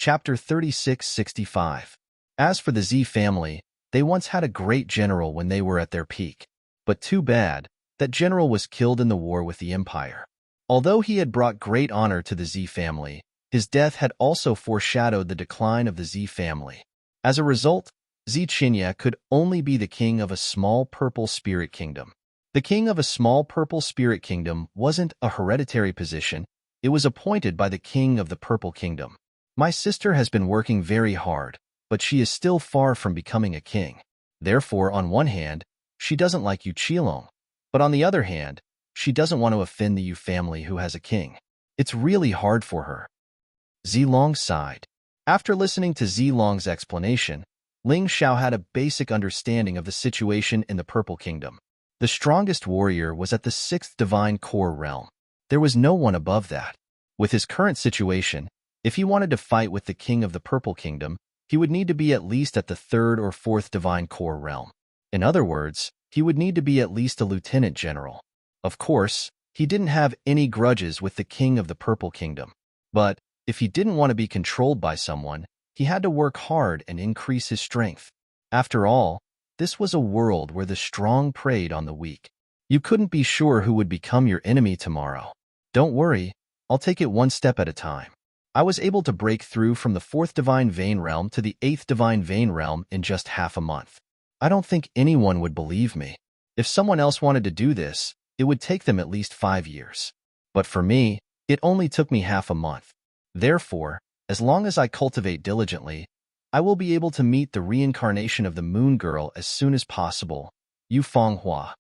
Chapter 3665. As for the Z family, they once had a great general when they were at their peak. But too bad, that general was killed in the war with the Empire. Although he had brought great honor to the Z family, his death had also foreshadowed the decline of the Z family. As a result, Zichinya could only be the king of a small purple spirit kingdom. The king of a small purple spirit kingdom wasn't a hereditary position, it was appointed by the king of the purple kingdom. My sister has been working very hard, but she is still far from becoming a king. Therefore, on one hand, she doesn't like Yu Qilong, but on the other hand, she doesn't want to offend the Yu family who has a king. It's really hard for her. Zilong sighed. After listening to Zilong's explanation, Ling Xiao had a basic understanding of the situation in the Purple Kingdom. The strongest warrior was at the 6th Divine Core realm. There was no one above that. With his current situation, if he wanted to fight with the king of the Purple Kingdom, he would need to be at least at the 3rd or 4th Divine Core realm. In other words, he would need to be at least a lieutenant general. Of course, he didn't have any grudges with the king of the Purple Kingdom. But if he didn't want to be controlled by someone, he had to work hard and increase his strength. After all, this was a world where the strong preyed on the weak. You couldn't be sure who would become your enemy tomorrow. Don't worry, I'll take it one step at a time. I was able to break through from the 4th Divine Vein Realm to the 8th Divine Vein Realm in just half a month. I don't think anyone would believe me. If someone else wanted to do this, it would take them at least 5 years. But for me, it only took me half a month. Therefore, as long as I cultivate diligently, I will be able to meet the reincarnation of the Moon Girl as soon as possible, Yu Fenghua.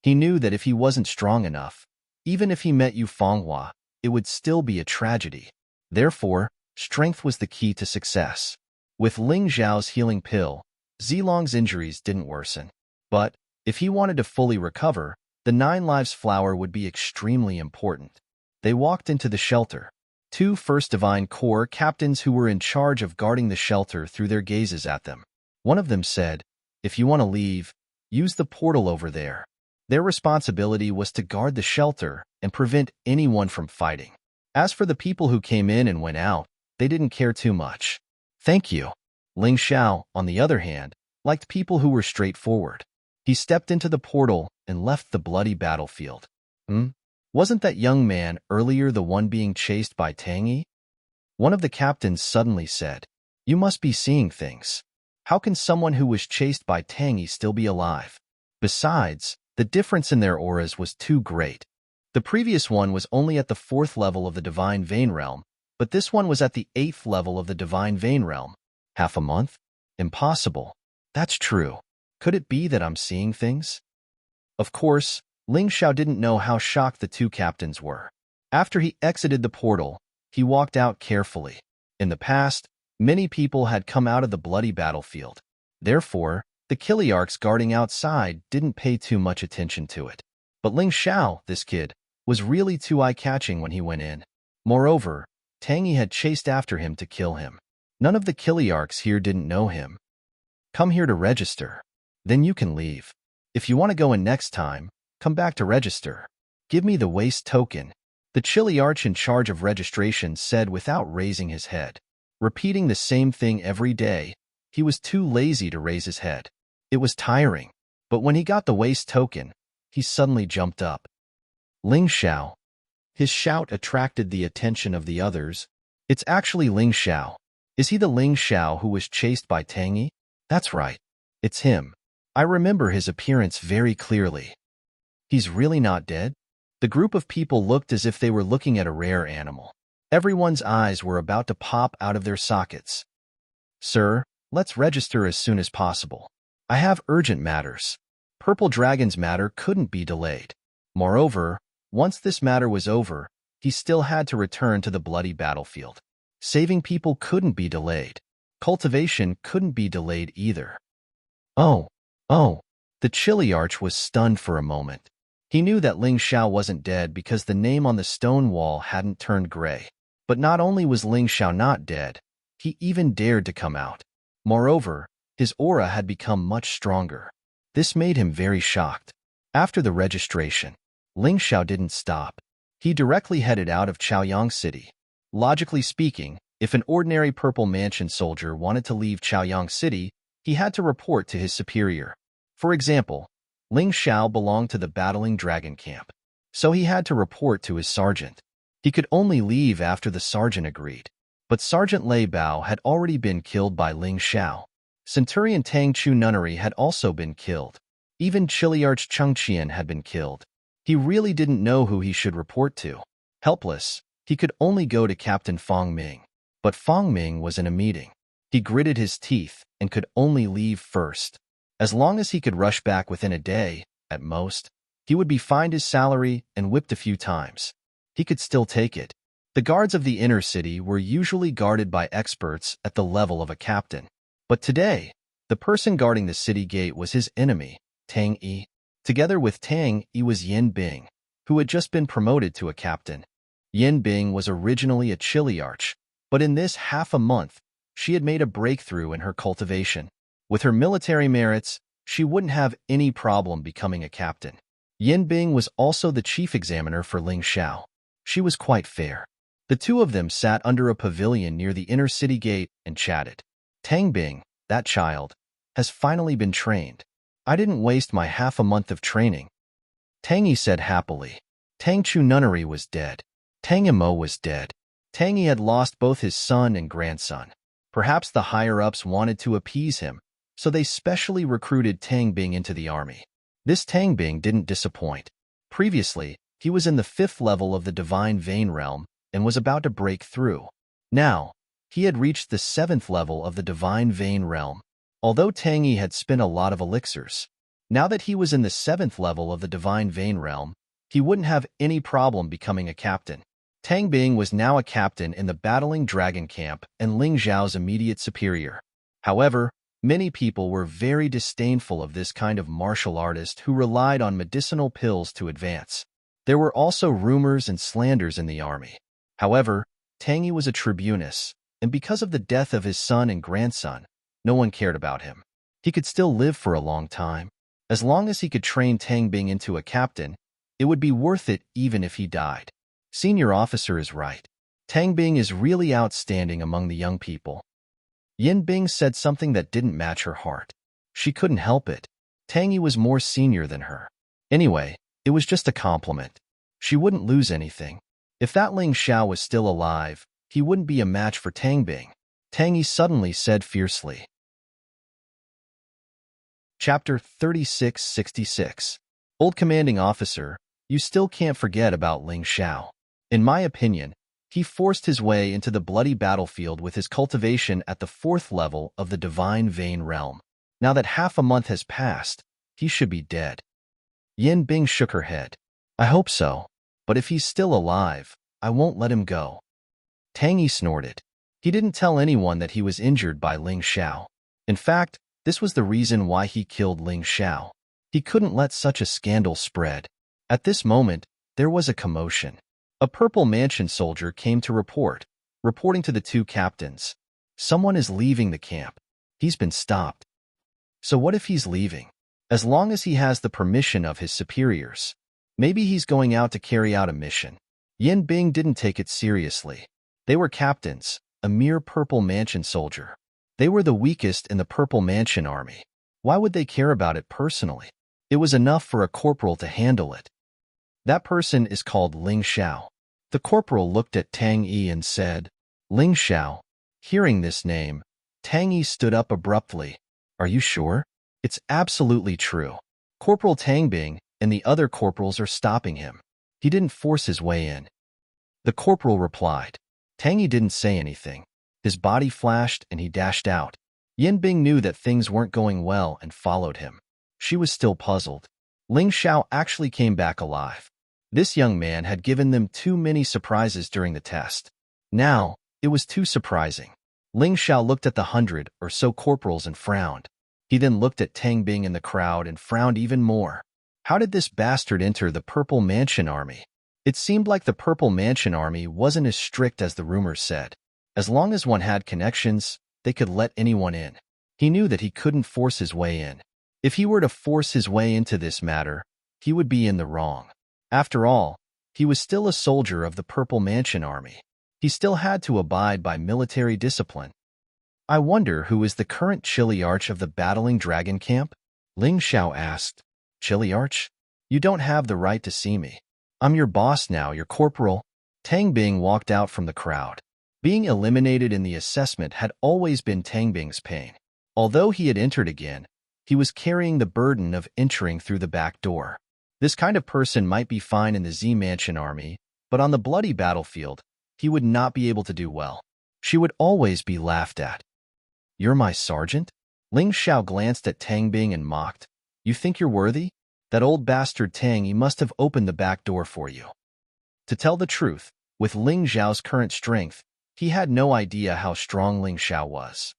He knew that if he wasn't strong enough, even if he met Yu Fenghua, it would still be a tragedy. Therefore, strength was the key to success. With Ling Xiao's healing pill, Zilong's injuries didn't worsen. But, if he wanted to fully recover, the 9 Lives flower would be extremely important. They walked into the shelter. 2 First Divine Core captains who were in charge of guarding the shelter threw their gazes at them. One of them said, "If you want to leave, use the portal over there." Their responsibility was to guard the shelter and prevent anyone from fighting. As for the people who came in and went out, they didn't care too much. Thank you. Ling Xiao, on the other hand, liked people who were straightforward. He stepped into the portal and left the bloody battlefield. Wasn't that young man earlier the one being chased by Tangy? One of the captains suddenly said, "You must be seeing things. How can someone who was chased by Tangy still be alive?" Besides, the difference in their auras was too great. The previous one was only at the 4th level of the Divine Vein Realm, but this one was at the 8th level of the Divine Vein Realm. Half a month? Impossible. That's true. Could it be that I'm seeing things? Of course, Ling Xiao didn't know how shocked the 2 captains were. After he exited the portal, he walked out carefully. In the past, many people had come out of the bloody battlefield. Therefore, the Kiliarchs guarding outside didn't pay too much attention to it. But Ling Xiao, this kid, was really too eye-catching when he went in. Moreover, Tangy had chased after him to kill him. None of the Kiliarchs here didn't know him. Come here to register. Then you can leave. If you want to go in next time, come back to register. Give me the waste token. The Chiliarch in charge of registration said without raising his head. Repeating the same thing every day, he was too lazy to raise his head. It was tiring. But when he got the waste token, he suddenly jumped up. Ling Xiao. His shout attracted the attention of the others. It's actually Ling Xiao. Is he the Ling Xiao who was chased by Tangy? That's right. It's him. I remember his appearance very clearly. He's really not dead? The group of people looked as if they were looking at a rare animal. Everyone's eyes were about to pop out of their sockets. Sir, let's register as soon as possible. I have urgent matters. Purple Dragon's matter couldn't be delayed. Moreover, once this matter was over, he still had to return to the bloody battlefield. Saving people couldn't be delayed. Cultivation couldn't be delayed either. Oh. The Chiliarch was stunned for a moment. He knew that Ling Xiao wasn't dead because the name on the stone wall hadn't turned gray. But not only was Ling Xiao not dead, he even dared to come out. Moreover, his aura had become much stronger. This made him very shocked. After the registration, Ling Xiao didn't stop. He directly headed out of Chaoyang City. Logically speaking, If an ordinary Purple Mansion soldier wanted to leave Chaoyang City, he had to report to his superior. For example, Ling Xiao belonged to the battling dragon camp, so he had to report to his sergeant. He could only leave after the sergeant agreed. But Sergeant Lei Bao had already been killed by Ling Xiao. Centurion Tang Chu Nunnery had also been killed. Even Chiliarch Chung Qian had been killed. He really didn't know who he should report to. Helpless, he could only go to Captain Fong Ming. But Fong Ming was in a meeting. He gritted his teeth and could only leave first. As long as he could rush back within a day, at most, he would be fined his salary and whipped a few times. He could still take it. The guards of the inner city were usually guarded by experts at the level of a captain. But today, the person guarding the city gate was his enemy, Tang Yi. Together with Tang Yi was Yin Bing, who had just been promoted to a captain. Yin Bing was originally a chiliarch, but in this half a month, she had made a breakthrough in her cultivation. With her military merits, she wouldn't have any problem becoming a captain. Yin Bing was also the chief examiner for Ling Xiao. She was quite fair. The two of them sat under a pavilion near the inner city gate and chatted. Tang Bing, that child, has finally been trained. I didn't waste my half a month of training. Tang Yi said happily. Tang Chu Nunnery was dead. Tang Imo was dead. Tang Yi had lost both his son and grandson. Perhaps the higher-ups wanted to appease him, so they specially recruited Tang Bing into the army. This Tang Bing didn't disappoint. Previously, he was in the 5th level of the Divine Vein Realm and was about to break through. Now, he had reached the 7th level of the Divine Vein Realm. Although Tang Yi had spent a lot of elixirs, now that he was in the 7th level of the Divine Vein Realm, he wouldn't have any problem becoming a captain. Tang Bing was now a captain in the battling dragon camp and Ling Xiao's immediate superior. However, many people were very disdainful of this kind of martial artist who relied on medicinal pills to advance. There were also rumors and slanders in the army. However, Tang Yi was a tribunus, and because of the death of his son and grandson, no one cared about him. He could still live for a long time. As long as he could train Tang Bing into a captain, it would be worth it even if he died. Senior officer is right. Tang Bing is really outstanding among the young people. Yin Bing said something that didn't match her heart. She couldn't help it. Tang Yi was more senior than her. Anyway, it was just a compliment. She wouldn't lose anything. If that Ling Xiao was still alive, he wouldn't be a match for Tang Bing. Tang Yi suddenly said fiercely. Chapter 3666. Old Commanding Officer, you still can't forget about Ling Xiao. In my opinion, he forced his way into the bloody battlefield with his cultivation at the 4th level of the Divine Vein Realm. Now that half a month has passed, he should be dead. Yin Bing shook her head. I hope so, but if he's still alive, I won't let him go. Tang Yi snorted. He didn't tell anyone that he was injured by Ling Xiao. In fact, this was the reason why he killed Ling Xiao. He couldn't let such a scandal spread. At this moment, there was a commotion. A Purple Mansion soldier came to reporting to the two captains. Someone is leaving the camp. He's been stopped. So what if he's leaving? As long as he has the permission of his superiors. Maybe he's going out to carry out a mission. Yin Bing didn't take it seriously. They were captains, a mere Purple Mansion soldier. They were the weakest in the Purple Mansion army. Why would they care about it personally? It was enough for a corporal to handle it. That person is called Ling Xiao. The corporal looked at Tang Yi and said, Ling Xiao. Hearing this name, Tang Yi stood up abruptly. Are you sure? It's absolutely true. Corporal Tang Bing and the other corporals are stopping him. He didn't force his way in. The corporal replied. Tang Yi didn't say anything. His body flashed and he dashed out. Yin Bing knew that things weren't going well and followed him. She was still puzzled. Ling Xiao actually came back alive. This young man had given them too many surprises during the test. Now, it was too surprising. Ling Xiao looked at the 100 or so corporals and frowned. He then looked at Tang Bing in the crowd and frowned even more. How did this bastard enter the Purple Mansion army? It seemed like the Purple Mansion army wasn't as strict as the rumors said. As long as one had connections, they could let anyone in. He knew that he couldn't force his way in. If he were to force his way into this matter, he would be in the wrong. After all, he was still a soldier of the Purple Mansion army. He still had to abide by military discipline. I wonder who is the current Chiliarch of the battling dragon camp? Ling Xiao asked. Chiliarch? You don't have the right to see me. I'm your boss now, your corporal. Tang Bing walked out from the crowd. Being eliminated in the assessment had always been Tang Bing's pain. Although he had entered again, he was carrying the burden of entering through the back door. This kind of person might be fine in the Z Mansion army, but on the bloody battlefield, he would not be able to do well. She would always be laughed at. You're my sergeant? Ling Xiao glanced at Tang Bing and mocked. You think you're worthy? That old bastard Tang Yi must have opened the back door for you. To tell the truth, with Ling Xiao's current strength, he had no idea how strong Ling Xiao was.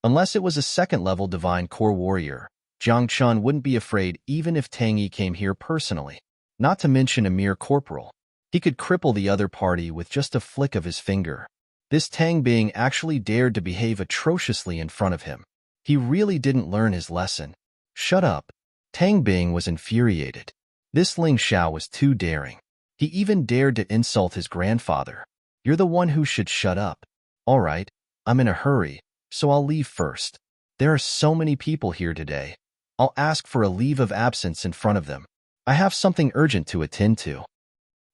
Unless it was a second-level divine core warrior, Jiang Chun wouldn't be afraid even if Tang Yi came here personally. Not to mention a mere corporal. He could cripple the other party with just a flick of his finger. This Tang Bing actually dared to behave atrociously in front of him. He really didn't learn his lesson. Shut up. Tang Bing was infuriated. This Ling Xiao was too daring. He even dared to insult his grandfather. You're the one who should shut up. All right, I'm in a hurry, so I'll leave first. There are so many people here today. I'll ask for a leave of absence in front of them. I have something urgent to attend to.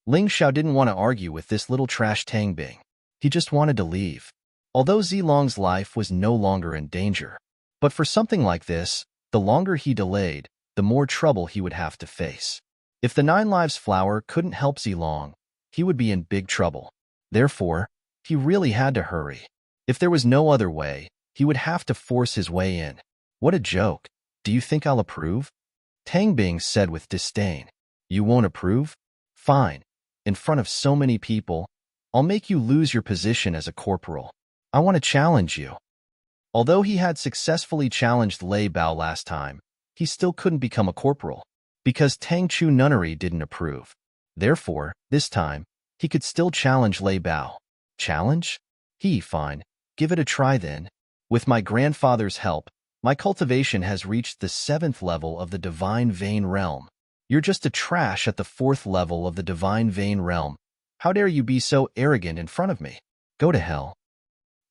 Ling Xiao didn't want to argue with this little trash Tang Bing. He just wanted to leave. Although Zilong's life was no longer in danger. But for something like this, the longer he delayed, the more trouble he would have to face. If the Nine Lives flower couldn't help Zilong, he would be in big trouble. Therefore, he really had to hurry. If there was no other way, he would have to force his way in. What a joke. Do you think I'll approve? Tang Bing said with disdain. You won't approve? Fine. In front of so many people, I'll make you lose your position as a corporal. I want to challenge you. Although he had successfully challenged Lei Bao last time, he still couldn't become a corporal, because Tang Chu Nunnery didn't approve. Therefore, this time, he could still challenge Lei Bao. Challenge? Fine. Give it a try then. With my grandfather's help, my cultivation has reached the 7th level of the Divine Vein Realm. You're just a trash at the 4th level of the Divine Vein Realm. How dare you be so arrogant in front of me? Go to hell.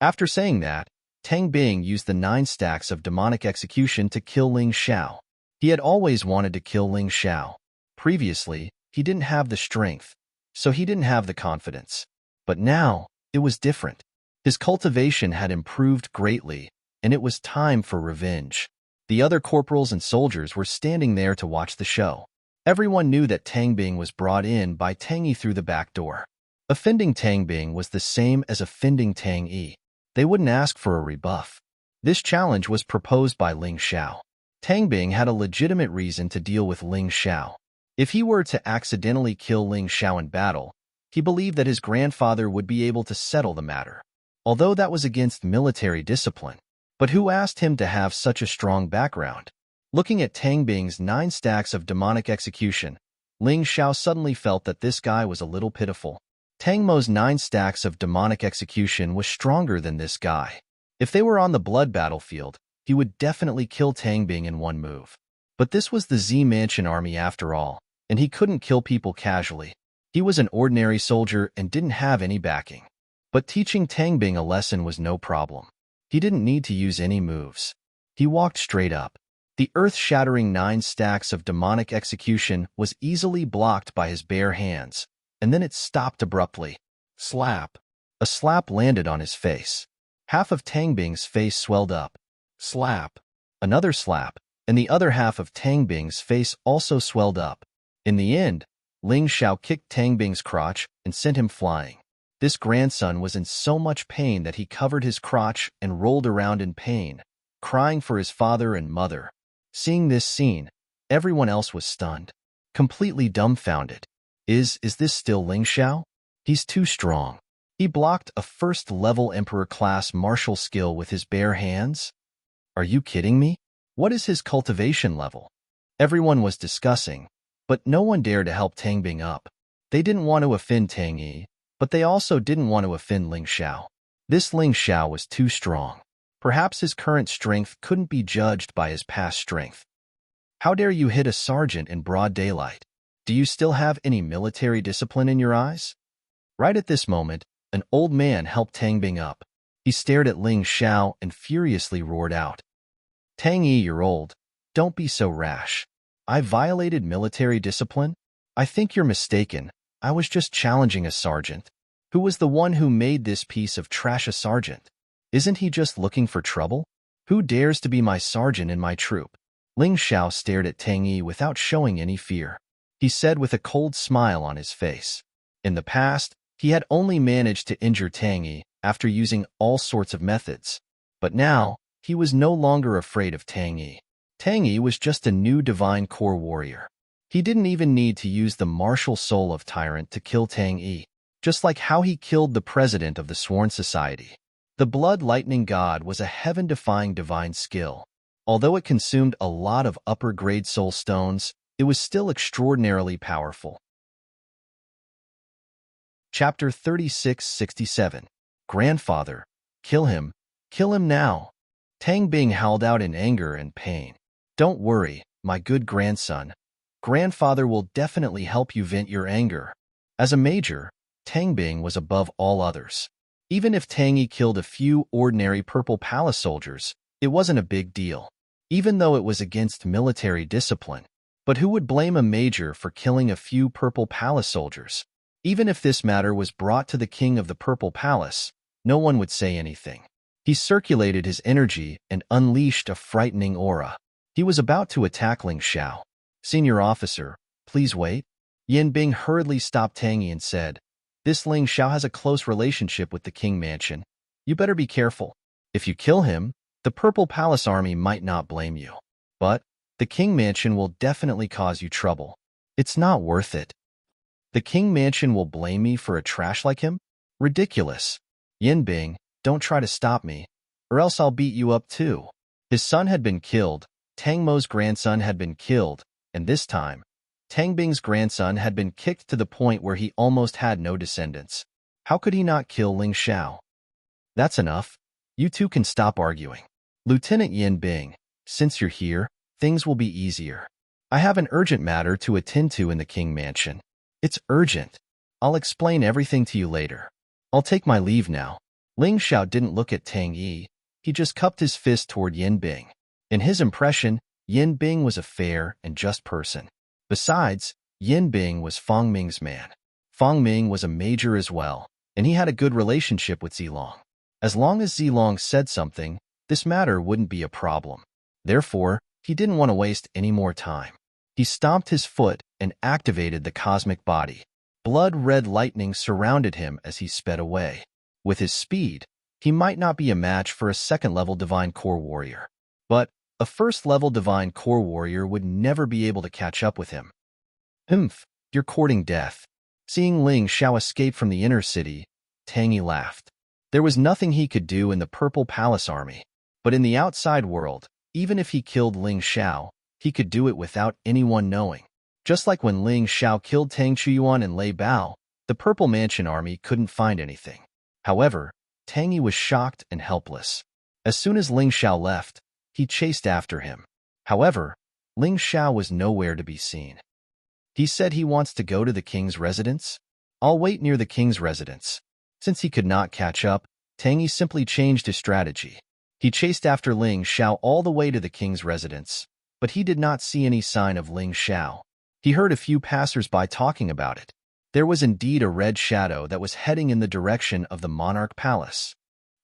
After saying that, Tang Bing used the 9 stacks of demonic execution to kill Ling Xiao. He had always wanted to kill Ling Xiao. Previously, he didn't have the strength, so he didn't have the confidence. But now, it was different. His cultivation had improved greatly, and it was time for revenge. The other corporals and soldiers were standing there to watch the show. Everyone knew that Tang Bing was brought in by Tang Yi through the back door. Offending Tang Bing was the same as offending Tang Yi. They wouldn't ask for a rebuff. This challenge was proposed by Ling Xiao. Tang Bing had a legitimate reason to deal with Ling Xiao. If he were to accidentally kill Ling Xiao in battle, he believed that his grandfather would be able to settle the matter. Although that was against military discipline. But who asked him to have such a strong background? Looking at Tang Bing's 9 stacks of demonic execution, Ling Xiao suddenly felt that this guy was a little pitiful. Tang Mo's 9 stacks of demonic execution was stronger than this guy. If they were on the blood battlefield, he would definitely kill Tang Bing in one move. But this was the Z Mansion army after all, and he couldn't kill people casually. He was an ordinary soldier and didn't have any backing. But teaching Tang Bing a lesson was no problem. He didn't need to use any moves. He walked straight up. The earth-shattering 9 stacks of demonic execution was easily blocked by his bare hands, and then it stopped abruptly. Slap. A slap landed on his face. Half of Tang Bing's face swelled up. Slap. Another slap, and the other half of Tang Bing's face also swelled up. In the end, Ling Xiao kicked Tang Bing's crotch and sent him flying. This grandson was in so much pain that he covered his crotch and rolled around in pain, crying for his father and mother. Seeing this scene, everyone else was stunned, completely dumbfounded. Is this still Ling Xiao? He's too strong. He blocked a first-level Emperor-class martial skill with his bare hands? Are you kidding me? What is his cultivation level? Everyone was discussing, but no one dared to help Tang Bing up. They didn't want to offend Tang Yi, but they also didn't want to offend Ling Xiao. This Ling Xiao was too strong. Perhaps his current strength couldn't be judged by his past strength. How dare you hit a sergeant in broad daylight? Do you still have any military discipline in your eyes? Right at this moment, An old man helped Tang Bing up. He stared at Ling Xiao and furiously roared out, "Tang Yi, you're old. Don't be so rash. I violated military discipline? I think you're mistaken. I was just challenging a sergeant. Who was the one who made this piece of trash a sergeant? Isn't he just looking for trouble? Who dares to be my sergeant in my troop?" Ling Xiao stared at Tang Yi without showing any fear. He said with a cold smile on his face. In the past, he had only managed to injure Tang Yi after using all sorts of methods. But now, he was no longer afraid of Tang Yi. Tang Yi was just a new divine core warrior. He didn't even need to use the martial soul of Tyrant to kill Tang Yi, just like how he killed the president of the Sworn Society. The Blood Lightning God was a heaven-defying divine skill. Although it consumed a lot of upper-grade soul stones, it was still extraordinarily powerful. Chapter 3667. Grandfather, kill him now. Tang Bing howled out in anger and pain. "Don't worry, my good grandson. Grandfather will definitely help you vent your anger." As a major, Tang Bing was above all others. Even if Tang Yi killed a few ordinary Purple Palace soldiers, it wasn't a big deal, even though it was against military discipline. But who would blame a major for killing a few Purple Palace soldiers? Even if this matter was brought to the king of the Purple Palace, no one would say anything. He circulated his energy and unleashed a frightening aura. He was about to attack Ling Xiao. "Senior officer, please wait." Yin Bing hurriedly stopped Tang Yi and said, "This Ling Xiao has a close relationship with the King Mansion. You better be careful. If you kill him, the Purple Palace army might not blame you. But the King Mansion will definitely cause you trouble. It's not worth it." "The King Mansion will blame me for a trash like him? Ridiculous. Yin Bing, don't try to stop me, or else I'll beat you up too." His son had been killed, Tang Mo's grandson had been killed, and this time, Tang Bing's grandson had been kicked to the point where he almost had no descendants. How could he not kill Ling Xiao? "That's enough. You two can stop arguing. Lieutenant Yin Bing, since you're here, things will be easier. I have an urgent matter to attend to in the King Mansion. It's urgent. I'll explain everything to you later. I'll take my leave now." Ling Xiao didn't look at Tang Yi. He just cupped his fist toward Yin Bing. In his impression, Yin Bing was a fair and just person. Besides, Yin Bing was Fang Ming's man. Fang Ming was a major as well, and he had a good relationship with Zilong. As long as Zilong said something, this matter wouldn't be a problem. Therefore, he didn't want to waste any more time. He stomped his foot and activated the cosmic body. Blood-red lightning surrounded him as he sped away. With his speed, he might not be a match for a second-level Divine Core Warrior. But a first-level Divine Core Warrior would never be able to catch up with him. "Humph, you're courting death." Seeing Ling Xiao escape from the inner city, Tang Yi laughed. There was nothing he could do in the Purple Palace army. But in the outside world, even if he killed Ling Xiao, he could do it without anyone knowing. Just like when Ling Xiao killed Tang Chuyuan and Lei Bao, the Purple Mansion army couldn't find anything. However, Tang Yi was shocked and helpless. As soon as Ling Xiao left, he chased after him. However, Ling Xiao was nowhere to be seen. He said he wants to go to the king's residence. "I'll wait near the king's residence." Since he could not catch up, Tang Yi simply changed his strategy. He chased after Ling Xiao all the way to the king's residence, but he did not see any sign of Ling Xiao. He heard a few passers-by talking about it. There was indeed a red shadow that was heading in the direction of the Monarch Palace.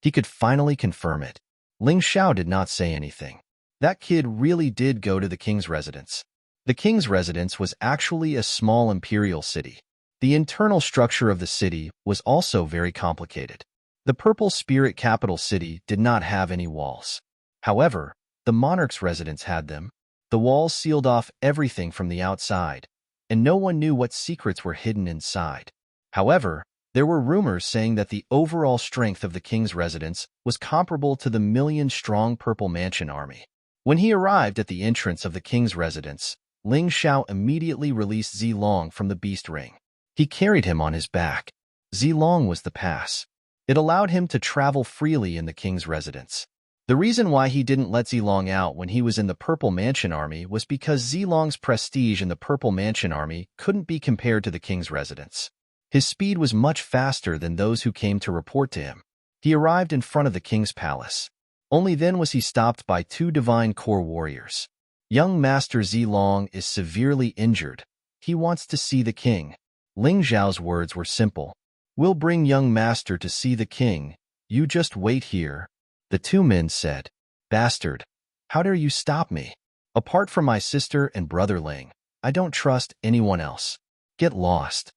He could finally confirm it. Ling Xiao did not say anything. That kid really did go to the king's residence. The king's residence was actually a small imperial city. The internal structure of the city was also very complicated. The Purple Spirit capital city did not have any walls. However, the monarch's residence had them. The walls sealed off everything from the outside, and no one knew what secrets were hidden inside. However, there were rumors saying that the overall strength of the king's residence was comparable to the million-strong Purple Mansion army. When he arrived at the entrance of the king's residence, Ling Xiao immediately released Zilong from the beast ring. He carried him on his back. Zilong was the pass. It allowed him to travel freely in the king's residence. The reason why he didn't let Zilong out when he was in the Purple Mansion army was because Zilong's prestige in the Purple Mansion army couldn't be compared to the king's residence. His speed was much faster than those who came to report to him. He arrived in front of the king's palace. Only then was he stopped by two divine core warriors. Young Master Zilong is severely injured. He wants to see the king. Ling Zhao's words were simple. We'll bring young master to see the king. You just wait here. The two men said, Bastard, how dare you stop me? Apart from my sister and brother Ling, I don't trust anyone else. Get lost.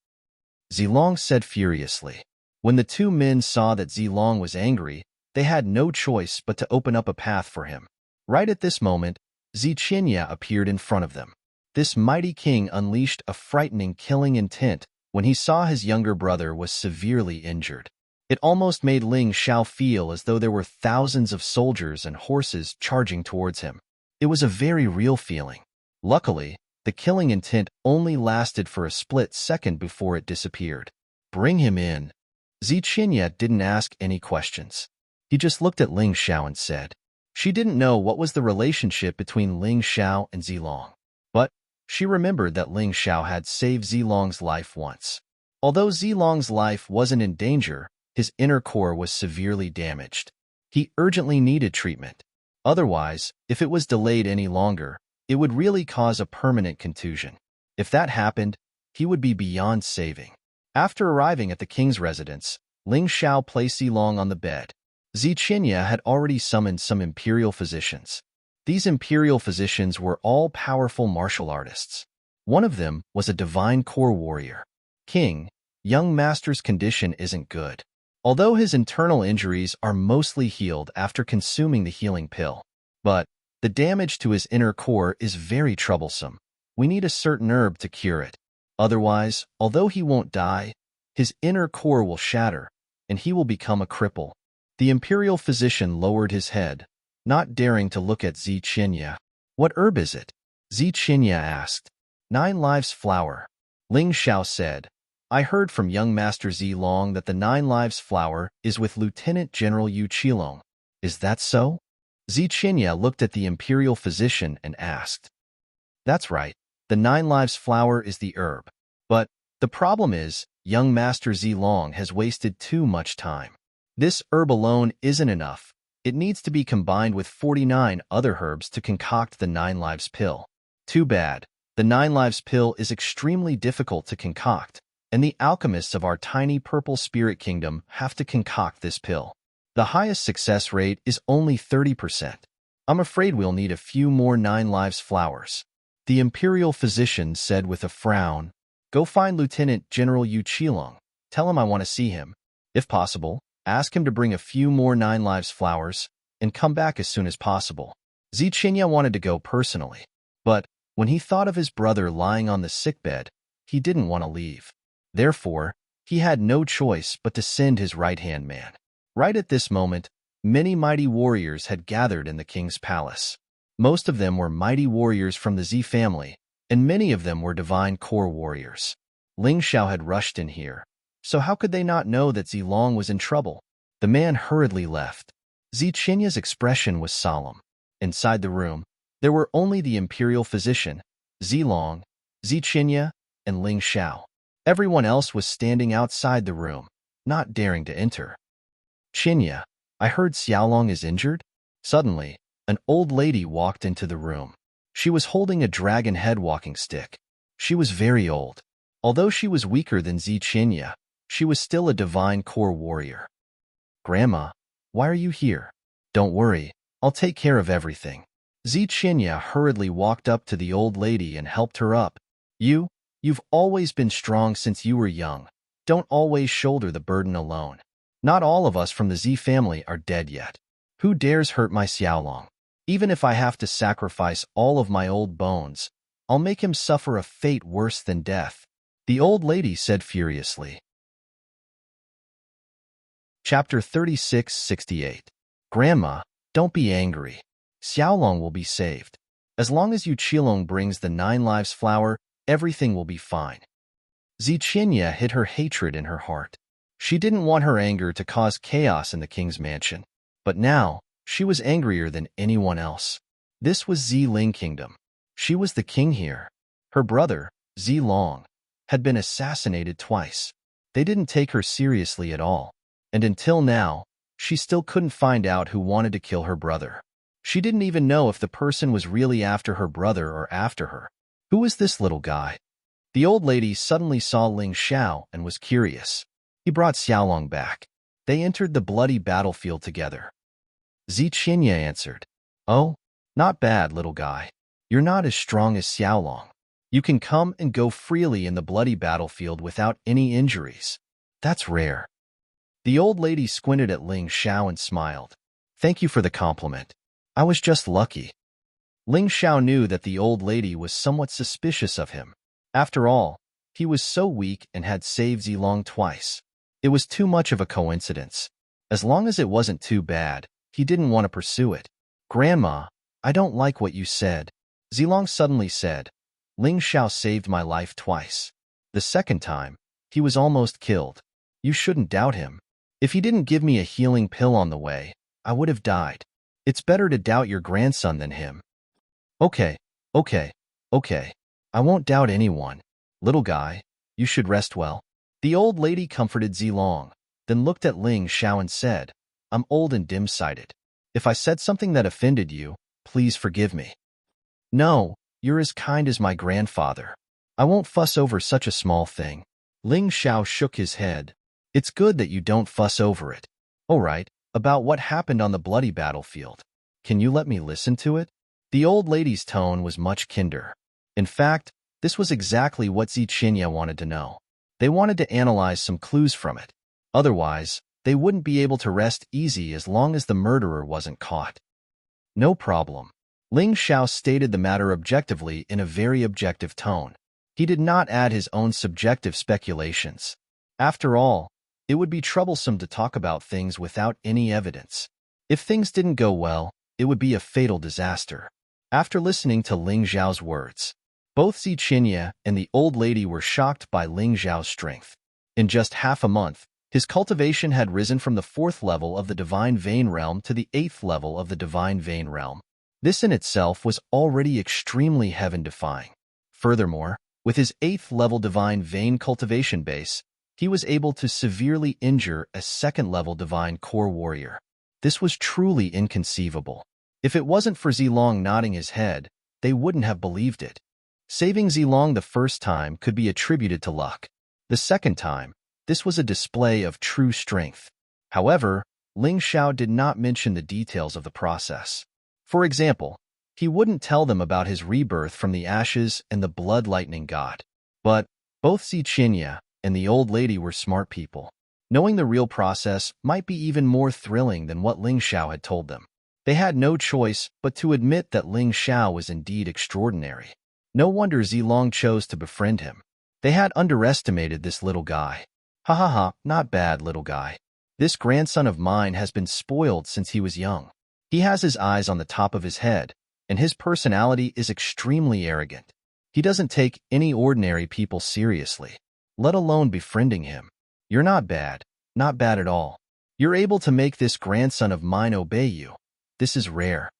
Zilong said furiously. When the two men saw that Zilong was angry, they had no choice but to open up a path for him. Right at this moment, Ziqinya appeared in front of them. This mighty king unleashed a frightening killing intent when he saw his younger brother was severely injured. It almost made Ling Xiao feel as though there were thousands of soldiers and horses charging towards him. It was a very real feeling. Luckily, the killing intent only lasted for a split second before it disappeared. Bring him in. Ziqinya didn't ask any questions. He just looked at Ling Xiao and said. She didn't know what was the relationship between Ling Xiao and Zilong, but she remembered that Ling Xiao had saved Zilong's life once. Although Zilong's life wasn't in danger, his inner core was severely damaged. He urgently needed treatment. Otherwise, if it was delayed any longer, it would really cause a permanent contusion. If that happened, he would be beyond saving. After arriving at the king's residence, Ling Xiao placed Zilong on the bed. Ziqinya had already summoned some imperial physicians. These imperial physicians were all powerful martial artists. One of them was a divine core warrior. King, young master's condition isn't good. Although his internal injuries are mostly healed after consuming the healing pill. But the damage to his inner core is very troublesome. We need a certain herb to cure it. Otherwise, although he won't die, his inner core will shatter, and he will become a cripple. The imperial physician lowered his head, not daring to look at Ziqinya. What herb is it? Ziqinya asked. 9 Lives Flower. Ling Xiao said, I heard from young Master Zilong that the 9 Lives Flower is with Lieutenant General Yu Qilong. Is that so? Ziqinya looked at the imperial physician and asked. That's right. The 9 Lives Flower is the herb. But the problem is, young Master Zilong has wasted too much time. This herb alone isn't enough. It needs to be combined with 49 other herbs to concoct the 9 Lives pill. Too bad. The 9 Lives pill is extremely difficult to concoct, and the alchemists of our tiny purple spirit kingdom have to concoct this pill. The highest success rate is only 30%. I'm afraid we'll need a few more 9 Lives flowers. The imperial physician said with a frown, Go find Lieutenant General Yu Qilong. Tell him I want to see him. If possible, ask him to bring a few more 9 Lives flowers and come back as soon as possible. Ziqinya wanted to go personally, but when he thought of his brother lying on the sickbed, he didn't want to leave. Therefore, he had no choice but to send his right-hand man. Right at this moment, many mighty warriors had gathered in the king's palace. Most of them were mighty warriors from the Z family, and many of them were divine core warriors. Ling Xiao had rushed in here, so how could they not know that Zilong was in trouble? The man hurriedly left. Zichinya's expression was solemn. Inside the room, there were only the imperial physician, Zilong, Ziqinya, and Ling Xiao. Everyone else was standing outside the room, not daring to enter. Qinya, I heard Xiaolong is injured? Suddenly, an old lady walked into the room. She was holding a dragon head walking stick. She was very old. Although she was weaker than Ziqinya, she was still a divine core warrior. Grandma, why are you here? Don't worry, I'll take care of everything. Ziqinya hurriedly walked up to the old lady and helped her up. You've always been strong since you were young. Don't always shoulder the burden alone. Not all of us from the Z family are dead yet. Who dares hurt my Xiaolong? Even if I have to sacrifice all of my old bones, I'll make him suffer a fate worse than death, the old lady said furiously. Chapter 36-68. Grandma, don't be angry. Xiaolong will be saved. As long as Yu Qilong brings the 9 Lives flower, everything will be fine. Ziqinya hid her hatred in her heart. She didn't want her anger to cause chaos in the king's mansion. But now, she was angrier than anyone else. This was Ziling Kingdom. She was the king here. Her brother, Zilong, had been assassinated twice. They didn't take her seriously at all. And until now, she still couldn't find out who wanted to kill her brother. She didn't even know if the person was really after her brother or after her. Who was this little guy? The old lady suddenly saw Ling Xiao and was curious. He brought Xiaolong back. They entered the bloody battlefield together. Ziqinya answered, "Oh, not bad, little guy. You're not as strong as Xiaolong. You can come and go freely in the bloody battlefield without any injuries. That's rare." The old lady squinted at Ling Xiao and smiled. "Thank you for the compliment. I was just lucky." Ling Xiao knew that the old lady was somewhat suspicious of him. After all, he was so weak and had saved Zilong twice. It was too much of a coincidence. As long as it wasn't too bad, he didn't want to pursue it. "Grandma, I don't like what you said," Zilong suddenly said. "Ling Xiao saved my life twice. The second time, he was almost killed. You shouldn't doubt him. If he didn't give me a healing pill on the way, I would have died. It's better to doubt your grandson than him." Okay. I won't doubt anyone. Little guy, you should rest well." The old lady comforted Zilong, then looked at Ling Xiao and said, "I'm old and dim-sighted. If I said something that offended you, please forgive me." "No, you're as kind as my grandfather. I won't fuss over such a small thing." Ling Xiao shook his head. "It's good that you don't fuss over it. All right, about what happened on the bloody battlefield. Can you let me listen to it?" The old lady's tone was much kinder. In fact, this was exactly what Ziqinya wanted to know. They wanted to analyze some clues from it. Otherwise, they wouldn't be able to rest easy as long as the murderer wasn't caught. "No problem." Ling Xiao stated the matter objectively in a very objective tone. He did not add his own subjective speculations. After all, it would be troublesome to talk about things without any evidence. If things didn't go well, it would be a fatal disaster. After listening to Ling Xiao's words, both Ziqinya and the old lady were shocked by Ling Xiao's strength. In just half a month, his cultivation had risen from the 4th level of the Divine Vein Realm to the 8th level of the Divine Vein Realm. This in itself was already extremely heaven-defying. Furthermore, with his 8th level Divine Vein cultivation base, he was able to severely injure a 2nd level Divine Core Warrior. This was truly inconceivable. If it wasn't for Zilong nodding his head, they wouldn't have believed it. Saving Zilong the first time could be attributed to luck. The second time, this was a display of true strength. However, Ling Xiao did not mention the details of the process. For example, he wouldn't tell them about his rebirth from the ashes and the blood lightning god. But both Ziqinya and the old lady were smart people. Knowing the real process might be even more thrilling than what Ling Xiao had told them. They had no choice but to admit that Ling Xiao was indeed extraordinary. No wonder Zilong chose to befriend him. They had underestimated this little guy. Ha ha ha, not bad, little guy. This grandson of mine has been spoiled since he was young. He has his eyes on the top of his head, and his personality is extremely arrogant. He doesn't take any ordinary people seriously, let alone befriending him. You're not bad at all. You're able to make this grandson of mine obey you. This is rare."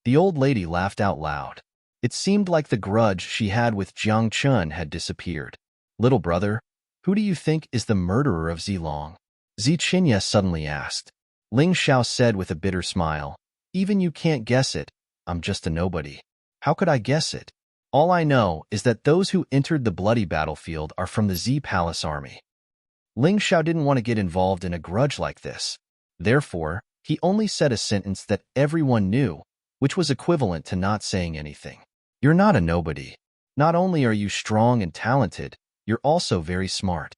The old lady laughed out loud. It seemed like the grudge she had with Jiang Chun had disappeared. "Little brother, who do you think is the murderer of Zilong?" Ziqinya suddenly asked. Ling Xiao said with a bitter smile, "Even you can't guess it. I'm just a nobody. How could I guess it? All I know is that those who entered the bloody battlefield are from the Z Palace army." Ling Xiao didn't want to get involved in a grudge like this. Therefore, he only said a sentence that everyone knew, which was equivalent to not saying anything. "You're not a nobody. Not only are you strong and talented, you're also very smart."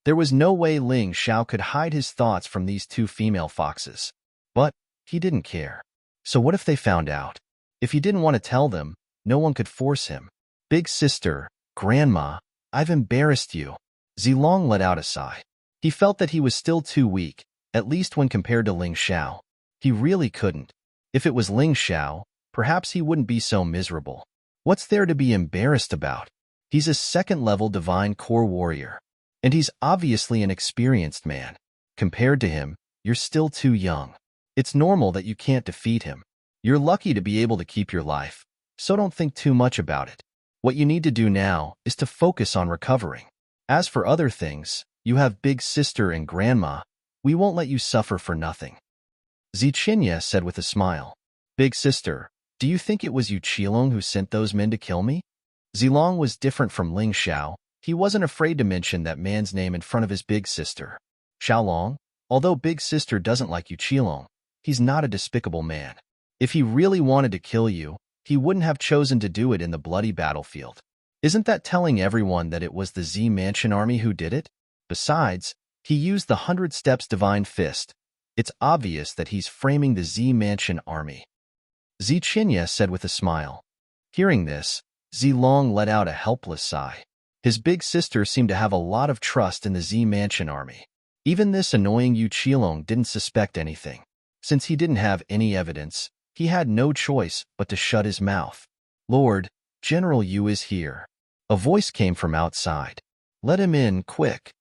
There was no way Ling Xiao could hide his thoughts from these two female foxes. But he didn't care. So what if they found out? If he didn't want to tell them, no one could force him. "Big sister, grandma, I've embarrassed you." Zilong let out a sigh. He felt that he was still too weak, at least when compared to Ling Xiao. He really couldn't. If it was Ling Xiao, perhaps he wouldn't be so miserable. What's there to be embarrassed about? He's a 2nd level Divine Core Warrior. And he's obviously an experienced man. Compared to him, you're still too young. It's normal that you can't defeat him. You're lucky to be able to keep your life, so don't think too much about it. What you need to do now is to focus on recovering. As for other things, You have big sister and grandma. We won't let you suffer for nothing. Zichinya said with a smile. Big sister, do you think it was you Qilong who sent those men to kill me? Zilong was different from Ling Xiao. He wasn't afraid to mention that man's name in front of his big sister. Xiaolong, although big sister doesn't like you Qilong, he's not a despicable man. If he really wanted to kill you, he wouldn't have chosen to do it in the bloody battlefield. Isn't that telling everyone that it was the Z Mansion army who did it? Besides, he used the 100 Steps Divine Fist. It's obvious that he's framing the Z Mansion army. Zichinya said with a smile. Hearing this, Zilong let out a helpless sigh. His big sister seemed to have a lot of trust in the Z Mansion army. Even this annoying Yu Qilong didn't suspect anything. Since he didn't have any evidence, he had no choice but to shut his mouth. Lord, General Yu is here. A voice came from outside. Let him in, quick.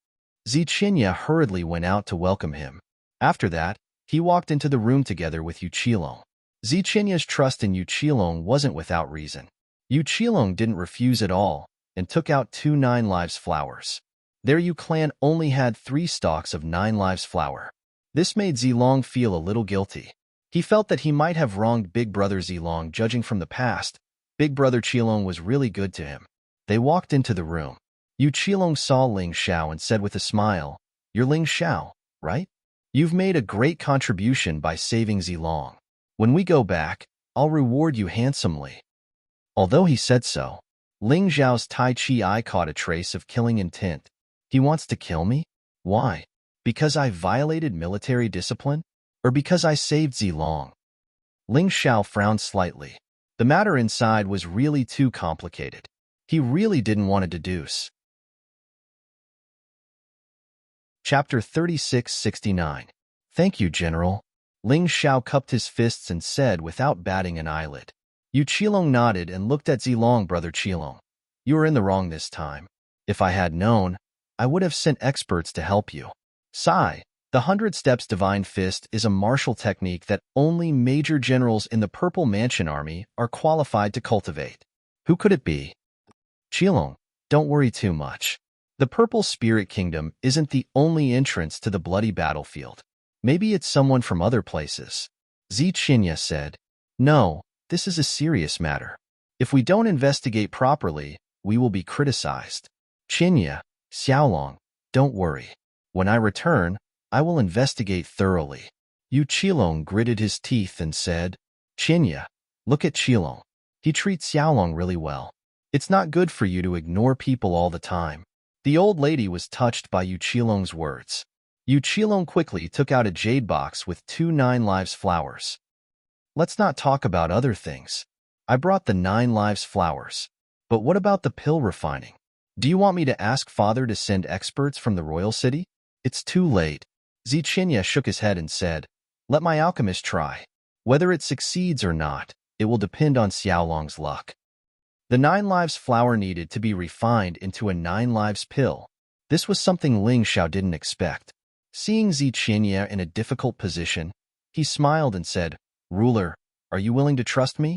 Zichinya hurriedly went out to welcome him. After that, he walked into the room together with Yu Qilong. Zichinya's trust in Yu Qilong wasn't without reason. Yu Qilong didn't refuse at all and took out 2 9 lives flowers. Their Yu clan only had 3 stalks of 9 lives flower. This made Zilong feel a little guilty. He felt that he might have wronged Big Brother Zilong. Judging from the past, Big Brother Qilong was really good to him. They walked into the room. Yu Qilong saw Ling Xiao and said with a smile, You're Ling Xiao, right? You've made a great contribution by saving Zilong. When we go back, I'll reward you handsomely. Although he said so, Ling Xiao's Tai Chi eye caught a trace of killing intent. He wants to kill me? Why? Because I violated military discipline? Or because I saved Zilong? Ling Xiao frowned slightly. The matter inside was really too complicated. He really didn't want to deduce. Chapter 3669. Thank you, General. Ling Xiao cupped his fists and said without batting an eyelid. Yu Qilong nodded and looked at Zilong. Brother Qilong, you were in the wrong this time. If I had known, I would have sent experts to help you. Sigh. The 100 Steps Divine Fist is a martial technique that only major generals in the Purple Mansion Army are qualified to cultivate. Who could it be? Qilong, don't worry too much. The Purple Spirit Kingdom isn't the only entrance to the bloody battlefield. Maybe it's someone from other places. Zichinya said. No, this is a serious matter. If we don't investigate properly, we will be criticized. Chinya, Xiaolong, don't worry. When I return, I will investigate thoroughly. Yu Qilong gritted his teeth and said, Chinya, look at Qilong. He treats Xiaolong really well. It's not good for you to ignore people all the time. The old lady was touched by Yu Qilong's words. Yu Qilong quickly took out a jade box with 2 9 lives flowers. Let's not talk about other things. I brought the 9 lives flowers. But what about the pill refining? Do you want me to ask Father to send experts from the royal city? It's too late. Zichinya shook his head and said, Let my alchemist try. Whether it succeeds or not, it will depend on Xiaolong's luck. The 9 lives flower needed to be refined into a 9 lives pill. This was something Ling Xiao didn't expect. Seeing Zichinya in a difficult position, he smiled and said, Ruler, are you willing to trust me?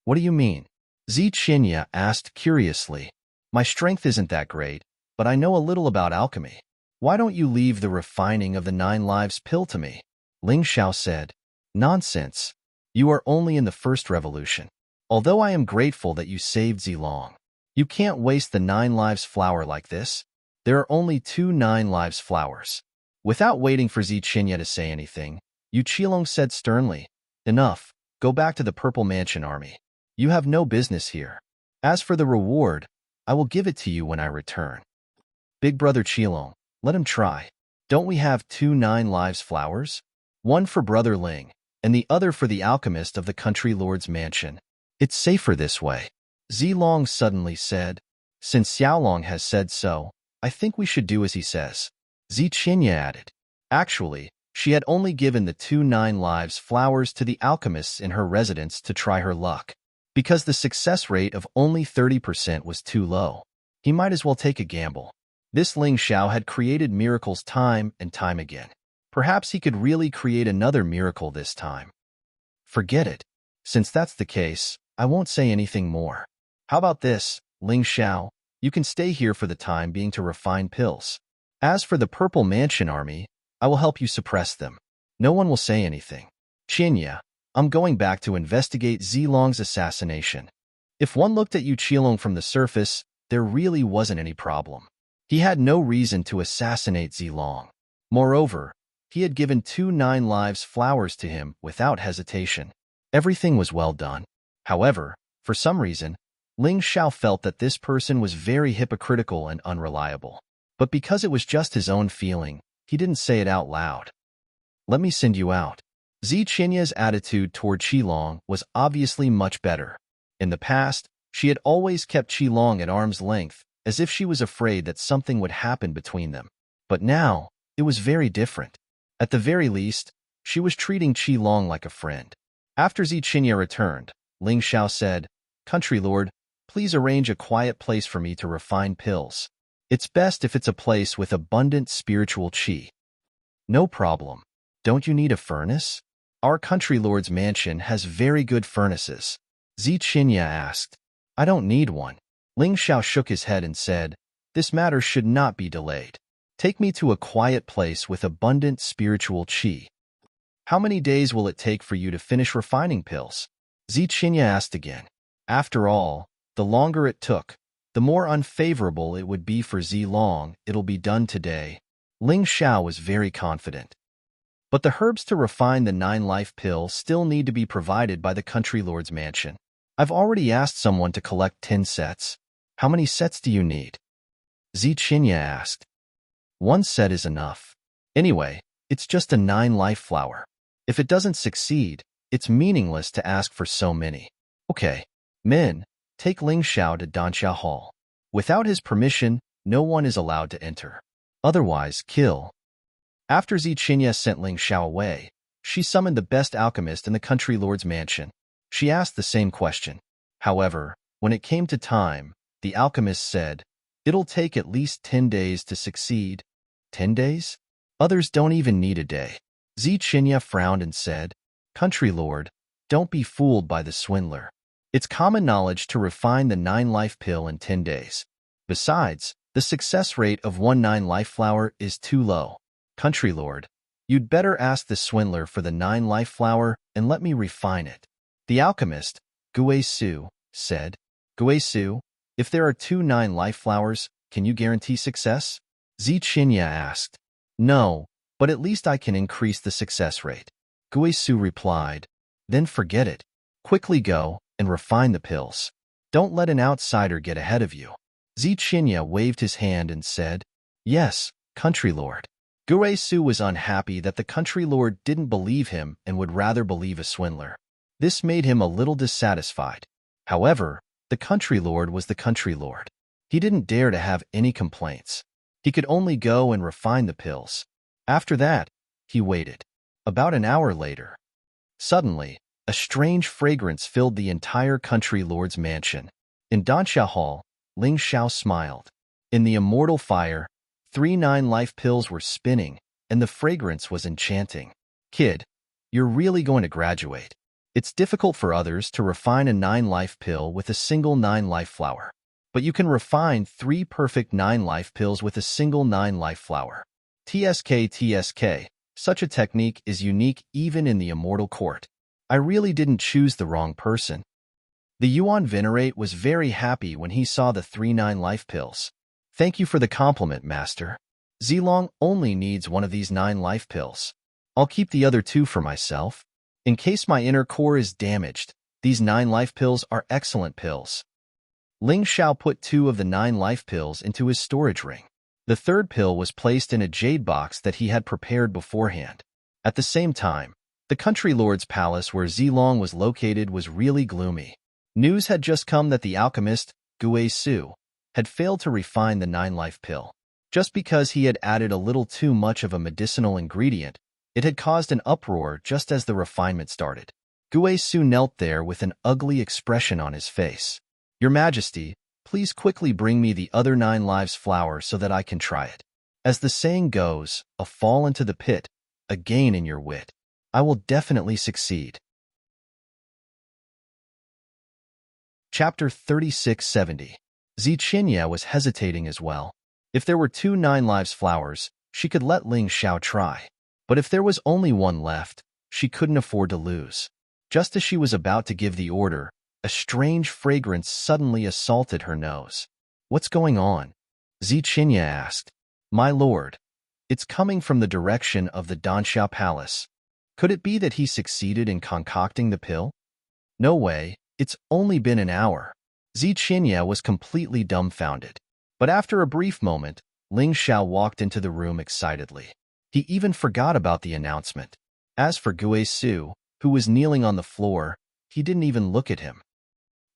What do you mean? Zichinya asked curiously. My strength isn't that great, but I know a little about alchemy. Why don't you leave the refining of the 9 lives pill to me? Ling Xiao said. Nonsense. You are only in the first revolution. Although I am grateful that you saved Zilong, you can't waste the 9 lives flower like this. There are only 2 9 lives flowers. Without waiting for Zichinya to say anything, Yu Qilong said sternly, Enough, go back to the Purple Mansion Army. You have no business here. As for the reward, I will give it to you when I return. Big Brother Qilong, let him try. Don't we have 2 9 lives flowers? One for Brother Ling, and the other for the alchemist of the country lord's mansion. It's safer this way. Zilong suddenly said. Since Xiaolong has said so, I think we should do as he says. Zichinya added. Actually, she had only given the 2 9 lives flowers to the alchemists in her residence to try her luck. Because the success rate of only 30% was too low, he might as well take a gamble. This Ling Xiao had created miracles time and time again. Perhaps he could really create another miracle this time. Forget it. Since that's the case, I won't say anything more. How about this, Ling Xiao? You can stay here for the time being to refine pills. As for the Purple Mansion army, I will help you suppress them. No one will say anything. Qinya, I'm going back to investigate Zilong's assassination. If one looked at Yu Qilong from the surface, there really wasn't any problem. He had no reason to assassinate Zilong. Moreover, he had given 2 9 lives flowers to him without hesitation. Everything was well done. However, for some reason, Ling Xiao felt that this person was very hypocritical and unreliable. But because it was just his own feeling, he didn't say it out loud. Let me send you out. Zi Qinya's attitude toward Qilong was obviously much better. In the past, she had always kept Qilong at arm's length, as if she was afraid that something would happen between them. But now, it was very different. At the very least, she was treating Qilong like a friend. After Zi Qinya returned, Ling Xiao said, "Country lord, please arrange a quiet place for me to refine pills. It's best if it's a place with abundant spiritual qi." "No problem. Don't you need a furnace?" "Our country lord's mansion has very good furnaces." Zi Qinya asked. "I don't need one." Ling Xiao shook his head and said, "This matter should not be delayed. Take me to a quiet place with abundant spiritual qi." "How many days will it take for you to finish refining pills?" Zi Qinya asked again. After all, the longer it took, the more unfavorable it would be for Zilong. "It'll be done today." Ling Xiao was very confident. But the herbs to refine the 9 life pill still need to be provided by the country lord's mansion. I've already asked someone to collect 10 sets. How many sets do you need? Zi Qinya asked. 1 set is enough. Anyway, it's just a 9 life flower. If it doesn't succeed, it's meaningless to ask for so many. Okay, men, take Ling Xiao to Danxia Hall. Without his permission, no one is allowed to enter. Otherwise, kill. After Zi Qinya sent Ling Xiao away, she summoned the best alchemist in the country lord's mansion. She asked the same question. However, when it came to time, the alchemist said, "It'll take at least 10 days to succeed." 10 days? Others don't even need a day. Zi Qinya frowned and said, "Country lord, don't be fooled by the swindler. It's common knowledge to refine the 9 life pill in 10 days. Besides, the success rate of 1 9 life flower is too low. Country lord, you'd better ask the swindler for the 9 life flower and let me refine it." The alchemist, Gui Su, said, "Gui Su, if there are 2 9 life flowers, can you guarantee success?" Zi Qinya asked. "No, but at least I can increase the success rate." Gui Su replied, "Then forget it. Quickly go and refine the pills. Don't let an outsider get ahead of you." Zi Qinya waved his hand and said, "Yes, country lord." Gui Su was unhappy that the country lord didn't believe him and would rather believe a swindler. This made him a little dissatisfied. However, the country lord was the country lord. He didn't dare to have any complaints. He could only go and refine the pills. After that, he waited. About an hour later, suddenly, a strange fragrance filled the entire country lord's mansion. In Danxia Hall, Ling Xiao smiled. In the immortal fire, 3 9 life pills were spinning, and the fragrance was enchanting. "Kid, you're really going to graduate. It's difficult for others to refine a 9 life pill with a single 9 life flower. But you can refine 3 perfect 9 life pills with a single 9 life flower. TSK. Such a technique is unique even in the immortal court. I really didn't choose the wrong person." The Yuan Venerate was very happy when he saw the 3 9 life pills. "Thank you for the compliment, master. Zilong only needs 1 of these 9 life pills. I'll keep the other 2 for myself. In case my inner core is damaged, these 9 life pills are excellent pills." Ling Xiao put 2 of the 9 life pills into his storage ring. The 3rd pill was placed in a jade box that he had prepared beforehand. At the same time, the country lord's palace where Zilong was located was really gloomy. News had just come that the alchemist, Gui Su, had failed to refine the 9 life pill. Just because he had added a little too much of a medicinal ingredient, it had caused an uproar just as the refinement started. Gui Su knelt there with an ugly expression on his face. "Your Majesty, please quickly bring me the other 9 lives flower so that I can try it. As the saying goes, a fall into the pit, a gain in your wit. I will definitely succeed." Chapter 3670. Zi Qinya was hesitating as well. If there were 2 9 lives flowers, she could let Ling Xiao try. But if there was only one left, she couldn't afford to lose. Just as she was about to give the order, a strange fragrance suddenly assaulted her nose. What's going on? Ziqinya asked. My lord, it's coming from the direction of the Danxia Palace. Could it be that he succeeded in concocting the pill? No way, it's only been an hour. Ziqinya was completely dumbfounded. But after a brief moment, Ling Xiao walked into the room excitedly. He even forgot about the announcement. As for Gui Su, who was kneeling on the floor, he didn't even look at him.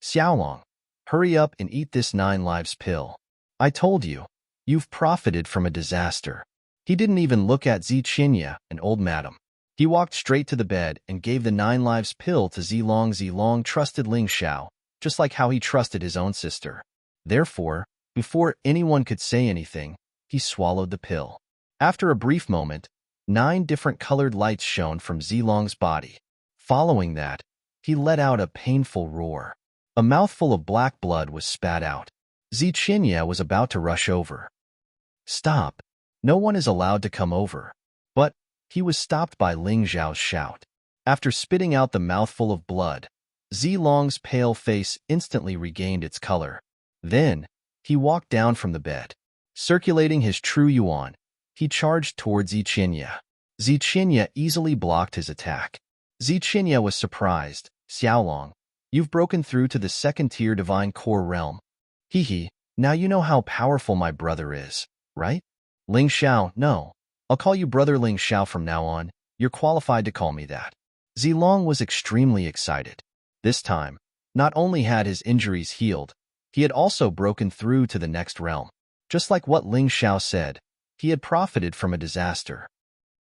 Xiaolong, hurry up and eat this 9 lives pill. I told you, you've profited from a disaster. He didn't even look at Ziqinya, an old madam. He walked straight to the bed and gave the 9 lives pill to Zilong. Zilong trusted Ling Xiao, just like how he trusted his own sister. Therefore, before anyone could say anything, he swallowed the pill. After a brief moment, 9 different colored lights shone from Zilong's body. Following that, he let out a painful roar. A mouthful of black blood was spat out. Ziqinya was about to rush over. Stop! No one is allowed to come over. But he was stopped by Ling Xiao's shout. After spitting out the mouthful of blood, Zilong's pale face instantly regained its color. Then, he walked down from the bed. Circulating his true yuan, he charged towards Ziqinya. Ziqinya easily blocked his attack. Ziqinya was surprised. Xiaolong, you've broken through to the 2nd-tier divine core realm. Hee, now you know how powerful my brother is, right? Ling Xiao, no. I'll call you Brother Ling Xiao from now on. You're qualified to call me that. Zilong was extremely excited. This time, not only had his injuries healed, he had also broken through to the next realm. Just like what Ling Xiao said, he had profited from a disaster.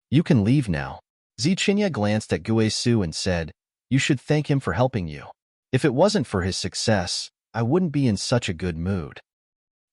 You can leave now. Ziqinya glanced at Gui Su and said, you should thank him for helping you. If it wasn't for his success, I wouldn't be in such a good mood.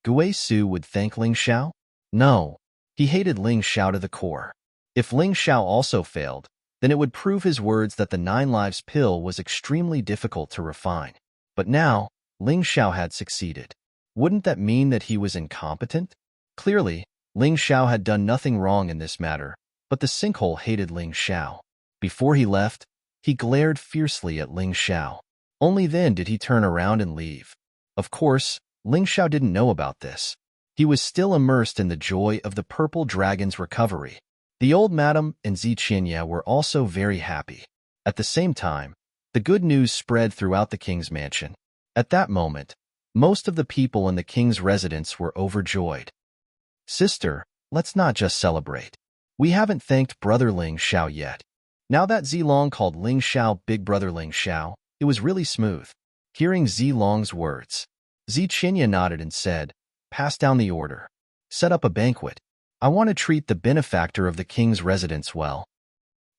Gui Su would thank Ling Xiao? No. He hated Ling Xiao to the core. If Ling Xiao also failed, then it would prove his words that the 9 lives pill was extremely difficult to refine. But now, Ling Xiao had succeeded. Wouldn't that mean that he was incompetent? Clearly, Ling Xiao had done nothing wrong in this matter, but the sinkhole hated Ling Xiao. Before he left, he glared fiercely at Ling Xiao. Only then did he turn around and leave. Of course, Ling Xiao didn't know about this. He was still immersed in the joy of the purple dragon's recovery. The old madam and Ziqinya were also very happy. At the same time, the good news spread throughout the king's mansion. At that moment, most of the people in the king's residence were overjoyed. Sister, let's not just celebrate. We haven't thanked Brother Ling Xiao yet. Now that Zilong called Ling Xiao Big Brother Ling Xiao, it was really smooth. Hearing Zilong's words, Ziqinya nodded and said, pass down the order. Set up a banquet. I want to treat the benefactor of the king's residence well.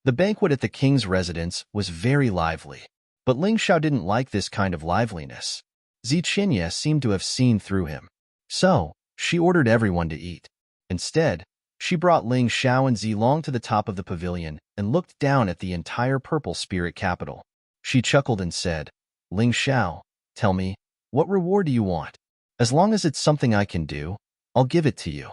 The banquet at the king's residence was very lively, but Ling Xiao didn't like this kind of liveliness. Ziqinya seemed to have seen through him. So, she ordered everyone to eat. Instead, she brought Ling Xiao and Zilong to the top of the pavilion and looked down at the entire purple spirit capital. She chuckled and said, Ling Xiao, tell me, what reward do you want? As long as it's something I can do, I'll give it to you.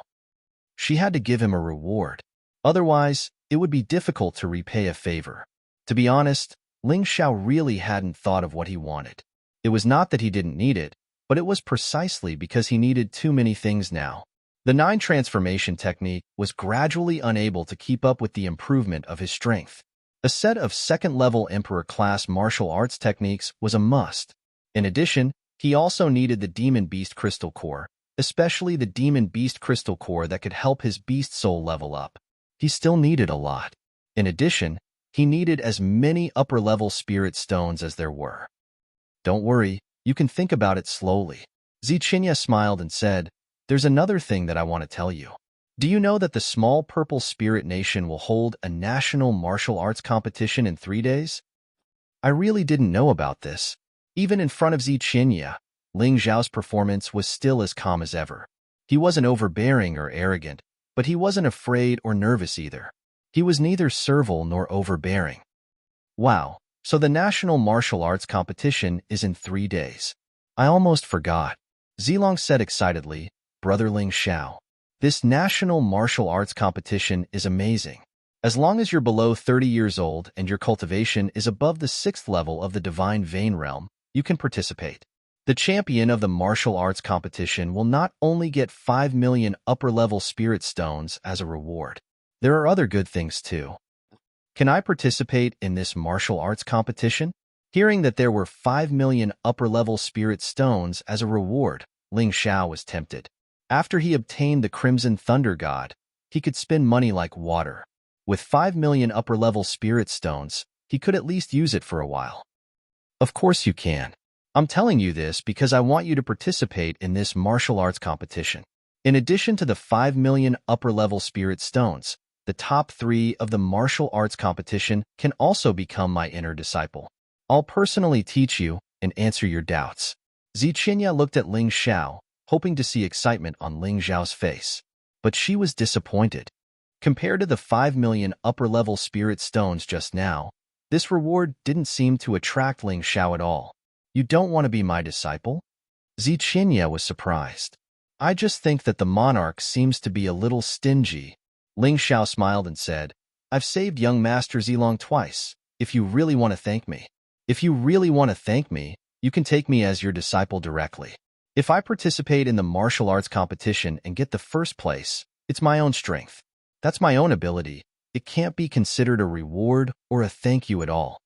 She had to give him a reward. Otherwise, it would be difficult to repay a favor. To be honest, Ling Xiao really hadn't thought of what he wanted. It was not that he didn't need it, but it was precisely because he needed too many things now. The 9 transformation technique was gradually unable to keep up with the improvement of his strength. A set of 2nd-level Emperor-class martial arts techniques was a must. In addition, he also needed the Demon Beast Crystal Core, especially the Demon Beast Crystal Core that could help his Beast Soul level up. He still needed a lot. In addition, he needed as many upper-level Spirit Stones as there were. Don't worry, you can think about it slowly. Ziqinya smiled and said, there's another thing that I want to tell you. Do you know that the small purple spirit nation will hold a national martial arts competition in 3 days? I really didn't know about this. Even in front of Ziqinya, Ling Xiao's performance was still as calm as ever. He wasn't overbearing or arrogant, but he wasn't afraid or nervous either. He was neither servile nor overbearing. Wow, so the national martial arts competition is in 3 days. I almost forgot. Zilong said excitedly, Brother Ling Xiao, This national martial arts competition is amazing. As long as you're below 30 years old and your cultivation is above the 6th level of the Divine Vein Realm, you can participate. The champion of the martial arts competition will not only get 5 million upper-level spirit stones as a reward. There are other good things too. Can I participate in this martial arts competition? Hearing that there were 5 million upper-level spirit stones as a reward, Ling Xiao was tempted. After he obtained the Crimson Thunder God, he could spend money like water. With 5 million upper-level spirit stones, he could at least use it for a while. Of course you can. I'm telling you this because I want you to participate in this martial arts competition. In addition to the 5 million upper-level spirit stones, the top 3 of the martial arts competition can also become my inner disciple. I'll personally teach you and answer your doubts. Ziqinya looked at Ling Xiao, hoping to see excitement on Ling Xiao's face. But she was disappointed. Compared to the 5 million upper-level spirit stones just now, this reward didn't seem to attract Ling Xiao at all. You don't want to be my disciple? Ziqinya was surprised. I just think that the monarch seems to be a little stingy. Ling Xiao smiled and said, I've saved young Master Zilong twice, if you really want to thank me. If you really want to thank me, you can take me as your disciple directly. If I participate in the martial arts competition and get the first place, it's my own strength. That's my own ability. It can't be considered a reward or a thank you at all.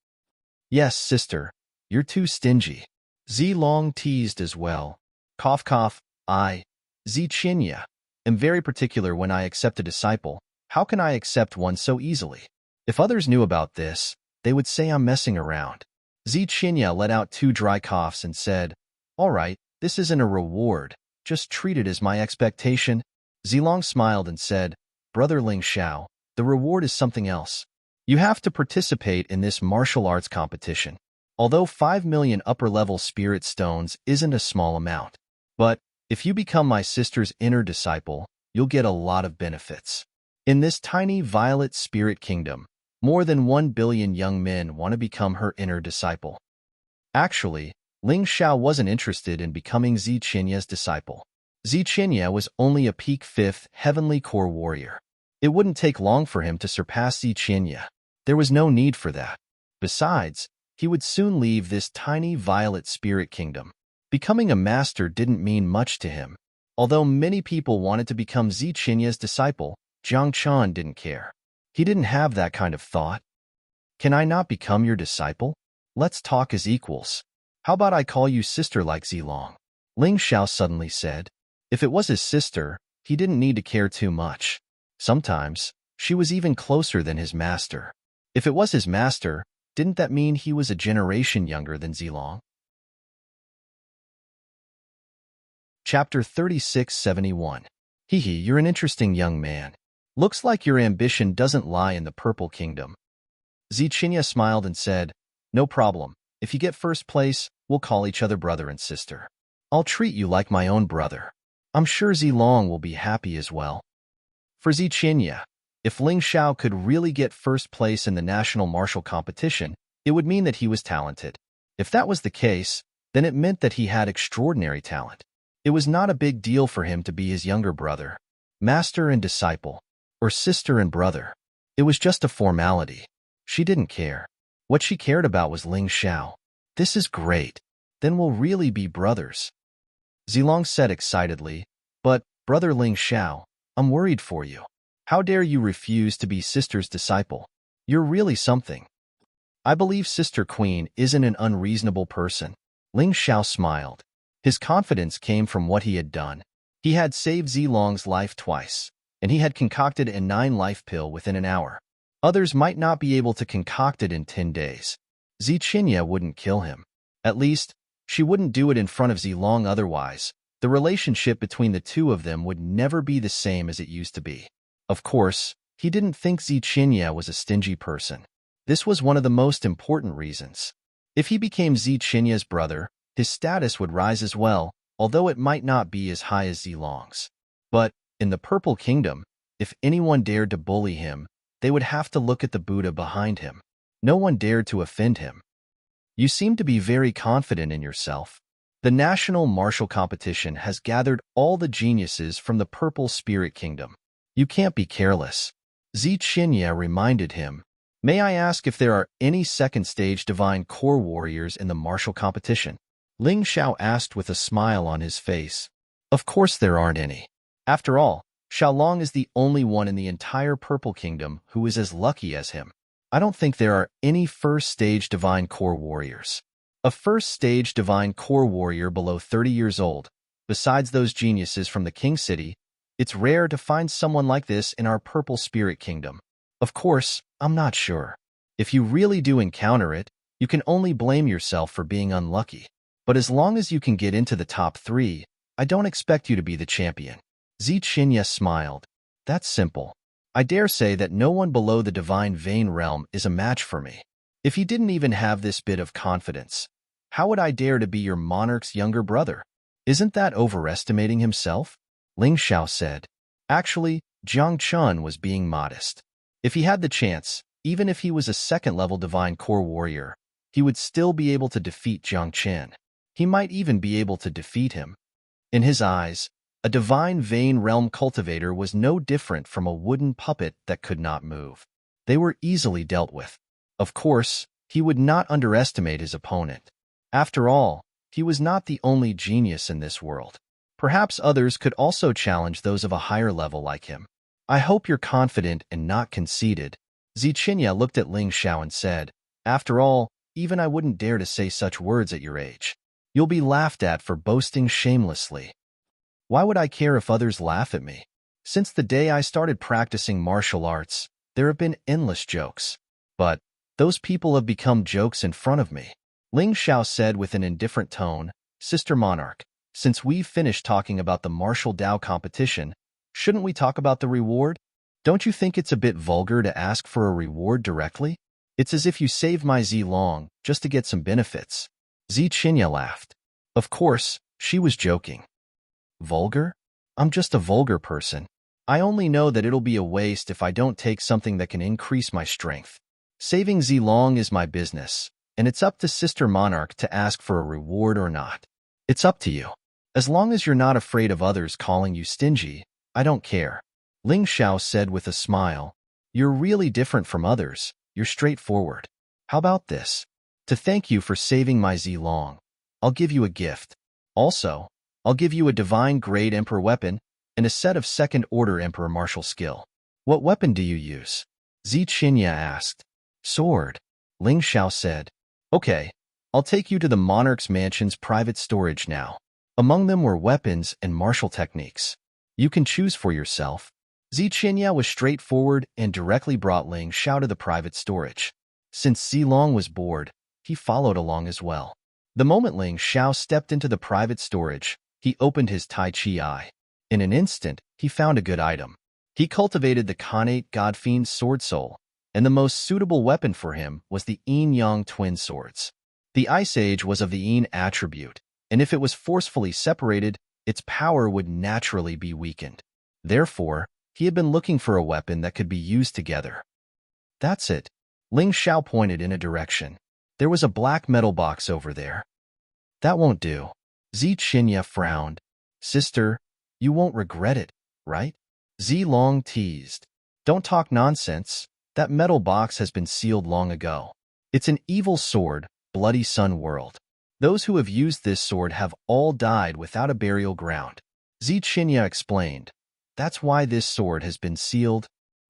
Yes, sister, you're too stingy. Zilong teased as well. Cough cough, Ziqinya, am very particular when I accept a disciple. How can I accept one so easily? If others knew about this, they would say I'm messing around. Ziqinya let out 2 dry coughs and said, All right, this isn't a reward. Just treat it as my expectation. Zilong smiled and said, Brother Ling Xiao, the reward is something else. You have to participate in this martial arts competition. Although 5 million upper-level spirit stones isn't a small amount, but if you become my sister's inner disciple, you'll get a lot of benefits. In this tiny violet spirit kingdom, more than 1 billion young men want to become her inner disciple. Actually, Ling Xiao wasn't interested in becoming Ziqinya's disciple. Ziqinya was only a peak 5th heavenly core warrior. It wouldn't take long for him to surpass Ziqinya. There was no need for that. Besides, he would soon leave this tiny violet spirit kingdom. Becoming a master didn't mean much to him. Although many people wanted to become Ziqinya's disciple, Jiang Chan didn't care. He didn't have that kind of thought. Can I not become your disciple? Let's talk as equals. How about I call you sister like Zilong? Ling Xiao suddenly said. If it was his sister, he didn't need to care too much. Sometimes, she was even closer than his master. If it was his master, didn't that mean he was a generation younger than Zilong? Chapter 3671. Hee, you're an interesting young man. Looks like your ambition doesn't lie in the Purple Kingdom. Ziqinya smiled and said, No problem. If you get first place, we'll call each other brother and sister. I'll treat you like my own brother. I'm sure Zilong will be happy as well. For Ziqinya, if Ling Xiao could really get first place in the national martial competition, it would mean that he was talented. If that was the case, then it meant that he had extraordinary talent. It was not a big deal for him to be his younger brother, master and disciple, or sister and brother. It was just a formality. She didn't care. What she cared about was Ling Xiao. This is great. Then we'll really be brothers. Zilong said excitedly, But, brother Ling Xiao, I'm worried for you. How dare you refuse to be sister's disciple? You're really something. I believe Sister Queen isn't an unreasonable person. Ling Xiao smiled. His confidence came from what he had done. He had saved Zilong's life twice, and he had concocted a 9-life pill within an hour. Others might not be able to concoct it in 10 days. Ziqinya wouldn't kill him. At least, she wouldn't do it in front of Zilong otherwise. The relationship between the two of them would never be the same as it used to be. Of course, he didn't think Ziqinya was a stingy person. This was one of the most important reasons. If he became Ziqinya's brother, his status would rise as well, although it might not be as high as Zilong's. But, in the Purple Kingdom, if anyone dared to bully him, they would have to look at the Buddha behind him. No one dared to offend him. You seem to be very confident in yourself. The national martial competition has gathered all the geniuses from the Purple Spirit Kingdom. You can't be careless. Ziqinya reminded him. May I ask if there are any second-stage divine core warriors in the martial competition? Ling Xiao asked with a smile on his face. Of course there aren't any. After all, Xiaolong is the only one in the entire Purple Kingdom who is as lucky as him. I don't think there are any first-stage divine core warriors. A first-stage divine core warrior below 30 years old, besides those geniuses from the King City, it's rare to find someone like this in our Purple Spirit Kingdom. Of course, I'm not sure. If you really do encounter it, you can only blame yourself for being unlucky. But as long as you can get into the top 3, I don't expect you to be the champion. Ziqinya smiled. That's simple. I dare say that no one below the Divine Vein Realm is a match for me. If he didn't even have this bit of confidence, how would I dare to be your monarch's younger brother? Isn't that overestimating himself? Ling Xiao said. Actually, Jiang Chun was being modest. If he had the chance, even if he was a second-level divine core warrior, he would still be able to defeat Jiang Chen. He might even be able to defeat him. In his eyes, a divine vein realm cultivator was no different from a wooden puppet that could not move. They were easily dealt with. Of course, he would not underestimate his opponent. After all, he was not the only genius in this world. Perhaps others could also challenge those of a higher level like him. I hope you're confident and not conceited. Ziqinya looked at Ling Xiao and said, After all, even I wouldn't dare to say such words at your age. You'll be laughed at for boasting shamelessly. Why would I care if others laugh at me? Since the day I started practicing martial arts, there have been endless jokes. But those people have become jokes in front of me. Ling Xiao said with an indifferent tone, Sister Monarch, since we've finished talking about the martial Dao competition, shouldn't we talk about the reward? Don't you think it's a bit vulgar to ask for a reward directly? It's as if you saved my Zilong just to get some benefits. Ziqinya laughed. Of course, she was joking. Vulgar? I'm just a vulgar person. I only know that it'll be a waste if I don't take something that can increase my strength. Saving Zilong is my business, and it's up to Sister Monarch to ask for a reward or not. It's up to you. As long as you're not afraid of others calling you stingy, I don't care. Ling Xiao said with a smile, You're really different from others. You're straightforward. How about this? To thank you for saving my Zilong, I'll give you a gift. Also, I'll give you a divine grade Emperor weapon and a set of second-order Emperor martial skill. What weapon do you use? Ziqinya asked. Sword. Ling Xiao said. Okay, I'll take you to the Monarch's Mansion's private storage now. Among them were weapons and martial techniques. You can choose for yourself. Ziqinya was straightforward and directly brought Ling Xiao to the private storage. Since Zilong was bored, he followed along as well. The moment Ling Xiao stepped into the private storage, he opened his Tai Chi eye. In an instant, he found a good item. He cultivated the Khanate God Fiend Sword Soul, and the most suitable weapon for him was the Yin-Yang Twin Swords. The Ice Age was of the Yin attribute, and if it was forcefully separated, its power would naturally be weakened. Therefore, he had been looking for a weapon that could be used together. That's it. Ling Xiao pointed in a direction. There was a black metal box over there. That won't do. Ziqinya frowned. Sister, you won't regret it, right? Zilong teased. Don't talk nonsense. That metal box has been sealed long ago. It's an evil sword, Bloody Sun World. Those who have used this sword have all died without a burial ground. Ziqinya explained. That's why this sword has been sealed.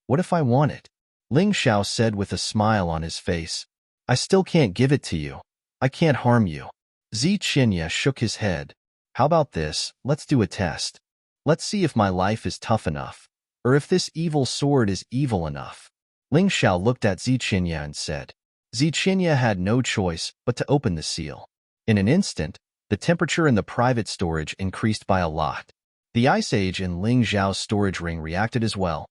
What if I want it? Ling Xiao said with a smile on his face. I still can't give it to you. I can't harm you. Ziqinya shook his head. How about this? Let's do a test. Let's see if my life is tough enough, or if this evil sword is evil enough. Ling Xiao looked at Ziqinya and said. Ziqinya had no choice but to open the seal. In an instant, the temperature in the private storage increased by a lot. The Ice Age in Ling Xiao's storage ring reacted as well.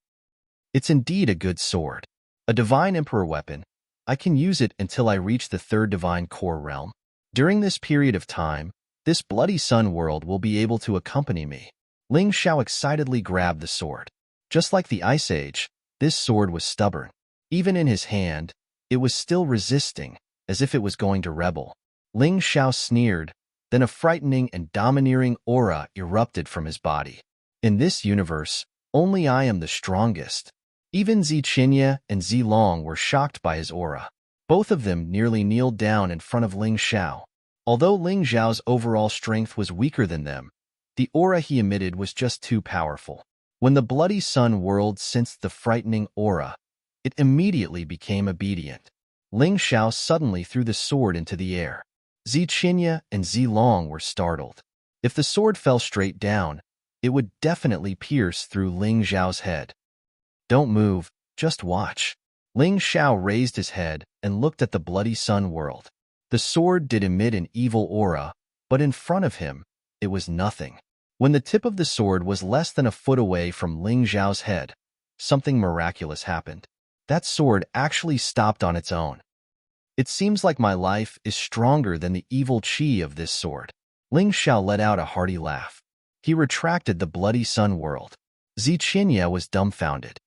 It's indeed a good sword. A divine emperor weapon. I can use it until I reach the third divine core realm. During this period of time, this Bloody Sun World will be able to accompany me. Ling Xiao excitedly grabbed the sword. Just like the Ice Age, this sword was stubborn. Even in his hand, it was still resisting, as if it was going to rebel. Ling Xiao sneered. Then a frightening and domineering aura erupted from his body. In this universe, only I am the strongest. Even Ziqinya and Zilong were shocked by his aura. Both of them nearly kneeled down in front of Ling Xiao. Although Ling Xiao's overall strength was weaker than them, the aura he emitted was just too powerful. When the bloody sun world sensed the frightening aura, it immediately became obedient. Ling Xiao suddenly threw the sword into the air. Ziqinya and Zilong were startled. If the sword fell straight down, it would definitely pierce through Ling Xiao's head. Don't move, just watch. Ling Xiao raised his head and looked at the bloody sun world. The sword did emit an evil aura, but in front of him, it was nothing. When the tip of the sword was less than a foot away from Ling Xiao's head, something miraculous happened. That sword actually stopped on its own. It seems like my life is stronger than the evil qi of this sword. Ling Xiao let out a hearty laugh. He retracted the bloody sun world. Ziqinya was dumbfounded.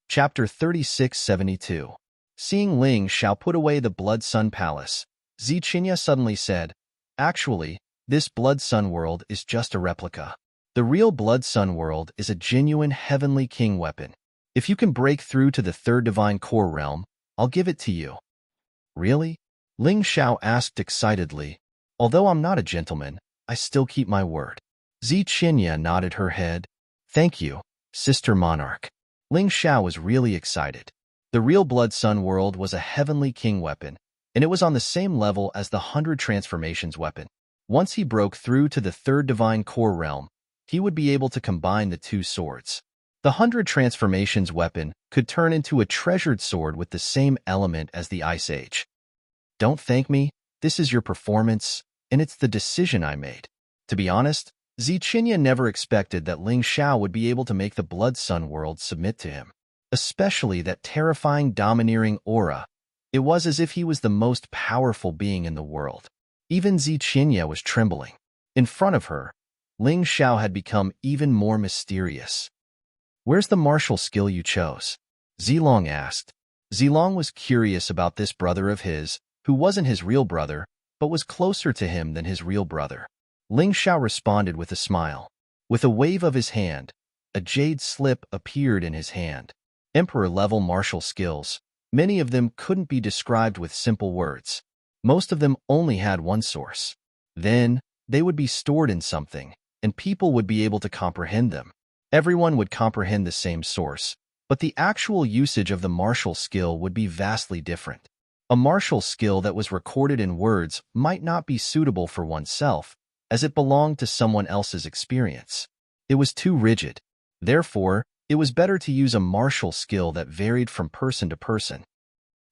Chapter 3672. Seeing Ling Xiao put away the Blood Sun Palace, Ziqinya suddenly said, "Actually, this Blood Sun world is just a replica. The real Blood Sun world is a genuine Heavenly King weapon. If you can break through to the third divine core realm, I'll give it to you." "Really?" Ling Xiao asked excitedly. "Although I'm not a gentleman, I still keep my word." Ziqinya nodded her head. "Thank you, Sister Monarch." Ling Xiao was really excited. The real Blood Sun world was a Heavenly King weapon, and it was on the same level as the 100 Transformations weapon. Once he broke through to the third divine core realm, he would be able to combine the two swords. The 100 Transformations weapon could turn into a treasured sword with the same element as the Ice Age. "Don't thank me, this is your performance, and it's the decision I made." To be honest, Ziqinya never expected that Ling Xiao would be able to make the Blood Sun world submit to him. Especially that terrifying domineering aura. It was as if he was the most powerful being in the world. Even Ziqinya was trembling. In front of her, Ling Xiao had become even more mysterious. "Where's the martial skill you chose?" Zilong asked. Zilong was curious about this brother of his, who wasn't his real brother, but was closer to him than his real brother. Ling Xiao responded with a smile. With a wave of his hand, a jade slip appeared in his hand. Emperor-level martial skills, many of them couldn't be described with simple words. Most of them only had one source. Then, they would be stored in something, and people would be able to comprehend them. Everyone would comprehend the same source, but the actual usage of the martial skill would be vastly different. A martial skill that was recorded in words might not be suitable for oneself, as it belonged to someone else's experience. It was too rigid. Therefore, it was better to use a martial skill that varied from person to person.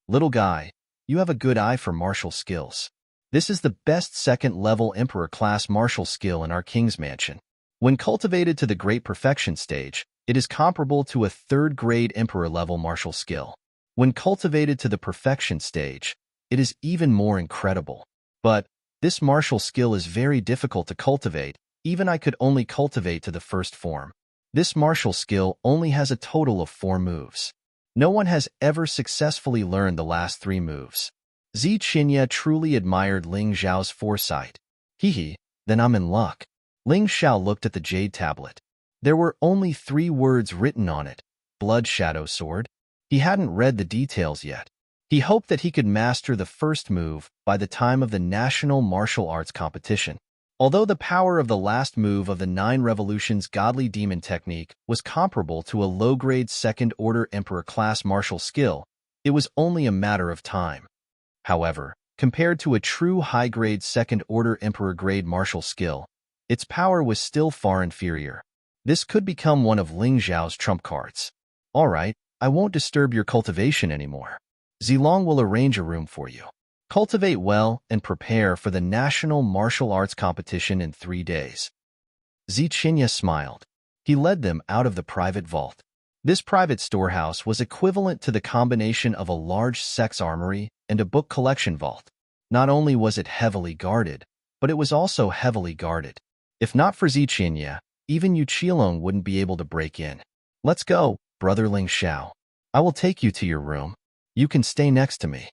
"Little guy, you have a good eye for martial skills. This is the best second-level Emperor-class martial skill in our King's Mansion. When cultivated to the Great Perfection stage, it is comparable to a third-grade Emperor-level martial skill. When cultivated to the Perfection stage, it is even more incredible. But this martial skill is very difficult to cultivate. Even I could only cultivate to the first form. This martial skill only has a total of 4 moves. No one has ever successfully learned the last 3 moves." Ziqinya truly admired Ling Xiao's foresight. "Hee, then I'm in luck." Ling Xiao looked at the jade tablet. There were only 3 words written on it: Blood Shadow Sword. He hadn't read the details yet. He hoped that he could master the first move by the time of the National Martial Arts Competition. Although the power of the last move of the 9 Revolutions Godly Demon technique was comparable to a low-grade second-order Emperor-class martial skill, it was only a matter of time. However, compared to a true high-grade second-order Emperor-grade martial skill, its power was still far inferior. This could become one of Ling Xiao's trump cards. "All right, I won't disturb your cultivation anymore. Zilong will arrange a room for you. Cultivate well and prepare for the National Martial Arts Competition in 3 days." Ziqinya smiled. He led them out of the private vault. This private storehouse was equivalent to the combination of a large sex armory and a book collection vault. Not only was it heavily guarded, but it was also heavily guarded. If not for Ziqinya, even Yu Qilong wouldn't be able to break in. "Let's go, Brother Ling Xiao. I will take you to your room. You can stay next to me."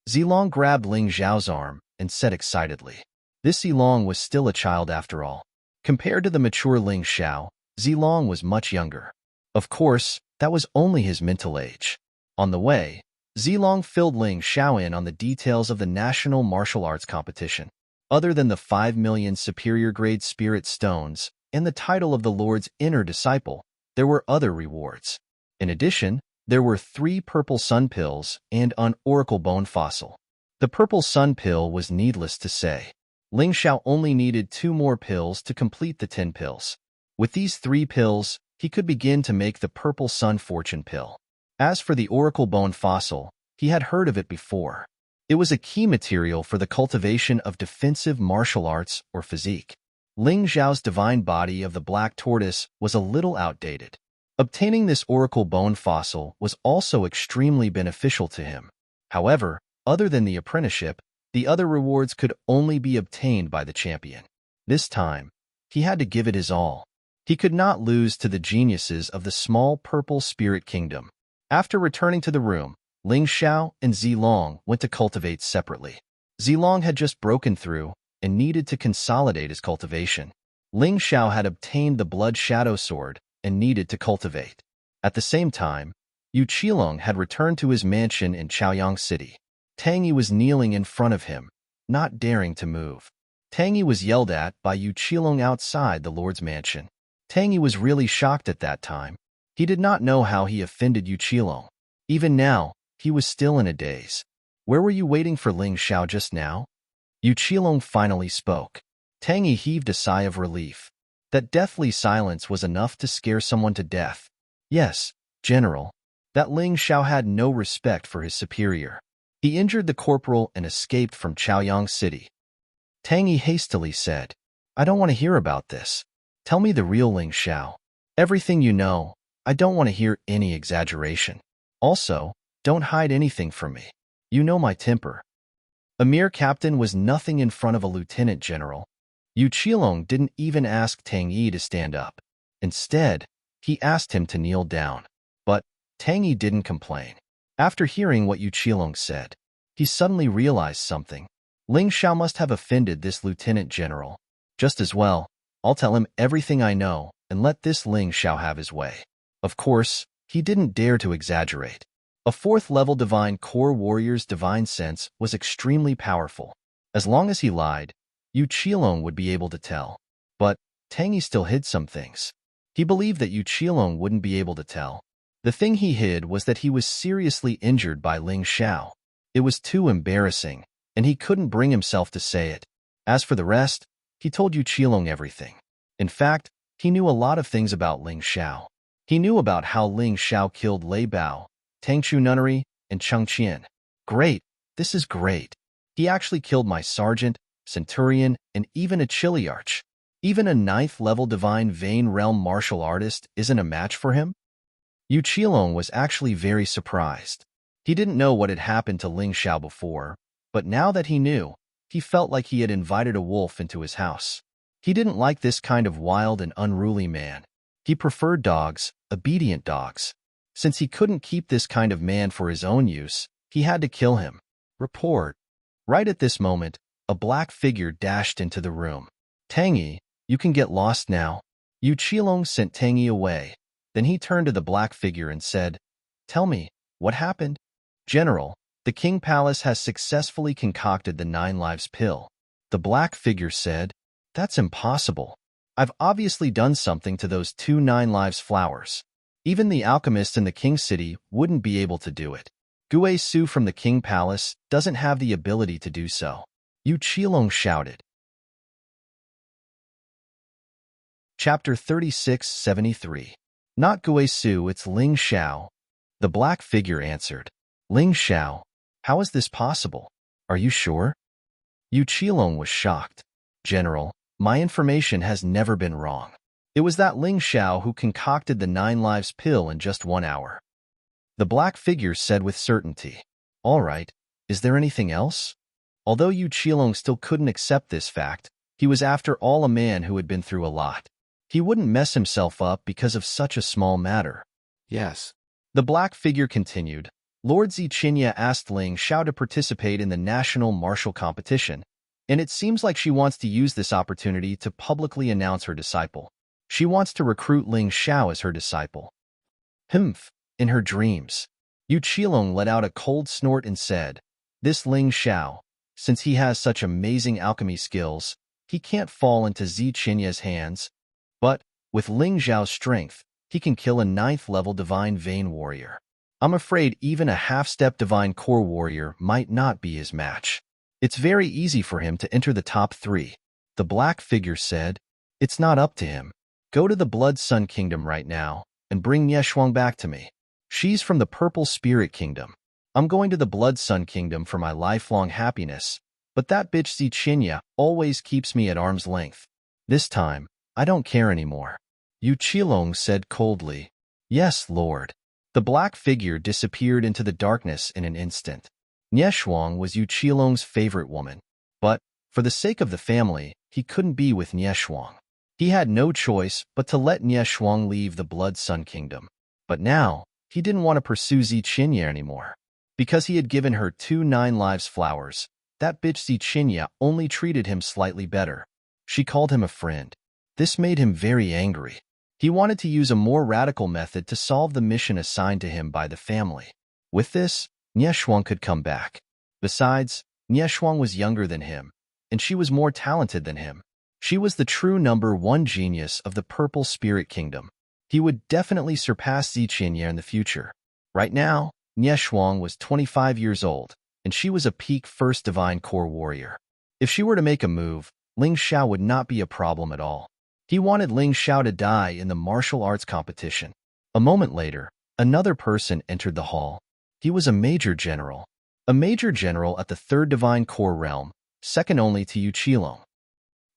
Zilong grabbed Ling Xiao's arm and said excitedly. This Zilong was still a child after all. Compared to the mature Ling Xiao, Zilong was much younger. Of course, that was only his mental age. On the way, Zilong filled Ling Xiao in on the details of the national martial arts competition. Other than the 5 million superior-grade spirit stones and the title of the Lord's inner disciple, there were other rewards. In addition, there were 3 purple sun pills and an oracle bone fossil. The purple sun pill was needless to say. Ling Xiao only needed 2 more pills to complete the 10 pills. With these 3 pills, he could begin to make the purple sun fortune pill. As for the oracle bone fossil, he had heard of it before. It was a key material for the cultivation of defensive martial arts or physique. Ling Xiao's divine body of the black tortoise was a little outdated. Obtaining this oracle bone fossil was also extremely beneficial to him. However, other than the apprenticeship, the other rewards could only be obtained by the champion. This time, he had to give it his all. He could not lose to the geniuses of the small purple spirit kingdom. After returning to the room, Ling Xiao and Zilong went to cultivate separately. Zilong had just broken through and needed to consolidate his cultivation. Ling Xiao had obtained the blood shadow sword and needed to cultivate. At the same time, Yu Qilong had returned to his mansion in Chaoyang City. Tang Yi was kneeling in front of him, not daring to move. Tang Yi was yelled at by Yu Qilong outside the Lord's mansion. Tang Yi was really shocked at that time. He did not know how he offended Yu Qilong. Even now, he was still in a daze. Where were you waiting for Ling Xiao just now? Yu Qilong finally spoke. Tang Yi heaved a sigh of relief. That deathly silence was enough to scare someone to death. Yes, General. That Ling Xiao had no respect for his superior. He injured the corporal and escaped from Chaoyang City. Tang Yi hastily said, I don't want to hear about this. Tell me the real Ling Xiao. Everything you know. I don't want to hear any exaggeration. Also, don't hide anything from me. You know my temper. A mere captain was nothing in front of a lieutenant general. Yu Qilong didn't even ask Tang Yi to stand up. Instead, he asked him to kneel down. But Tang Yi didn't complain. After hearing what Yu Qilong said, he suddenly realized something. Ling Xiao must have offended this lieutenant general. Just as well, I'll tell him everything I know and let this Ling Xiao have his way. Of course, he didn't dare to exaggerate. A 4th-level divine core warrior's divine sense was extremely powerful. As long as he lied, Yu Qilong would be able to tell. But Tang Yi still hid some things. He believed that Yu Qilong wouldn't be able to tell. The thing he hid was that he was seriously injured by Ling Xiao. It was too embarrassing, and he couldn't bring himself to say it. As for the rest, he told Yu Qilong everything. In fact, he knew a lot of things about Ling Xiao. He knew about how Ling Xiao killed Lei Bao, Tangchu Nunnery, and Cheng Qian. Great, this is great. He actually killed my sergeant, centurion, and even a chiliarch. Even a 9th-level divine vein realm martial artist isn't a match for him? Yu Qilong was actually very surprised. He didn't know what had happened to Ling Xiao before, but now that he knew, he felt like he had invited a wolf into his house. He didn't like this kind of wild and unruly man. He preferred dogs, obedient dogs. Since he couldn't keep this kind of man for his own use, he had to kill him. Report. Right at this moment, a black figure dashed into the room. Tang Yi, you can get lost now. Yu Qilong sent Tang Yi away. Then he turned to the black figure and said, Tell me, what happened? General, the King Palace has successfully concocted the 9 lives pill. The black figure said, That's impossible. I've obviously done something to those 2 9 lives flowers. Even the alchemist in the King City wouldn't be able to do it. Gui Su from the King Palace doesn't have the ability to do so. Yu Qilong shouted. Chapter 3673. Not Gui Su, it's Ling Xiao. The black figure answered. Ling Xiao, how is this possible? Are you sure? Yu Qilong was shocked. General, my information has never been wrong. It was that Ling Xiao who concocted the 9 lives pill in just 1 hour. The black figure said with certainty. All right, is there anything else? Although Yu Qilong still couldn't accept this fact, he was after all a man who had been through a lot. He wouldn't mess himself up because of such a small matter. Yes. The black figure continued. Lord Zichinya asked Ling Xiao to participate in the national martial competition, and it seems like she wants to use this opportunity to publicly announce her disciple. She wants to recruit Ling Xiao as her disciple. Humph, in her dreams, Yu Qilong let out a cold snort and said, "This Ling Xiao, since he has such amazing alchemy skills, he can't fall into Zichinya's hands, but with Ling Xiao's strength, he can kill a 9th-level Divine Vein Warrior. I'm afraid even a half-step Divine Core Warrior might not be his match. It's very easy for him to enter the top 3. The black figure said, "It's not up to him. Go to the Blood Sun Kingdom right now and bring Nieshuang back to me. She's from the Purple Spirit Kingdom. I'm going to the Blood Sun Kingdom for my lifelong happiness, but that bitch Zichinya always keeps me at arm's length. This time, I don't care anymore." Yu Qilong said coldly, "Yes, Lord." The black figure disappeared into the darkness in an instant. Nieshuang was Yu Qilong's favorite woman, but for the sake of the family, he couldn't be with Nieshuang. He had no choice but to let Nieshuang leave the Blood Sun Kingdom. But now, he didn't want to pursue Zichinya anymore. Because he had given her 2 9 lives flowers, that bitch Zichinya only treated him slightly better. She called him a friend. This made him very angry. He wanted to use a more radical method to solve the mission assigned to him by the family. With this, Nieshuang could come back. Besides, Nieshuang was younger than him, and she was more talented than him. She was the true #1 genius of the Purple Spirit Kingdom. He would definitely surpass Zichinya in the future. Right now, Nieshuang was 25 years old, and she was a peak first Divine Core Warrior. If she were to make a move, Ling Xiao would not be a problem at all. He wanted Ling Xiao to die in the martial arts competition. A moment later, another person entered the hall. He was a major general. A major general at the 3rd Divine Core realm, second only to Yu Qilong.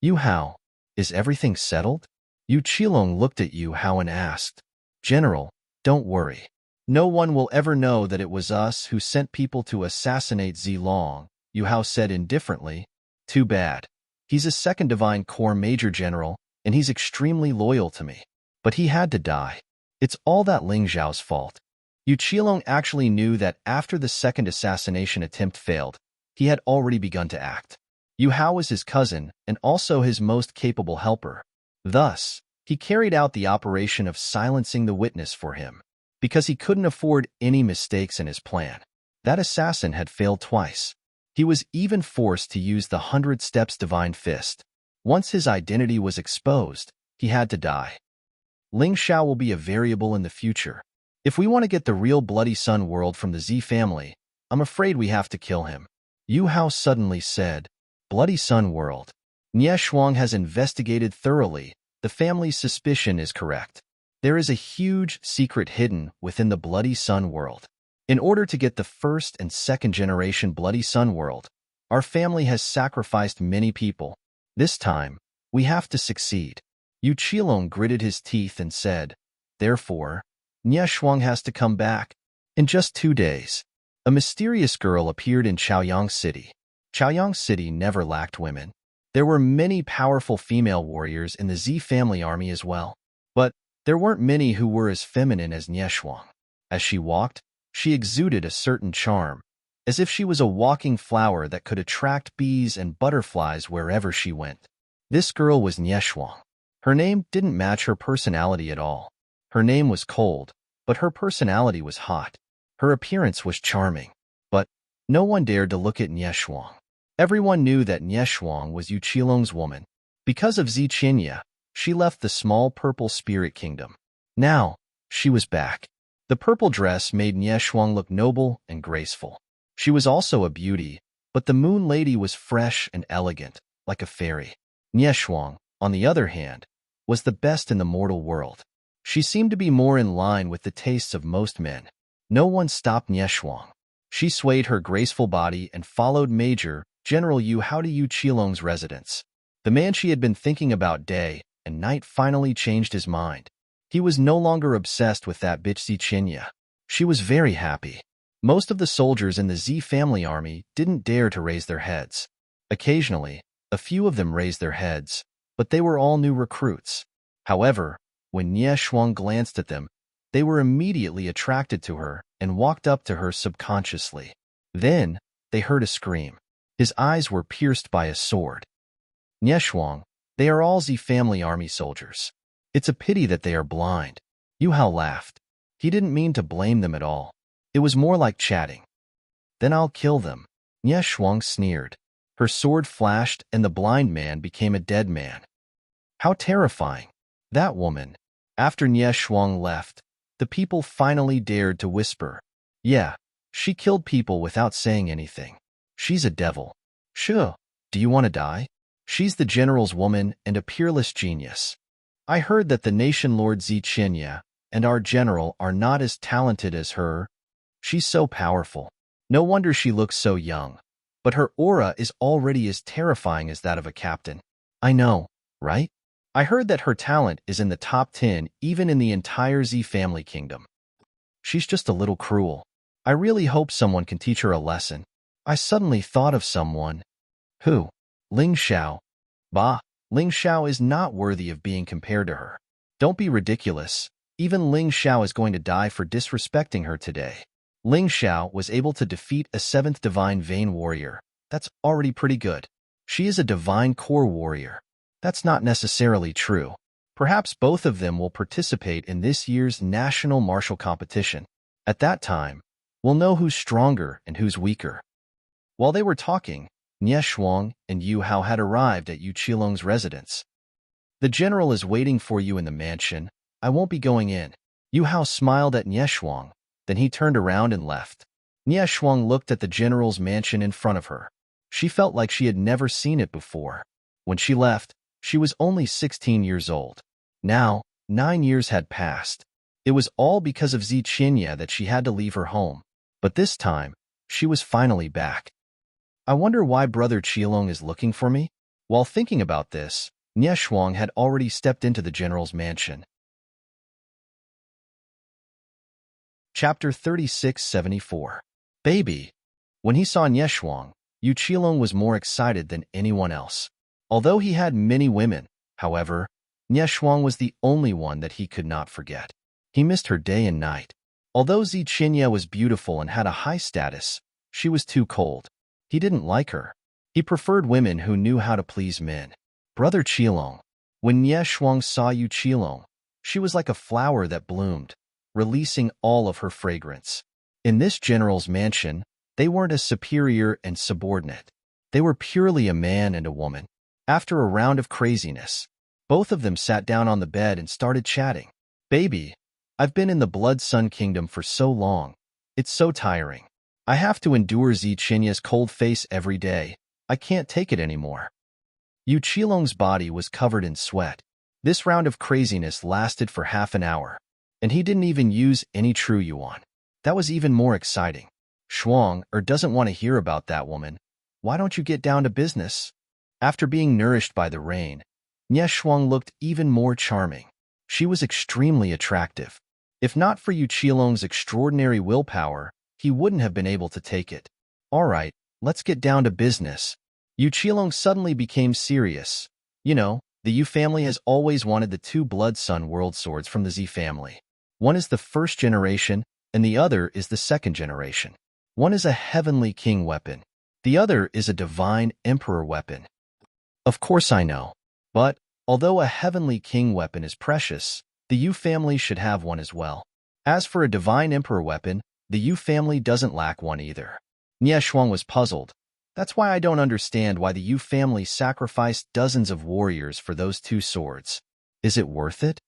"Yu Hao, is everything settled?" Yu Qilong looked at Yu Hao and asked. "General, don't worry. No one will ever know that it was us who sent people to assassinate Zilong," Yu Hao said indifferently. "Too bad. He's a 2nd Divine Core Major General, and he's extremely loyal to me. But he had to die. It's all that Ling Xiao's fault." Yu Qilong actually knew that after the 2nd assassination attempt failed, he had already begun to act. Yu Hao was his cousin and also his most capable helper. Thus, he carried out the operation of silencing the witness for him, because he couldn't afford any mistakes in his plan. That assassin had failed twice. He was even forced to use the 100 Steps Divine Fist. Once his identity was exposed, he had to die. Ling Xiao will be a variable in the future. If we want to get the real Bloody Sun world from the Z family, I'm afraid we have to kill him. Yu Hao suddenly said, "Bloody Sun world. Nieshuang has investigated thoroughly. The family's suspicion is correct. There is a huge secret hidden within the Bloody Sun world. In order to get the 1st and 2nd generation Bloody Sun world, our family has sacrificed many people. This time, we have to succeed." Yu Qilong gritted his teeth and said, "Therefore, Nieshuang has to come back." In just 2 days, a mysterious girl appeared in Chaoyang City. Chaoyang City never lacked women. There were many powerful female warriors in the Z family army as well. But there weren't many who were as feminine as Nieshuang. As she walked, she exuded a certain charm, as if she was a walking flower that could attract bees and butterflies wherever she went. This girl was Nieshuang. Her name didn't match her personality at all. Her name was cold, but her personality was hot. Her appearance was charming, but no one dared to look at Nieshuang. Everyone knew that Nieshuang was Yu Qilong's woman. Because of Zichinya, she left the small Purple Spirit Kingdom. Now, she was back. The purple dress made Nieshuang look noble and graceful. She was also a beauty, but the Moon Lady was fresh and elegant, like a fairy. Nieshuang, on the other hand, was the best in the mortal world. She seemed to be more in line with the tastes of most men. No one stopped Nieshuang. She swayed her graceful body and followed Major General Yu Hao to Yu Qilong's residence. The man she had been thinking about day and night finally changed his mind. He was no longer obsessed with that bitch Zichinya. She was very happy. Most of the soldiers in the Z family army didn't dare to raise their heads. Occasionally, a few of them raised their heads, but they were all new recruits. However, when Nieshuang glanced at them, They were immediately attracted to her and walked up to her subconsciously. Then, they heard a scream. His eyes were pierced by a sword. Nieshuang, they are all Z family army soldiers. It's a pity that they are blind. Yu Hao laughed. He didn't mean to blame them at all. It was more like chatting. Then I'll kill them. Nieshuang sneered. Her sword flashed and the blind man became a dead man. How terrifying. That woman. After Nieshuang left, the people finally dared to whisper. Yeah, she killed people without saying anything. She's a devil. Sure. Do you want to die? She's the general's woman and a peerless genius. I heard that the nation lord Ziqinya and our general are not as talented as her. She's so powerful. No wonder she looks so young. But her aura is already as terrifying as that of a captain. I know, right? I heard that her talent is in the top 10 even in the entire Z family kingdom. She's just a little cruel. I really hope someone can teach her a lesson. I suddenly thought of someone. Who? Ling Xiao. Bah, Ling Xiao is not worthy of being compared to her. Don't be ridiculous. Even Ling Xiao is going to die for disrespecting her today. Ling Xiao was able to defeat a 7th divine vein warrior. That's already pretty good. She is a divine core warrior. That's not necessarily true. Perhaps both of them will participate in this year's national martial competition. At that time, we'll know who's stronger and who's weaker. While they were talking, Nieshuang and Yu Hao had arrived at Yu Qilong's residence. The general is waiting for you in the mansion. I won't be going in. Yu Hao smiled at Nieshuang, then he turned around and left. Nieshuang looked at the general's mansion in front of her. She felt like she had never seen it before. When she left, she was only 16 years old. Now, 9 years had passed. It was all because of Ziqinya that she had to leave her home. But this time, she was finally back. I wonder why Brother Qilong is looking for me? While thinking about this, Nieshuang had already stepped into the general's mansion. Chapter 3674. Baby. When he saw Nieshuang, Yu Qilong was more excited than anyone else. Although he had many women, however, Nieshuang was the only one that he could not forget. He missed her day and night. Although Ziqinya was beautiful and had a high status, she was too cold. He didn't like her. He preferred women who knew how to please men. Brother Qilong. When Nieshuang saw Yu Qilong, she was like a flower that bloomed, releasing all of her fragrance. In this general's mansion, they weren't as superior and subordinate. They were purely a man and a woman. After a round of craziness, both of them sat down on the bed and started chatting. Baby, I've been in the Blood Sun Kingdom for so long. It's so tiring. I have to endure Ziqinya's cold face every day. I can't take it anymore. Yu Qilong's body was covered in sweat. This round of craziness lasted for half an hour, and he didn't even use any true yuan. That was even more exciting. Shuang doesn't want to hear about that woman. Why don't you get down to business? After being nourished by the rain, Nieshuang looked even more charming. She was extremely attractive. If not for Yu Qilong's extraordinary willpower, he wouldn't have been able to take it. All right, let's get down to business. Yu Qilong suddenly became serious. You know, the Yu family has always wanted the 2 Blood Sun world swords from the Z family. One is the 1st generation, and the other is the 2nd generation. One is a heavenly king weapon. The other is a divine emperor weapon. Of course I know. But, although a heavenly king weapon is precious, the Yu family should have one as well. As for a divine emperor weapon, the Yu family doesn't lack one either. Nieshuang was puzzled. That's why I don't understand why the Yu family sacrificed dozens of warriors for those 2 swords. Is it worth it?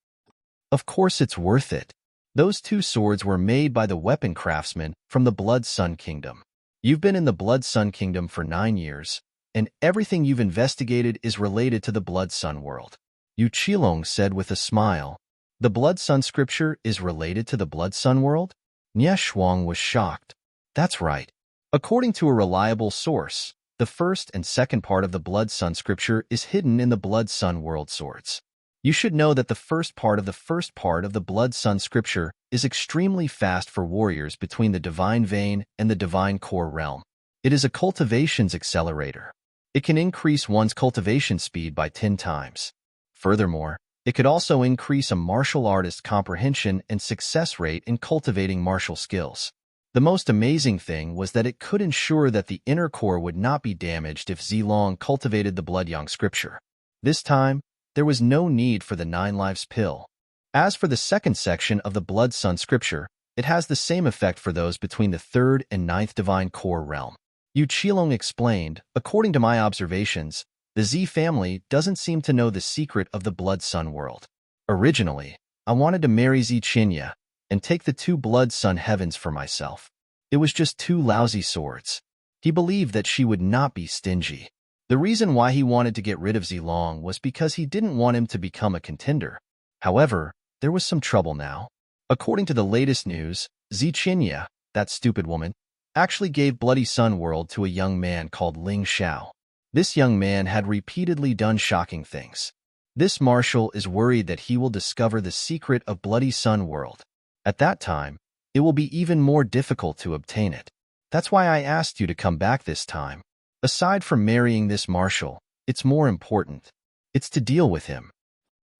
Of course it's worth it. Those 2 swords were made by the weapon craftsmen from the Blood Sun Kingdom. You've been in the Blood Sun Kingdom for 9 years, and everything you've investigated is related to the Blood Sun world. Yu Qilong said with a smile. The Blood Sun scripture is related to the Blood Sun world? Nieshuang was shocked. That's right. According to a reliable source, the 1st and 2nd part of the Blood Sun scripture is hidden in the Blood Sun world swords. You should know that the first part of the Blood Sun scripture is extremely fast for warriors between the Divine Vein and the Divine Core realm. It is a cultivation's accelerator. It can increase one's cultivation speed by 10 times. Furthermore, It could also increase a martial artist's comprehension and success rate in cultivating martial skills. The most amazing thing was that it could ensure that the inner core would not be damaged if Zilong cultivated the Blood Yang scripture. This time, there was no need for the 9 lives pill. As for the second section of the Blood Sun scripture, it has the same effect for those between the 3rd and 9th divine core realm. Yu Qilong explained, according to my observations, the Z family doesn't seem to know the secret of the Blood Sun world. Originally, I wanted to marry Ziqinya and take the 2 Blood Sun heavens for myself. It was just 2 lousy swords. He believed that she would not be stingy. The reason why he wanted to get rid of Zilong was because he didn't want him to become a contender. However, there was some trouble now. According to the latest news, Ziqinya, that stupid woman, actually gave Bloody Sun World to a young man called Ling Xiao. This young man had repeatedly done shocking things. This marshal is worried that he will discover the secret of Bloody Sun World. At that time, it will be even more difficult to obtain it. That's why I asked you to come back this time. Aside from marrying this marshal, it's more important. It's to deal with him.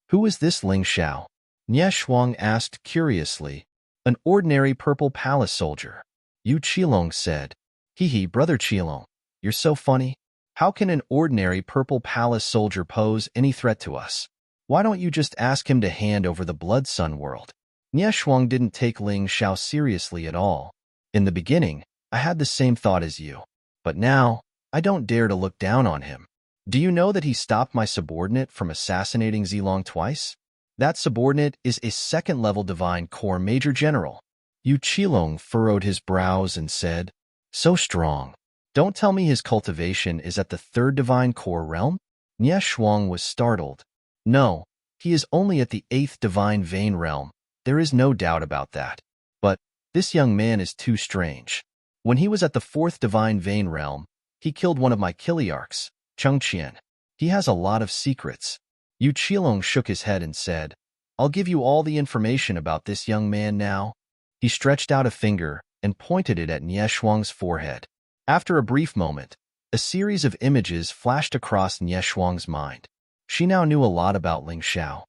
Who is this Ling Xiao? Nie Shuang asked curiously. An ordinary purple palace soldier. Yu Qilong said. Hee, brother Qilong, you're so funny. How can an ordinary purple palace soldier pose any threat to us? Why don't you just ask him to hand over the Blood Sun World? Nie Shuang didn't take Ling Xiao seriously at all. In the beginning, I had the same thought as you. But now, I don't dare to look down on him. Do you know that he stopped my subordinate from assassinating Zilong twice? That subordinate is a 2nd-level Divine Core Major General. Yu Qilong furrowed his brows and said, So strong. Don't tell me his cultivation is at the 3rd Divine Core realm? Nie Shuang was startled. No, he is only at the 8th Divine Vein realm. There is no doubt about that. But this young man is too strange. When he was at the 4th Divine Vein realm, he killed one of my Kiliarchs, Chengqian. He has a lot of secrets. Yu Qilong shook his head and said, I'll give you all the information about this young man now. He stretched out a finger and pointed it at Nie Shuang's forehead. After a brief moment, a series of images flashed across Nie Shuang's mind. She now knew a lot about Ling Xiao.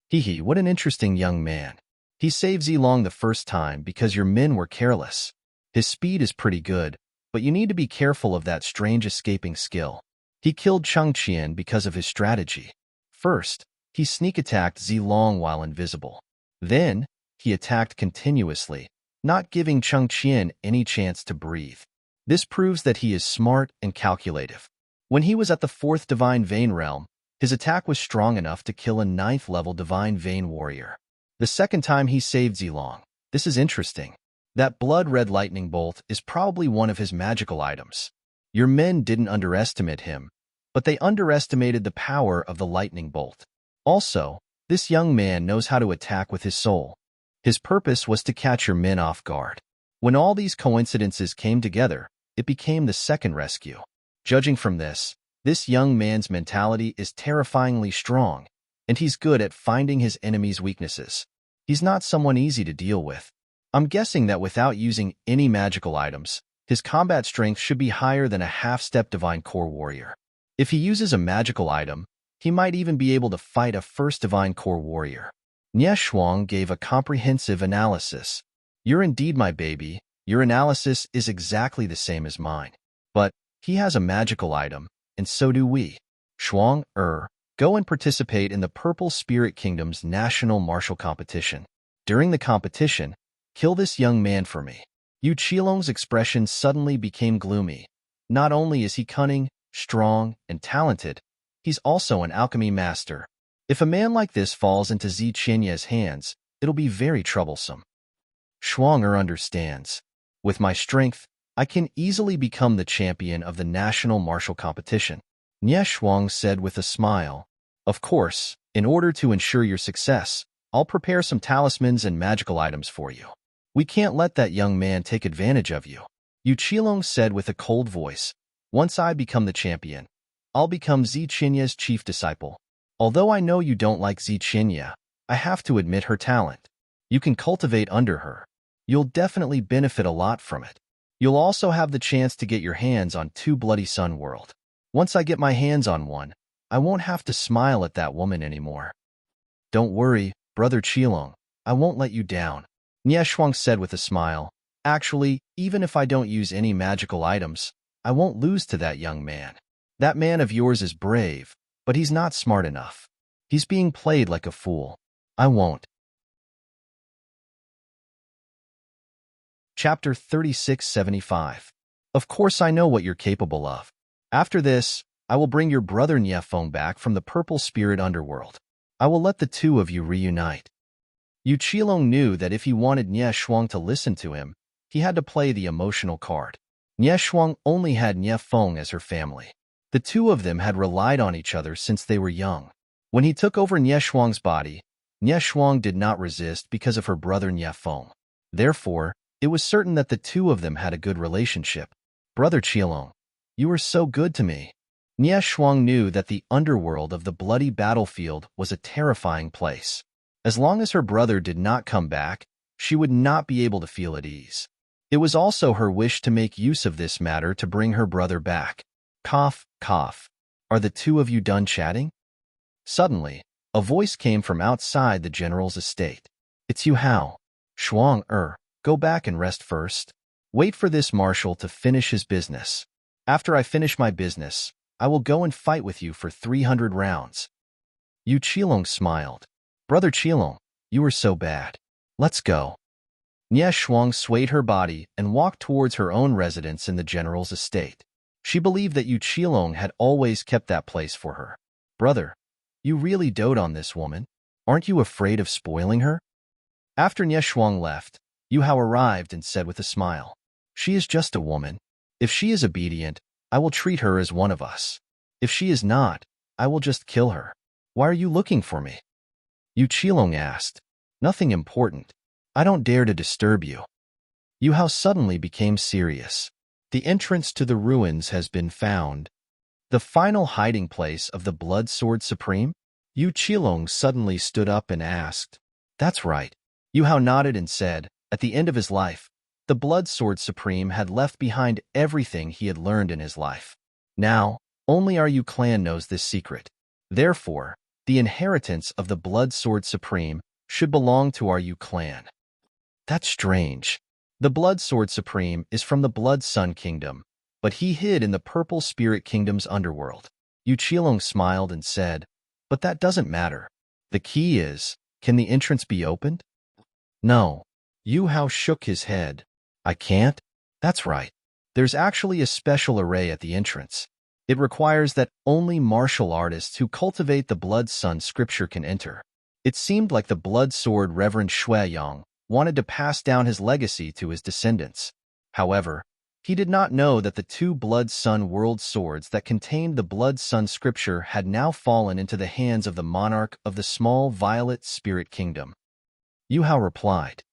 Hee, what an interesting young man. He saved Zilong the first time because your men were careless. His speed is pretty good, but you need to be careful of that strange escaping skill. He killed Chengqian because of his strategy. First, he sneak-attacked Zilong while invisible. Then, he attacked continuously, not giving Chengqian any chance to breathe. This proves that he is smart and calculative. When he was at the 4th Divine Vein realm, his attack was strong enough to kill a 9th-level Divine Vein warrior. The second time he saved Zilong. This is interesting. That blood-red lightning bolt is probably one of his magical items. Your men didn't underestimate him, but they underestimated the power of the lightning bolt. Also, this young man knows how to attack with his soul. His purpose was to catch your men off guard. When all these coincidences came together, it became the second rescue. Judging from this young man's mentality is terrifyingly strong, and he's good at finding his enemy's weaknesses. He's not someone easy to deal with. I'm guessing that without using any magical items, his combat strength should be higher than a half-step Divine Core warrior. If he uses a magical item, he might even be able to fight a 1st Divine Core warrior. Nie Shuang gave a comprehensive analysis. You're indeed my baby. Your analysis is exactly the same as mine. But he has a magical item, and so do we. Shuang, go and participate in the Purple Spirit Kingdom's national martial competition. During the competition, kill this young man for me. Yu Qilong's expression suddenly became gloomy. Not only is he cunning, strong, and talented, he's also an alchemy master. If a man like this falls into Ziqinya's hands, it'll be very troublesome. Shuang understands. With my strength, I can easily become the champion of the national martial competition. Nie Shuang said with a smile. Of course, in order to ensure your success, I'll prepare some talismans and magical items for you. We can't let that young man take advantage of you. Yu Qilong said with a cold voice. Once I become the champion, I'll become Ziqinya's chief disciple. Although I know you don't like Ziqinya, I have to admit her talent. You can cultivate under her. You'll definitely benefit a lot from it. You'll also have the chance to get your hands on 2 Bloody Sun World. Once I get my hands on one, I won't have to smile at that woman anymore. Don't worry, Brother Qilong, I won't let you down, Nie Shuang said with a smile. Actually, even if I don't use any magical items, I won't lose to that young man. That man of yours is brave, but he's not smart enough. He's being played like a fool. I won't. Chapter 3675. Of course I know what you're capable of. After this, I will bring your brother Niefeng back from the purple spirit underworld. I will let the two of you reunite. Yu Qilong knew that if he wanted Nie Shuang to listen to him, he had to play the emotional card. Nie Shuang only had Niefeng as her family. The two of them had relied on each other since they were young. When he took over Nie Shuang's body, Nie Shuang did not resist because of her brother Niefeng. Therefore, it was certain that the two of them had a good relationship. Brother Qilong, you were so good to me. Nie Shuang knew that the underworld of the bloody battlefield was a terrifying place. As long as her brother did not come back, she would not be able to feel at ease. It was also her wish to make use of this matter to bring her brother back. Cough, cough. Are the two of you done chatting? Suddenly, a voice came from outside the general's estate. It's you, Hao. Shuang, go back and rest first. Wait for this marshal to finish his business. After I finish my business, I will go and fight with you for 300 rounds. Yu Qilong smiled. Brother Qilong, you were so bad. Let's go. Nie Shuang swayed her body and walked towards her own residence in the general's estate. She believed that Yu Qilong had always kept that place for her. Brother, you really dote on this woman. Aren't you afraid of spoiling her? After Nie Shuang left, Yu Hao arrived and said with a smile, She is just a woman. If she is obedient, I will treat her as one of us. If she is not, I will just kill her. Why are you looking for me? Yu Qilong asked. Nothing important. I don't dare to disturb you. Yu Hao suddenly became serious. The entrance to the ruins has been found. The final hiding place of the Blood Sword Supreme? Yu Qilong suddenly stood up and asked. That's right. Yu Hao nodded and said, at the end of his life, the Blood Sword Supreme had left behind everything he had learned in his life. Now, only our Yu clan knows this secret. Therefore, the inheritance of the Blood Sword Supreme should belong to our Yu clan. That's strange. The Blood Sword Supreme is from the Blood Sun Kingdom, but he hid in the Purple Spirit Kingdom's underworld. Yu Qilong smiled and said, but that doesn't matter. The key is, can the entrance be opened? No. Yu Hao shook his head. I can't? That's right. There's actually a special array at the entrance. It requires that only martial artists who cultivate the Blood Sun scripture can enter. It seemed like the Blood Sword Reverend Shuiyang wanted to pass down his legacy to his descendants. However, he did not know that the two Blood Sun world swords that contained the Blood Sun scripture had now fallen into the hands of the monarch of the small Violet Spirit Kingdom. Yu Hao replied,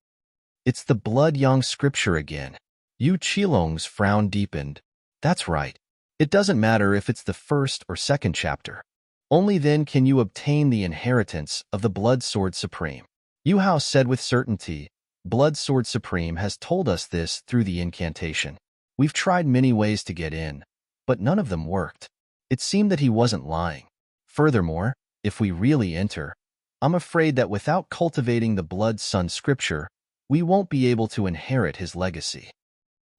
It's the Blood Yang scripture again. Yu Qilong's frown deepened. That's right. It doesn't matter if it's the first or second chapter. Only then can you obtain the inheritance of the Blood Sword Supreme. Yu Hao said with certainty, Blood Sword Supreme has told us this through the incantation. We've tried many ways to get in, but none of them worked. It seemed that he wasn't lying. Furthermore, if we really enter, I'm afraid that without cultivating the Blood Sun scripture, we won't be able to inherit his legacy.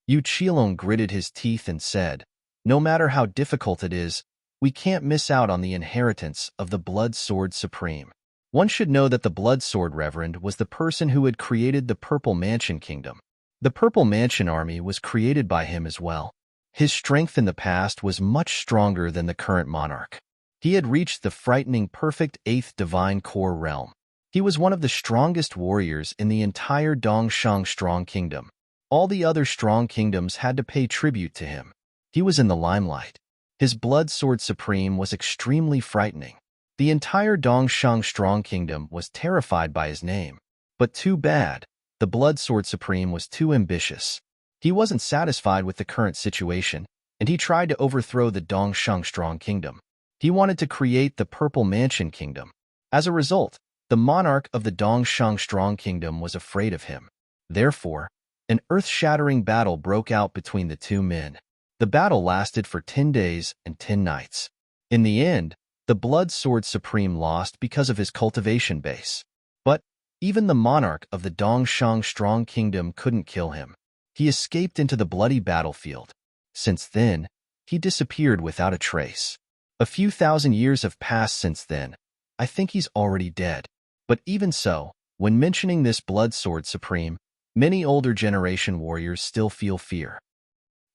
Yu Qilong gritted his teeth and said, no matter how difficult it is, we can't miss out on the inheritance of the Blood Sword Supreme. One should know that the Blood Sword Reverend was the person who had created the Purple Mansion Kingdom. The Purple Mansion Army was created by him as well. His strength in the past was much stronger than the current monarch. He had reached the frightening perfect 8th Divine Core realm. He was one of the strongest warriors in the entire Dongshang Strong Kingdom. All the other strong kingdoms had to pay tribute to him. He was in the limelight. His Blood Sword Supreme was extremely frightening. The entire Dongshang Strong Kingdom was terrified by his name. But too bad, the Blood Sword Supreme was too ambitious. He wasn't satisfied with the current situation, and he tried to overthrow the Dongshang Strong Kingdom. He wanted to create the Purple Mansion Kingdom. As a result, the monarch of the Dongshang Strong Kingdom was afraid of him. Therefore, an earth-shattering battle broke out between the two men. The battle lasted for 10 days and 10 nights. In the end, The Blood Sword Supreme lost because of his cultivation base. But even the monarch of the Dongshang Strong Kingdom couldn't kill him. He escaped into the bloody battlefield. Since then, he disappeared without a trace. A few thousand years have passed since then. I think he's already dead. But even so, when mentioning this Blood Sword Supreme, many older generation warriors still feel fear.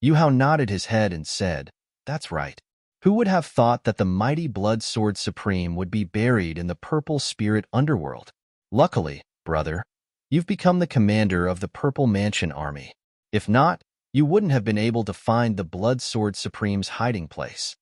Yu Hao nodded his head and said, "That's right. Who would have thought that the mighty Blood Sword Supreme would be buried in the Purple Spirit Underworld? Luckily, brother, you've become the commander of the Purple Mansion Army. If not, you wouldn't have been able to find the Blood Sword Supreme's hiding place.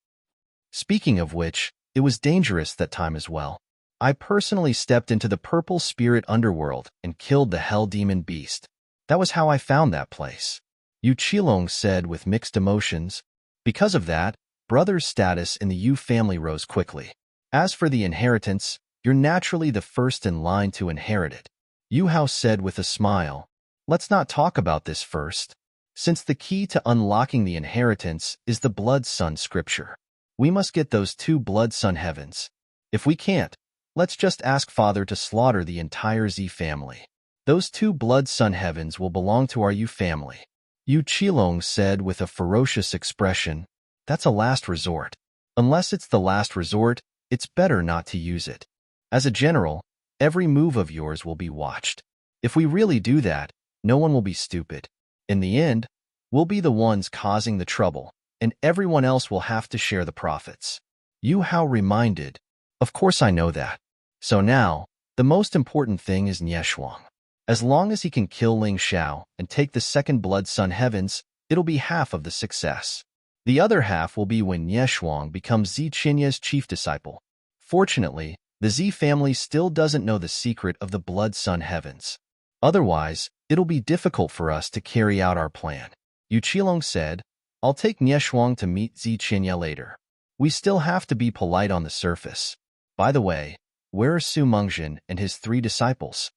Speaking of which, it was dangerous that time as well. I personally stepped into the Purple Spirit Underworld and killed the Hell Demon Beast. That was how I found that place," Yu Qilong said with mixed emotions. Because of that, brother's status in the Yu family rose quickly. As for the inheritance, you're naturally the first in line to inherit it, Yu Hao said with a smile. Let's not talk about this first, since the key to unlocking the inheritance is the Blood Sun scripture. We must get those 2 Blood Sun heavens. If we can't, let's just ask Father to slaughter the entire Z family. Those 2 Blood Sun heavens will belong to our Yu family, Yu Qilong said with a ferocious expression. That's a last resort. Unless it's the last resort, it's better not to use it. As a general, every move of yours will be watched. If we really do that, no one will be stupid. In the end, we'll be the ones causing the trouble, and everyone else will have to share the profits. Yu Hao reminded, "Of course I know that. So now, the most important thing is Nie Shuang. As long as he can kill Ling Xiao and take the 2nd Blood Sun heavens, it'll be half of the success. The other half will be when Nie Shuang becomes Zi Qinya's chief disciple. Fortunately, the Z family still doesn't know the secret of the Blood Sun heavens. Otherwise, it'll be difficult for us to carry out our plan," Yu Qilong said. "I'll take Nie Shuang to meet Zi Qinya later. We still have to be polite on the surface. By the way, where are Su Mengjin and his 3 disciples?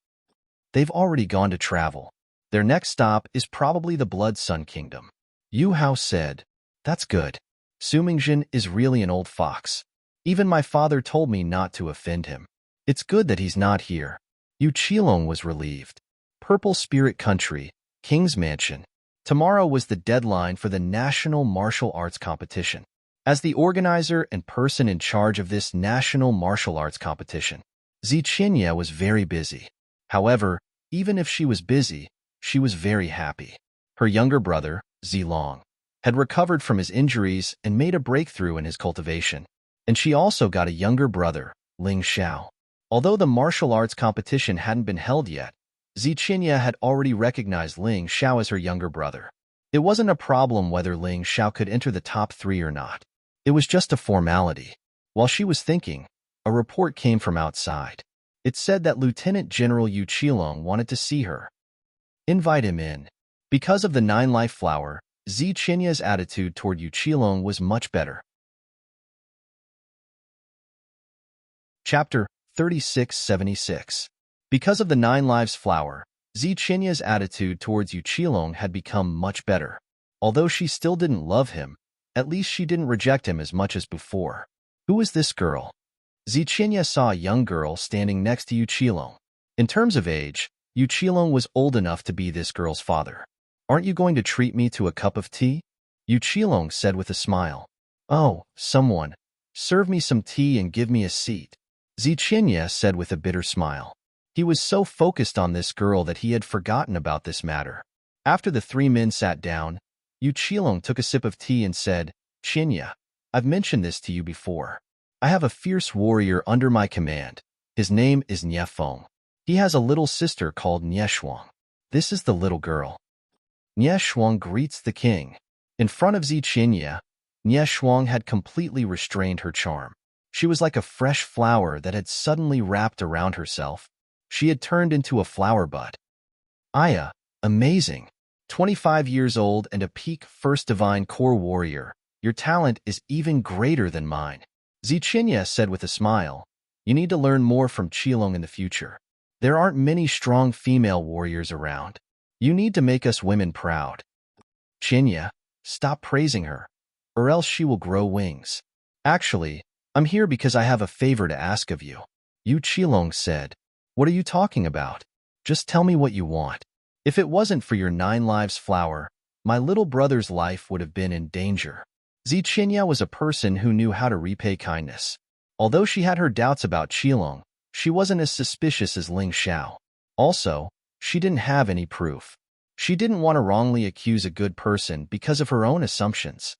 They've already gone to travel. Their next stop is probably the Blood Sun Kingdom," Yu Hao said. "That's good. Su Mengjin is really an old fox. Even my father told me not to offend him. It's good that he's not here." Yu Qilong was relieved. Purple Spirit Country, King's Mansion. Tomorrow was the deadline for the National Martial Arts Competition. As the organizer and person in charge of this National Martial Arts Competition, Zi Qinya was very busy. However, even if she was busy, she was very happy. Her younger brother, Zi Long, had recovered from his injuries and made a breakthrough in his cultivation. And she also got a younger brother, Ling Xiao. Although the martial arts competition hadn't been held yet, Zi Qinya had already recognized Ling Xiao as her younger brother. It wasn't a problem whether Ling Xiao could enter the top 3 or not. It was just a formality. While she was thinking, a report came from outside. It said that Lieutenant General Yu Qilong wanted to see her. "Invite him in." Because of the 9-life flower, Zi Qinya's attitude toward Yu Qilong was much better. Chapter 3676. Because of the 9 lives flower, Zi Qinya's attitude towards Yu Qilong had become much better. Although she still didn't love him, at least she didn't reject him as much as before. Who is this girl? Zi Qinya saw a young girl standing next to Yu Qilong. In terms of age, Yu Qilong was old enough to be this girl's father. "Aren't you going to treat me to a cup of tea?" Yu Qilong said with a smile. "Oh, someone. Serve me some tea and give me a seat," Zi Qinya said with a bitter smile. He was so focused on this girl that he had forgotten about this matter. After the 3 men sat down, Yu Qilong took a sip of tea and said, "Qinya, I've mentioned this to you before. I have a fierce warrior under my command. His name is Nie Feng. He has a little sister called Nie Shuang. This is the little girl." Nie Shuang greets the king. In front of Zi Qinya, Nie Shuang had completely restrained her charm. She was like a fresh flower that had suddenly wrapped around herself. She had turned into a flower bud. "Aya, amazing. 25 years old and a peak first divine core warrior. Your talent is even greater than mine," Zi Qinya said with a smile. "You need to learn more from Qilong in the future. There aren't many strong female warriors around. You need to make us women proud. Qinya, stop praising her, or else she will grow wings. Actually, I'm here because I have a favor to ask of you. Yu Qilong said. What are you talking about? Just tell me what you want. If it wasn't for your 9 lives flower, my little brother's life would have been in danger. Ziqinya was a person who knew how to repay kindness. Although she had her doubts about Qilong, she wasn't as suspicious as Ling Xiao. Also, she didn't have any proof. She didn't want to wrongly accuse a good person because of her own assumptions.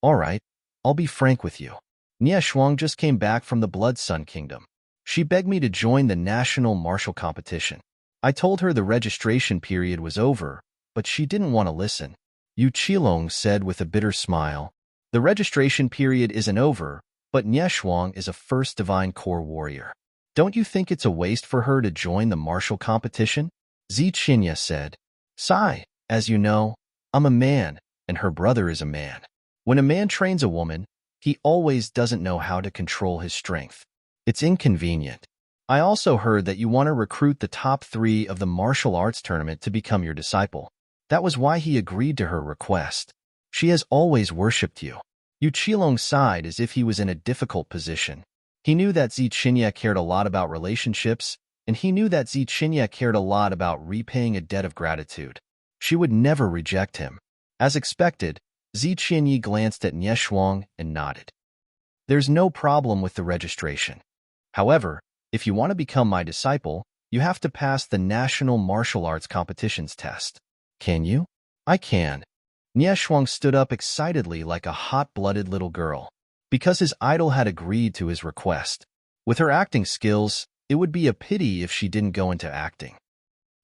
All right, I'll be frank with you. Nie Shuang just came back from the Blood Sun Kingdom. She begged me to join the national martial competition. I told her the registration period was over, but she didn't want to listen. Yu Qilong said with a bitter smile. The registration period isn't over, but Nie Shuang is a first divine core warrior. Don't you think it's a waste for her to join the martial competition? Ziqinya said. Sigh, as you know, I'm a man, and her brother is a man. When a man trains a woman, he always doesn't know how to control his strength. It's inconvenient. I also heard that you want to recruit the top 3 of the martial arts tournament to become your disciple. That was why he agreed to her request. She has always worshipped you. Yu Qilong sighed as if he was in a difficult position. He knew that Ziqinya cared a lot about relationships, and he knew that Ziqinya cared a lot about repaying a debt of gratitude. She would never reject him. As expected, Ziqinya glanced at Nie Shuang and nodded. There's no problem with the registration. However, if you want to become my disciple, you have to pass the National Martial Arts Competitions test. Can you? I can. Nie Shuang stood up excitedly like a hot-blooded little girl. Because his idol had agreed to his request. With her acting skills, it would be a pity if she didn't go into acting.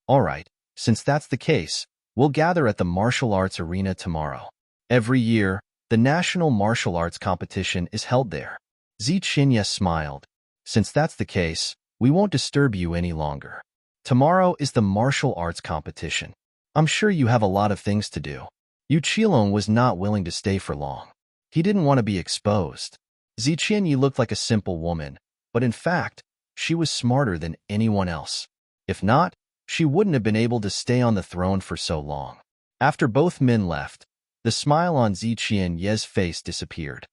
All right, since that's the case, we'll gather at the martial arts arena tomorrow. Every year, the National Martial Arts Competition is held there. Ziqinya smiled. Since that's the case, we won't disturb you any longer. Tomorrow is the martial arts competition. I'm sure you have a lot of things to do. Yu Qilong was not willing to stay for long. He didn't want to be exposed. Ziqinya looked like a simple woman, but in fact, she was smarter than anyone else. If not, she wouldn't have been able to stay on the throne for so long. After both men left, the smile on Ziqinya's face disappeared.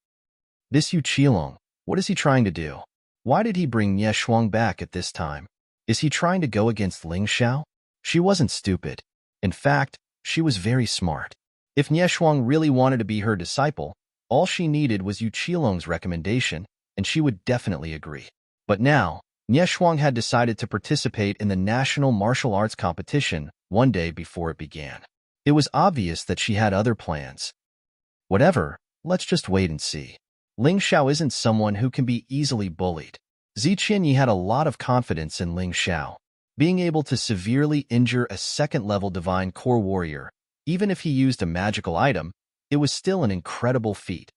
This Yu Qilong, what is he trying to do? Why did he bring Nie Shuang back at this time? Is he trying to go against Ling Xiao? She wasn't stupid. In fact, she was very smart. If Nie Shuang really wanted to be her disciple, all she needed was Yu Qilong's recommendation, and she would definitely agree. But now, Nie Shuang had decided to participate in the National Martial Arts Competition one day before it began. It was obvious that she had other plans. Whatever, let's just wait and see. Ling Xiao isn't someone who can be easily bullied. Ziqinya had a lot of confidence in Ling Xiao. Being able to severely injure a second-level divine core warrior, even if he used a magical item, it was still an incredible feat.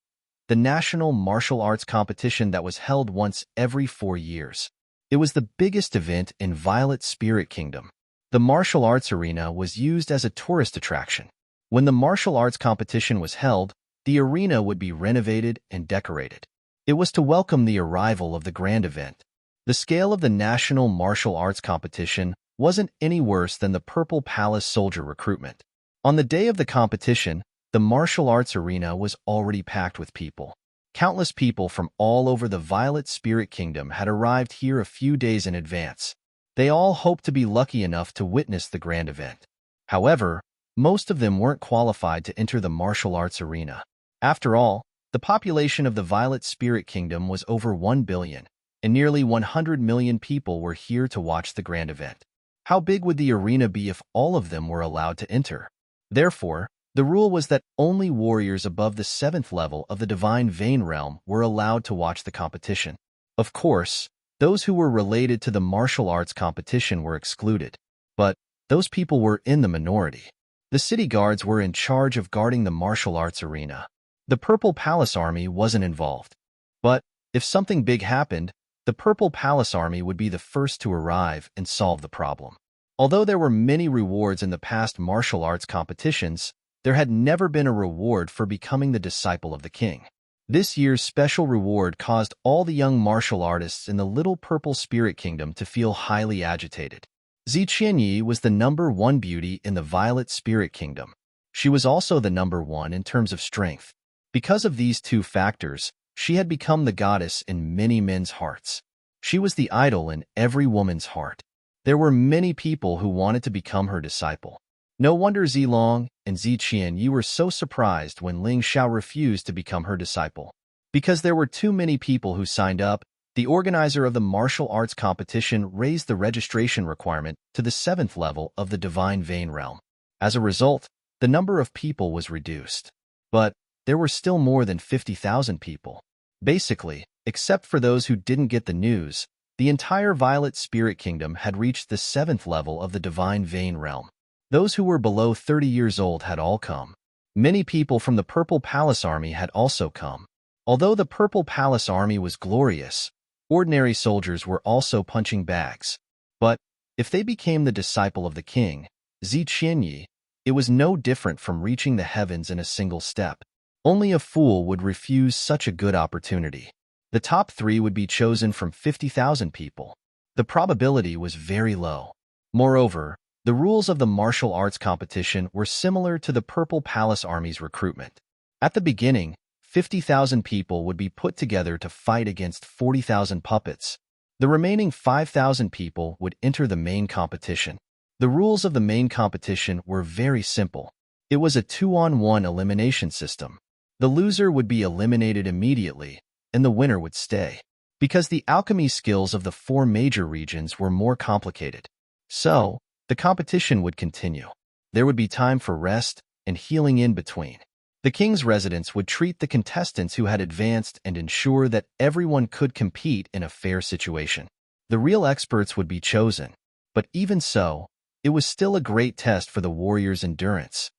The National Martial Arts Competition that was held once every 4 years. It was the biggest event in Violet Spirit Kingdom. The martial arts arena was used as a tourist attraction. When the martial arts competition was held, the arena would be renovated and decorated. It was to welcome the arrival of the grand event. The scale of the National Martial Arts Competition wasn't any worse than the Purple Palace soldier recruitment. On the day of the competition, the martial arts arena was already packed with people. Countless people from all over the Violet Spirit Kingdom had arrived here a few days in advance. They all hoped to be lucky enough to witness the grand event. However, most of them weren't qualified to enter the martial arts arena. After all, the population of the Violet Spirit Kingdom was over 1 billion, and nearly 100 million people were here to watch the grand event. How big would the arena be if all of them were allowed to enter? Therefore, the rule was that only warriors above the 7th level of the Divine Vein Realm were allowed to watch the competition. Of course, those who were related to the martial arts competition were excluded. But those people were in the minority. The city guards were in charge of guarding the martial arts arena. The Purple Palace Army wasn't involved. But if something big happened, the Purple Palace Army would be the first to arrive and solve the problem. Although there were many rewards in the past martial arts competitions, there had never been a reward for becoming the disciple of the king. This year's special reward caused all the young martial artists in the Little Purple Spirit Kingdom to feel highly agitated. Ziqinya was the #1 beauty in the Violet Spirit Kingdom. She was also the #1 in terms of strength. Because of these two factors, She had become the goddess in many men's hearts. She was the idol in every woman's heart. There were many people who wanted to become her disciple. No wonder Zilong and Ziqian were so surprised when Ling Xiao refused to become her disciple. Because there were too many people who signed up, the organizer of the martial arts competition raised the registration requirement to the 7th level of the Divine Vein realm. As a result, the number of people was reduced. But there were still more than 50,000 people. Basically, except for those who didn't get the news, the entire Violet Spirit Kingdom had reached the 7th level of the Divine Vein realm. Those who were below 30 years old had all come. Many people from the Purple Palace Army had also come. Although the Purple Palace Army was glorious, ordinary soldiers were also punching bags. But if they became the disciple of the king, Ziqian, it was no different from reaching the heavens in a single step. Only a fool would refuse such a good opportunity. The top 3 would be chosen from 50,000 people. The probability was very low. Moreover, the rules of the martial arts competition were similar to the Purple Palace Army's recruitment. At the beginning, 50,000 people would be put together to fight against 40,000 puppets. The remaining 5,000 people would enter the main competition. The rules of the main competition were very simple. It was a 2-on-1 elimination system. The loser would be eliminated immediately, and the winner would stay, because the alchemy skills of the 4 major regions were more complicated. So, the competition would continue. There would be time for rest and healing in between. The king's residents would treat the contestants who had advanced and ensure that everyone could compete in a fair situation. The real experts would be chosen, but even so, it was still a great test for the warrior's endurance.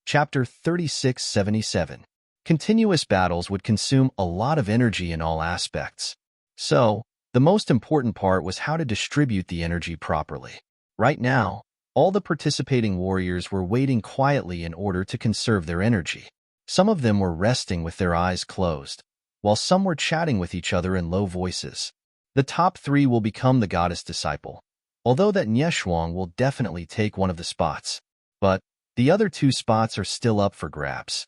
Chapter 3677. Continuous battles would consume a lot of energy in all aspects. So, the most important part was how to distribute the energy properly. Right now, all the participating warriors were waiting quietly in order to conserve their energy. Some of them were resting with their eyes closed, while some were chatting with each other in low voices. The top 3 will become the goddess disciple, although that Nieshuang will definitely take one of the spots. But the other 2 spots are still up for grabs.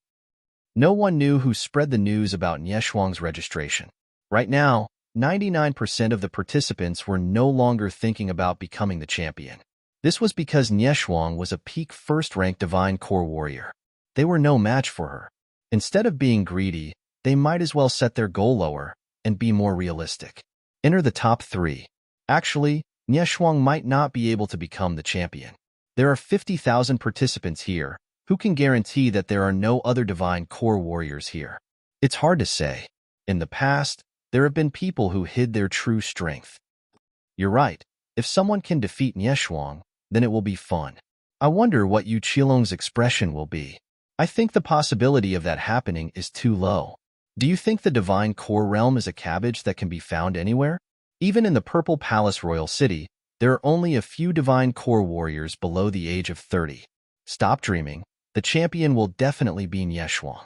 No one knew who spread the news about Nieshuang's registration. Right now, 99% of the participants were no longer thinking about becoming the champion. This was because Nieshuang was a peak first-rank divine core warrior. They were no match for her. Instead of being greedy, they might as well set their goal lower and be more realistic. Enter the top 3. Actually, Nieshuang might not be able to become the champion. There are 50,000 participants here. Who can guarantee that there are no other divine core warriors here? It's hard to say. In the past, there have been people who hid their true strength. You're right. If someone can defeat Nieshuang, then it will be fun. I wonder what Yu Qilong's expression will be. I think the possibility of that happening is too low. Do you think the divine core realm is a cabbage that can be found anywhere? Even in the Purple Palace Royal City, there are only a few divine core warriors below the age of 30. Stop dreaming. The champion will definitely be Nieshuang.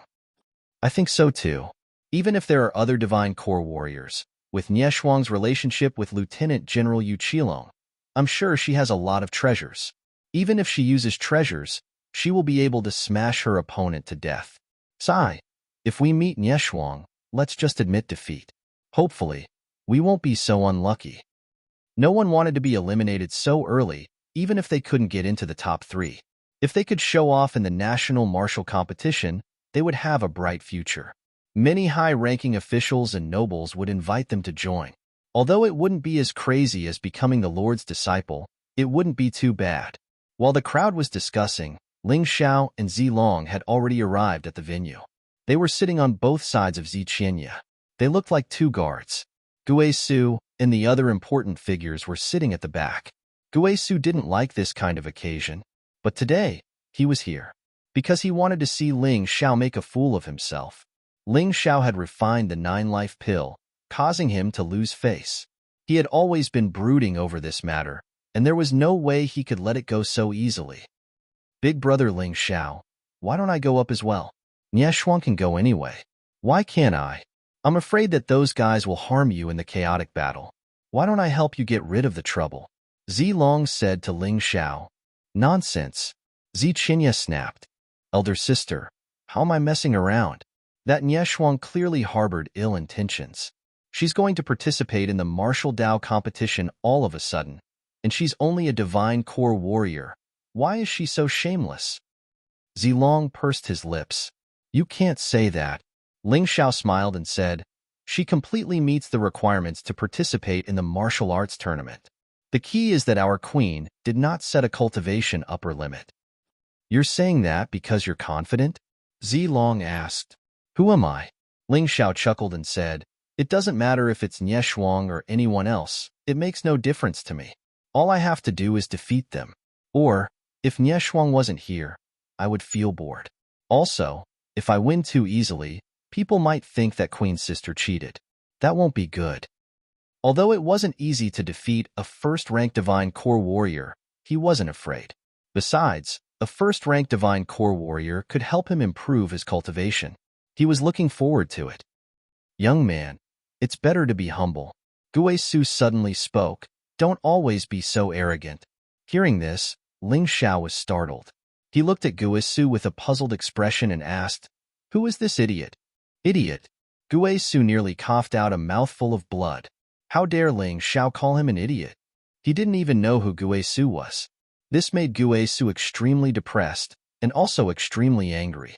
I think so too. Even if there are other divine core warriors, with Nieshuang's relationship with Lieutenant General Yu Qilong, I'm sure she has a lot of treasures. Even if she uses treasures, she will be able to smash her opponent to death. Sai, if we meet Nieshuang, let's just admit defeat. Hopefully, we won't be so unlucky. No one wanted to be eliminated so early, even if they couldn't get into the top 3. If they could show off in the national martial competition, they would have a bright future. Many high-ranking officials and nobles would invite them to join. Although it wouldn't be as crazy as becoming the Lord's disciple, it wouldn't be too bad. While the crowd was discussing, Ling Xiao and Zilong had already arrived at the venue. They were sitting on both sides of Ziqian. They looked like 2 guards. Guisu and the other important figures were sitting at the back. Guisu didn't like this kind of occasion, but today, he was here because he wanted to see Ling Xiao make a fool of himself. Ling Xiao had refined the 9-life pill, causing him to lose face. He had always been brooding over this matter, and there was no way he could let it go so easily. Big brother Ling Xiao, why don't I go up as well? Nieshuang can go anyway. Why can't I? I'm afraid that those guys will harm you in the chaotic battle. Why don't I help you get rid of the trouble? Zilong said to Ling Xiao. Nonsense. Ziqian snapped. Elder sister, How am I messing around? That Nie Shuang clearly harbored ill intentions. She's going to participate in the martial Dao competition all of a sudden, and she's only a divine core warrior. Why is she so shameless? Zilong pursed his lips. You can't say that. Ling Xiao smiled and said, she completely meets the requirements to participate in the martial arts tournament. The key is that our queen did not set a cultivation upper limit. You're saying that because you're confident? Zilong asked. Who am I? Ling Xiao chuckled and said, it doesn't matter if it's Nie Shuang or anyone else. It makes no difference to me. All I have to do is defeat them. Or, if Nie Shuang wasn't here, I would feel bored. Also, if I win too easily, people might think that Queen's sister cheated. That won't be good. Although it wasn't easy to defeat a first-rank divine core warrior, he wasn't afraid. Besides, a first-rank divine core warrior could help him improve his cultivation. He was looking forward to it. Young man, it's better to be humble. Gue Su suddenly spoke. Don't always be so arrogant. Hearing this, Ling Xiao was startled. He looked at Gue Su with a puzzled expression and asked, who is this idiot? Idiot. Gue Su nearly coughed out a mouthful of blood. How dare Ling Xiao call him an idiot? He didn't even know who Gue Su was. This made Gue Su extremely depressed and also extremely angry.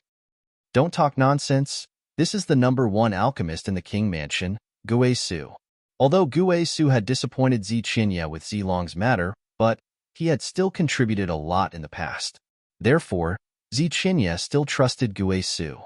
Don't talk nonsense. This is the #1 alchemist in the King Mansion, Gue Su. Although Gue Su had disappointed Zi Qinya with Zilong's matter, but he had still contributed a lot in the past. Therefore, Zi Qinya still trusted Gue Su.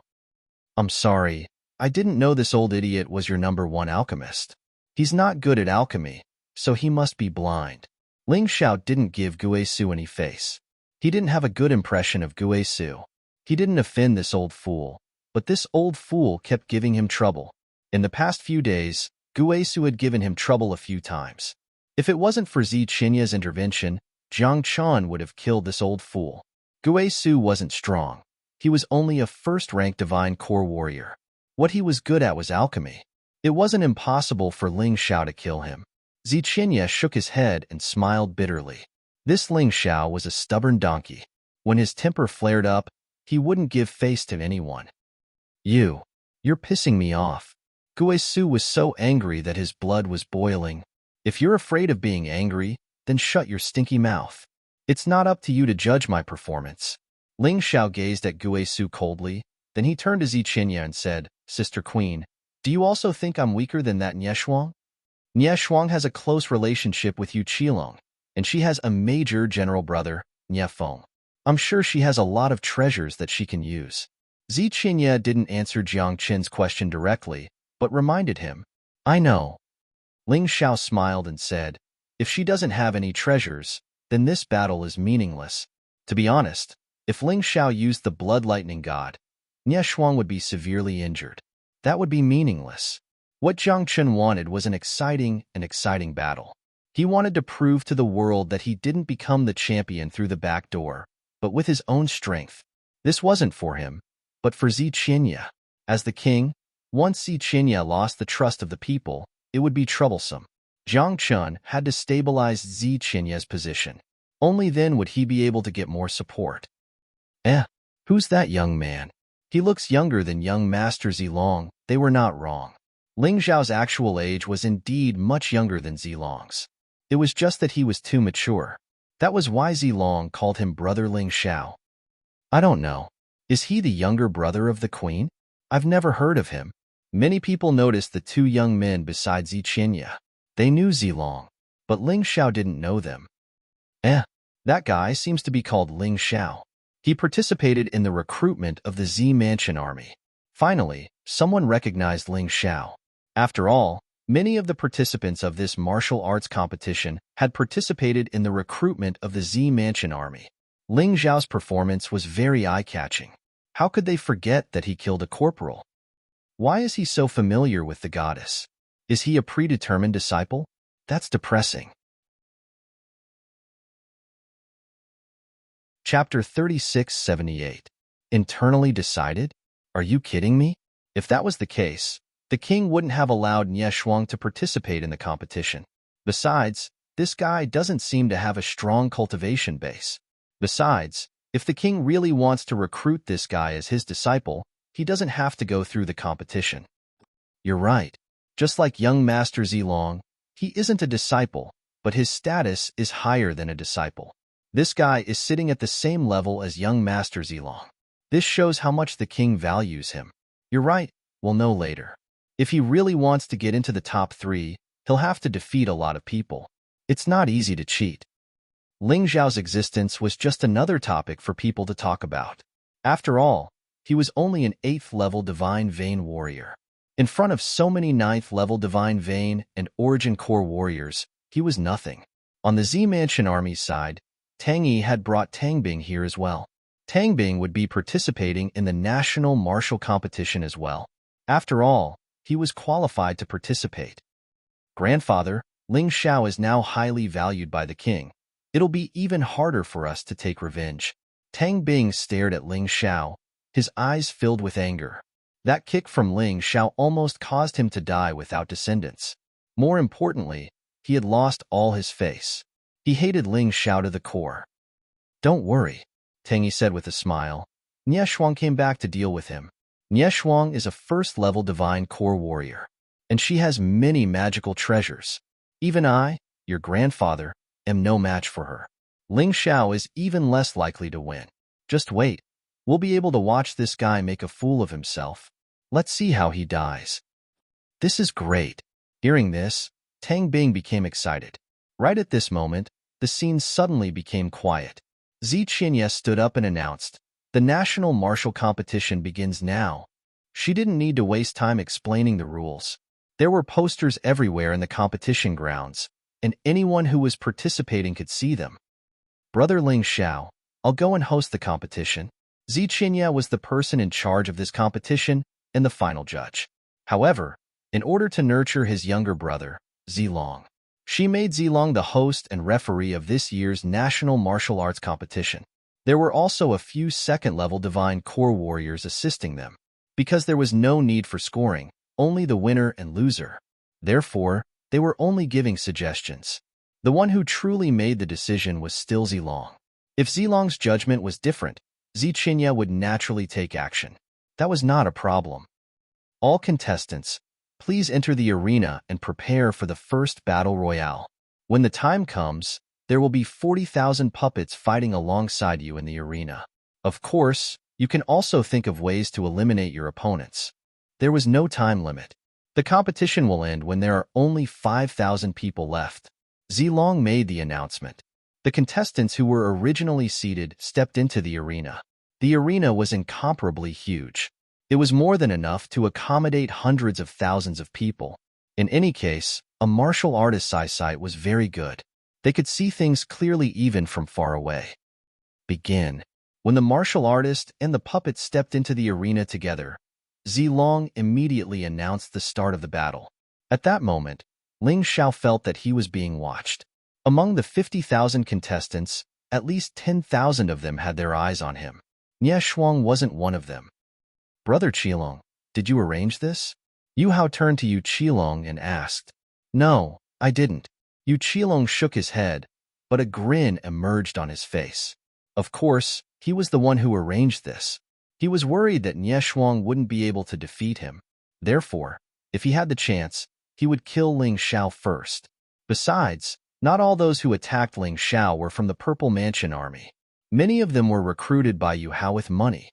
I'm sorry, I didn't know this old idiot was your #1 alchemist. He's not good at alchemy, so he must be blind. Ling Xiao didn't give Gue Su any face. He didn't have a good impression of Gue Su. He didn't offend this old fool, but this old fool kept giving him trouble. In the past few days, Gue Su had given him trouble a few times. If it wasn't for Zi Qinya's intervention, Jiang Chuan would have killed this old fool. Gue Su wasn't strong. He was only a first-rank divine core warrior. What he was good at was alchemy. It wasn't impossible for Ling Xiao to kill him. Zi Qinya shook his head and smiled bitterly. This Ling Xiao was a stubborn donkey. When his temper flared up, he wouldn't give face to anyone. You're pissing me off. Gue Su was so angry that his blood was boiling. If you're afraid of being angry, then shut your stinky mouth. It's not up to you to judge my performance. Ling Xiao gazed at Gue Su coldly, then he turned to Zi Qinya and said, Sister Queen, do you also think I'm weaker than that Nie Shuang? Nie Shuang has a close relationship with Yu Qilong, and she has a major general brother, Nie Feng. I'm sure she has a lot of treasures that she can use. Zi Qinya didn't answer Jiang Qin's question directly, but reminded him. I know. Ling Xiao smiled and said, if she doesn't have any treasures, then this battle is meaningless. To be honest, if Ling Xiao used the Blood Lightning God, Nie Shuang would be severely injured. That would be meaningless. What Jiang Qin wanted was an exciting battle. He wanted to prove to the world that he didn't become the champion through the back door, but with his own strength. This wasn't for him, but for Zi Qinya. As the king, once Zi Qinya lost the trust of the people, it would be troublesome. Jiang Qin had to stabilize Zi Qinya's position. Only then would he be able to get more support. Who's that young man? He looks younger than young Master Zilong. They were not wrong. Ling Xiao's actual age was indeed much younger than Zilong's. It was just that he was too mature. That was why Zilong called him Brother Ling Xiao. I don't know. Is he the younger brother of the queen? I've never heard of him. Many people noticed the two young men beside Zi Qinya. They knew Zilong, but Ling Xiao didn't know them. That guy seems to be called Ling Xiao. He participated in the recruitment of the Zi Mansion army. Finally, someone recognized Ling Xiao. After all, many of the participants of this martial arts competition had participated in the recruitment of the Zi Mansion army. Ling Xiao's performance was very eye-catching. How could they forget that he killed a corporal? Why is he so familiar with the goddess? Is he a predetermined disciple? That's depressing. Chapter 3678. Internally decided? Are you kidding me? If that was the case, the king wouldn't have allowed Nie Shuang to participate in the competition. Besides, this guy doesn't seem to have a strong cultivation base. Besides, If the king really wants to recruit this guy as his disciple, he doesn't have to go through the competition. You're right. Just like young Master Zilong, he isn't a disciple, but his status is higher than a disciple. This guy is sitting at the same level as young Master Zilong. This shows how much the king values him. You're right, we'll know later. If he really wants to get into the top 3, he'll have to defeat a lot of people. It's not easy to cheat. Ling Xiao's existence was just another topic for people to talk about. After all, he was only an 8th-level Divine Vein warrior. In front of so many 9th-level Divine Vein and Origin Core warriors, he was nothing. On the Z Mansion Army's side, Tang Yi had brought Tang Bing here as well. Tang Bing would be participating in the national martial competition as well. After all, he was qualified to participate. Grandfather, Ling Xiao is now highly valued by the king. It'll be even harder for us to take revenge. Tang Bing stared at Ling Xiao, his eyes filled with anger. That kick from Ling Xiao almost caused him to die without descendants. More importantly, he had lost all his face. He hated Ling Xiao to the core. Don't worry, Tang Yi said with a smile. Nie Shuang came back to deal with him. Nie Shuang is a 1st-level Divine Core warrior, and she has many magical treasures. Even I, your grandfather, am no match for her. Ling Xiao is even less likely to win. Just wait. We'll be able to watch this guy make a fool of himself. Let's see how he dies. This is great. Hearing this, Tang Bing became excited. Right at this moment, the scene suddenly became quiet. Zi Qianye stood up and announced, "The national martial competition begins now." She didn't need to waste time explaining the rules. There were posters everywhere in the competition grounds, and anyone who was participating could see them. Brother Ling Xiao, I'll go and host the competition. Zi Qianye was the person in charge of this competition and the final judge. However, in order to nurture his younger brother, Zilong, she made Zilong the host and referee of this year's national martial arts competition. There were also a few 2nd-level Divine Core warriors assisting them. Because there was no need for scoring, only the winner and loser. Therefore, they were only giving suggestions. The one who truly made the decision was still Zilong. If Zilong's judgment was different, Zi Qianye would naturally take action. That was not a problem. All contestants, please enter the arena and prepare for the first battle royale. When the time comes, there will be 40,000 puppets fighting alongside you in the arena. Of course, you can also think of ways to eliminate your opponents. There was no time limit. The competition will end when there are only 5,000 people left. Zilong made the announcement. The contestants who were originally seated stepped into the arena. The arena was incomparably huge. It was more than enough to accommodate hundreds of thousands of people. In any case, a martial artist's eyesight was very good. They could see things clearly even from far away. Begin. When the martial artist and the puppet stepped into the arena together, Zilong immediately announced the start of the battle. At that moment, Ling Xiao felt that he was being watched. Among the 50,000 contestants, at least 10,000 of them had their eyes on him. Nie Shuang wasn't one of them. Brother Qilong, did you arrange this? Yu Hao turned to Yu Qilong and asked. No, I didn't. Yu Qilong shook his head, but a grin emerged on his face. Of course, he was the one who arranged this. He was worried that Nie Shuang wouldn't be able to defeat him. Therefore, if he had the chance, he would kill Ling Xiao first. Besides, not all those who attacked Ling Xiao were from the Purple Mansion Army. Many of them were recruited by Yu Hao with money.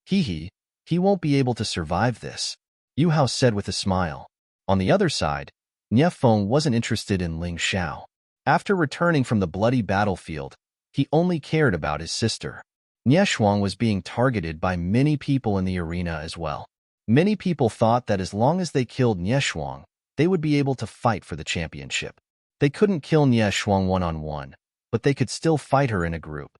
He won't be able to survive this, Yu Hao said with a smile. On the other side, Nie Feng wasn't interested in Ling Xiao. After returning from the bloody battlefield, he only cared about his sister. Nie Shuang was being targeted by many people in the arena as well. Many people thought that as long as they killed Nie Shuang, they would be able to fight for the championship. They couldn't kill Nie Shuang one-on-one, but they could still fight her in a group.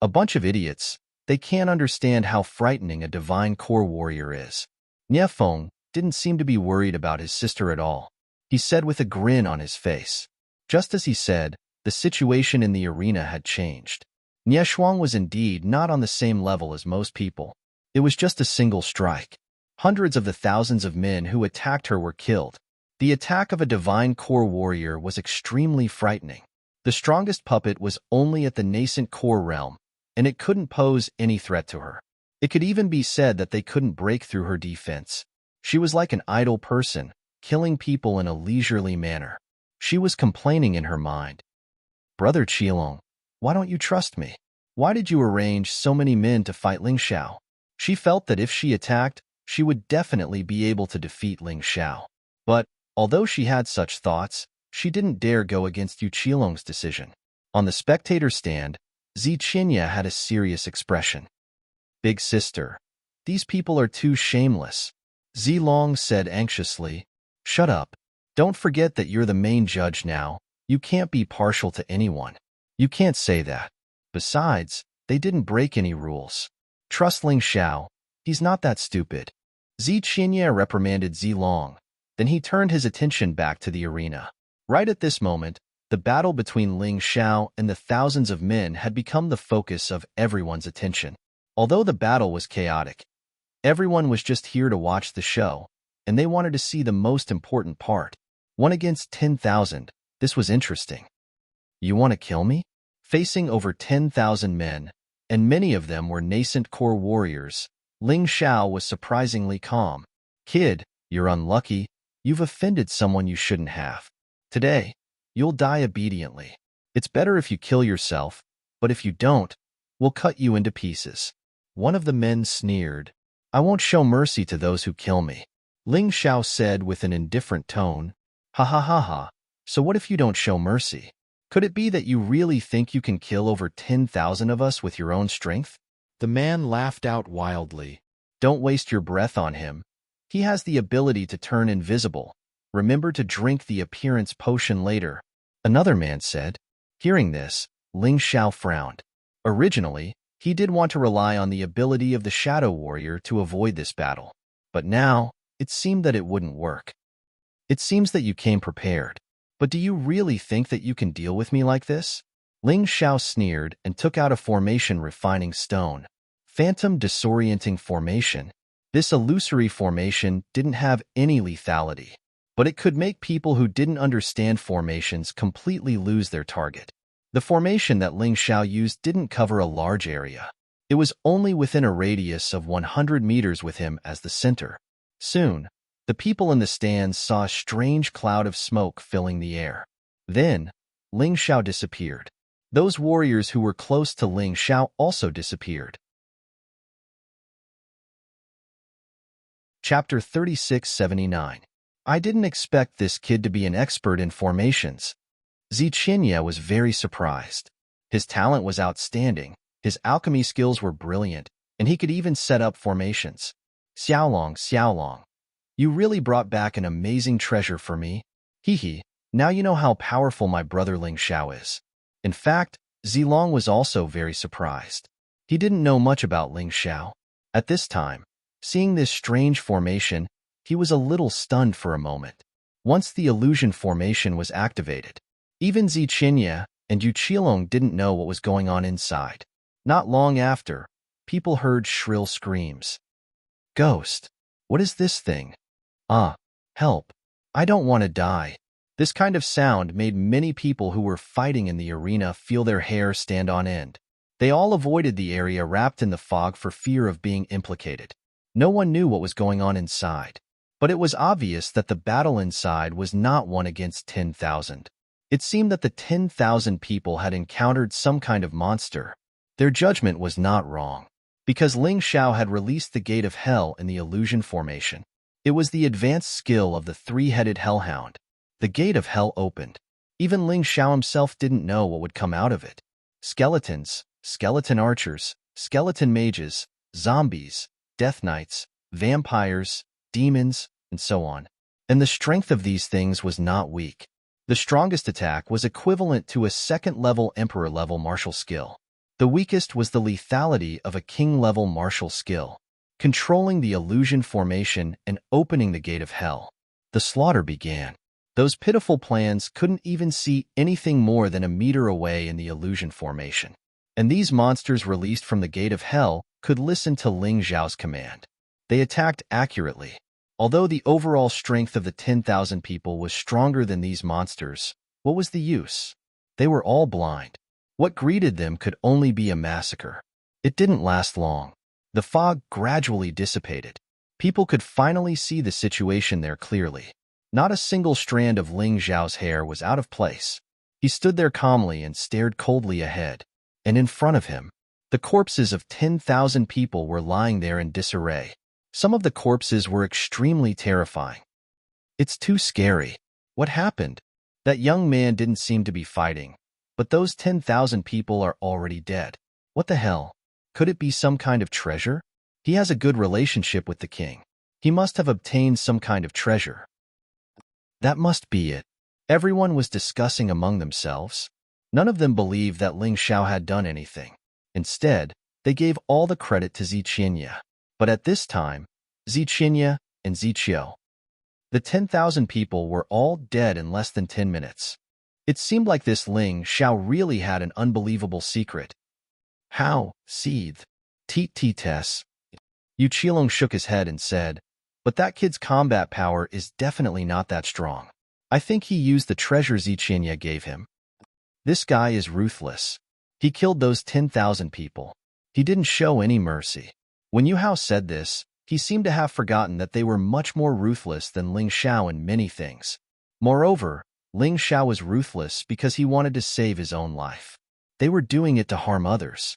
A bunch of idiots. They can't understand how frightening a Divine Core warrior is. Nie Feng didn't seem to be worried about his sister at all. He said with a grin on his face. Just as he said, the situation in the arena had changed. Nie Shuang was indeed not on the same level as most people. It was just a single strike. Hundreds of the thousands of men who attacked her were killed. The attack of a Divine Core warrior was extremely frightening. The strongest puppet was only at the nascent core realm, and it couldn't pose any threat to her. It could even be said that they couldn't break through her defense. She was like an idle person, killing people in a leisurely manner. She was complaining in her mind. Brother Qilong, why don't you trust me? Why did you arrange so many men to fight Ling Xiao? She felt that if she attacked, she would definitely be able to defeat Ling Xiao. But, although she had such thoughts, she didn't dare go against Yu Qilong's decision. On the spectator stand, Zi Qinya had a serious expression. Big sister, these people are too shameless. Zi Long said anxiously. Shut up. Don't forget that you're the main judge now. You can't be partial to anyone. You can't say that. Besides, they didn't break any rules. Trust Ling Xiao. He's not that stupid. Zi Qinya reprimanded Zi Long. Then he turned his attention back to the arena. Right at this moment, the battle between Ling Xiao and the thousands of men had become the focus of everyone's attention. Although the battle was chaotic, everyone was just here to watch the show, and they wanted to see the most important part. 1 against 10,000. This was interesting. You want to kill me? Facing over 10,000 men, and many of them were nascent core warriors, Ling Xiao was surprisingly calm. Kid, you're unlucky. You've offended someone you shouldn't have. Today, you'll die obediently. It's better if you kill yourself, but if you don't, we'll cut you into pieces. One of the men sneered. I won't show mercy to those who kill me. Ling Xiao said with an indifferent tone. Ha ha ha ha. So what if you don't show mercy? Could it be that you really think you can kill over 10,000 of us with your own strength? The man laughed out wildly. Don't waste your breath on him. He has the ability to turn invisible. Remember to drink the appearance potion later. Another man said. Hearing this, Ling Xiao frowned. Originally, he did want to rely on the ability of the Shadow Warrior to avoid this battle. But now, it seemed that it wouldn't work. It seems that you came prepared. But do you really think that you can deal with me like this? Ling Xiao sneered and took out a formation refining stone. Phantom disorienting formation. This illusory formation didn't have any lethality, but it could make people who didn't understand formations completely lose their target. The formation that Ling Xiao used didn't cover a large area. It was only within a radius of 100 meters with him as the center. Soon, the people in the stands saw a strange cloud of smoke filling the air. Then, Ling Xiao disappeared. Those warriors who were close to Ling Xiao also disappeared. Chapter 3679. I didn't expect this kid to be an expert in formations. Zi Qinya was very surprised. His talent was outstanding, his alchemy skills were brilliant, and he could even set up formations. Xiaolong, you really brought back an amazing treasure for me. Hee, now you know how powerful my brother Ling Xiao is. In fact, Zilong was also very surprised. He didn't know much about Ling Xiao. At this time, seeing this strange formation, he was a little stunned for a moment. Once the illusion formation was activated, even Zi Qinya and Yu Qilong didn't know what was going on inside. Not long after, people heard shrill screams. Ghost! What is this thing? Help! I don't want to die. This kind of sound made many people who were fighting in the arena feel their hair stand on end. They all avoided the area wrapped in the fog for fear of being implicated. No one knew what was going on inside, but it was obvious that the battle inside was not 1 against 10,000. It seemed that the 10,000 people had encountered some kind of monster. Their judgment was not wrong, because Ling Xiao had released the Gate of Hell in the illusion formation. It was the advanced skill of the three-headed hellhound. The Gate of Hell opened. Even Ling Xiao himself didn't know what would come out of it. Skeletons, skeleton archers, skeleton mages, zombies, death knights, vampires, demons, and so on. And the strength of these things was not weak. The strongest attack was equivalent to a second-level emperor-level martial skill. The weakest was the lethality of a king-level martial skill, controlling the illusion formation and opening the Gate of Hell. The slaughter began. Those pitiful plans couldn't even see anything more than a meter away in the illusion formation. And these monsters released from the Gate of Hell could listen to Ling Xiao's command. They attacked accurately. Although the overall strength of the 10,000 people was stronger than these monsters, what was the use? They were all blind. What greeted them could only be a massacre. It didn't last long. The fog gradually dissipated. People could finally see the situation there clearly. Not a single strand of Ling Xiao's hair was out of place. He stood there calmly and stared coldly ahead. And in front of him, the corpses of 10,000 people were lying there in disarray. Some of the corpses were extremely terrifying. It's too scary. What happened? That young man didn't seem to be fighting, but those 10,000 people are already dead. What the hell? Could it be some kind of treasure? He has a good relationship with the king. He must have obtained some kind of treasure. That must be it. Everyone was discussing among themselves. None of them believed that Ling Xiao had done anything. Instead, they gave all the credit to Ziqinya. But at this time, Ziqinya and Ziqiu, the 10,000 people were all dead in less than 10 minutes. It seemed like this Ling Xiao really had an unbelievable secret. How? Seethe. Tess. Yu Qilong shook his head and said, but that kid's combat power is definitely not that strong. I think he used the treasure Ziqinya gave him. This guy is ruthless. He killed those 10,000 people. He didn't show any mercy. When Yu Hao said this, he seemed to have forgotten that they were much more ruthless than Ling Xiao in many things. Moreover, Ling Xiao was ruthless because he wanted to save his own life. They were doing it to harm others.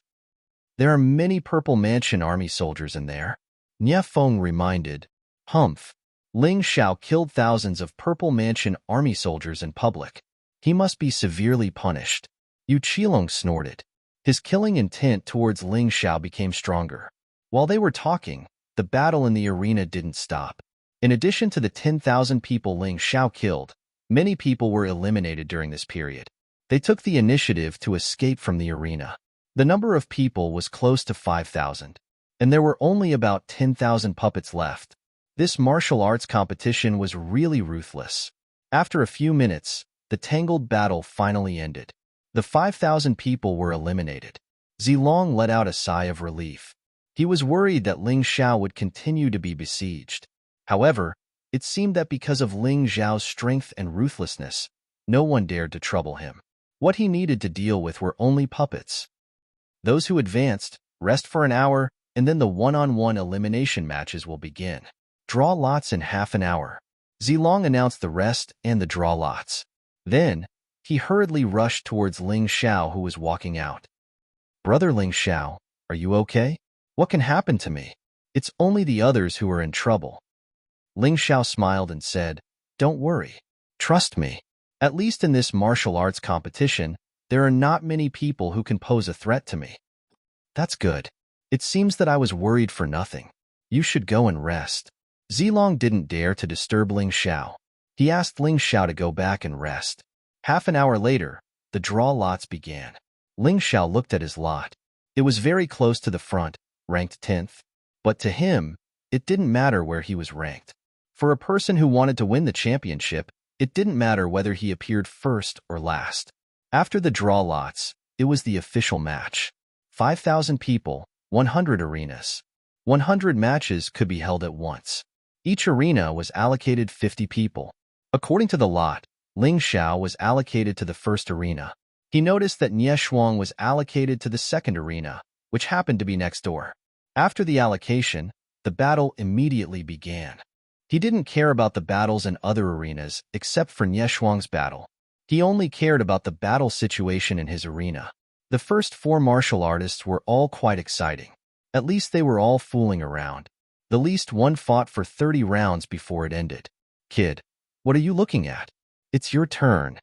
There are many Purple Mansion army soldiers in there. Nie Feng reminded. Humph. Ling Xiao killed thousands of Purple Mansion army soldiers in public. He must be severely punished. Yu Qilong snorted. His killing intent towards Ling Xiao became stronger. While they were talking, the battle in the arena didn't stop. In addition to the 10,000 people Ling Xiao killed, many people were eliminated during this period. They took the initiative to escape from the arena. The number of people was close to 5,000, and there were only about 10,000 puppets left. This martial arts competition was really ruthless. After a few minutes, the tangled battle finally ended. The 5,000 people were eliminated. Zilong let out a sigh of relief. He was worried that Ling Xiao would continue to be besieged. However, it seemed that because of Ling Xiao's strength and ruthlessness, no one dared to trouble him. What he needed to deal with were only puppets. Those who advanced, rest for an hour, and then the one-on-one elimination matches will begin. Draw lots in half an hour. Zilong announced the rest and the draw lots. Then, he hurriedly rushed towards Ling Xiao, who was walking out. Brother Ling Xiao, are you okay? What can happen to me? It's only the others who are in trouble. Ling Xiao smiled and said, don't worry. Trust me. At least in this martial arts competition, there are not many people who can pose a threat to me. That's good. It seems that I was worried for nothing. You should go and rest. Zilong didn't dare to disturb Ling Xiao. He asked Ling Xiao to go back and rest. Half an hour later, the draw lots began. Ling Xiao looked at his lot. It was very close to the front, ranked 10th. But to him, it didn't matter where he was ranked. For a person who wanted to win the championship, it didn't matter whether he appeared first or last. After the draw lots, it was the official match. 5,000 people, 100 arenas. 100 matches could be held at once. Each arena was allocated 50 people. According to the lot, Ling Xiao was allocated to the first arena. He noticed that Nie Shuang was allocated to the second arena, which happened to be next door. After the allocation, the battle immediately began. He didn't care about the battles in other arenas except for Nie Shuang's battle. He only cared about the battle situation in his arena. The first 4 martial artists were all quite exciting. At least they were all fooling around. The least one fought for 30 rounds before it ended. Kid, what are you looking at? It's your turn.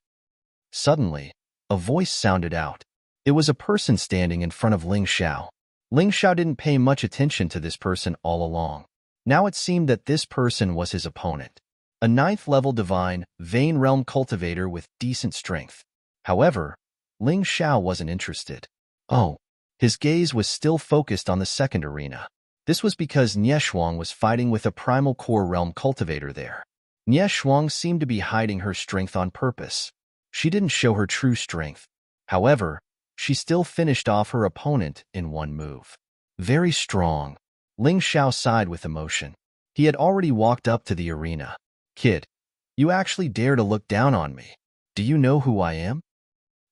Suddenly, a voice sounded out. It was a person standing in front of Ling Xiao. Ling Xiao didn't pay much attention to this person all along. Now it seemed that this person was his opponent. A 9th-level divine, Vein Realm cultivator with decent strength. However, Ling Xiao wasn't interested. Oh, his gaze was still focused on the second arena. This was because Nie Shuang was fighting with a primal core realm cultivator there. Nie Shuang seemed to be hiding her strength on purpose. She didn't show her true strength. However, she still finished off her opponent in one move. Very strong. Ling Xiao sighed with emotion. He had already walked up to the arena. Kid, you actually dare to look down on me. Do you know who I am?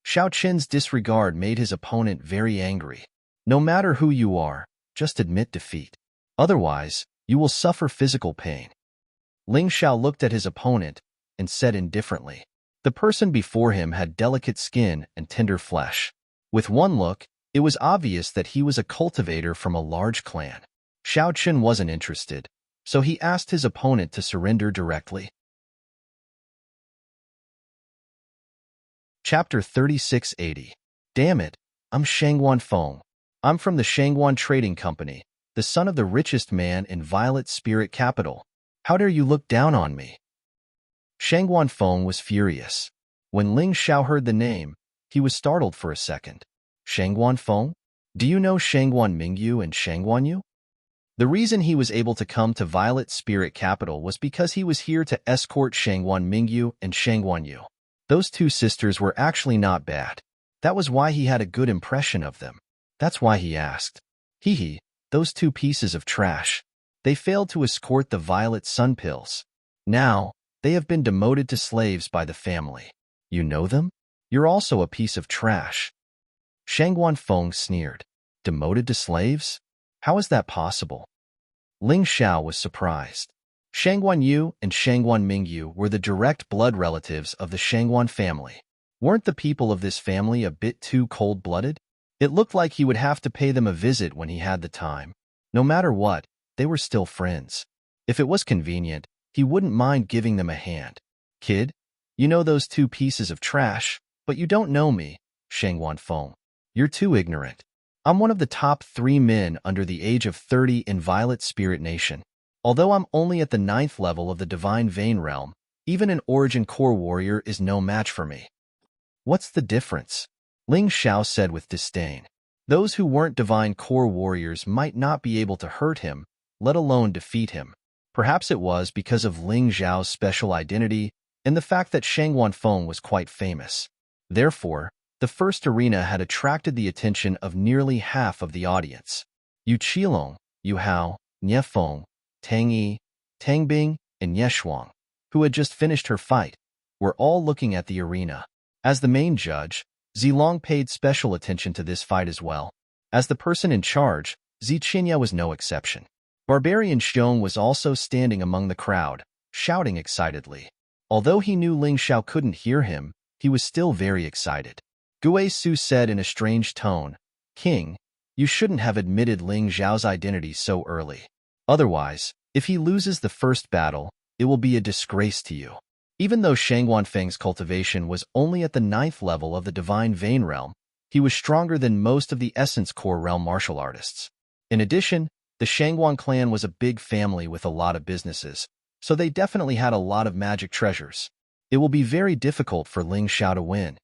Xiao Qin's disregard made his opponent very angry. No matter who you are, just admit defeat. Otherwise, you will suffer physical pain. Ling Xiao looked at his opponent and said indifferently. The person before him had delicate skin and tender flesh. With one look, it was obvious that he was a cultivator from a large clan. Xiao Qin wasn't interested, so he asked his opponent to surrender directly. Chapter 3680. Damn it, I'm Shangguan Feng. I'm from the Shangguan Trading Company, the son of the richest man in Violet Spirit Capital. How dare you look down on me? Shangguan Feng was furious. When Ling Xiao heard the name, he was startled for a second. Shangguan Feng? Do you know Shangguan Mingyu and Shangguan Yu? The reason he was able to come to Violet Spirit Capital was because he was here to escort Shangguan Mingyu and Shangguan Yu. Those two sisters were actually not bad. That was why he had a good impression of them. That's why he asked. Hee, those two pieces of trash. They failed to escort the Violet Sun Pills. Now, they have been demoted to slaves by the family. You know them? You're also a piece of trash. Shangguan Feng sneered. Demoted to slaves? How is that possible? Ling Xiao was surprised. Shangguan Yu and Shangguan Mingyu were the direct blood relatives of the Shangguan family. Weren't the people of this family a bit too cold-blooded? It looked like he would have to pay them a visit when he had the time. No matter what, they were still friends. If it was convenient, he wouldn't mind giving them a hand. Kid, you know those two pieces of trash, but you don't know me, Shangguan Feng. You're too ignorant. I'm one of the top 3 men under the age of 30 in Violet Spirit Nation. Although I'm only at the 9th level of the Divine Vein Realm, even an Origin Core Warrior is no match for me. What's the difference? Ling Xiao said with disdain. Those who weren't Divine Core Warriors might not be able to hurt him, let alone defeat him. Perhaps it was because of Ling Xiao's special identity and the fact that Shangguan Feng was quite famous. Therefore, the first arena had attracted the attention of nearly half of the audience. Yu Qilong, Yu Hao, Nie Feng, Tang Yi, Tang Bing, and Ye Shuang, who had just finished her fight, were all looking at the arena. As the main judge, Zilong paid special attention to this fight as well. As the person in charge, Ziqinya was no exception. Barbarian Xiong was also standing among the crowd, shouting excitedly. Although he knew Ling Xiao couldn't hear him, he was still very excited. Gue Su said in a strange tone, King, you shouldn't have admitted Ling Xiao's identity so early. Otherwise, if he loses the first battle, it will be a disgrace to you. Even though Shangguan Feng's cultivation was only at the 9th level of the Divine Vein Realm, he was stronger than most of the Essence Core Realm martial artists. In addition, the Shangguan clan was a big family with a lot of businesses, so they definitely had a lot of magic treasures. It will be very difficult for Ling Xiao to win.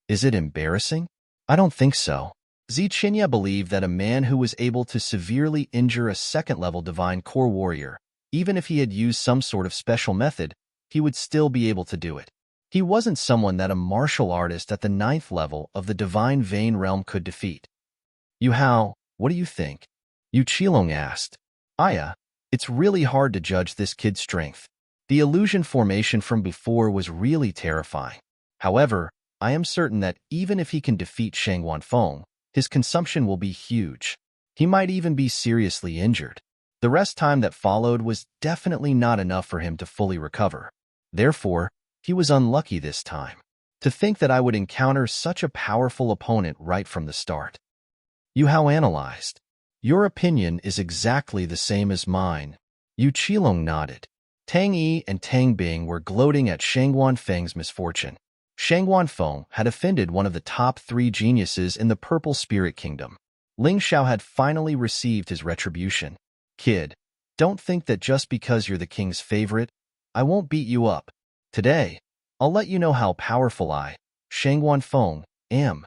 Is it embarrassing? I don't think so. Ziqinya believed that a man who was able to severely injure a 2nd-level Divine Core Warrior, even if he had used some sort of special method, he would still be able to do it. He wasn't someone that a martial artist at the 9th level of the Divine Vein Realm could defeat. Yu Hao, what do you think? Yu Qilong asked. Aya, it's really hard to judge this kid's strength. The illusion formation from before was really terrifying. However, I am certain that even if he can defeat Shangguan Feng, his consumption will be huge. He might even be seriously injured. The rest time that followed was definitely not enough for him to fully recover. Therefore, he was unlucky this time. To think that I would encounter such a powerful opponent right from the start. Yu Hao analyzed. Your opinion is exactly the same as mine. Yu Qilong nodded. Tang Yi and Tang Bing were gloating at Shangguan Feng's misfortune. Shangguan Feng had offended one of the top 3 geniuses in the Purple Spirit Kingdom. Ling Xiao had finally received his retribution. Kid, don't think that just because you're the king's favorite, I won't beat you up. Today, I'll let you know how powerful I, Shangguan Feng, am.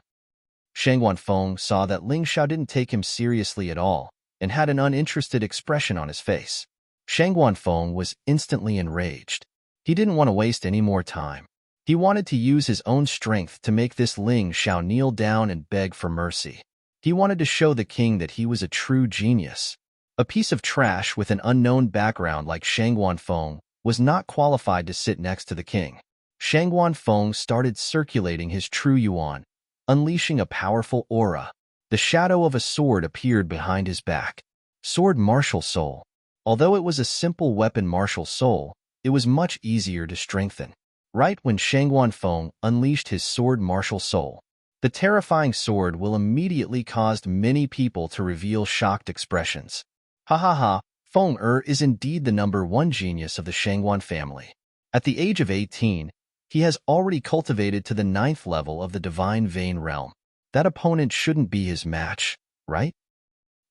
Shangguan Feng saw that Ling Xiao didn't take him seriously at all and had an uninterested expression on his face. Shangguan Feng was instantly enraged. He didn't want to waste any more time. He wanted to use his own strength to make this Ling Xiao kneel down and beg for mercy. He wanted to show the king that he was a true genius. A piece of trash with an unknown background like Shangguan Feng was not qualified to sit next to the king. Shangguan Feng started circulating his true yuan, unleashing a powerful aura. The shadow of a sword appeared behind his back. Sword Martial Soul. Although it was a simple weapon Martial Soul, it was much easier to strengthen. Right when Shangguan Feng unleashed his sword Martial Soul, the terrifying sword will immediately caused many people to reveal shocked expressions. Ha ha ha, Feng is indeed the #1 genius of the Shangguan family. At the age of 18, he has already cultivated to the 9th level of the Divine Vein realm. That opponent shouldn't be his match, right?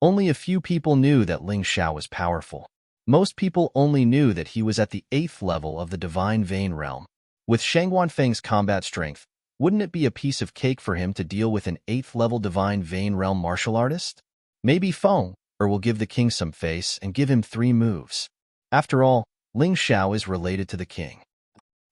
Only a few people knew that Ling Xiao was powerful. Most people only knew that he was at the 8th level of the Divine Vein realm. With Shangguan Feng's combat strength, wouldn't it be a piece of cake for him to deal with an 8th level Divine Vein realm martial artist? Maybe Feng will give the king some face and give him 3 moves. After all, Ling Xiao is related to the king.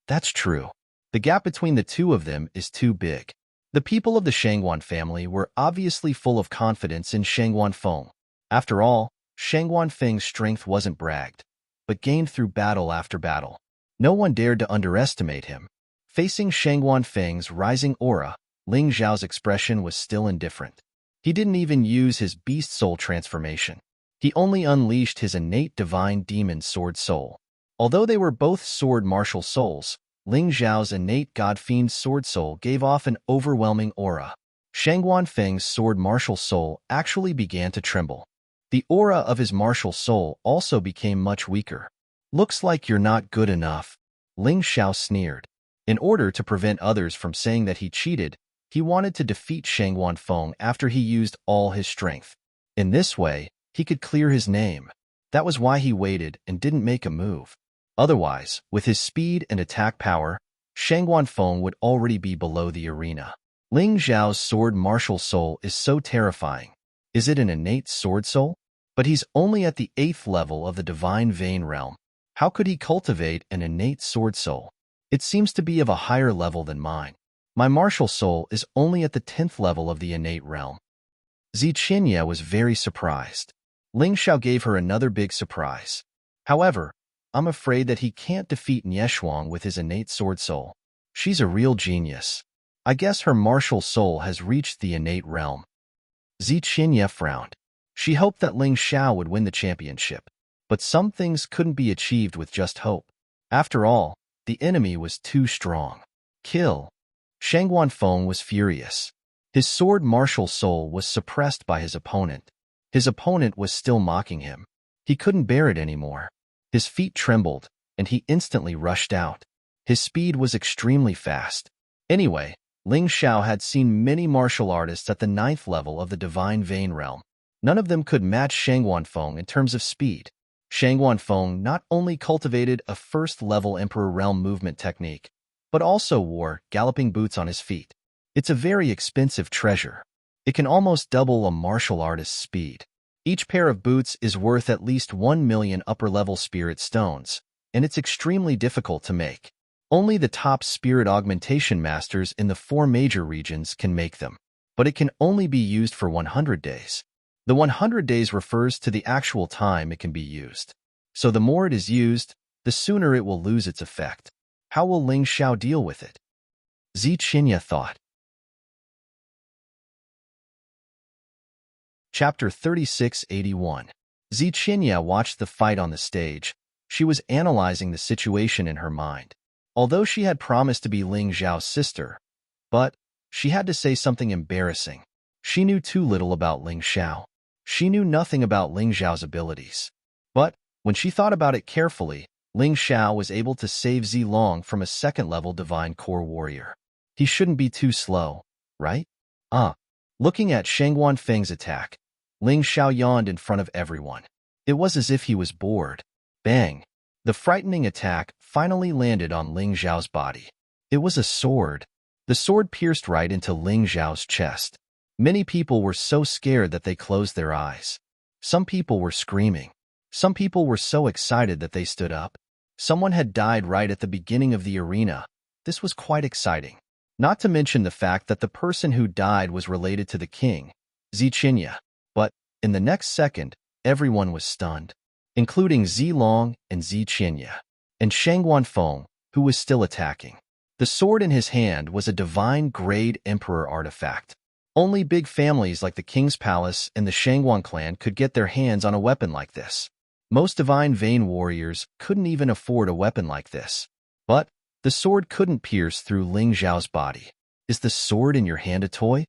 That's true. The gap between the two of them is too big. The people of the Shangguan family were obviously full of confidence in Shangguan Feng. After all, Shangguan Feng's strength wasn't bragged, but gained through battle after battle. No one dared to underestimate him. Facing Shangguan Feng's rising aura, Ling Xiao's expression was still indifferent. He didn't even use his beast soul transformation. He only unleashed his innate divine demon sword soul. Although they were both sword martial souls, Ling Xiao's innate god-fiend sword soul gave off an overwhelming aura. Shangguan Feng's sword martial soul actually began to tremble. The aura of his martial soul also became much weaker. Looks like you're not good enough, Ling Xiao sneered. In order to prevent others from saying that he cheated, he wanted to defeat Shangguan Feng after he used all his strength. In this way, he could clear his name. That was why he waited and didn't make a move. Otherwise, with his speed and attack power, Shangguan Feng would already be below the arena. Ling Xiao's sword martial soul is so terrifying. Is it an innate sword soul? But he's only at the 8th level of the Divine Vein realm. How could he cultivate an innate sword soul? It seems to be of a higher level than mine. My martial soul is only at the 10th level of the innate realm. Ziqinya was very surprised. Ling Xiao gave her another big surprise. However, I'm afraid that he can't defeat Nieshuang with his innate sword soul. She's a real genius. I guess her martial soul has reached the innate realm. Ziqinya frowned. She hoped that Ling Xiao would win the championship, but some things couldn't be achieved with just hope. After all, the enemy was too strong. Kill. Shangguan Feng was furious. His sword martial soul was suppressed by his opponent. His opponent was still mocking him. He couldn't bear it anymore. His feet trembled, and he instantly rushed out. His speed was extremely fast. Anyway, Ling Xiao had seen many martial artists at the 9th level of the Divine Vein realm. None of them could match Shangguan Feng in terms of speed. Shangguan Feng not only cultivated a 1st-level Emperor Realm movement technique, but also wore galloping boots on his feet. It's a very expensive treasure. It can almost double a martial artist's speed. Each pair of boots is worth at least 1 million upper-level spirit stones, and it's extremely difficult to make. Only the top spirit augmentation masters in the 4 major regions can make them, but it can only be used for 100 days. The 100 days refers to the actual time it can be used. So the more it is used, the sooner it will lose its effect. How will Ling Xiao deal with it? Ziqinya thought. Chapter 3681. Ziqinya watched the fight on the stage. She was analyzing the situation in her mind. Although she had promised to be Ling Xiao's sister, but she had to say something embarrassing. She knew too little about Ling Xiao. She knew nothing about Ling Xiao's abilities. But when she thought about it carefully, Ling Xiao was able to save Zilong from a 2nd-level Divine Core warrior. He shouldn't be too slow, right? Looking at Shangguan Feng's attack, Ling Xiao yawned in front of everyone. It was as if he was bored. Bang! The frightening attack finally landed on Ling Xiao's body. It was a sword. The sword pierced right into Ling Xiao's chest. Many people were so scared that they closed their eyes. Some people were screaming. Some people were so excited that they stood up. Someone had died right at the beginning of the arena. This was quite exciting. Not to mention the fact that the person who died was related to the king, Ziqinya. But in the next second, everyone was stunned, including Zilong and Ziqinya, and Shangguan Feng, who was still attacking. The sword in his hand was a divine-grade emperor artifact. Only big families like the King's Palace and the Shangguan clan could get their hands on a weapon like this. Most divine vein warriors couldn't even afford a weapon like this. But the sword couldn't pierce through Ling Xiao's body. "Is the sword in your hand a toy?"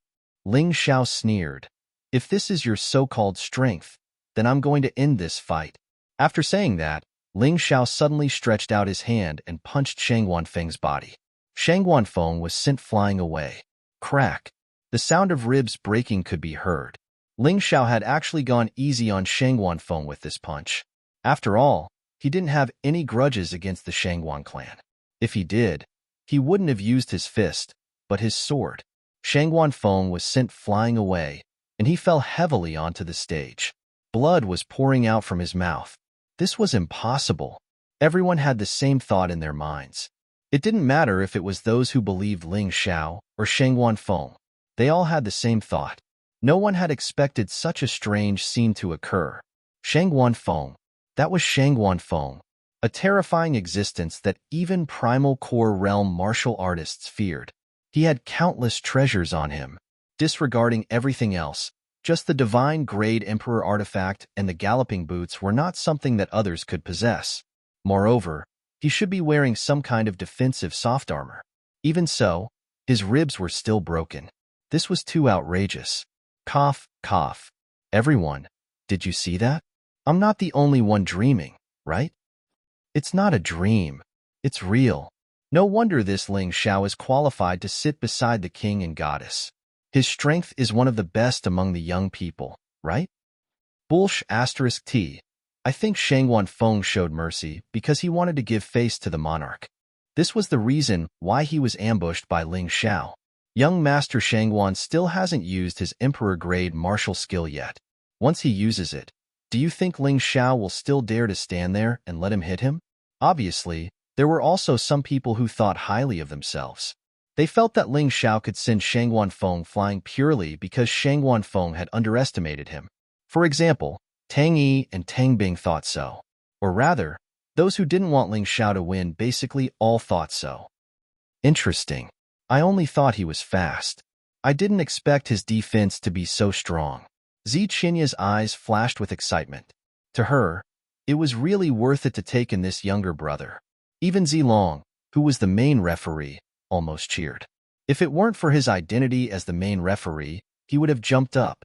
Ling Xiao sneered. "If this is your so-called strength, then I'm going to end this fight." After saying that, Ling Xiao suddenly stretched out his hand and punched Shang Wanfeng's body. Shang Wanfeng was sent flying away. Crack! The sound of ribs breaking could be heard. Ling Xiao had actually gone easy on Shang Wanfeng with this punch. After all, he didn't have any grudges against the Shangguan clan. If he did, he wouldn't have used his fist, but his sword. Shang Wanfeng was sent flying away, and he fell heavily onto the stage. Blood was pouring out from his mouth. This was impossible. Everyone had the same thought in their minds. It didn't matter if it was those who believed Ling Xiao or Shang Wanfeng. They all had the same thought. No one had expected such a strange scene to occur. Shang Wanfeng. That was Shang Wanfeng, a terrifying existence that even primal core realm martial artists feared. He had countless treasures on him, disregarding everything else. Just the divine-grade emperor artifact and the galloping boots were not something that others could possess. Moreover, he should be wearing some kind of defensive soft armor. Even so, his ribs were still broken. This was too outrageous. Cough, cough. Everyone, did you see that? I'm not the only one dreaming, right? It's not a dream. It's real. No wonder this Ling Xiao is qualified to sit beside the king and goddess. His strength is one of the best among the young people, right? *T. I think Shang Wanfeng showed mercy because he wanted to give face to the monarch. This was the reason why he was ambushed by Ling Xiao. Young Master Shangguan still hasn't used his emperor-grade martial skill yet. Once he uses it, do you think Ling Xiao will still dare to stand there and let him hit him? Obviously, there were also some people who thought highly of themselves. They felt that Ling Xiao could send Shang Wanfeng flying purely because Shang Wanfeng had underestimated him. For example, Tang Yi and Tang Bing thought so. Or rather, those who didn't want Ling Xiao to win basically all thought so. Interesting. I only thought he was fast. I didn't expect his defense to be so strong. Zi Qinya's eyes flashed with excitement. To her, it was really worth it to take in this younger brother. Even Zi Long, who was the main referee, almost cheered. If it weren't for his identity as the main referee, he would have jumped up.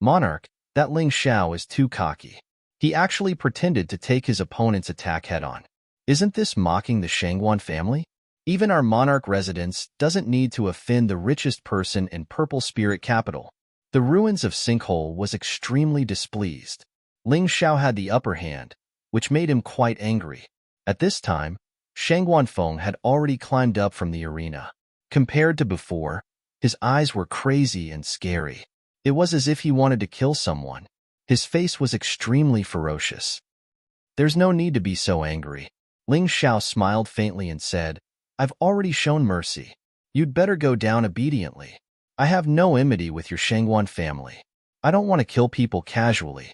Monarch, that Ling Xiao is too cocky. He actually pretended to take his opponent's attack head-on. Isn't this mocking the Shangguan family? Even our monarch residence doesn't need to offend the richest person in Purple Spirit Capital. The ruins of Sinkhole was extremely displeased. Ling Xiao had the upper hand, which made him quite angry. At this time, Shang Wanfeng had already climbed up from the arena. Compared to before, his eyes were crazy and scary. It was as if he wanted to kill someone. His face was extremely ferocious. There's no need to be so angry. Ling Xiao smiled faintly and said, I've already shown mercy. You'd better go down obediently. I have no enmity with your Shangguan family. I don't want to kill people casually.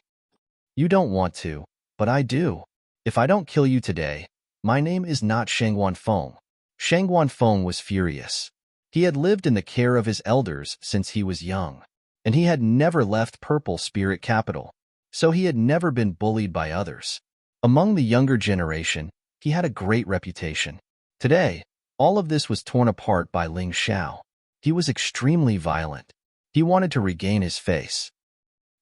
You don't want to, but I do. If I don't kill you today, my name is not Shang Wanfeng. Shang Wanfeng was furious. He had lived in the care of his elders since he was young, and he had never left Purple Spirit Capital, so he had never been bullied by others. Among the younger generation, he had a great reputation. Today, all of this was torn apart by Ling Xiao. He was extremely violent. He wanted to regain his face.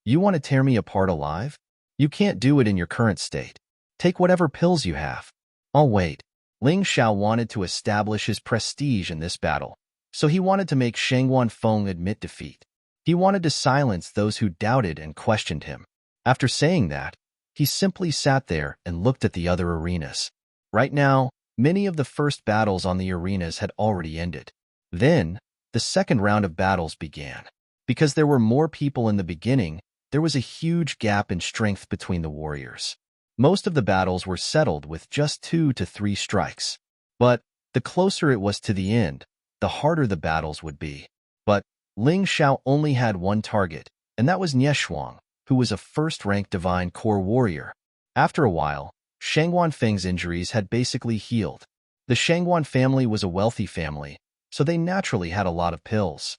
You want to tear me apart alive? You can't do it in your current state. Take whatever pills you have. I'll wait. Ling Xiao wanted to establish his prestige in this battle, so he wanted to make Shang Wanfeng admit defeat. He wanted to silence those who doubted and questioned him. After saying that, he simply sat there and looked at the other arenas. Right now, many of the first battles on the arenas had already ended. Then, the second round of battles began. Because there were more people in the beginning, there was a huge gap in strength between the warriors. Most of the battles were settled with just 2 to 3 strikes. But the closer it was to the end, the harder the battles would be. But Ling Xiao only had one target, and that was Nie Shuang, who was a first-ranked divine core warrior. After a while, Shang Wanfeng's injuries had basically healed. The Shangguan family was a wealthy family, so they naturally had a lot of pills.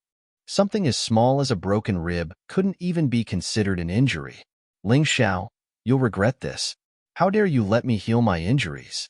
Something as small as a broken rib couldn't even be considered an injury. Ling Xiao, you'll regret this. How dare you let me heal my injuries?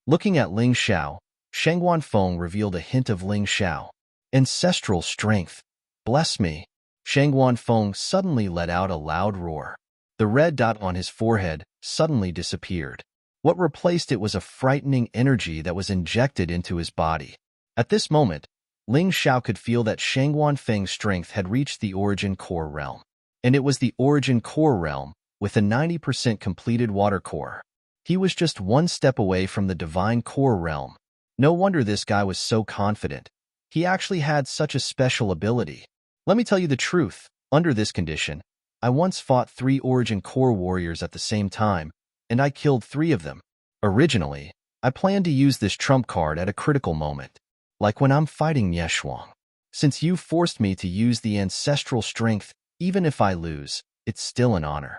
Looking at Ling Xiao, Shangguan Feng revealed a hint of Ling Xiao. Ancestral strength. Bless me. Shangguan Feng suddenly let out a loud roar. The red dot on his forehead suddenly disappeared. What replaced it was a frightening energy that was injected into his body. At this moment, Ling Xiao could feel that Shangguan Feng's strength had reached the origin core realm. And it was the origin core realm, with a 90% completed water core. He was just one step away from the divine core realm. No wonder this guy was so confident. He actually had such a special ability. Let me tell you the truth. Under this condition, I once fought 3 origin core warriors at the same time, and I killed 3 of them. Originally, I planned to use this trump card at a critical moment, like when I'm fighting Nie Shuang. Since you forced me to use the ancestral strength, even if I lose, it's still an honor.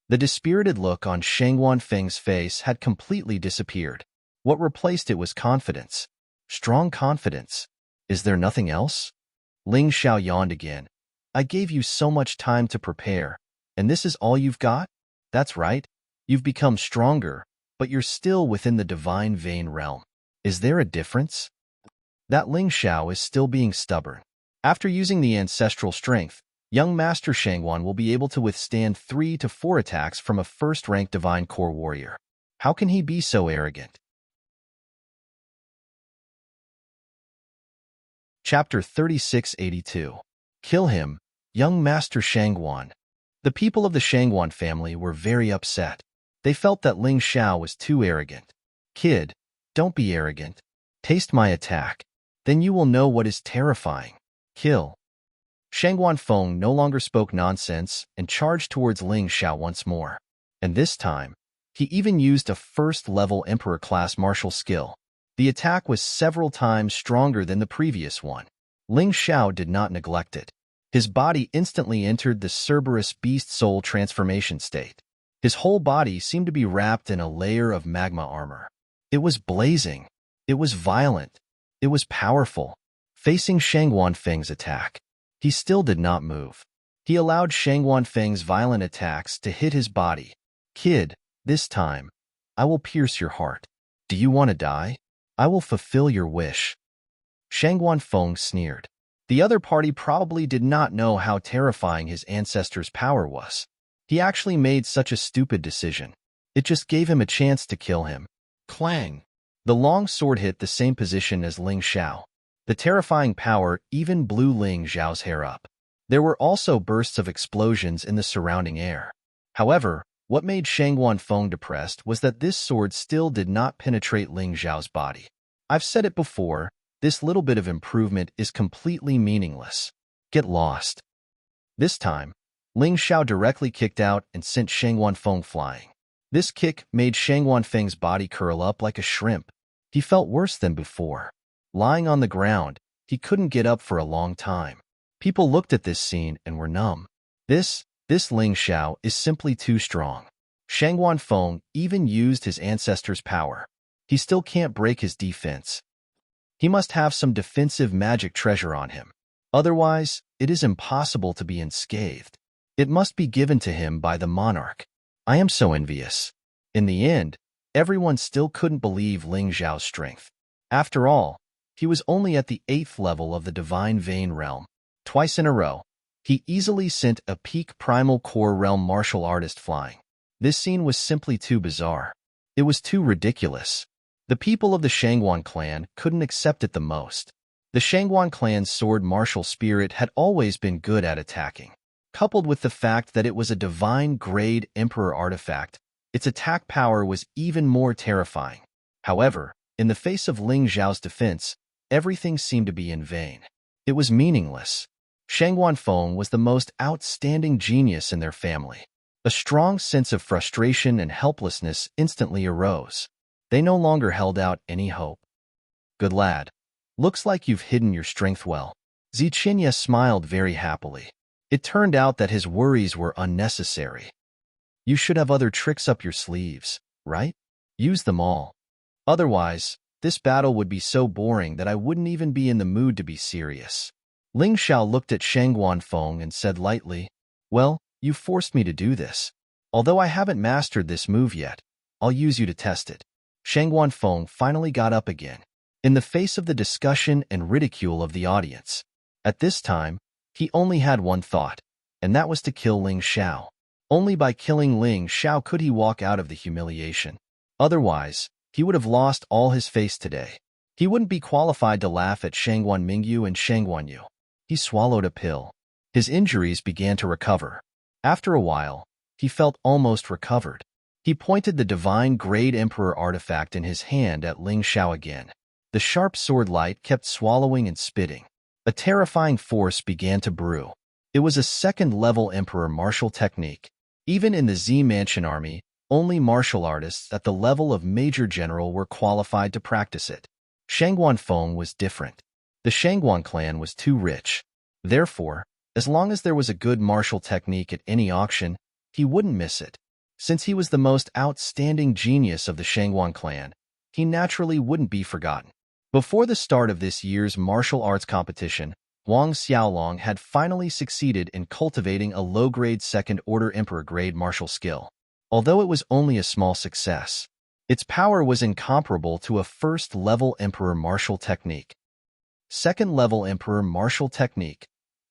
The dispirited look on Shangguan Feng's face had completely disappeared. What replaced it was confidence. Strong confidence. Is there nothing else? Ling Xiao yawned again. I gave you so much time to prepare, and this is all you've got? That's right. You've become stronger, but you're still within the divine vein realm. Is there a difference? That Ling Xiao is still being stubborn. After using the ancestral strength, young Master Shangguan will be able to withstand 3 to 4 attacks from a first-rank divine core warrior. How can he be so arrogant? Chapter 3682. Kill him, young Master Shangguan. The people of the Shangguan family were very upset. They felt that Ling Xiao was too arrogant. Kid, don't be arrogant. Taste my attack. Then you will know what is terrifying. Kill. Shangguan Feng no longer spoke nonsense and charged towards Ling Xiao once more. And this time, he even used a first-level Emperor-class martial skill. The attack was several times stronger than the previous one. Ling Xiao did not neglect it. His body instantly entered the Cerberus beast soul transformation state. His whole body seemed to be wrapped in a layer of magma armor. It was blazing. It was violent. It was powerful. Facing Shangguan Feng's attack, he still did not move. He allowed Shangguan Feng's violent attacks to hit his body. Kid, this time, I will pierce your heart. Do you want to die? I will fulfill your wish. Shangguan Feng sneered. The other party probably did not know how terrifying his ancestor's power was. He actually made such a stupid decision. It just gave him a chance to kill him. Clang! The long sword hit the same position as Ling Xiao. The terrifying power even blew Ling Xiao's hair up. There were also bursts of explosions in the surrounding air. However, what made Shangguan Feng depressed was that this sword still did not penetrate Ling Xiao's body. I've said it before, this little bit of improvement is completely meaningless. Get lost. This time, Ling Xiao directly kicked out and sent Shangguan Feng flying. This kick made Shangguan Feng's body curl up like a shrimp. He felt worse than before. Lying on the ground, he couldn't get up for a long time. People looked at this scene and were numb. This Ling Xiao is simply too strong. Shangguan Feng even used his ancestor's power. He still can't break his defense. He must have some defensive magic treasure on him. Otherwise, it is impossible to be unscathed. It must be given to him by the monarch. I am so envious. In the end, everyone still couldn't believe Ling Xiao's strength. After all, he was only at the 8th level of the divine vein realm. Twice in a row, he easily sent a peak primal core realm martial artist flying. This scene was simply too bizarre. It was too ridiculous. The people of the Shangguan clan couldn't accept it the most. The Shangguan clan's sword martial spirit had always been good at attacking. Coupled with the fact that it was a divine-grade emperor artifact, its attack power was even more terrifying. However, in the face of Ling Xiao's defense, everything seemed to be in vain. It was meaningless. Shangguan Feng was the most outstanding genius in their family. A strong sense of frustration and helplessness instantly arose. They no longer held out any hope. Good lad. Looks like you've hidden your strength well. Ziqinya smiled very happily. It turned out that his worries were unnecessary. You should have other tricks up your sleeves, right? Use them all. Otherwise, This battle would be so boring that I wouldn't even be in the mood to be serious. Ling Xiao looked at Shang Guanfeng and said lightly, "Well, you forced me to do this. Although I haven't mastered this move yet, I'll use you to test it." Shang Guanfeng finally got up again, in the face of the discussion and ridicule of the audience. At this time, he only had one thought, and that was to kill Ling Xiao. Only by killing Ling Xiao could he walk out of the humiliation. Otherwise, he would have lost all his face today. He wouldn't be qualified to laugh at Shangguan Mingyu and Shangguan Yu. He swallowed a pill. His injuries began to recover. After a while, he felt almost recovered. He pointed the divine Grade Emperor artifact in his hand at Ling Xiao again. The sharp sword light kept swallowing and spitting. A terrifying force began to brew. It was a second-level Emperor martial technique. Even in the Z Mansion army, only martial artists at the level of Major General were qualified to practice it. Shangguan Feng was different. The Shangguan clan was too rich. Therefore, as long as there was a good martial technique at any auction, he wouldn't miss it. Since he was the most outstanding genius of the Shangguan clan, he naturally wouldn't be forgotten. Before the start of this year's martial arts competition, Wang Xiaolong had finally succeeded in cultivating a low-grade second-order emperor-grade martial skill. Although it was only a small success, its power was incomparable to a first-level emperor martial technique. Second-level emperor martial technique,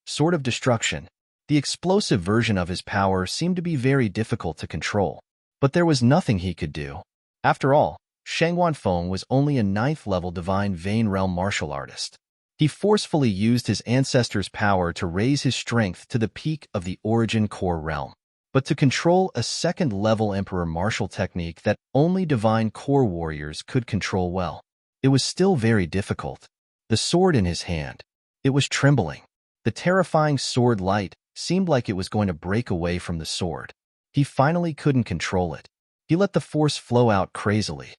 Sword of Destruction. The explosive version of his power seemed to be very difficult to control, but there was nothing he could do. After all, Shangguan Feng was only a 9th-level Divine Vein Realm martial artist. He forcefully used his ancestors' power to raise his strength to the peak of the Origin Core Realm. But to control a second-level Emperor martial technique that only Divine Core warriors could control well, it was still very difficult. The sword in his hand, it was trembling. The terrifying sword light seemed like it was going to break away from the sword. He finally couldn't control it. He let the force flow out crazily.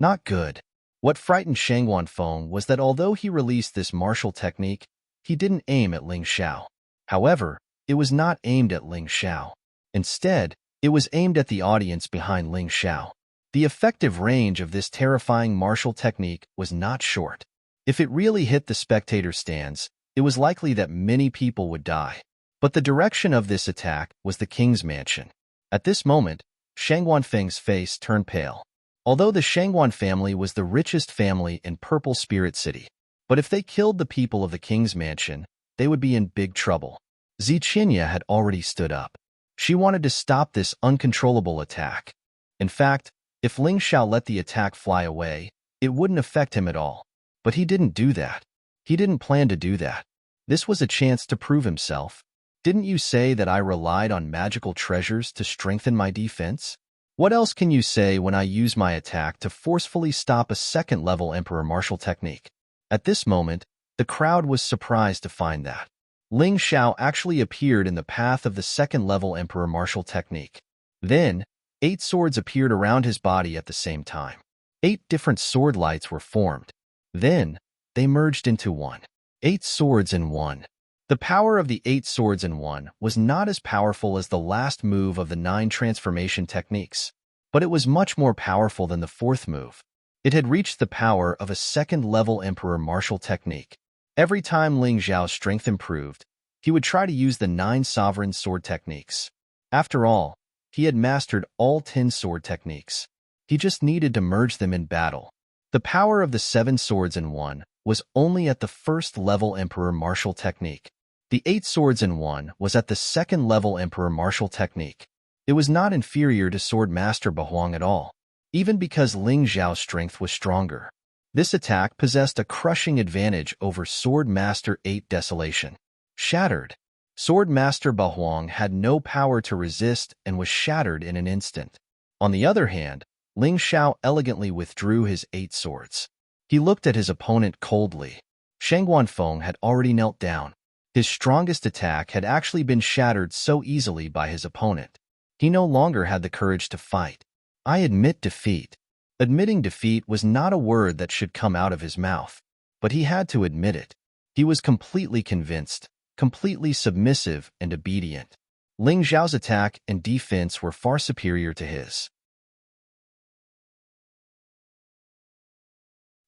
Not good. What frightened Shangguan Feng was that although he released this martial technique, he didn't aim at Ling Xiao. However, it was not aimed at Ling Xiao. Instead, it was aimed at the audience behind Ling Xiao. The effective range of this terrifying martial technique was not short. If it really hit the spectator stands, it was likely that many people would die. But the direction of this attack was the king's mansion. At this moment, Shangguan Feng's face turned pale. Although the Shangguan family was the richest family in Purple Spirit City, but if they killed the people of the king's mansion, they would be in big trouble. Ziqinya had already stood up. She wanted to stop this uncontrollable attack. In fact, if Ling Xiao let the attack fly away, it wouldn't affect him at all. But he didn't do that. He didn't plan to do that. This was a chance to prove himself. Didn't you say that I relied on magical treasures to strengthen my defense? What else can you say when I use my attack to forcefully stop a second-level Emperor martial technique? At this moment, the crowd was surprised to find that Ling Xiao actually appeared in the path of the second-level Emperor martial technique. Then, 8 swords appeared around his body at the same time. 8 different sword lights were formed. Then, they merged into one. 8 swords in one. The power of the 8 swords in one was not as powerful as the last move of the 9 transformation techniques, but it was much more powerful than the 4th move. It had reached the power of a second-level Emperor martial technique. Every time Ling Xiao's strength improved, he would try to use the 9 sovereign sword techniques. After all, he had mastered all 10 sword techniques. He just needed to merge them in battle. The power of the 7 swords in one was only at the first-level Emperor martial technique. The 8 swords in one was at the second-level Emperor martial technique. It was not inferior to Sword Master Bahuang at all, even because Ling Xiao's strength was stronger. This attack possessed a crushing advantage over Sword Master 8 Desolation. Shattered. Sword Master Bahuang had no power to resist and was shattered in an instant. On the other hand, Ling Xiao elegantly withdrew his 8 swords. He looked at his opponent coldly. Shangguan Feng had already knelt down. His strongest attack had actually been shattered so easily by his opponent. He no longer had the courage to fight. I admit defeat. Admitting defeat was not a word that should come out of his mouth, but he had to admit it. He was completely convinced, completely submissive and obedient. Ling Xiao's attack and defense were far superior to his.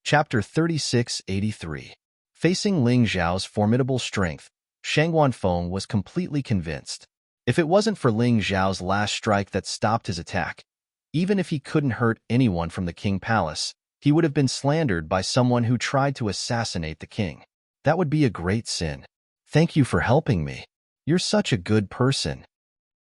Chapter 3683. Facing Ling Xiao's formidable strength, Shang Wanfeng was completely convinced. If it wasn't for Ling Xiao's last strike that stopped his attack, even if he couldn't hurt anyone from the King Palace, he would have been slandered by someone who tried to assassinate the king. That would be a great sin. Thank you for helping me. You're such a good person,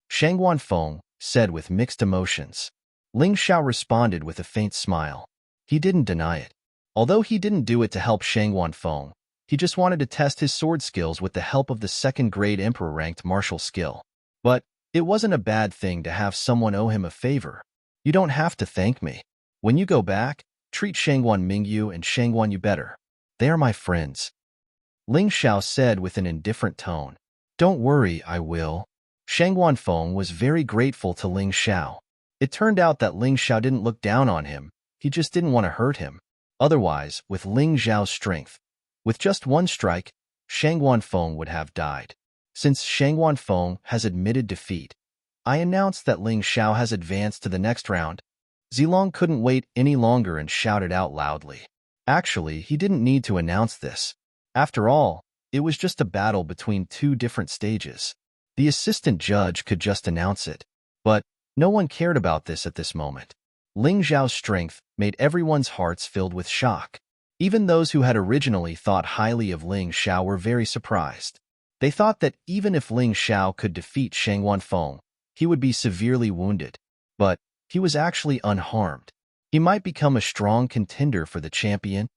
Shang Wanfeng said with mixed emotions. Ling Xiao responded with a faint smile. He didn't deny it. Although he didn't do it to help Shang Wanfeng, he just wanted to test his sword skills with the help of the second-grade emperor-ranked martial skill. But it wasn't a bad thing to have someone owe him a favor. You don't have to thank me. When you go back, treat Shangwan Mingyu and Shangwan Yu better. They are my friends, Ling Xiao said with an indifferent tone. Don't worry, I will. Shang Wanfeng was very grateful to Ling Xiao. It turned out that Ling Xiao didn't look down on him, he just didn't want to hurt him. Otherwise, with Ling Xiao's strength, with just one strike, Shang Wanfeng would have died. Since Shang Wanfeng has admitted defeat, I announced that Ling Xiao has advanced to the next round. Zilong couldn't wait any longer and shouted out loudly. Actually, he didn't need to announce this. After all, it was just a battle between two different stages. The assistant judge could just announce it. But no one cared about this at this moment. Ling Xiao's strength made everyone's hearts filled with shock. Even those who had originally thought highly of Ling Xiao were very surprised. They thought that even if Ling Xiao could defeat Shang Wanfeng, he would be severely wounded. But he was actually unharmed. He might become a strong contender for the champion.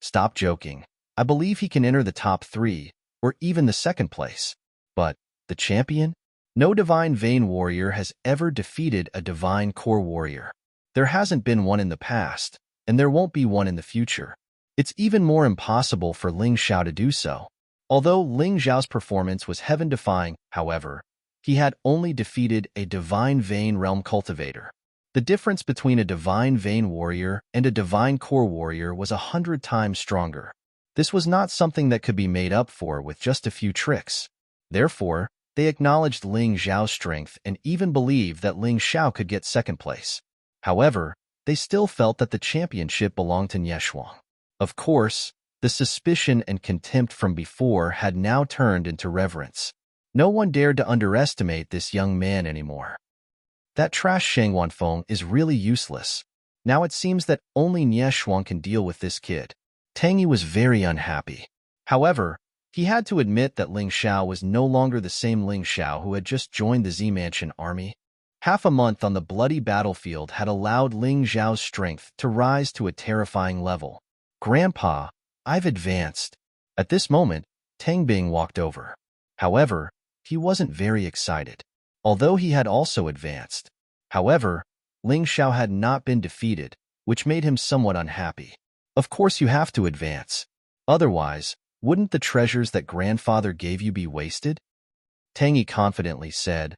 Stop joking. I believe he can enter the top 3, or even the second place. But the champion? No Divine Vein warrior has ever defeated a Divine Core warrior. There hasn't been one in the past, and there won't be one in the future. It's even more impossible for Ling Xiao to do so. Although Ling Xiao's performance was heaven-defying, however, he had only defeated a Divine Vein Realm cultivator. The difference between a Divine Vein warrior and a Divine Core warrior was 100 times stronger. This was not something that could be made up for with just a few tricks. Therefore, they acknowledged Ling Xiao's strength and even believed that Ling Xiao could get second place. However, they still felt that the championship belonged to Nie Shuang. Of course, the suspicion and contempt from before had now turned into reverence. No one dared to underestimate this young man anymore. That trash Shang Wanfeng is really useless. Now it seems that only Nie Shuang can deal with this kid. Tang Yi was very unhappy. However, he had to admit that Ling Xiao was no longer the same Ling Xiao who had just joined the Z Mansion army. Half a month on the bloody battlefield had allowed Ling Xiao's strength to rise to a terrifying level. Grandpa, I've advanced. At this moment, Tang Bing walked over. However, he wasn't very excited. Although he had also advanced. However, Ling Xiao had not been defeated, which made him somewhat unhappy. Of course you have to advance. Otherwise, wouldn't the treasures that grandfather gave you be wasted? Tang Yi confidently said,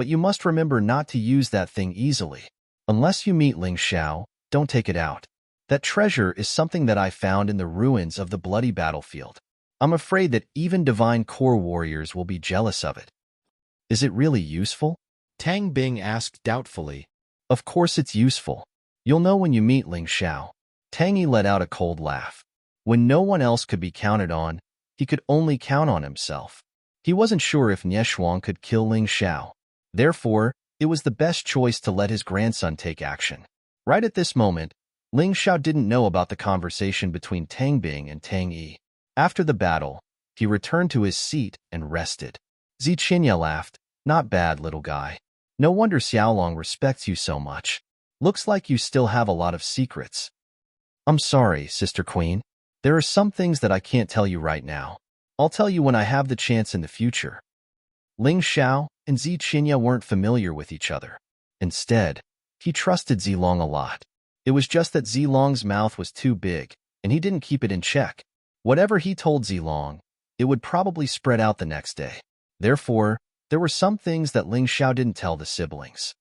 but you must remember not to use that thing easily. Unless you meet Ling Xiao, don't take it out. That treasure is something that I found in the ruins of the bloody battlefield. I'm afraid that even Divine Core warriors will be jealous of it. Is it really useful? Tang Bing asked doubtfully. Of course it's useful. You'll know when you meet Ling Xiao. Tang Yi let out a cold laugh. When no one else could be counted on, he could only count on himself. He wasn't sure if Nie Shuang could kill Ling Xiao. Therefore, it was the best choice to let his grandson take action. Right at this moment, Ling Xiao didn't know about the conversation between Tang Bing and Tang Yi. After the battle, he returned to his seat and rested. Zi Qinya laughed. Not bad, little guy. No wonder Xiaolong respects you so much. Looks like you still have a lot of secrets. I'm sorry, Sister Queen. There are some things that I can't tell you right now. I'll tell you when I have the chance in the future. Ling Xiao and Zi Qinya weren't familiar with each other. Instead, he trusted Zilong a lot. It was just that Zilong's mouth was too big, and he didn't keep it in check. Whatever he told Zilong, it would probably spread out the next day. Therefore, there were some things that Ling Xiao didn't tell the siblings.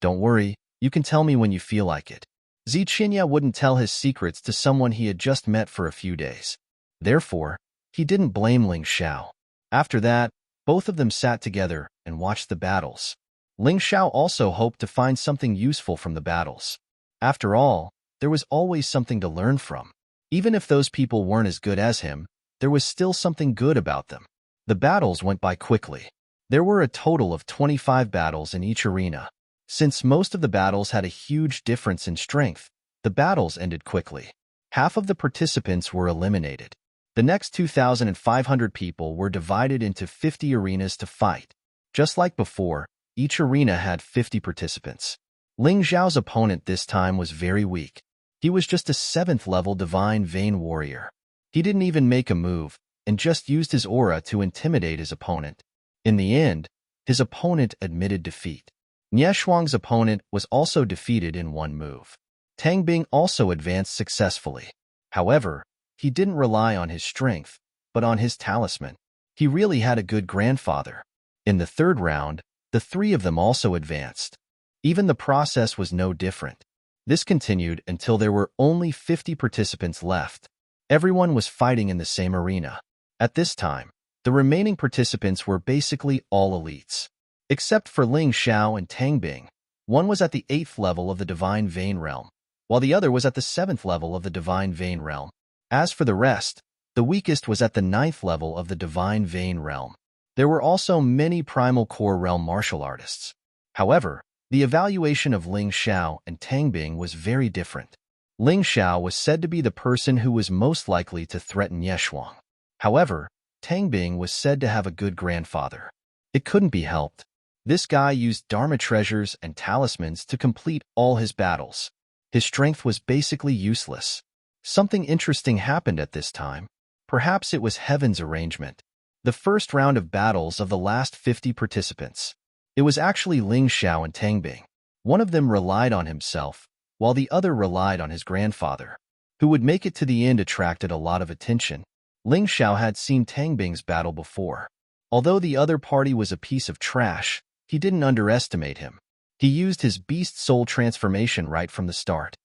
Don't worry, you can tell me when you feel like it. Zi Qinya wouldn't tell his secrets to someone he had just met for a few days. Therefore, he didn't blame Ling Xiao. After that, both of them sat together and watched the battles. Ling Xiao also hoped to find something useful from the battles. After all, there was always something to learn from. Even if those people weren't as good as him, there was still something good about them. The battles went by quickly. There were a total of 25 battles in each arena. Since most of the battles had a huge difference in strength, the battles ended quickly. Half of the participants were eliminated. The next 2,500 people were divided into 50 arenas to fight. Just like before, each arena had 50 participants. Ling Xiao's opponent this time was very weak. He was just a 7th level Divine Vein warrior. He didn't even make a move, and just used his aura to intimidate his opponent. In the end, his opponent admitted defeat. Nie Shuang's opponent was also defeated in one move. Tang Bing also advanced successfully. However, he didn't rely on his strength, but on his talisman. He really had a good grandfather. In the third round, the three of them also advanced. Even the process was no different. This continued until there were only 50 participants left. Everyone was fighting in the same arena. At this time, the remaining participants were basically all elites. Except for Ling Xiao and Tang Bing, one was at the 8th level of the Divine Vein Realm, while the other was at the 7th level of the Divine Vein Realm. As for the rest, the weakest was at the 9th level of the Divine Vein Realm. There were also many Primal Core Realm martial artists. However, the evaluation of Ling Xiao and Tang Bing was very different. Ling Xiao was said to be the person who was most likely to threaten Nie Shuang. However, Tang Bing was said to have a good grandfather. It couldn't be helped. This guy used Dharma treasures and talismans to complete all his battles. His strength was basically useless. Something interesting happened at this time. Perhaps it was heaven's arrangement. The first round of battles of the last 50 participants. It was actually Ling Xiao and Tang Bing. One of them relied on himself, while the other relied on his grandfather. Who would make it to the end attracted a lot of attention. Ling Xiao had seen Tang Bing's battle before. Although the other party was a piece of trash, he didn't underestimate him. He used his beast soul transformation right from the start.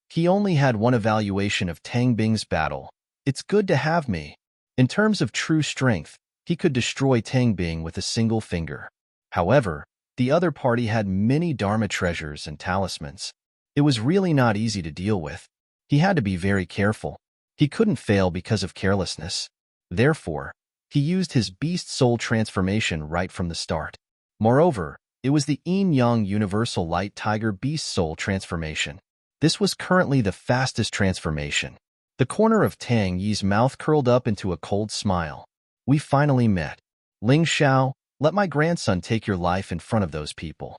He only had one evaluation of Tang Bing's battle. It's good to have me. In terms of true strength, he could destroy Tang Bing with a single finger. However, the other party had many Dharma treasures and talismans. It was really not easy to deal with. He had to be very careful. He couldn't fail because of carelessness. Therefore, he used his beast soul transformation right from the start. Moreover, it was the Yin-Yang Universal Light Tiger Beast Soul transformation. This was currently the fastest transformation. The corner of Tang Yi's mouth curled up into a cold smile. We finally met. Ling Xiao, let my grandson take your life in front of those people.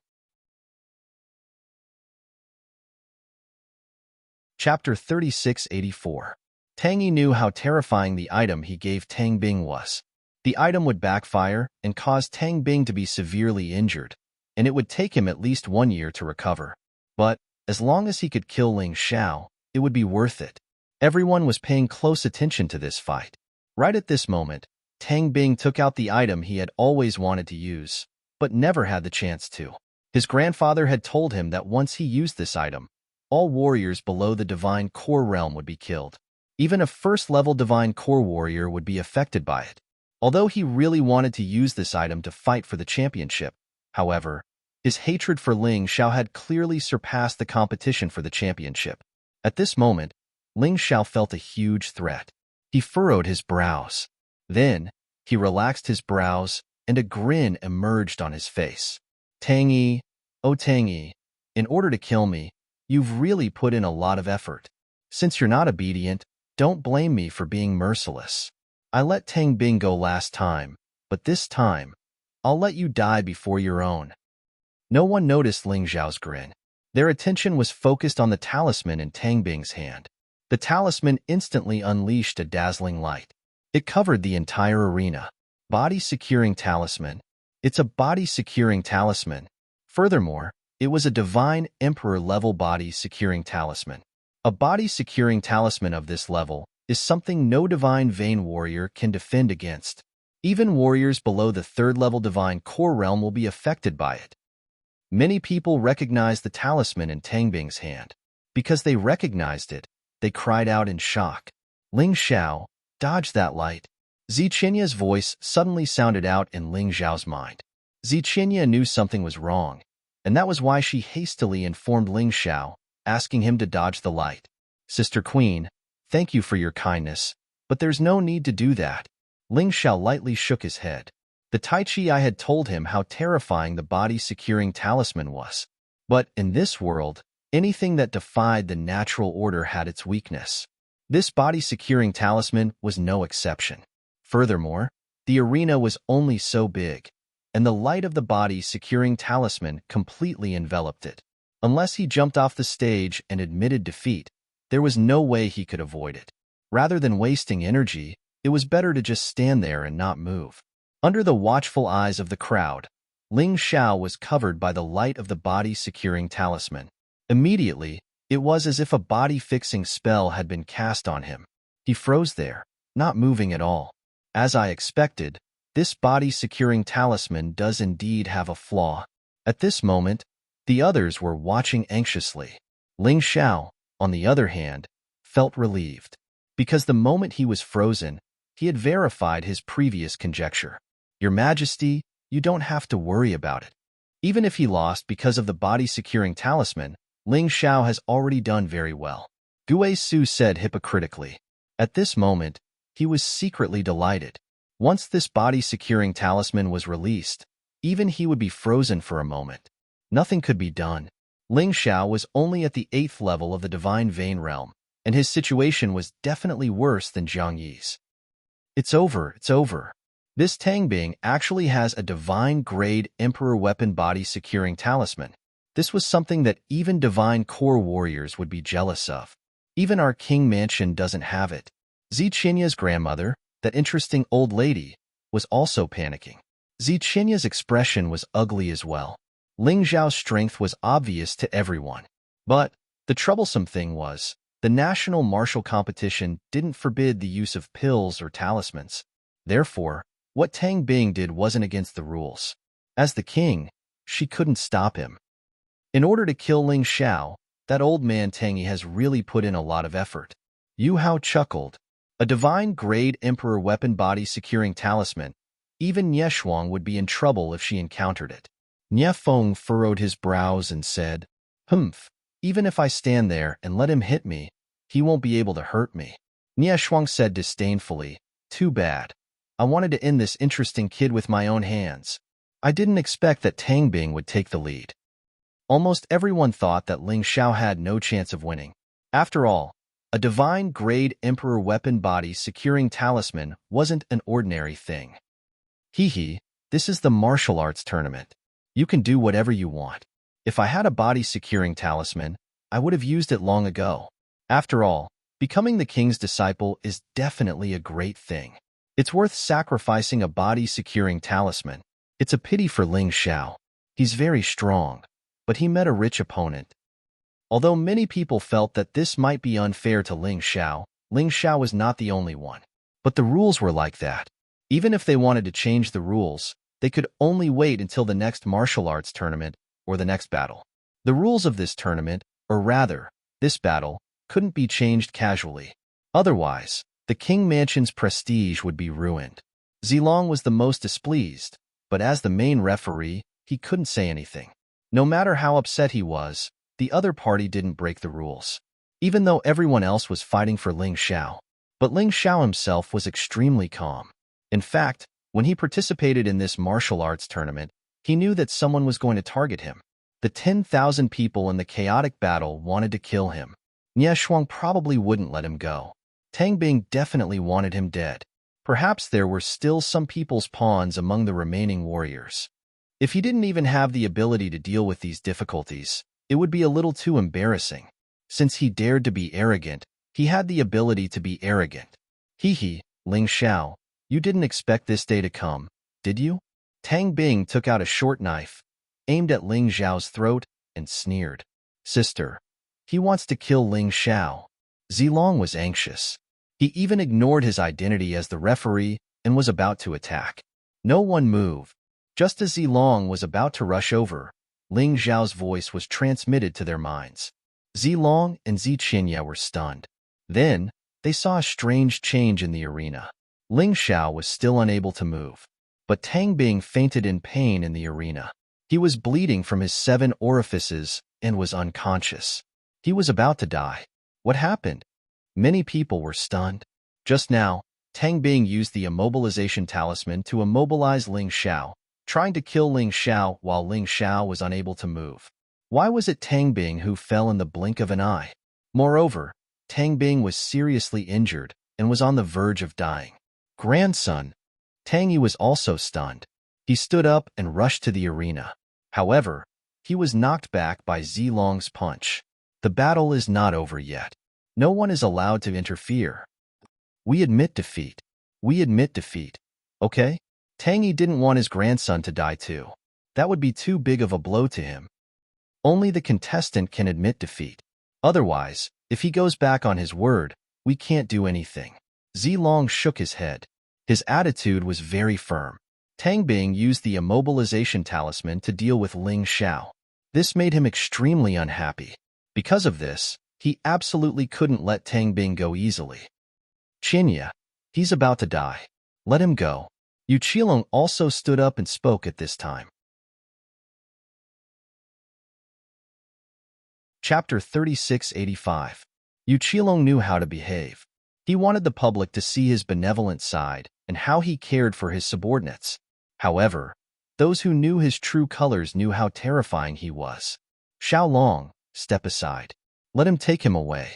Chapter 3684. Tang Yi knew how terrifying the item he gave Tang Bing was. The item would backfire and cause Tang Bing to be severely injured, and it would take him at least 1 year to recover. But, as long as he could kill Ling Xiao, it would be worth it. Everyone was paying close attention to this fight. Right at this moment, Tang Bing took out the item he had always wanted to use, but never had the chance to. His grandfather had told him that once he used this item, all warriors below the Divine Core Realm would be killed. Even a first-level Divine Core warrior would be affected by it. Although he really wanted to use this item to fight for the championship, however, his hatred for Ling Xiao had clearly surpassed the competition for the championship. At this moment, Ling Xiao felt a huge threat. He furrowed his brows. Then, he relaxed his brows, and a grin emerged on his face. Tang Yi, oh Tang Yi, in order to kill me, you've really put in a lot of effort. Since you're not obedient, don't blame me for being merciless. I let Tang Bing go last time, but this time, I'll let you die before your own. No one noticed Ling Xiao's grin. Their attention was focused on the talisman in Tang Bing's hand. The talisman instantly unleashed a dazzling light. It covered the entire arena. Body-securing talisman. It's a body-securing talisman. Furthermore, it was a Divine Emperor-level body-securing talisman. A body-securing talisman of this level is something no Divine Vein warrior can defend against. Even warriors below the 3rd-level Divine Core Realm will be affected by it. Many people recognized the talisman in Tang Bing's hand. Because they recognized it, they cried out in shock. Ling Xiao, dodge that light. Ziqinya's voice suddenly sounded out in Ling Xiao's mind. Ziqinya knew something was wrong, and that was why she hastily informed Ling Xiao, asking him to dodge the light. Sister Queen, Thank you for your kindness, but there's no need to do that. Ling Xiao lightly shook his head. The Tai Chi I had told him how terrifying the body-securing talisman was. But in this world, anything that defied the natural order had its weakness. This body-securing talisman was no exception. Furthermore, the arena was only so big, and the light of the body-securing talisman completely enveloped it. Unless he jumped off the stage and admitted defeat, there was no way he could avoid it. Rather than wasting energy, it was better to just stand there and not move. Under the watchful eyes of the crowd, Ling Xiao was covered by the light of the body-securing talisman. Immediately, it was as if a body-fixing spell had been cast on him. He froze there, not moving at all. As I expected, this body-securing talisman does indeed have a flaw. At this moment, the others were watching anxiously. Ling Xiao, on the other hand, felt relieved. Because the moment he was frozen, he had verified his previous conjecture. Your Majesty, you don't have to worry about it. Even if he lost because of the body-securing talisman, Ling Xiao has already done very well. Gue Su said hypocritically. At this moment, he was secretly delighted. Once this body-securing talisman was released, even he would be frozen for a moment. Nothing could be done. Ling Xiao was only at the 8th level of the Divine Vein Realm, and his situation was definitely worse than Jiang Yi's. It's over, it's over. This Tang Bing actually has a divine-grade Emperor Weapon body-securing talisman. This was something that even divine core warriors would be jealous of. Even our king mansion doesn't have it. Zichenya's grandmother, that interesting old lady, was also panicking. Zichenya's expression was ugly as well. Ling Xiao's strength was obvious to everyone. But the troublesome thing was, the national martial competition didn't forbid the use of pills or talismans. Therefore, what Tang Bing did wasn't against the rules. As the king, she couldn't stop him. In order to kill Ling Xiao, that old man Tangy has really put in a lot of effort. Yu Hao chuckled. A divine-grade Emperor Weapon body-securing talisman, even Nie Shuang would be in trouble if she encountered it. Nie Feng furrowed his brows and said, "Humph, even if I stand there and let him hit me, he won't be able to hurt me." Nie Shuang said disdainfully, "Too bad. I wanted to end this interesting kid with my own hands. I didn't expect that Tang Bing would take the lead." Almost everyone thought that Ling Xiao had no chance of winning. After all, a divine-grade Emperor Weapon body-securing talisman wasn't an ordinary thing. Hee, this is the martial arts tournament. You can do whatever you want. If I had a body-securing talisman, I would have used it long ago. After all, becoming the king's disciple is definitely a great thing. It's worth sacrificing a body-securing talisman. It's a pity for Ling Xiao. He's very strong, but he met a rich opponent. Although many people felt that this might be unfair to Ling Xiao was not the only one. But the rules were like that. Even if they wanted to change the rules, they could only wait until the next martial arts tournament or the next battle. The rules of this tournament, or rather, this battle, couldn't be changed casually. Otherwise, the King Mansion's prestige would be ruined. Zilong was the most displeased, but as the main referee, he couldn't say anything. No matter how upset he was, the other party didn't break the rules, even though everyone else was fighting for Ling Xiao. But Ling Xiao himself was extremely calm. In fact, when he participated in this martial arts tournament, he knew that someone was going to target him. The 10,000 people in the chaotic battle wanted to kill him. Nie Shuang probably wouldn't let him go. Tang Bing definitely wanted him dead. Perhaps there were still some people's pawns among the remaining warriors. If he didn't even have the ability to deal with these difficulties, it would be a little too embarrassing. Since he dared to be arrogant, he had the ability to be arrogant. Hee, Ling Xiao, you didn't expect this day to come, did you? Tang Bing took out a short knife, aimed at Ling Xiao's throat, and sneered. Sister, he wants to kill Ling Xiao. Zilong was anxious. He even ignored his identity as the referee and was about to attack. No one moved. Just as Zilong was about to rush over, Ling Xiao's voice was transmitted to their minds. Zilong and Zichenya were stunned. Then, they saw a strange change in the arena. Ling Xiao was still unable to move, but Tang Bing fainted in pain in the arena. He was bleeding from his 7 orifices and was unconscious. He was about to die. What happened? Many people were stunned. Just now, Tang Bing used the immobilization talisman to immobilize Ling Xiao, trying to kill Ling Xiao while Ling Xiao was unable to move. Why was it Tang Bing who fell in the blink of an eye? Moreover, Tang Bing was seriously injured and was on the verge of dying. Grandson. Tang Yi was also stunned. He stood up and rushed to the arena. However, he was knocked back by Zilong's punch. The battle is not over yet. No one is allowed to interfere. We admit defeat. We admit defeat. Okay? Tang Yi didn't want his grandson to die too. That would be too big of a blow to him. Only the contestant can admit defeat. Otherwise, if he goes back on his word, we can't do anything. Zilong shook his head. His attitude was very firm. Tang Bing used the immobilization talisman to deal with Ling Xiao. This made him extremely unhappy. Because of this, he absolutely couldn't let Tang Bing go easily. Qinya, he's about to die. Let him go. Yu Qilong also stood up and spoke at this time. Chapter 3685. Yu Qilong knew how to behave. He wanted the public to see his benevolent side and how he cared for his subordinates. However, those who knew his true colors knew how terrifying he was. Xiaolong, step aside. Let him take him away.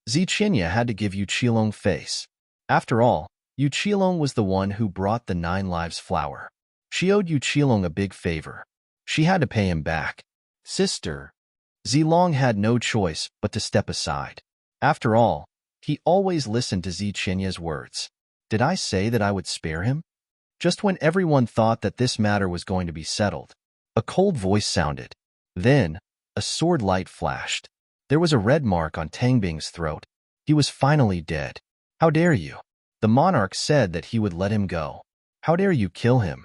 Qinya had to give Yu Qilong face. After all, Yu Qilong was the one who brought the 9 lives flower. She owed Yu Qilong a big favor. She had to pay him back. Sister. Zilong had no choice but to step aside. After all, he always listened to Zinya's words. Did I say that I would spare him? Just when everyone thought that this matter was going to be settled, a cold voice sounded. Then, a sword light flashed. There was a red mark on Tang Bing's throat. He was finally dead. How dare you? The monarch said that he would let him go. How dare you kill him?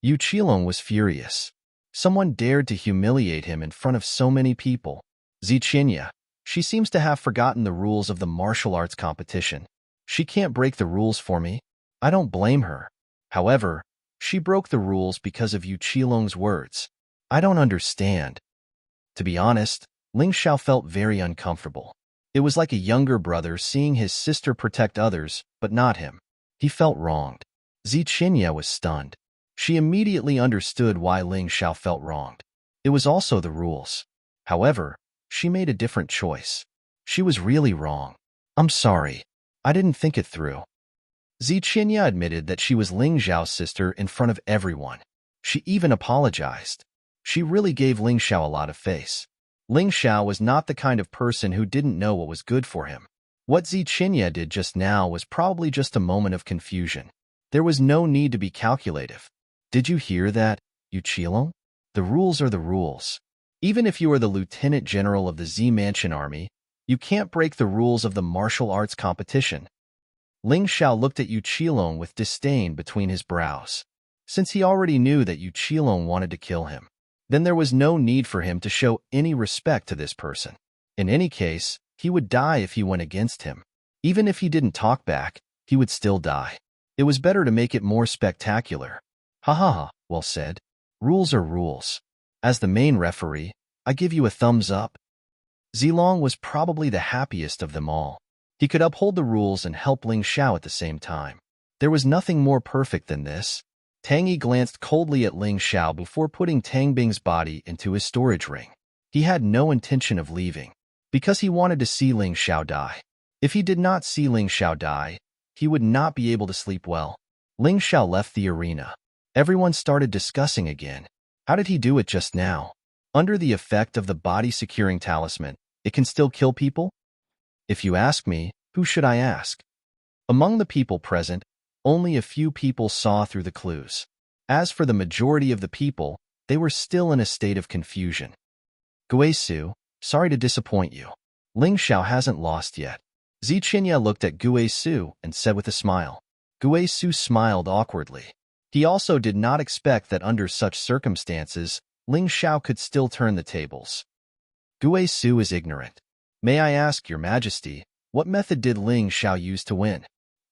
Yu Qilong was furious. Someone dared to humiliate him in front of so many people. Ziqinya, she seems to have forgotten the rules of the martial arts competition. She can't break the rules for me. I don't blame her. However, she broke the rules because of Yu Qilong's words. I don't understand. To be honest, Ling Xiao felt very uncomfortable. It was like a younger brother seeing his sister protect others, but not him. He felt wronged. Ziqinya was stunned. She immediately understood why Ling Xiao felt wronged. It was also the rules. However, she made a different choice. She was really wrong. I'm sorry. I didn't think it through. Ziqinya admitted that she was Ling Xiao's sister in front of everyone. She even apologized. She really gave Ling Xiao a lot of face. Ling Xiao was not the kind of person who didn't know what was good for him. What Ziqinya did just now was probably just a moment of confusion. There was no need to be calculative. Did you hear that, Yu Qilong? The rules are the rules. Even if you are the lieutenant general of the Z Mansion Army, you can't break the rules of the martial arts competition. Ling Xiao looked at Yu Qilong with disdain between his brows. Since he already knew that Yu Qilong wanted to kill him, then there was no need for him to show any respect to this person. In any case, he would die if he went against him. Even if he didn't talk back, he would still die. It was better to make it more spectacular. Ha ha ha, well said. Rules are rules. As the main referee, I give you a thumbs up. Zilong was probably the happiest of them all. He could uphold the rules and help Ling Xiao at the same time. There was nothing more perfect than this. Tang Yi glanced coldly at Ling Xiao before putting Tang Bing's body into his storage ring. He had no intention of leaving, because he wanted to see Ling Xiao die. If he did not see Ling Xiao die, he would not be able to sleep well. Ling Xiao left the arena. Everyone started discussing again. How did he do it just now? Under the effect of the body-securing talisman, it can still kill people? If you ask me, who should I ask? Among the people present, only a few people saw through the clues. As for the majority of the people, they were still in a state of confusion. Guisu, sorry to disappoint you. Ling Xiao hasn't lost yet. Ziqinya looked at Guisu and said with a smile. Guisu smiled awkwardly. He also did not expect that under such circumstances, Ling Xiao could still turn the tables. Guisu is ignorant. May I ask, Your Majesty, what method did Ling Xiao use to win?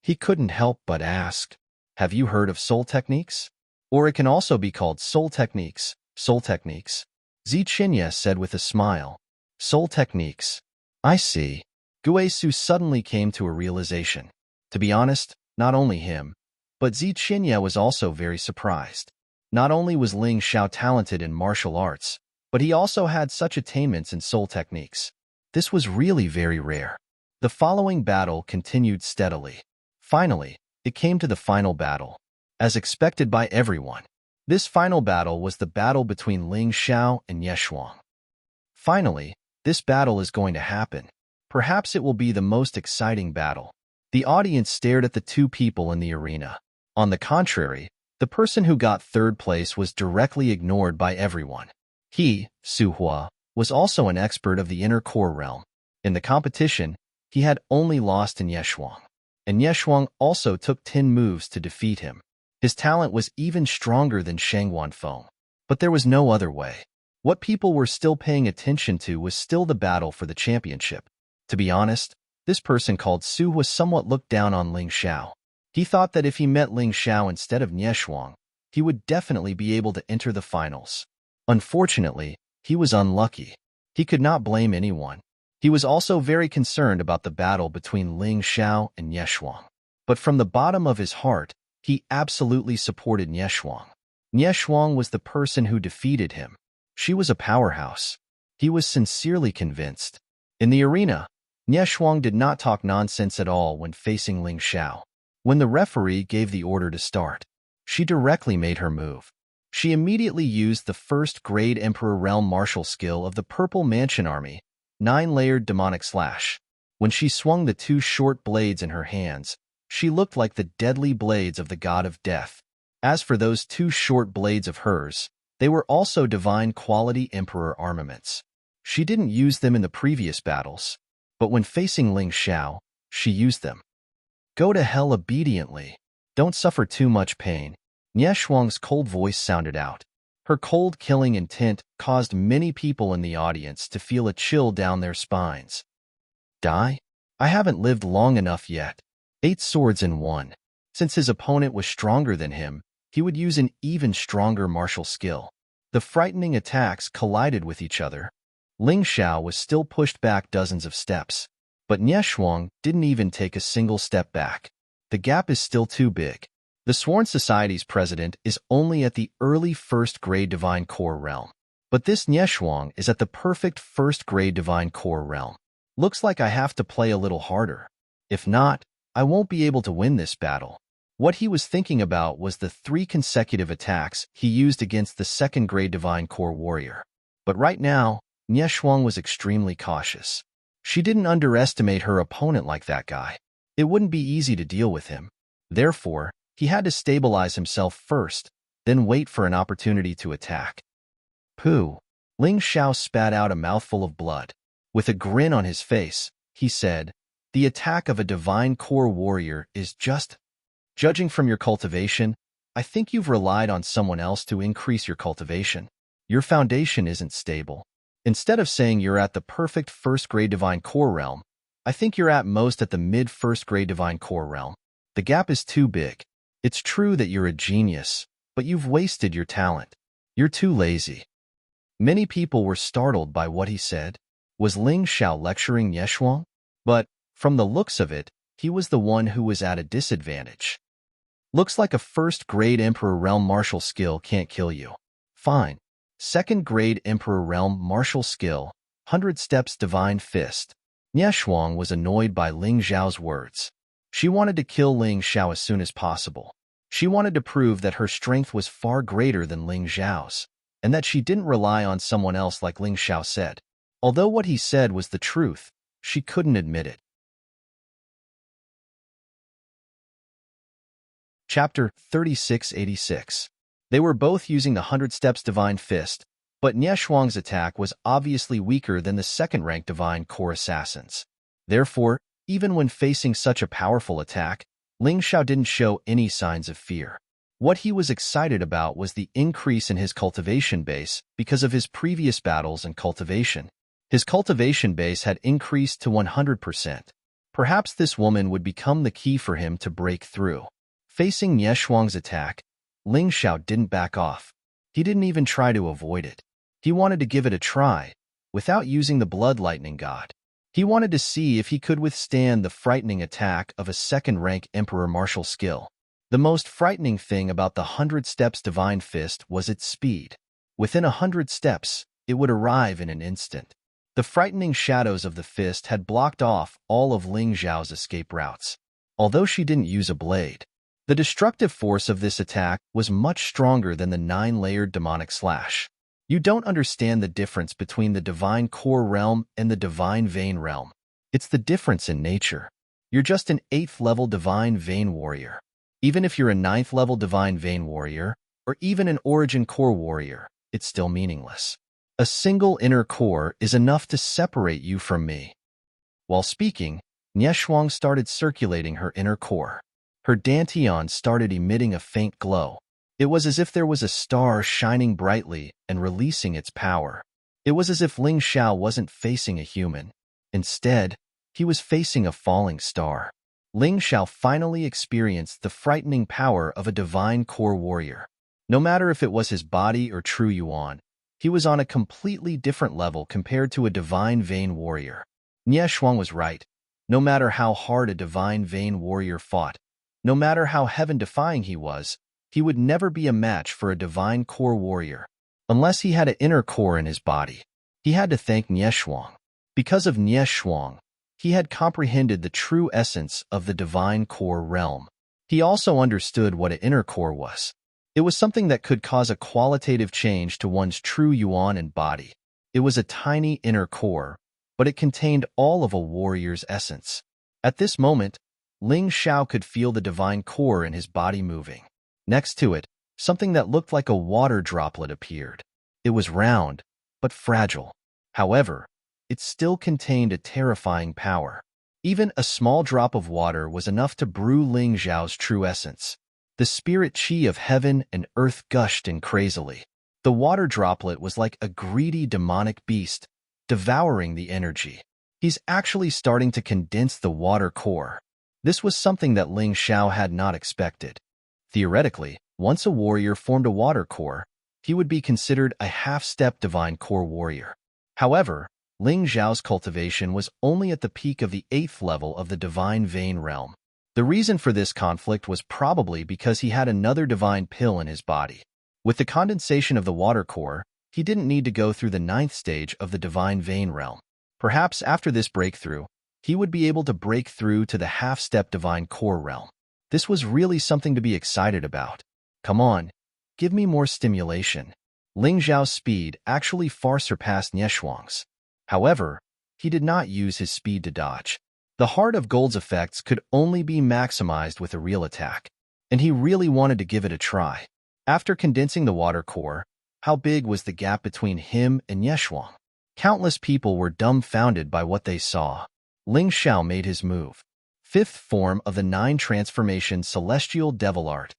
He couldn't help but ask. Have you heard of soul techniques? Or it can also be called soul techniques. Soul techniques. Ziqinya said with a smile. Soul techniques. I see. Guisu suddenly came to a realization. To be honest, not only him, but Ziqinya was also very surprised. Not only was Ling Xiao talented in martial arts, but he also had such attainments in soul techniques. This was really very rare. The following battle continued steadily. Finally, it came to the final battle. As expected by everyone, this final battle was the battle between Ling Xiao and Ye Shuang. Finally, this battle is going to happen. Perhaps it will be the most exciting battle. The audience stared at the two people in the arena. On the contrary, the person who got third place was directly ignored by everyone. He, Su Hua, was also an expert of the inner core realm. In the competition, he had only lost in Ye Shuang, and Ye Shuang also took 10 moves to defeat him. His talent was even stronger than Shangguan Feng, but there was no other way. What people were still paying attention to was still the battle for the championship. To be honest, this person called Su was somewhat looked down on Ling Xiao. He thought that if he met Ling Xiao instead of Ye Shuang, he would definitely be able to enter the finals. Unfortunately, he was unlucky. He could not blame anyone. He was also very concerned about the battle between Ling Xiao and Ye Shuang. But from the bottom of his heart, he absolutely supported Ye Shuang. Ye Shuang was the person who defeated him. She was a powerhouse. He was sincerely convinced. In the arena, Ye Shuang did not talk nonsense at all when facing Ling Xiao. When the referee gave the order to start, she directly made her move. She immediately used the first-grade Emperor Realm martial skill of the Purple Mansion Army, 9-layered demonic slash. When she swung the two short blades in her hands, she looked like the deadly blades of the god of death. As for those two short blades of hers, they were also divine quality Emperor armaments. She didn't use them in the previous battles, but when facing Ling Xiao, she used them. Go to hell obediently. Don't suffer too much pain. Ye Shuang's cold voice sounded out. Her cold killing intent caused many people in the audience to feel a chill down their spines. Die? I haven't lived long enough yet. 8 swords in one. Since his opponent was stronger than him, he would use an even stronger martial skill. The frightening attacks collided with each other. Ling Xiao was still pushed back dozens of steps, but Ye Shuang didn't even take a single step back. The gap is still too big. The Sworn Society's president is only at the early first-grade Divine Core realm, but this Ye Shuang is at the perfect first-grade Divine Core realm. Looks like I have to play a little harder. If not, I won't be able to win this battle. What he was thinking about was the 3 consecutive attacks he used against the second-grade Divine Core warrior. But right now, Ye Shuang was extremely cautious. She didn't underestimate her opponent like that guy. It wouldn't be easy to deal with him. Therefore, he had to stabilize himself first, then wait for an opportunity to attack. Pooh! Ling Xiao spat out a mouthful of blood. With a grin on his face, he said, "The attack of a divine core warrior is just... Judging from your cultivation, I think you've relied on someone else to increase your cultivation. Your foundation isn't stable. Instead of saying you're at the perfect first-grade divine core realm, I think you're at most at the mid-first-grade divine core realm. The gap is too big. It's true that you're a genius, but you've wasted your talent. You're too lazy." Many people were startled by what he said. Was Ling Xiao lecturing Ye Shuang? But, from the looks of it, he was the one who was at a disadvantage. Looks like a first-grade Emperor Realm martial skill can't kill you. Fine. Second-grade Emperor Realm martial skill, 100 Steps Divine Fist. Ye Shuang was annoyed by Ling Xiao's words. She wanted to kill Ling Xiao as soon as possible. She wanted to prove that her strength was far greater than Ling Xiao's, and that she didn't rely on someone else like Ling Xiao said. Although what he said was the truth, she couldn't admit it. Chapter 3686. They were both using the 100 Steps Divine Fist, but Ye Shuang's attack was obviously weaker than the second-ranked Divine Core assassins. Therefore, even when facing such a powerful attack, Ling Xiao didn't show any signs of fear. What he was excited about was the increase in his cultivation base because of his previous battles and cultivation. His cultivation base had increased to 100%. Perhaps this woman would become the key for him to break through. Facing Ye Shuang's attack, Ling Xiao didn't back off. He didn't even try to avoid it. He wanted to give it a try, without using the Blood Lightning God. He wanted to see if he could withstand the frightening attack of a second-rank Emperor martial skill. The most frightening thing about the 100 Steps Divine Fist was its speed. Within 100 steps, it would arrive in an instant. The frightening shadows of the fist had blocked off all of Ling Xiao's escape routes. Although she didn't use a blade, the destructive force of this attack was much stronger than the 9-layered demonic slash. You don't understand the difference between the Divine Core realm and the Divine Vein realm. It's the difference in nature. You're just an 8th-level Divine Vein warrior. Even if you're a 9th-level Divine Vein warrior, or even an Origin Core warrior, it's still meaningless. A single inner core is enough to separate you from me. While speaking, Nie Shuang started circulating her inner core. Her dantian started emitting a faint glow. It was as if there was a star shining brightly and releasing its power. It was as if Ling Xiao wasn't facing a human. Instead, he was facing a falling star. Ling Xiao finally experienced the frightening power of a divine core warrior. No matter if it was his body or true yuan, he was on a completely different level compared to a divine vein warrior. Nie Shuang was right. No matter how hard a divine vein warrior fought, no matter how heaven-defying he was, he would never be a match for a divine core warrior, unless he had an inner core in his body. He had to thank Nie Shuang. Because of Nie Shuang, he had comprehended the true essence of the divine core realm. He also understood what an inner core was. It was something that could cause a qualitative change to one's true yuan and body. It was a tiny inner core, but it contained all of a warrior's essence. At this moment, Ling Xiao could feel the divine core in his body moving. Next to it, something that looked like a water droplet appeared. It was round, but fragile. However, it still contained a terrifying power. Even a small drop of water was enough to brew Ling Xiao's true essence. The spirit chi of heaven and earth gushed in crazily. The water droplet was like a greedy demonic beast, devouring the energy. He's actually starting to condense the water core. This was something that Ling Xiao had not expected. Theoretically, once a warrior formed a water core, he would be considered a half-step divine core warrior. However, Ling Xiao's cultivation was only at the peak of the 8th level of the divine vein realm. The reason for this conflict was probably because he had another divine pill in his body. With the condensation of the water core, he didn't need to go through the 9th stage of the divine vein realm. Perhaps after this breakthrough, he would be able to break through to the half-step divine core realm. This was really something to be excited about. Come on, give me more stimulation. Ling Xiao's speed actually far surpassed Nie Shuang's. However, he did not use his speed to dodge. The Heart of Gold's effects could only be maximized with a real attack, and he really wanted to give it a try. After condensing the water core, how big was the gap between him and Nie Shuang? Countless people were dumbfounded by what they saw. Ling Xiao made his move. 5th form of the 9 transformation Celestial Devil Art.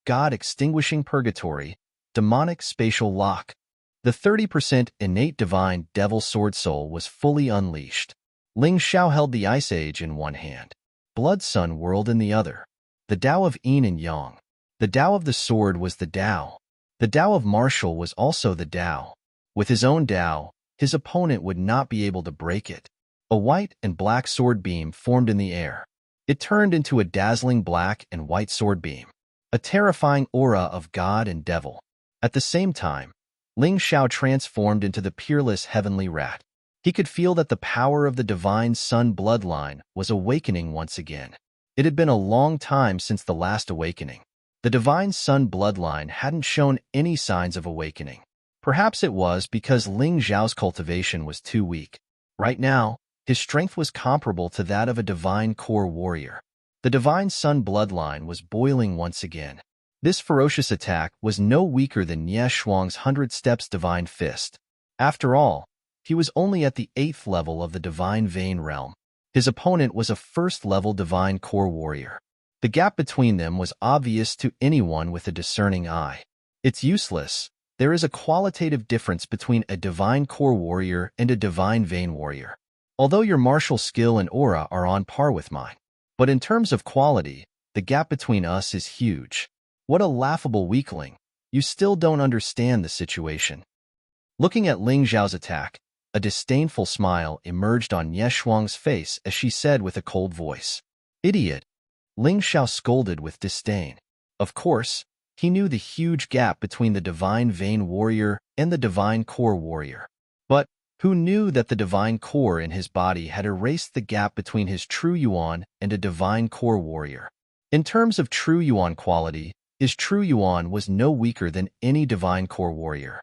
God Extinguishing Purgatory. Demonic Spatial Lock. The 30% innate divine devil sword soul was fully unleashed. Ling Xiao held the Ice Age in one hand, Blood Sun World in the other. The Tao of Yin and Yang. The Tao of the sword was the Tao. The Tao of martial was also the Tao. With his own Tao, his opponent would not be able to break it. A white and black sword beam formed in the air. It turned into a dazzling black and white sword beam, a terrifying aura of God and devil. At the same time, Ling Xiao transformed into the peerless heavenly rat. He could feel that the power of the divine sun bloodline was awakening once again. It had been a long time since the last awakening. The divine sun bloodline hadn't shown any signs of awakening. Perhaps it was because Ling Xiao's cultivation was too weak. Right now, his strength was comparable to that of a divine core warrior. The divine sun bloodline was boiling once again. This ferocious attack was no weaker than Nie Shuang's 100 Steps Divine Fist. After all, he was only at the 8th level of the divine vein realm. His opponent was a 1st-level divine core warrior. The gap between them was obvious to anyone with a discerning eye. It's useless. There is a qualitative difference between a divine core warrior and a divine vein warrior. Although your martial skill and aura are on par with mine. But in terms of quality, the gap between us is huge. What a laughable weakling. You still don't understand the situation. Looking at Ling Xiao's attack, a disdainful smile emerged on Nie Shuang's face as she said with a cold voice, "Idiot." Ling Xiao scolded with disdain. Of course, he knew the huge gap between the Divine Vein Warrior and the Divine Core Warrior. But who knew that the Divine Core in his body had erased the gap between his true Yuan and a Divine Core Warrior? In terms of true Yuan quality, his true Yuan was no weaker than any Divine Core Warrior.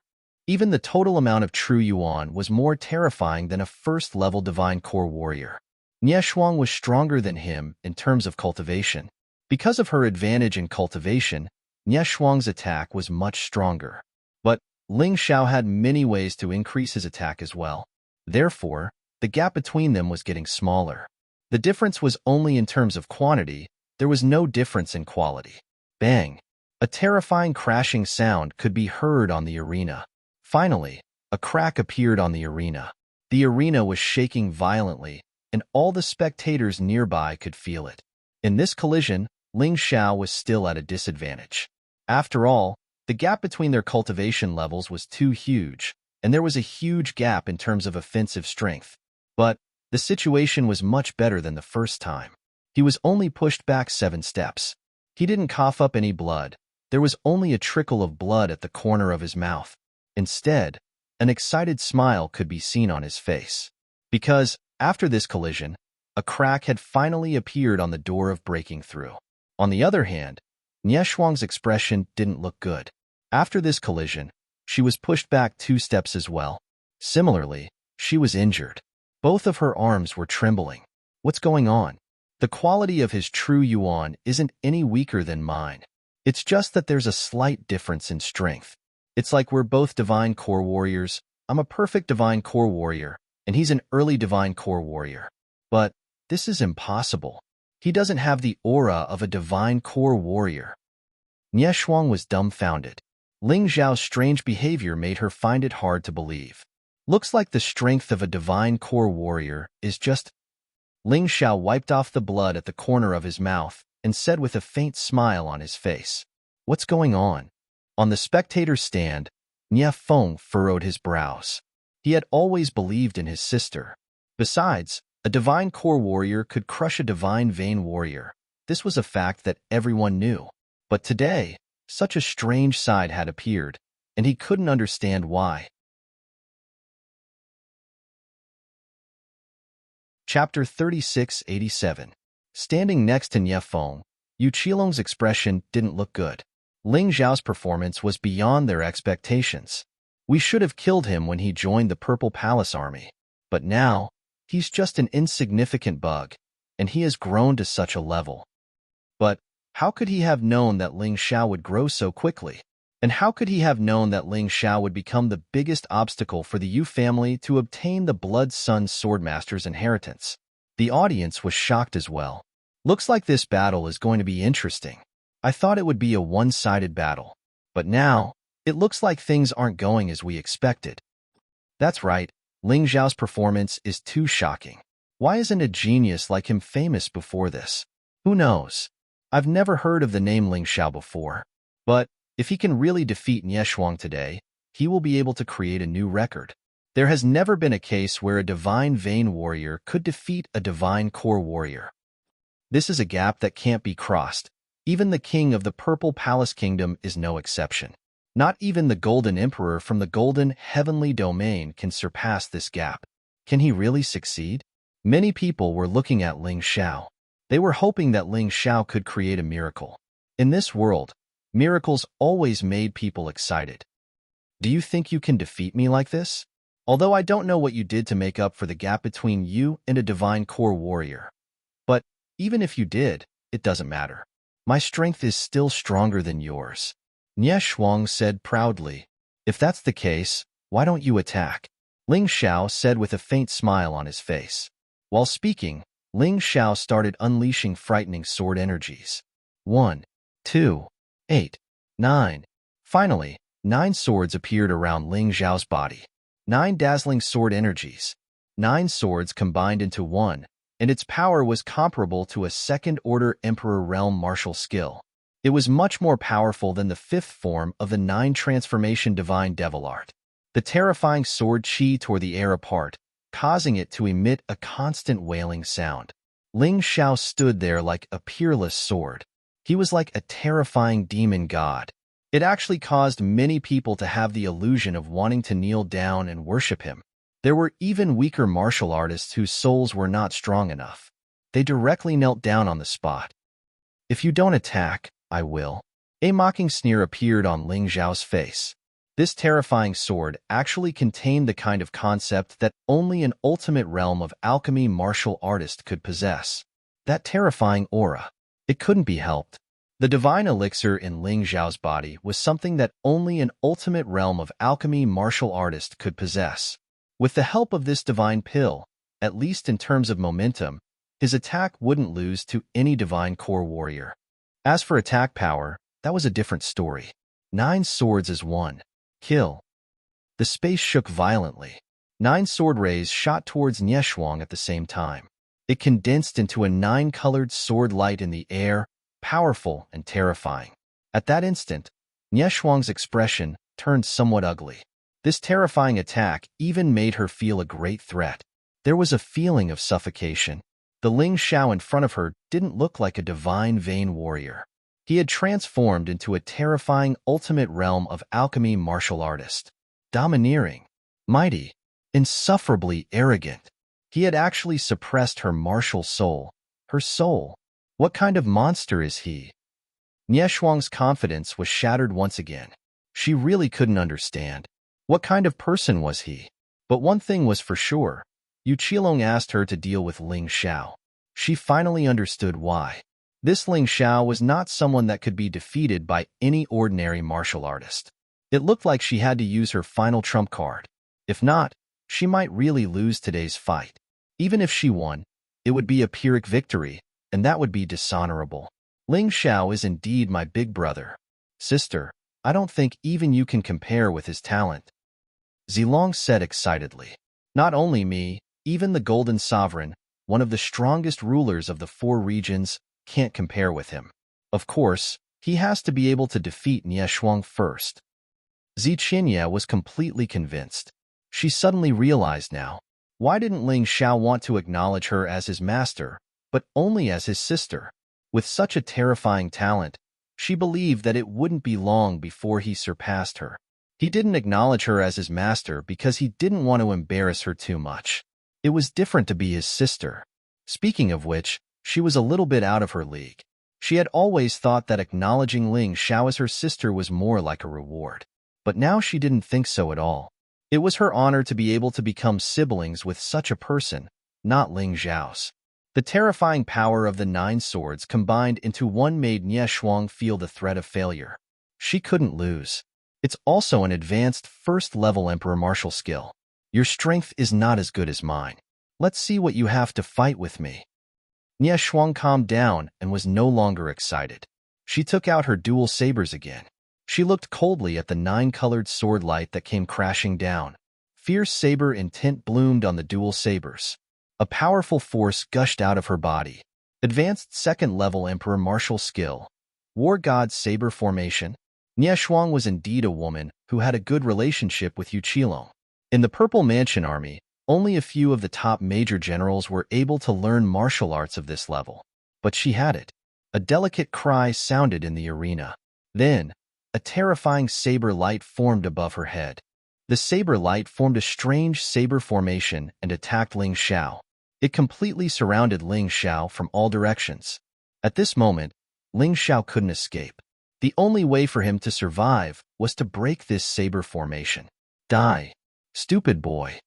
Even the total amount of true Yuan was more terrifying than a first-level Divine Core Warrior. Nie Shuang was stronger than him in terms of cultivation. Because of her advantage in cultivation, Nie Shuang's attack was much stronger. But Ling Xiao had many ways to increase his attack as well. Therefore, the gap between them was getting smaller. The difference was only in terms of quantity, there was no difference in quality. Bang! A terrifying crashing sound could be heard on the arena. Finally, a crack appeared on the arena. The arena was shaking violently, and all the spectators nearby could feel it. In this collision, Ling Xiao was still at a disadvantage. After all, the gap between their cultivation levels was too huge, and there was a huge gap in terms of offensive strength. But the situation was much better than the first time. He was only pushed back 7 steps. He didn't cough up any blood. There was only a trickle of blood at the corner of his mouth. Instead, an excited smile could be seen on his face. Because, after this collision, a crack had finally appeared on the door of breaking through. On the other hand, Nie Shuang's expression didn't look good. After this collision, she was pushed back 2 steps as well. Similarly, she was injured. Both of her arms were trembling. What's going on? The quality of his true Yuan isn't any weaker than mine. It's just that there's a slight difference in strength. It's like we're both Divine Core Warriors. I'm a perfect Divine Core Warrior, and he's an early Divine Core Warrior. But this is impossible. He doesn't have the aura of a Divine Core Warrior. Nie Shuang was dumbfounded. Ling Xiao's strange behavior made her find it hard to believe. Looks like the strength of a Divine Core Warrior is just... Ling Xiao wiped off the blood at the corner of his mouth and said with a faint smile on his face, "What's going on?" On the spectator's stand, Nie Feng furrowed his brows. He had always believed in his sister. Besides, a Divine Core Warrior could crush a Divine Vein Warrior. This was a fact that everyone knew. But today, such a strange side had appeared, and he couldn't understand why. Chapter 3687. Standing next to Nie Feng, Yu Qilong's expression didn't look good. Ling Xiao's performance was beyond their expectations. We should have killed him when he joined the Purple Palace Army. But now, he's just an insignificant bug, and he has grown to such a level. But how could he have known that Ling Xiao would grow so quickly? And how could he have known that Ling Xiao would become the biggest obstacle for the Yu family to obtain the Blood Sun Swordmaster's inheritance? The audience was shocked as well. Looks like this battle is going to be interesting. I thought it would be a one-sided battle. But now, it looks like things aren't going as we expected. That's right, Ling Xiao's performance is too shocking. Why isn't a genius like him famous before this? Who knows? I've never heard of the name Ling Xiao before. But if he can really defeat Nie Shuang today, he will be able to create a new record. There has never been a case where a Divine Vein Warrior could defeat a Divine Core Warrior. This is a gap that can't be crossed. Even the king of the Purple Palace Kingdom is no exception. Not even the Golden Emperor from the Golden Heavenly Domain can surpass this gap. Can he really succeed? Many people were looking at Ling Xiao. They were hoping that Ling Xiao could create a miracle. In this world, miracles always made people excited. Do you think you can defeat me like this? Although I don't know what you did to make up for the gap between you and a Divine Core Warrior. But even if you did, it doesn't matter. My strength is still stronger than yours. Nie Shuang said proudly. If that's the case, why don't you attack? Ling Xiao said with a faint smile on his face. While speaking, Ling Xiao started unleashing frightening sword energies. 1, 2, 8, 9. Finally, 9 swords appeared around Ling Xiao's body. 9 dazzling sword energies. 9 swords combined into one, and its power was comparable to a second-order Emperor Realm martial skill. It was much more powerful than the 5th form of the 9 transformation divine devil art. The terrifying sword chi tore the air apart, causing it to emit a constant wailing sound. Ling Xiao stood there like a peerless sword. He was like a terrifying demon god. It actually caused many people to have the illusion of wanting to kneel down and worship him. There were even weaker martial artists whose souls were not strong enough. They directly knelt down on the spot. "If you don't attack, I will." A mocking sneer appeared on Ling Xiao's face. This terrifying sword actually contained the kind of concept that only an ultimate realm of alchemy martial artist could possess. That terrifying aura. It couldn't be helped. The divine elixir in Ling Xiao's body was something that only an ultimate realm of alchemy martial artist could possess. With the help of this divine pill, at least in terms of momentum, his attack wouldn't lose to any divine core warrior. As for attack power, that was a different story. 9 swords as one. Kill. The space shook violently. 9 sword rays shot towards Nieshuang at the same time. It condensed into a 9-colored sword light in the air, powerful and terrifying. At that instant, Nieshuang's expression turned somewhat ugly. This terrifying attack even made her feel a great threat. There was a feeling of suffocation. The Ling Xiao in front of her didn't look like a divine vain warrior. He had transformed into a terrifying ultimate realm of alchemy martial artist. Domineering, mighty, insufferably arrogant. He had actually suppressed her martial soul. Her soul. What kind of monster is he? Nieshuang's confidence was shattered once again. She really couldn't understand. What kind of person was he? But one thing was for sure. Yu Qilong asked her to deal with Ling Xiao. She finally understood why. This Ling Xiao was not someone that could be defeated by any ordinary martial artist. It looked like she had to use her final trump card. If not, she might really lose today's fight. Even if she won, it would be a Pyrrhic victory, and that would be dishonorable. Ling Xiao is indeed my big brother. Sister, I don't think even you can compare with his talent. Zilong said excitedly. Not only me, even the Golden Sovereign, one of the strongest rulers of the 4 regions, can't compare with him. Of course, he has to be able to defeat Nieshuang first. Ziqinya was completely convinced. She suddenly realized now. Why didn't Ling Xiao want to acknowledge her as his master, but only as his sister? With such a terrifying talent, she believed that it wouldn't be long before he surpassed her. He didn't acknowledge her as his master because he didn't want to embarrass her too much. It was different to be his sister. Speaking of which, she was a little bit out of her league. She had always thought that acknowledging Ling Xiao as her sister was more like a reward. But now she didn't think so at all. It was her honor to be able to become siblings with such a person, not Ling Xiao's. The terrifying power of the 9 swords combined into one made Nieshuang feel the threat of failure. She couldn't lose. It's also an advanced first-level Emperor martial skill. Your strength is not as good as mine. Let's see what you have to fight with me. Nieshuang calmed down and was no longer excited. She took out her dual sabers again. She looked coldly at the 9-colored sword light that came crashing down. Fierce saber intent bloomed on the dual sabers. A powerful force gushed out of her body. Advanced second-level Emperor martial skill. War God saber formation. Nieshuang was indeed a woman who had a good relationship with Yu Qilong. In the Purple Mansion Army, only a few of the top major generals were able to learn martial arts of this level. But she had it. A delicate cry sounded in the arena. Then, a terrifying saber light formed above her head. The saber light formed a strange saber formation and attacked Ling Xiao. It completely surrounded Ling Xiao from all directions. At this moment, Ling Xiao couldn't escape. The only way for him to survive was to break this saber formation. Die, stupid boy.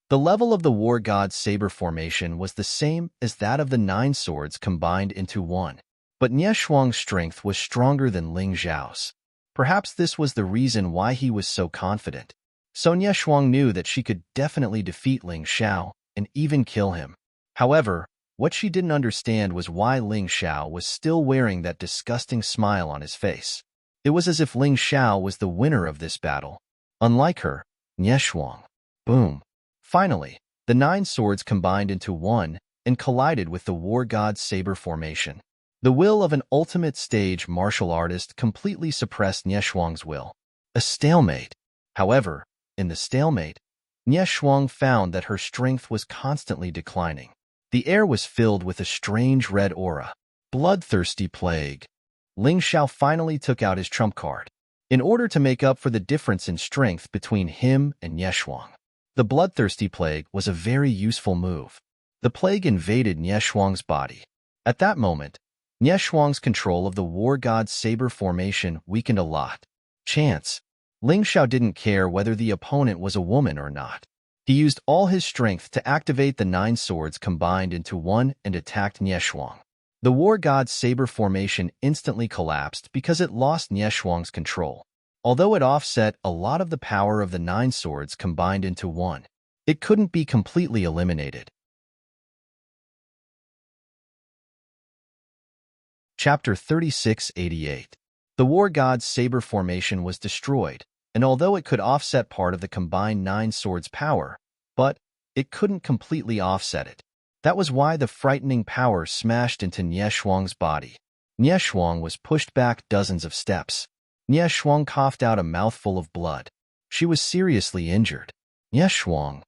The level of the War God's saber formation was the same as that of the 9 swords combined into one. But Nieshuang's strength was stronger than Ling Xiao's. Perhaps this was the reason why he was so confident. So Nieshuang knew that she could definitely defeat Ling Xiao and even kill him. However, what she didn't understand was why Ling Xiao was still wearing that disgusting smile on his face. It was as if Ling Xiao was the winner of this battle. Unlike her, Nieshuang. Boom. Finally, the 9 swords combined into one and collided with the War God's saber formation. The will of an ultimate stage martial artist completely suppressed Nieshuang's will. A stalemate. However, In the stalemate, Nie Shuang found that her strength was constantly declining. The air was filled with a strange red aura. Bloodthirsty plague. Ling Xiao finally took out his trump card. In order to make up for the difference in strength between him and Nie Shuang, the bloodthirsty plague was a very useful move. The plague invaded Nie Shuang's body. At that moment, Nie Shuang's control of the war god's saber formation weakened a lot. Chance. Ling Xiao didn't care whether the opponent was a woman or not. He used all his strength to activate the 9 swords combined into one and attacked Nie Shuang. The war god's saber formation instantly collapsed because it lost Nie Shuang's control. Although it offset a lot of the power of the 9 swords combined into one, it couldn't be completely eliminated. Chapter 3688. The war god's saber formation was destroyed, and although it could offset part of the combined 9 swords' power, but it couldn't completely offset it. That was why the frightening power smashed into Nie Shuang's body. Nie Shuang was pushed back dozens of steps. Nie Shuang coughed out a mouthful of blood. She was seriously injured. Nie Shuang.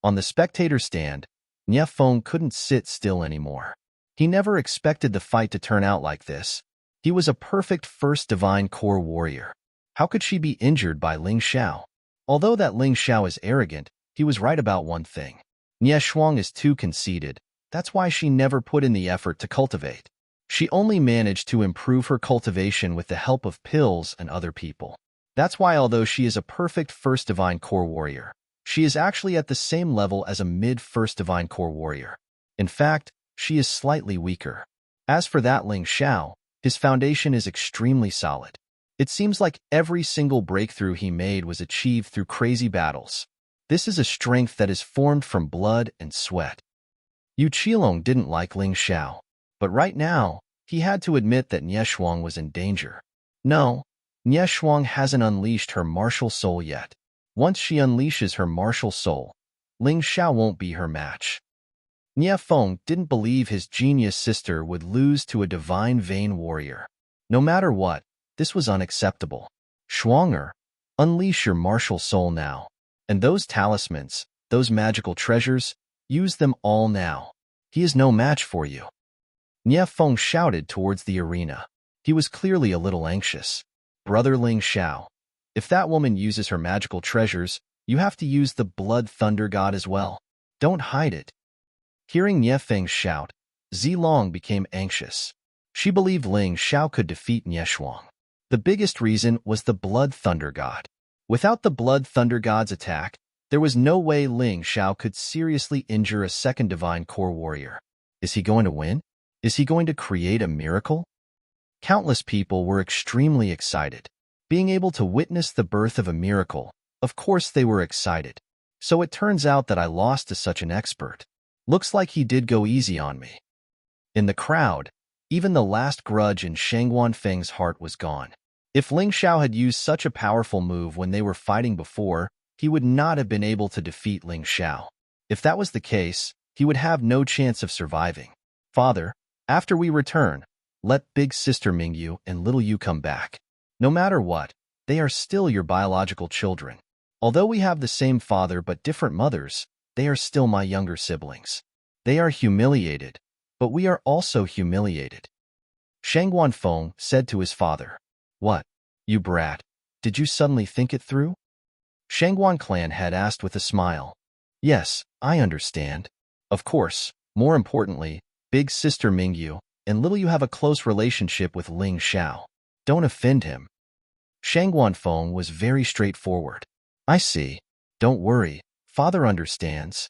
On the spectator stand, Nie Feng couldn't sit still anymore. He never expected the fight to turn out like this. He was a perfect first divine core warrior. How could she be injured by Ling Xiao? Although that Ling Xiao is arrogant, he was right about one thing. Nie Shuang is too conceited. That's why she never put in the effort to cultivate. She only managed to improve her cultivation with the help of pills and other people. That's why although she is a perfect first divine core warrior, she is actually at the same level as a mid-first divine core warrior. In fact, she is slightly weaker. As for that Ling Xiao, his foundation is extremely solid. It seems like every single breakthrough he made was achieved through crazy battles. This is a strength that is formed from blood and sweat. Yu Qilong didn't like Ling Xiao, but right now, he had to admit that Nie Shuang was in danger. No, Nie Shuang hasn't unleashed her martial soul yet. Once she unleashes her martial soul, Ling Xiao won't be her match. Nie Feng didn't believe his genius sister would lose to a divine vain warrior. No matter what, this was unacceptable. Shuanger, unleash your martial soul now. And those talismans, those magical treasures, use them all now. He is no match for you. Nie Feng shouted towards the arena. He was clearly a little anxious. Brother Ling Xiao, if that woman uses her magical treasures, you have to use the blood thunder god as well. Don't hide it. Hearing Nie Feng's shout, Zilong became anxious. She believed Ling Xiao could defeat Nie Shuang. The biggest reason was the blood thunder god. Without the blood thunder god's attack, there was no way Ling Xiao could seriously injure a second divine core warrior. Is he going to win? Is he going to create a miracle? Countless people were extremely excited. Being able to witness the birth of a miracle, of course they were excited. So it turns out that I lost to such an expert. Looks like he did go easy on me. In the crowd, even the last grudge in Shangguan Feng's heart was gone. If Ling Xiao had used such a powerful move when they were fighting before, he would not have been able to defeat Ling Xiao. If that was the case, he would have no chance of surviving. Father, after we return, let big sister Mingyu and little Yu come back. No matter what, they are still your biological children. Although we have the same father but different mothers, they are still my younger siblings. They are humiliated, but we are also humiliated. Shangguan Feng said to his father, What, you brat, did you suddenly think it through? Shangguan clan had asked with a smile. Yes, I understand. Of course, more importantly, big sister Mingyu and little Yu have a close relationship with Ling Xiao. Don't offend him. Shangguan Feng was very straightforward. I see. Don't worry. Father understands.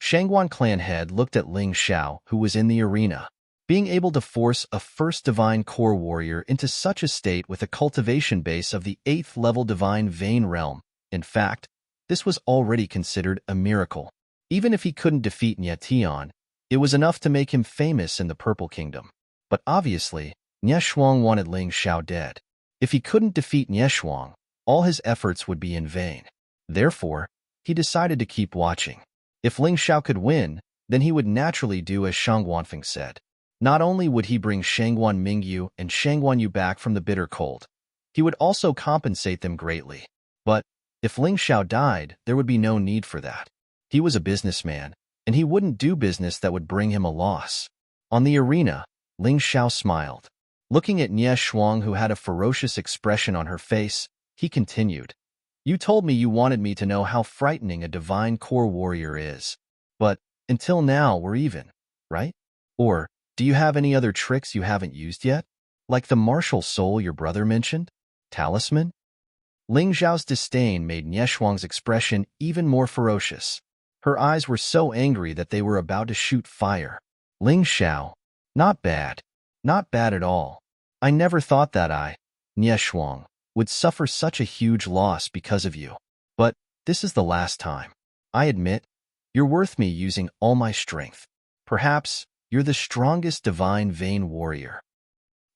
Shangguan clan head looked at Ling Xiao, who was in the arena. Being able to force a first divine core warrior into such a state with a cultivation base of the 8th level divine vein realm, in fact, this was already considered a miracle. Even if he couldn't defeat Nie Tian, it was enough to make him famous in the Purple Kingdom. But obviously, Nie Shuang wanted Ling Xiao dead. If he couldn't defeat Nie Shuang, all his efforts would be in vain. Therefore, he decided to keep watching. If Ling Xiao could win, then he would naturally do as Shangguan Feng said. Not only would he bring Shangguan Mingyu and Shangguan Yu back from the bitter cold, he would also compensate them greatly. But If Ling Xiao died, there would be no need for that. He was a businessman, and he wouldn't do business that would bring him a loss. On the arena, Ling Xiao smiled. Looking at Nie Shuang, who had a ferocious expression on her face, he continued, "You told me you wanted me to know how frightening a divine core warrior is. But until now, we're even, right? Or do you have any other tricks you haven't used yet? Like the martial soul your brother mentioned? Talisman?" Ling Xiao's disdain made Nie Shuang's expression even more ferocious. Her eyes were so angry that they were about to shoot fire. Ling Xiao, not bad. Not bad at all. I never thought that Nie Shuang, would suffer such a huge loss because of you. But this is the last time. I admit, you're worth me using all my strength. Perhaps you're the strongest divine vein warrior.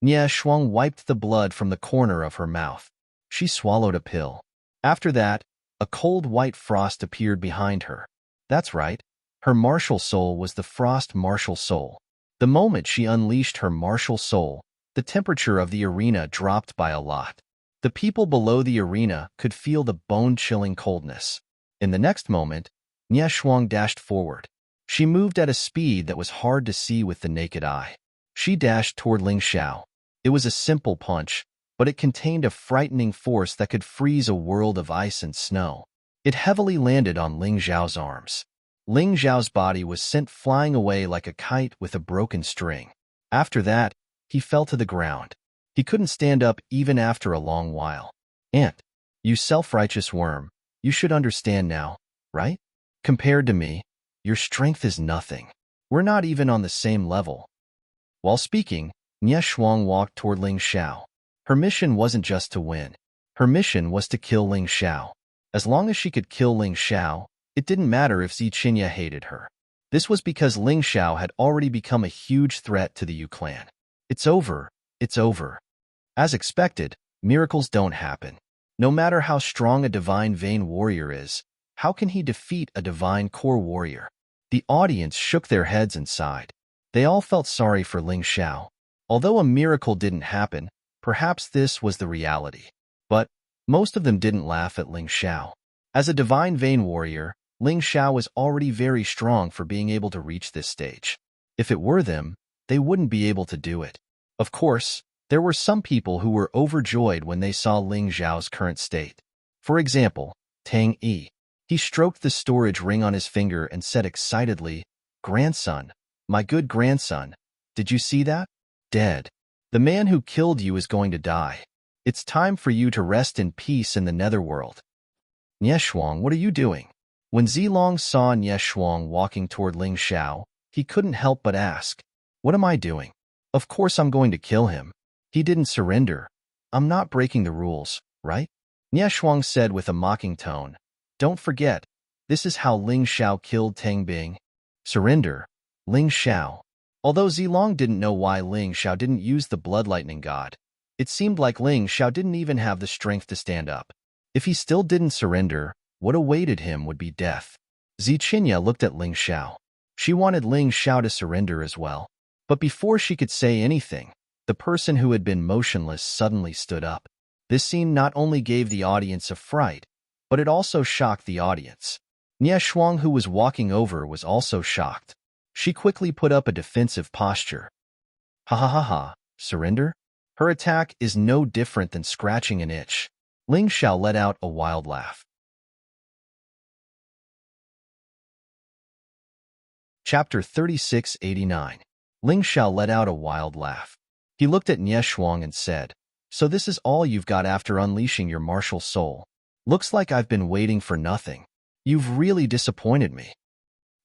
Nie Shuang wiped the blood from the corner of her mouth. She swallowed a pill. After that, a cold white frost appeared behind her. That's right. Her martial soul was the frost martial soul. The moment she unleashed her martial soul, the temperature of the arena dropped by a lot. The people below the arena could feel the bone-chilling coldness. In the next moment, Nie Shuang dashed forward. She moved at a speed that was hard to see with the naked eye. She dashed toward Ling Xiao. It was a simple punch, but it contained a frightening force that could freeze a world of ice and snow. It heavily landed on Ling Xiao's arms. Ling Xiao's body was sent flying away like a kite with a broken string. After that, he fell to the ground. He couldn't stand up even after a long while. "Ant, you self-righteous worm, you should understand now, right? Compared to me, your strength is nothing. We're not even on the same level." While speaking, Nie Shuang walked toward Ling Xiao. Her mission wasn't just to win. Her mission was to kill Ling Xiao. As long as she could kill Ling Xiao, it didn't matter if Ziqinya hated her. This was because Ling Xiao had already become a huge threat to the Yu clan. It's over. It's over. As expected, miracles don't happen. No matter how strong a divine vein warrior is, how can he defeat a divine core warrior? The audience shook their heads and sighed. They all felt sorry for Ling Xiao. Although a miracle didn't happen, perhaps this was the reality. But most of them didn't laugh at Ling Xiao. As a divine vein warrior, Ling Xiao was already very strong for being able to reach this stage. If it were them, they wouldn't be able to do it. Of course, there were some people who were overjoyed when they saw Ling Xiao's current state. For example, Tang Yi. He stroked the storage ring on his finger and said excitedly, "Grandson, my good grandson, did you see that? Dead. The man who killed you is going to die. It's time for you to rest in peace in the netherworld." "Nie Shuang, what are you doing?" When Zilong saw Nie Shuang walking toward Ling Xiao, he couldn't help but ask, "What am I doing? Of course I'm going to kill him. He didn't surrender. I'm not breaking the rules, right?" Nie Shuang said with a mocking tone, "Don't forget, this is how Ling Xiao killed Tang Bing. Surrender, Ling Xiao." Although Zilong didn't know why Ling Xiao didn't use the Blood Lightning God, it seemed like Ling Xiao didn't even have the strength to stand up. If he still didn't surrender, what awaited him would be death. Ziqinya looked at Ling Xiao. She wanted Ling Xiao to surrender as well. But before she could say anything, the person who had been motionless suddenly stood up. This scene not only gave the audience a fright, but it also shocked the audience. Nie Shuang, who was walking over, was also shocked. She quickly put up a defensive posture. "Ha ha ha ha, surrender?" Her attack is no different than scratching an itch. Ling Xiao let out a wild laugh. Chapter 3689. Ling Xiao let out a wild laugh. He looked at Nie Shuang and said, "So this is all you've got after unleashing your martial soul? Looks like I've been waiting for nothing. You've really disappointed me."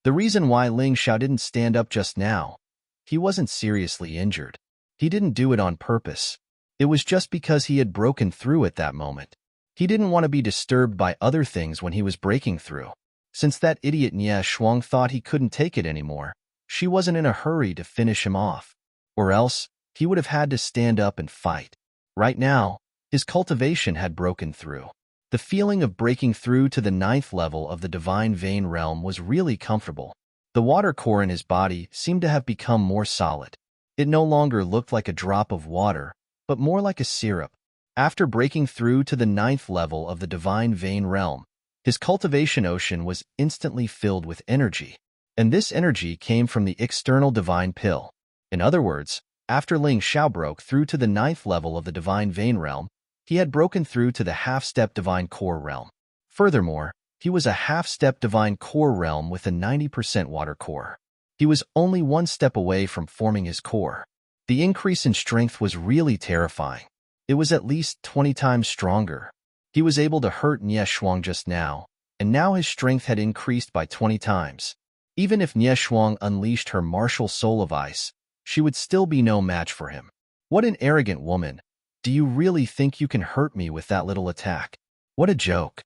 The reason why Ling Xiao didn't stand up just now, he wasn't seriously injured. He didn't do it on purpose. It was just because he had broken through at that moment. He didn't want to be disturbed by other things when he was breaking through. Since that idiot Nie Shuang thought he couldn't take it anymore, she wasn't in a hurry to finish him off. Or else, he would have had to stand up and fight. Right now, his cultivation had broken through. The feeling of breaking through to the 9th level of the divine vein realm was really comfortable. The water core in his body seemed to have become more solid. It no longer looked like a drop of water, but more like a syrup. After breaking through to the 9th level of the divine vein realm, his cultivation ocean was instantly filled with energy, and this energy came from the external divine pill. In other words, after Ling Xiao broke through to the 9th level of the divine vein realm, he had broken through to the half-step divine core realm. Furthermore, he was a half-step divine core realm with a 90% water core. He was only one step away from forming his core. The increase in strength was really terrifying. It was at least 20 times stronger. He was able to hurt Nie Shuang just now, and now his strength had increased by 20 times. Even if Nie Shuang unleashed her martial soul of ice, she would still be no match for him. What an arrogant woman. Do you really think you can hurt me with that little attack? What a joke.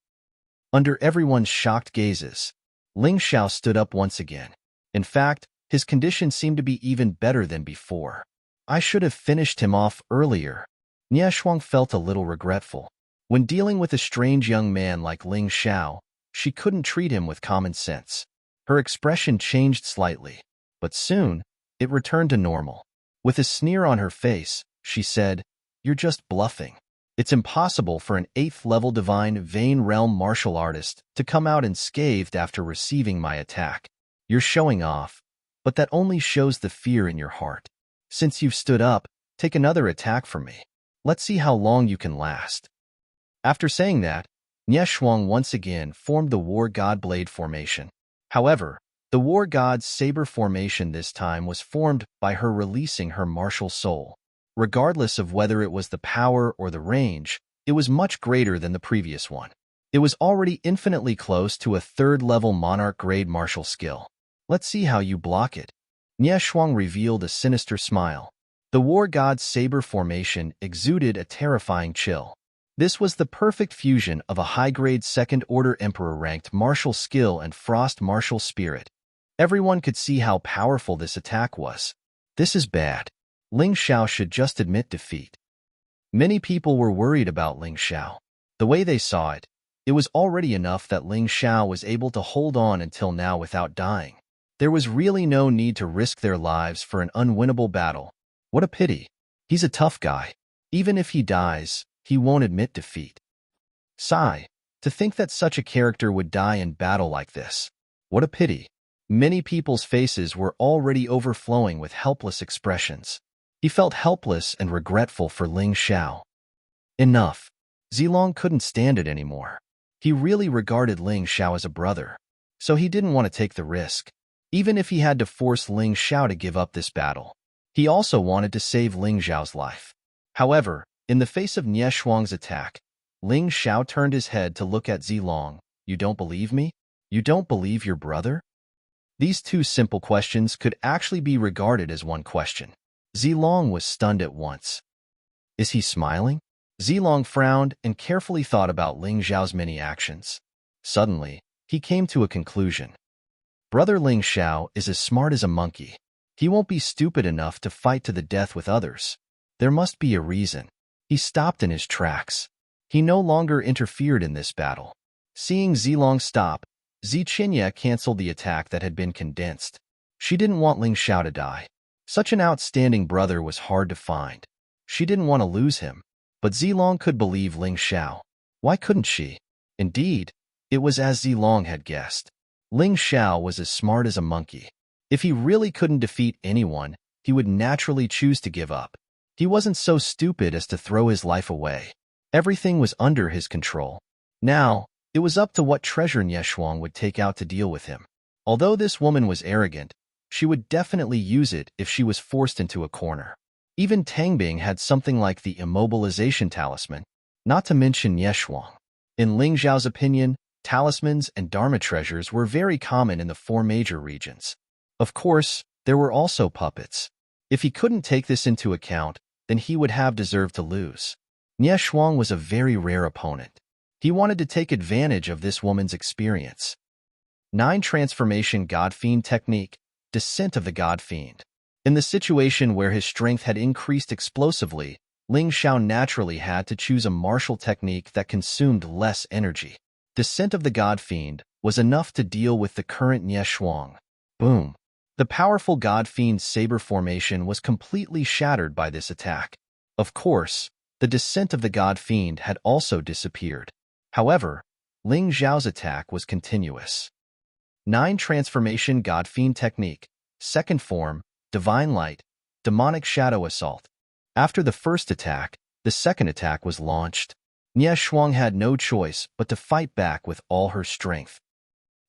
Under everyone's shocked gazes, Ling Xiao stood up once again. In fact, his condition seemed to be even better than before. I should have finished him off earlier. Nie Shuang felt a little regretful. When dealing with a strange young man like Ling Xiao, she couldn't treat him with common sense. Her expression changed slightly, but soon, it returned to normal. With a sneer on her face, she said, "You're just bluffing. It's impossible for an 8th-level divine vein realm martial artist to come out unscathed after receiving my attack. You're showing off, but that only shows the fear in your heart. Since you've stood up, take another attack from me. Let's see how long you can last." After saying that, Nie Shuang once again formed the War God Blade formation. However, the War God's saber formation this time was formed by her releasing her martial soul. Regardless of whether it was the power or the range, it was much greater than the previous one. It was already infinitely close to a 3rd-level monarch-grade martial skill. Let's see how you block it. Nie Shuang revealed a sinister smile. The War God's saber formation exuded a terrifying chill. This was the perfect fusion of a high-grade 2nd-order emperor-ranked martial skill and frost martial spirit. Everyone could see how powerful this attack was. This is bad. Ling Xiao should just admit defeat. Many people were worried about Ling Xiao. The way they saw it, it was already enough that Ling Xiao was able to hold on until now without dying. There was really no need to risk their lives for an unwinnable battle. What a pity. He's a tough guy. Even if he dies, he won't admit defeat. Sigh. To think that such a character would die in battle like this. What a pity. Many people's faces were already overflowing with helpless expressions. He felt helpless and regretful for Ling Xiao. Enough. Zilong couldn't stand it anymore. He really regarded Ling Xiao as a brother, so he didn't want to take the risk, even if he had to force Ling Xiao to give up this battle. He also wanted to save Ling Xiao's life. However, in the face of Nie Shuang's attack, Ling Xiao turned his head to look at Zilong. You don't believe me? You don't believe your brother? These two simple questions could actually be regarded as one question. Zilong was stunned at once. Is he smiling? Zilong frowned and carefully thought about Ling Xiao's many actions. Suddenly, he came to a conclusion. Brother Ling Xiao is as smart as a monkey. He won't be stupid enough to fight to the death with others. There must be a reason. He stopped in his tracks. He no longer interfered in this battle. Seeing Zilong stop, Ziqinya canceled the attack that had been condensed. She didn't want Ling Xiao to die. Such an outstanding brother was hard to find. She didn't want to lose him. But Zilong could believe Ling Xiao. Why couldn't she? Indeed, it was as Zilong had guessed. Ling Xiao was as smart as a monkey. If he really couldn't defeat anyone, he would naturally choose to give up. He wasn't so stupid as to throw his life away. Everything was under his control. Now, it was up to what treasure Nie Shuang would take out to deal with him. Although this woman was arrogant, she would definitely use it if she was forced into a corner. Even Tangbing had something like the immobilization talisman, not to mention Nie Shuang. In Ling Xiao's opinion, talismans and dharma treasures were very common in the 4 major regions. Of course, there were also puppets. If he couldn't take this into account, then he would have deserved to lose. Nie Shuang was a very rare opponent. He wanted to take advantage of this woman's experience. 9 Transformation God Fiend Technique, Descent of the God Fiend. In the situation where his strength had increased explosively, Ling Xiao naturally had to choose a martial technique that consumed less energy. Descent of the God Fiend was enough to deal with the current Nie Shuang. Boom. The powerful God Fiend's saber formation was completely shattered by this attack. Of course, The descent of the god fiend had also disappeared. However, Ling Xiao's attack was continuous. 9 Transformation God Fiend Technique, Second Form, Divine Light, Demonic Shadow Assault. After the first attack, the second attack was launched. Nie Shuang had no choice but to fight back with all her strength.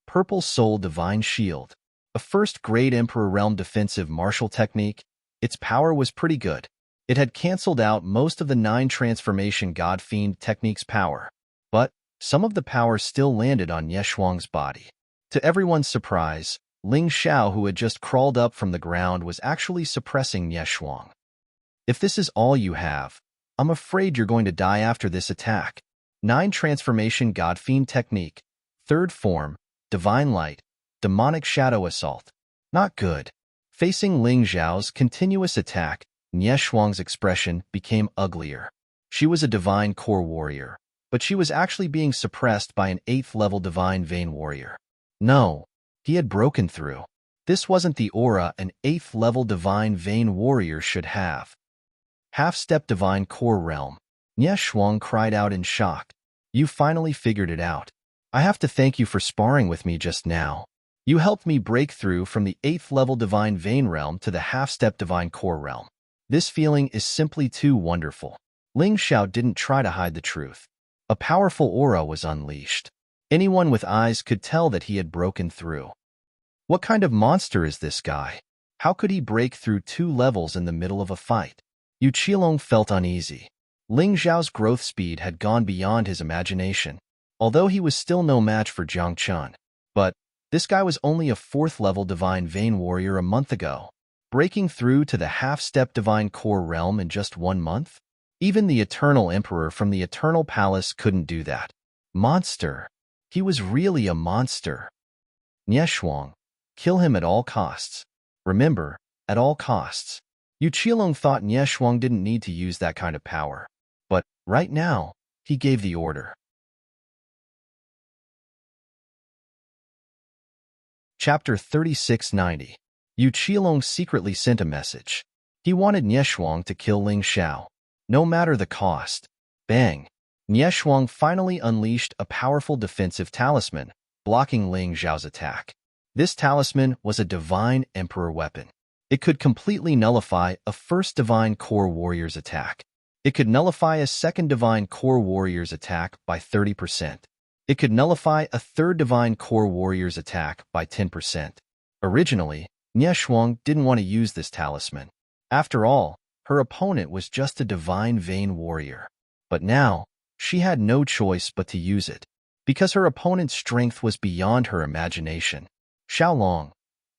Purple Soul Divine Shield. A first-grade Emperor Realm defensive martial technique, its power was pretty good. It had cancelled out most of the 9 Transformation God Fiend technique's power, but some of the power still landed on Nie Shuang's body. To everyone's surprise, Ling Xiao, who had just crawled up from the ground, was actually suppressing Nie Shuang. If this is all you have, I'm afraid you're going to die after this attack. 9 Transformation God Fiend Technique, Third Form, Divine Light, Demonic Shadow Assault. Not good. Facing Ling Xiao's continuous attack, Nie Shuang's expression became uglier. She was a Divine Core Warrior, but she was actually being suppressed by an 8th-level Divine Vein Warrior. No, he had broken through. This wasn't the aura an 8th-level Divine Vein Warrior should have. Half-step Divine Core Realm. Nie Shuang cried out in shock. You finally figured it out. I have to thank you for sparring with me just now. You helped me break through from the 8th-level Divine Vein Realm to the half-step Divine Core Realm. This feeling is simply too wonderful. Ling Xiao didn't try to hide the truth. A powerful aura was unleashed. Anyone with eyes could tell that he had broken through. What kind of monster is this guy? How could he break through 2 levels in the middle of a fight? Yu Qilong felt uneasy. Ling Xiao's growth speed had gone beyond his imagination, although he was still no match for Jiang Chun. But this guy was only a 4th-level Divine Vein Warrior a month ago, breaking through to the half-step Divine Core Realm in just 1 month? Even the Eternal Emperor from the Eternal Palace couldn't do that. Monster. He was really a monster. Nie Shuang, kill him at all costs. Remember, at all costs. Yu Qilong thought Nie Shuang didn't need to use that kind of power. But, right now, he gave the order. Chapter 3690. Yu Qilong secretly sent a message. He wanted Nie Shuang to kill Ling Xiao. No matter the cost. Bang! Nie Shuang finally unleashed a powerful defensive talisman, blocking Ling Xiao's attack. This talisman was a Divine Emperor weapon. It could completely nullify a first Divine Core Warrior's attack. It could nullify a second Divine Core Warrior's attack by 30%. It could nullify a third Divine Core Warrior's attack by 10%. Originally, Nie Shuang didn't want to use this talisman. After all, her opponent was just a Divine Vein Warrior. But now, she had no choice but to use it, because her opponent's strength was beyond her imagination. Xiaolong,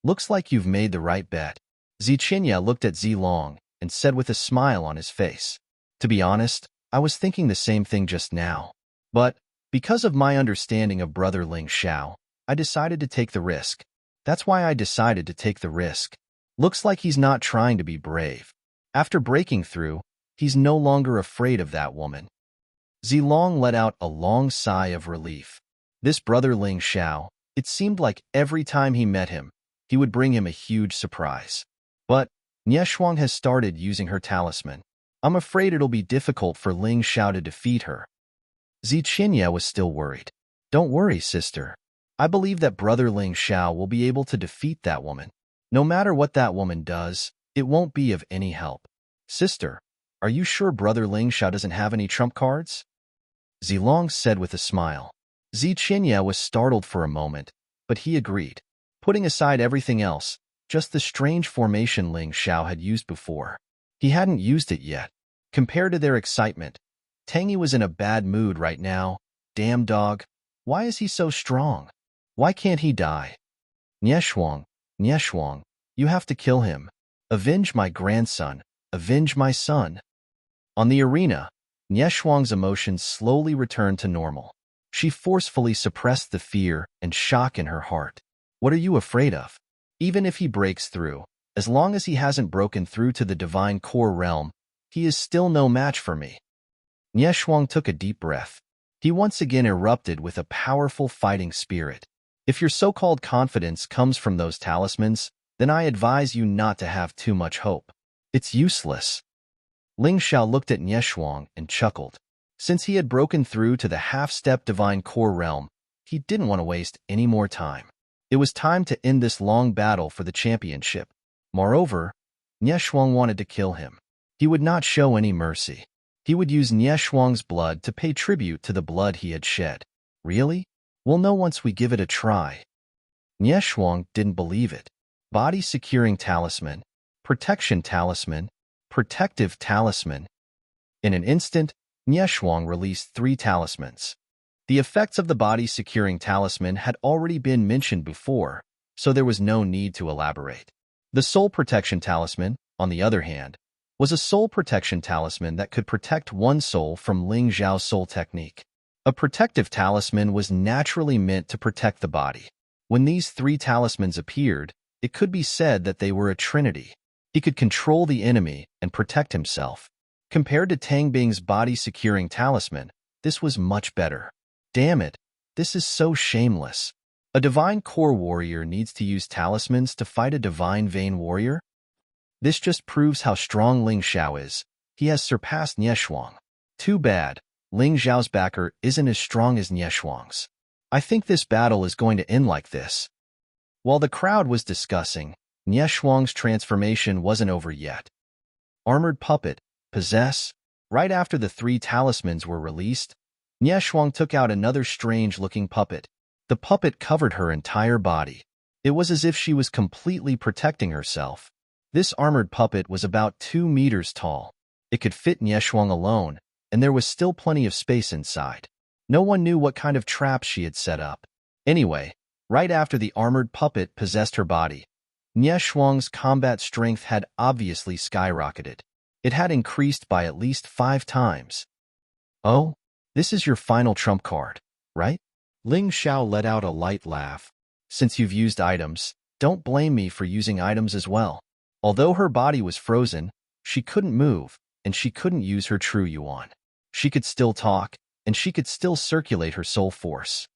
looks like you've made the right bet. Ziqinya looked at Zilong and said with a smile on his face. To be honest, I was thinking the same thing just now. But, because of my understanding of Brother Ling Xiao, I decided to take the risk. That's why I decided to take the risk. Looks like he's not trying to be brave. After breaking through, he's no longer afraid of that woman. Zilong let out a long sigh of relief. This Brother Ling Xiao, it seemed like every time he met him, he would bring him a huge surprise. But Nie Shuang has started using her talisman. I'm afraid it'll be difficult for Ling Xiao to defeat her. Ziqinya was still worried. Don't worry, sister. I believe that Brother Ling Xiao will be able to defeat that woman. No matter what that woman does, it won't be of any help. Sister, are you sure Brother Ling Xiao doesn't have any trump cards? Zilong said with a smile. Ziqinya was startled for a moment, but he agreed. Putting aside everything else, just the strange formation Ling Xiao had used before. He hadn't used it yet. Compared to their excitement, Tangy was in a bad mood right now. Damn dog, why is he so strong? Why can't he die? Nie Shuang, you have to kill him. Avenge my grandson, avenge my son. On the arena, Nie Shuang's emotions slowly returned to normal. She forcefully suppressed the fear and shock in her heart. What are you afraid of? Even if he breaks through, as long as he hasn't broken through to the Divine Core Realm, he is still no match for me. Nie Shuang took a deep breath. He once again erupted with a powerful fighting spirit. If your so-called confidence comes from those talismans, then I advise you not to have too much hope. It's useless. Ling Xiao looked at Nie Shuang and chuckled. Since he had broken through to the half-step divine core realm, he didn't want to waste any more time. It was time to end this long battle for the championship. Moreover, Nie Shuang wanted to kill him. He would not show any mercy. He would use Nie Shuang's blood to pay tribute to the blood he had shed. Really? We'll know once we give it a try. Nie Shuang didn't believe it. Body securing talisman, protection talisman, protective talisman. In an instant, Nie Shuang released 3 talismans. The effects of the body securing talisman had already been mentioned before, so there was no need to elaborate. The soul protection talisman, on the other hand, was a soul protection talisman that could protect one soul from Ling Xiao's soul technique. A protective talisman was naturally meant to protect the body. When these 3 talismans appeared, it could be said that they were a trinity. He could control the enemy and protect himself. Compared to Tang Bing's body-securing talisman, this was much better. Damn it, this is so shameless. A divine core warrior needs to use talismans to fight a divine vein warrior? This just proves how strong Ling Xiao is. He has surpassed Nie Shuang. Too bad, Ling Xiao's backer isn't as strong as Nie Shuang's. I think this battle is going to end like this. While the crowd was discussing, Nie Shuang's transformation wasn't over yet. Armored puppet, possess. Right after the 3 talismans were released, Nie Shuang took out another strange-looking puppet. The puppet covered her entire body. It was as if she was completely protecting herself. This armored puppet was about 2 meters tall. It could fit Nie Shuang alone, and there was still plenty of space inside. No one knew what kind of trap she had set up. Anyway, right after the armored puppet possessed her body, Nie Shuang's combat strength had obviously skyrocketed. It had increased by at least 5 times. Oh, this is your final trump card, right? Ling Xiao let out a light laugh. Since you've used items, don't blame me for using items as well. Although her body was frozen, she couldn't move, and she couldn't use her true yuan. She could still talk, and she could still circulate her soul force.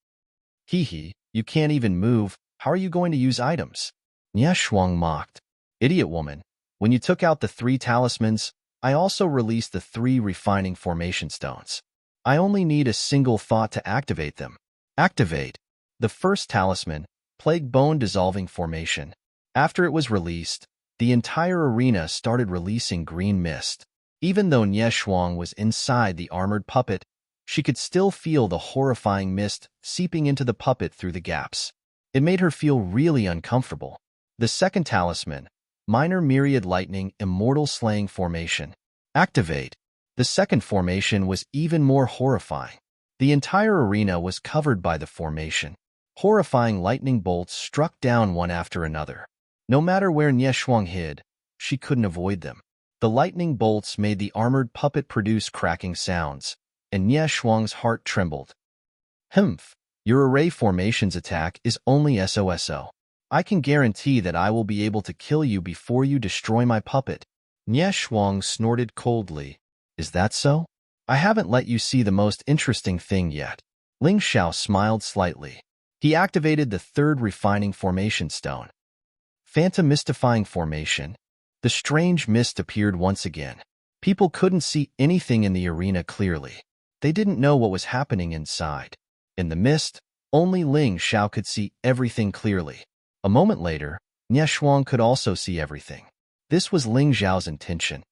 Hee, you can't even move, how are you going to use items? Nie Shuang mocked. Idiot woman, when you took out the 3 talismans, I also released the 3 refining formation stones. I only need a single thought to activate them. Activate. The first talisman, Plague Bone Dissolving Formation. After it was released, the entire arena started releasing green mist. Even though Nie Shuang was inside the armored puppet, she could still feel the horrifying mist seeping into the puppet through the gaps. It made her feel really uncomfortable. The second talisman, Minor Myriad Lightning Immortal Slaying Formation. Activate. The second formation was even more horrifying. The entire arena was covered by the formation. Horrifying lightning bolts struck down one after another. No matter where Nie Shuang hid, she couldn't avoid them. The lightning bolts made the armored puppet produce cracking sounds, and Nie Shuang's heart trembled. Humph, your array formations attack is only SOSO. I can guarantee that I will be able to kill you before you destroy my puppet. Nie Shuang snorted coldly. Is that so? I haven't let you see the most interesting thing yet. Ling Xiao smiled slightly. He activated the 3rd refining formation stone. Phantom Mystifying Formation. The strange mist appeared once again. People couldn't see anything in the arena clearly. They didn't know what was happening inside. In the mist, only Ling Xiao could see everything clearly. A moment later, Nie Shuang could also see everything. This was Ling Xiao's intention.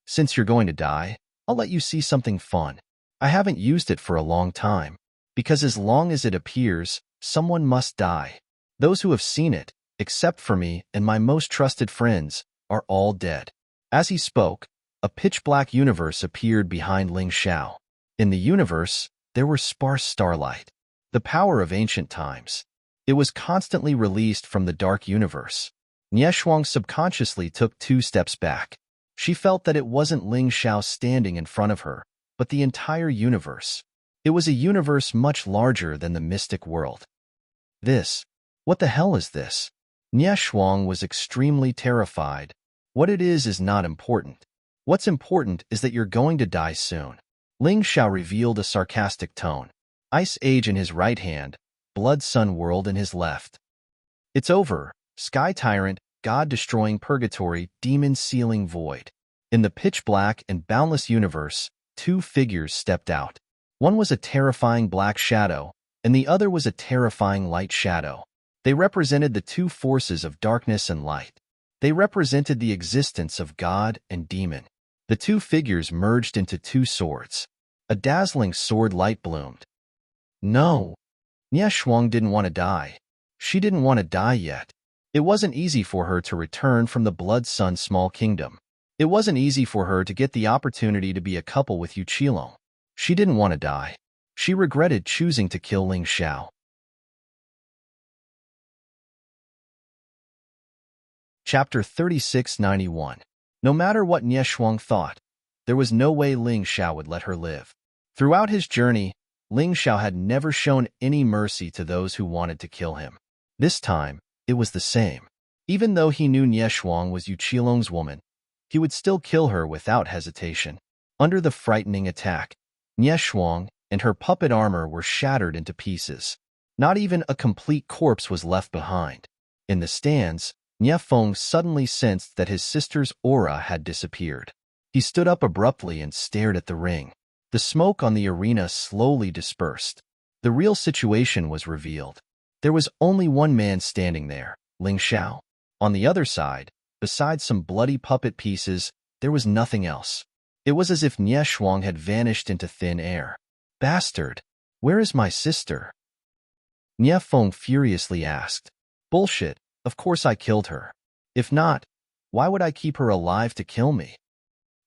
Since you're going to die, I'll let you see something fun. I haven't used it for a long time, because as long as it appears, someone must die. Those who have seen it, except for me and my most trusted friends, are all dead. As he spoke, a pitch-black universe appeared behind Ling Xiao. In the universe, there were sparse starlight. The power of ancient times. It was constantly released from the dark universe. Nie Shuang subconsciously took 2 steps back. She felt that it wasn't Ling Xiao standing in front of her, but the entire universe. It was a universe much larger than the mystic world. What the hell is this? Nie Shuang was extremely terrified. What it is not important. What's important is that you're going to die soon. Ling Xiao revealed a sarcastic tone. Ice Age in his right hand, Blood Sun World in his left. It's over. Sky Tyrant, God-destroying purgatory, demon-sealing void. In the pitch-black and boundless universe, two figures stepped out. One was a terrifying black shadow, and the other was a terrifying light shadow. They represented the two forces of darkness and light. They represented the existence of God and demon. The two figures merged into two swords. A dazzling sword light bloomed. No. Nie Shuang didn't want to die. She didn't want to die yet. It wasn't easy for her to return from the Blood Sun small kingdom. It wasn't easy for her to get the opportunity to be a couple with Yu Qilong. She didn't want to die. She regretted choosing to kill Ling Xiao. Chapter 3691. No matter what Nie Shuang thought, there was no way Ling Xiao would let her live. Throughout his journey, Ling Xiao had never shown any mercy to those who wanted to kill him. This time, it was the same. Even though he knew Nie Shuang was Yu Qilong's woman, he would still kill her without hesitation. Under the frightening attack, Nie Shuang and her puppet armor were shattered into pieces. Not even a complete corpse was left behind. In the stands, Nie Feng suddenly sensed that his sister's aura had disappeared. He stood up abruptly and stared at the ring. The smoke on the arena slowly dispersed. The real situation was revealed. There was only one man standing there, Ling Xiao. On the other side, besides some bloody puppet pieces, there was nothing else. It was as if Nie Shuang had vanished into thin air. Bastard! Where is my sister? Nie Feng furiously asked. Bullshit, of course I killed her. If not, why would I keep her alive to kill me?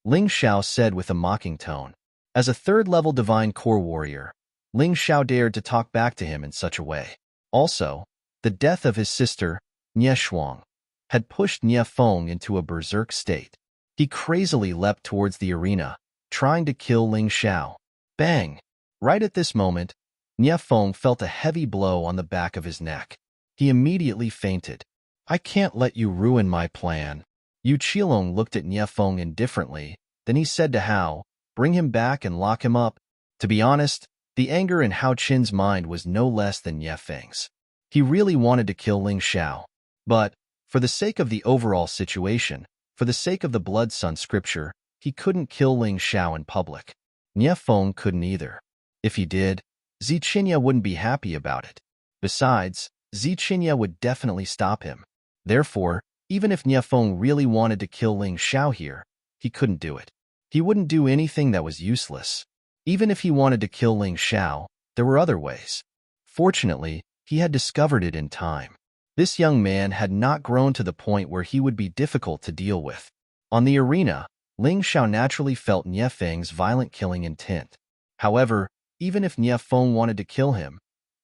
Ling Xiao said with a mocking tone. As a third-level divine core warrior, Ling Xiao dared to talk back to him in such a way. Also, the death of his sister, Nie Shuang, had pushed Nie Feng into a berserk state. He crazily leapt towards the arena, trying to kill Ling Xiao. Bang! Right at this moment, Nie Feng felt a heavy blow on the back of his neck. He immediately fainted. I can't let you ruin my plan. Yu Qilong looked at Nie Feng indifferently, then he said to Hao, bring him back and lock him up. To be honest, the anger in Hao Qin's mind was no less than Nie Feng's. He really wanted to kill Ling Xiao. But, for the sake of the overall situation, for the sake of the Blood Sun scripture, he couldn't kill Ling Xiao in public. Nie Feng couldn't either. If he did, Ziqinya wouldn't be happy about it. Besides, Ziqinya would definitely stop him. Therefore, even if Nie Feng really wanted to kill Ling Xiao here, he couldn't do it. He wouldn't do anything that was useless. Even if he wanted to kill Ling Xiao, there were other ways. Fortunately, he had discovered it in time. This young man had not grown to the point where he would be difficult to deal with. On the arena, Ling Xiao naturally felt Nie Feng's violent killing intent. However, even if Nie Feng wanted to kill him,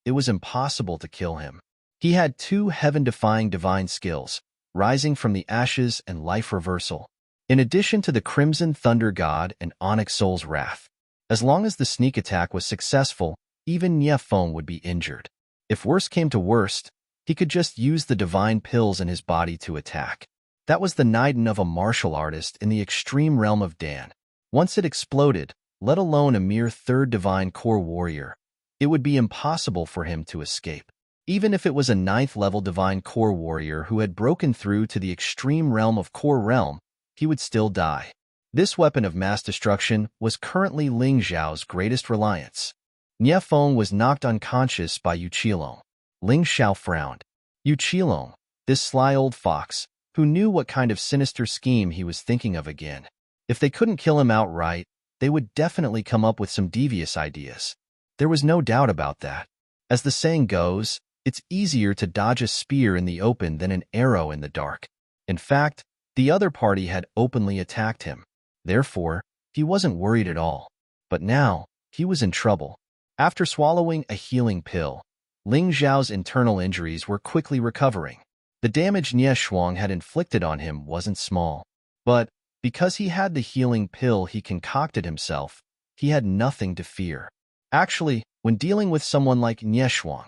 it was impossible to kill him. He had two heaven-defying divine skills, rising from the ashes and life reversal, in addition to the Crimson Thunder God and Onyx Soul's Wrath. As long as the sneak attack was successful, even Nie Feng would be injured. If worst came to worst, he could just use the divine pills in his body to attack. That was the Niden of a martial artist in the extreme realm of Dan. Once it exploded, let alone a mere third divine core warrior, it would be impossible for him to escape. Even if it was a 9th-level divine core warrior who had broken through to the extreme realm of core realm, he would still die. This weapon of mass destruction was currently Ling Xiao's greatest reliance. Nie Feng was knocked unconscious by Yu Qilong. Ling Xiao frowned. Yu Qilong, this sly old fox, who knew what kind of sinister scheme he was thinking of again. If they couldn't kill him outright, they would definitely come up with some devious ideas. There was no doubt about that. As the saying goes, it's easier to dodge a spear in the open than an arrow in the dark. In fact, the other party had openly attacked him. Therefore, he wasn't worried at all. But now, he was in trouble. After swallowing a healing pill, Ling Xiao's internal injuries were quickly recovering. The damage Nie Shuang had inflicted on him wasn't small. But, because he had the healing pill he concocted himself, he had nothing to fear. Actually, when dealing with someone like Nie Shuang,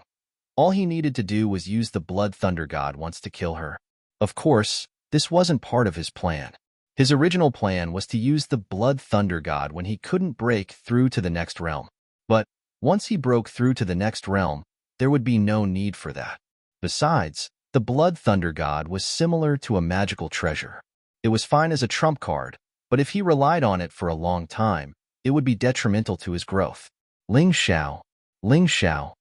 all he needed to do was use the Blood Thunder God once to kill her. Of course, this wasn't part of his plan. His original plan was to use the Blood Thunder God when he couldn't break through to the next realm. But, once he broke through to the next realm, there would be no need for that. Besides, the Blood Thunder God was similar to a magical treasure. It was fine as a trump card, but if he relied on it for a long time, it would be detrimental to his growth. Ling Xiao, Ling Xiao.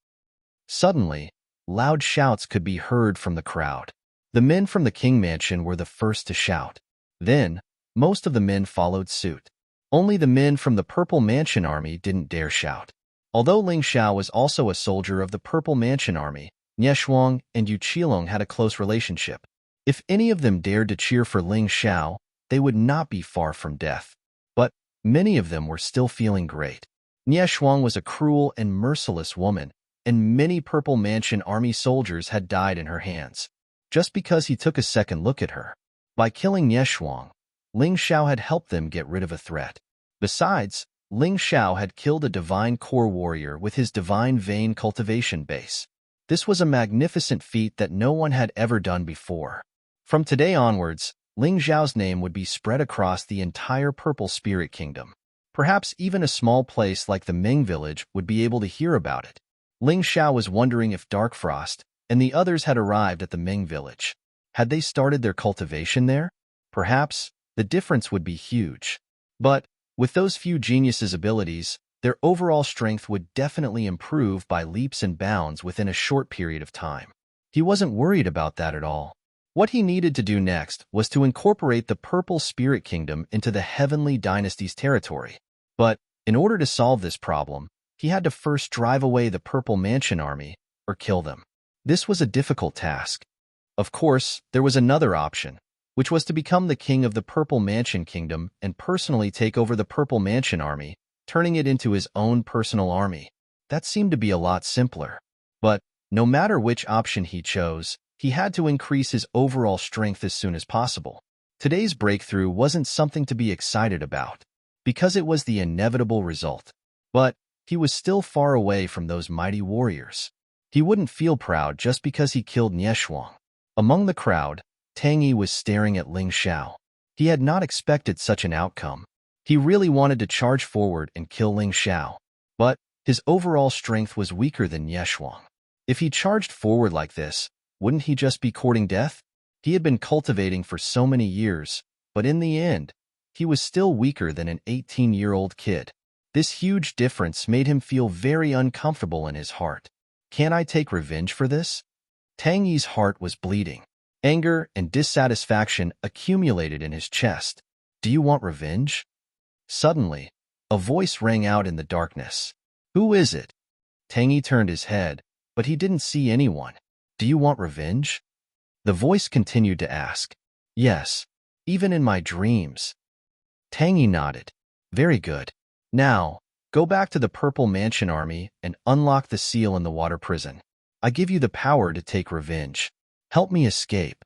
Suddenly, loud shouts could be heard from the crowd. The men from the King Mansion were the first to shout. Then, most of the men followed suit. Only the men from the Purple Mansion Army didn't dare shout. Although Ling Xiao was also a soldier of the Purple Mansion Army, Nie Shuang and Yu Qilong had a close relationship. If any of them dared to cheer for Ling Xiao, they would not be far from death. But many of them were still feeling great. Nie Shuang was a cruel and merciless woman, and many Purple Mansion Army soldiers had died in her hands, just because he took a second look at her. By killing Nie Shuang, Ling Xiao had helped them get rid of a threat. Besides, Ling Xiao had killed a divine core warrior with his divine vein cultivation base. This was a magnificent feat that no one had ever done before. From today onwards, Ling Xiao's name would be spread across the entire Purple Spirit Kingdom. Perhaps even a small place like the Ming Village would be able to hear about it. Ling Xiao was wondering if Dark Frost and the others had arrived at the Ming Village. Had they started their cultivation there? Perhaps the difference would be huge. But with those few geniuses' abilities, their overall strength would definitely improve by leaps and bounds within a short period of time. He wasn't worried about that at all. What he needed to do next was to incorporate the Purple Spirit Kingdom into the Heavenly Dynasty's territory. But in order to solve this problem, he had to first drive away the Purple Mansion Army or kill them. This was a difficult task. Of course, there was another option, which was to become the king of the Purple Mansion Kingdom and personally take over the Purple Mansion Army, turning it into his own personal army. That seemed to be a lot simpler. But no matter which option he chose, he had to increase his overall strength as soon as possible. Today's breakthrough wasn't something to be excited about, because it was the inevitable result. But he was still far away from those mighty warriors. He wouldn't feel proud just because he killed Nie Shuang. Among the crowd, Tang Yi was staring at Ling Xiao. He had not expected such an outcome. He really wanted to charge forward and kill Ling Xiao, but his overall strength was weaker than Nie Shuang. If he charged forward like this, wouldn't he just be courting death? He had been cultivating for so many years, but in the end, he was still weaker than an 18-year-old kid. This huge difference made him feel very uncomfortable in his heart. Can I take revenge for this? Tang Yi's heart was bleeding. Anger and dissatisfaction accumulated in his chest. Do you want revenge? Suddenly, a voice rang out in the darkness. Who is it? Tang Yi turned his head, but he didn't see anyone. Do you want revenge? The voice continued to ask. Yes, even in my dreams. Tang Yi nodded. Very good. Now, go back to the Purple Mansion Army and unlock the seal in the water prison. I give you the power to take revenge. Help me escape.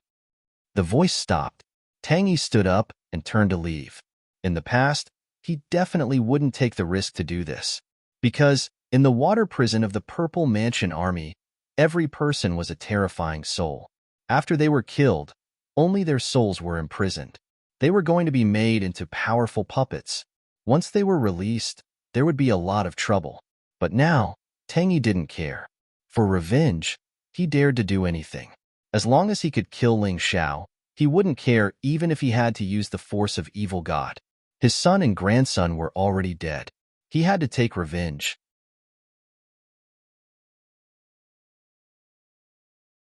The voice stopped. Tang Yi stood up and turned to leave. In the past, he definitely wouldn't take the risk to do this. Because in the water prison of the Purple Mansion Army, every person was a terrifying soul. After they were killed, only their souls were imprisoned. They were going to be made into powerful puppets. Once they were released, there would be a lot of trouble. But now, Tang Yi didn't care. For revenge, he dared to do anything. As long as he could kill Ling Xiao, he wouldn't care even if he had to use the force of Evil God. His son and grandson were already dead. He had to take revenge.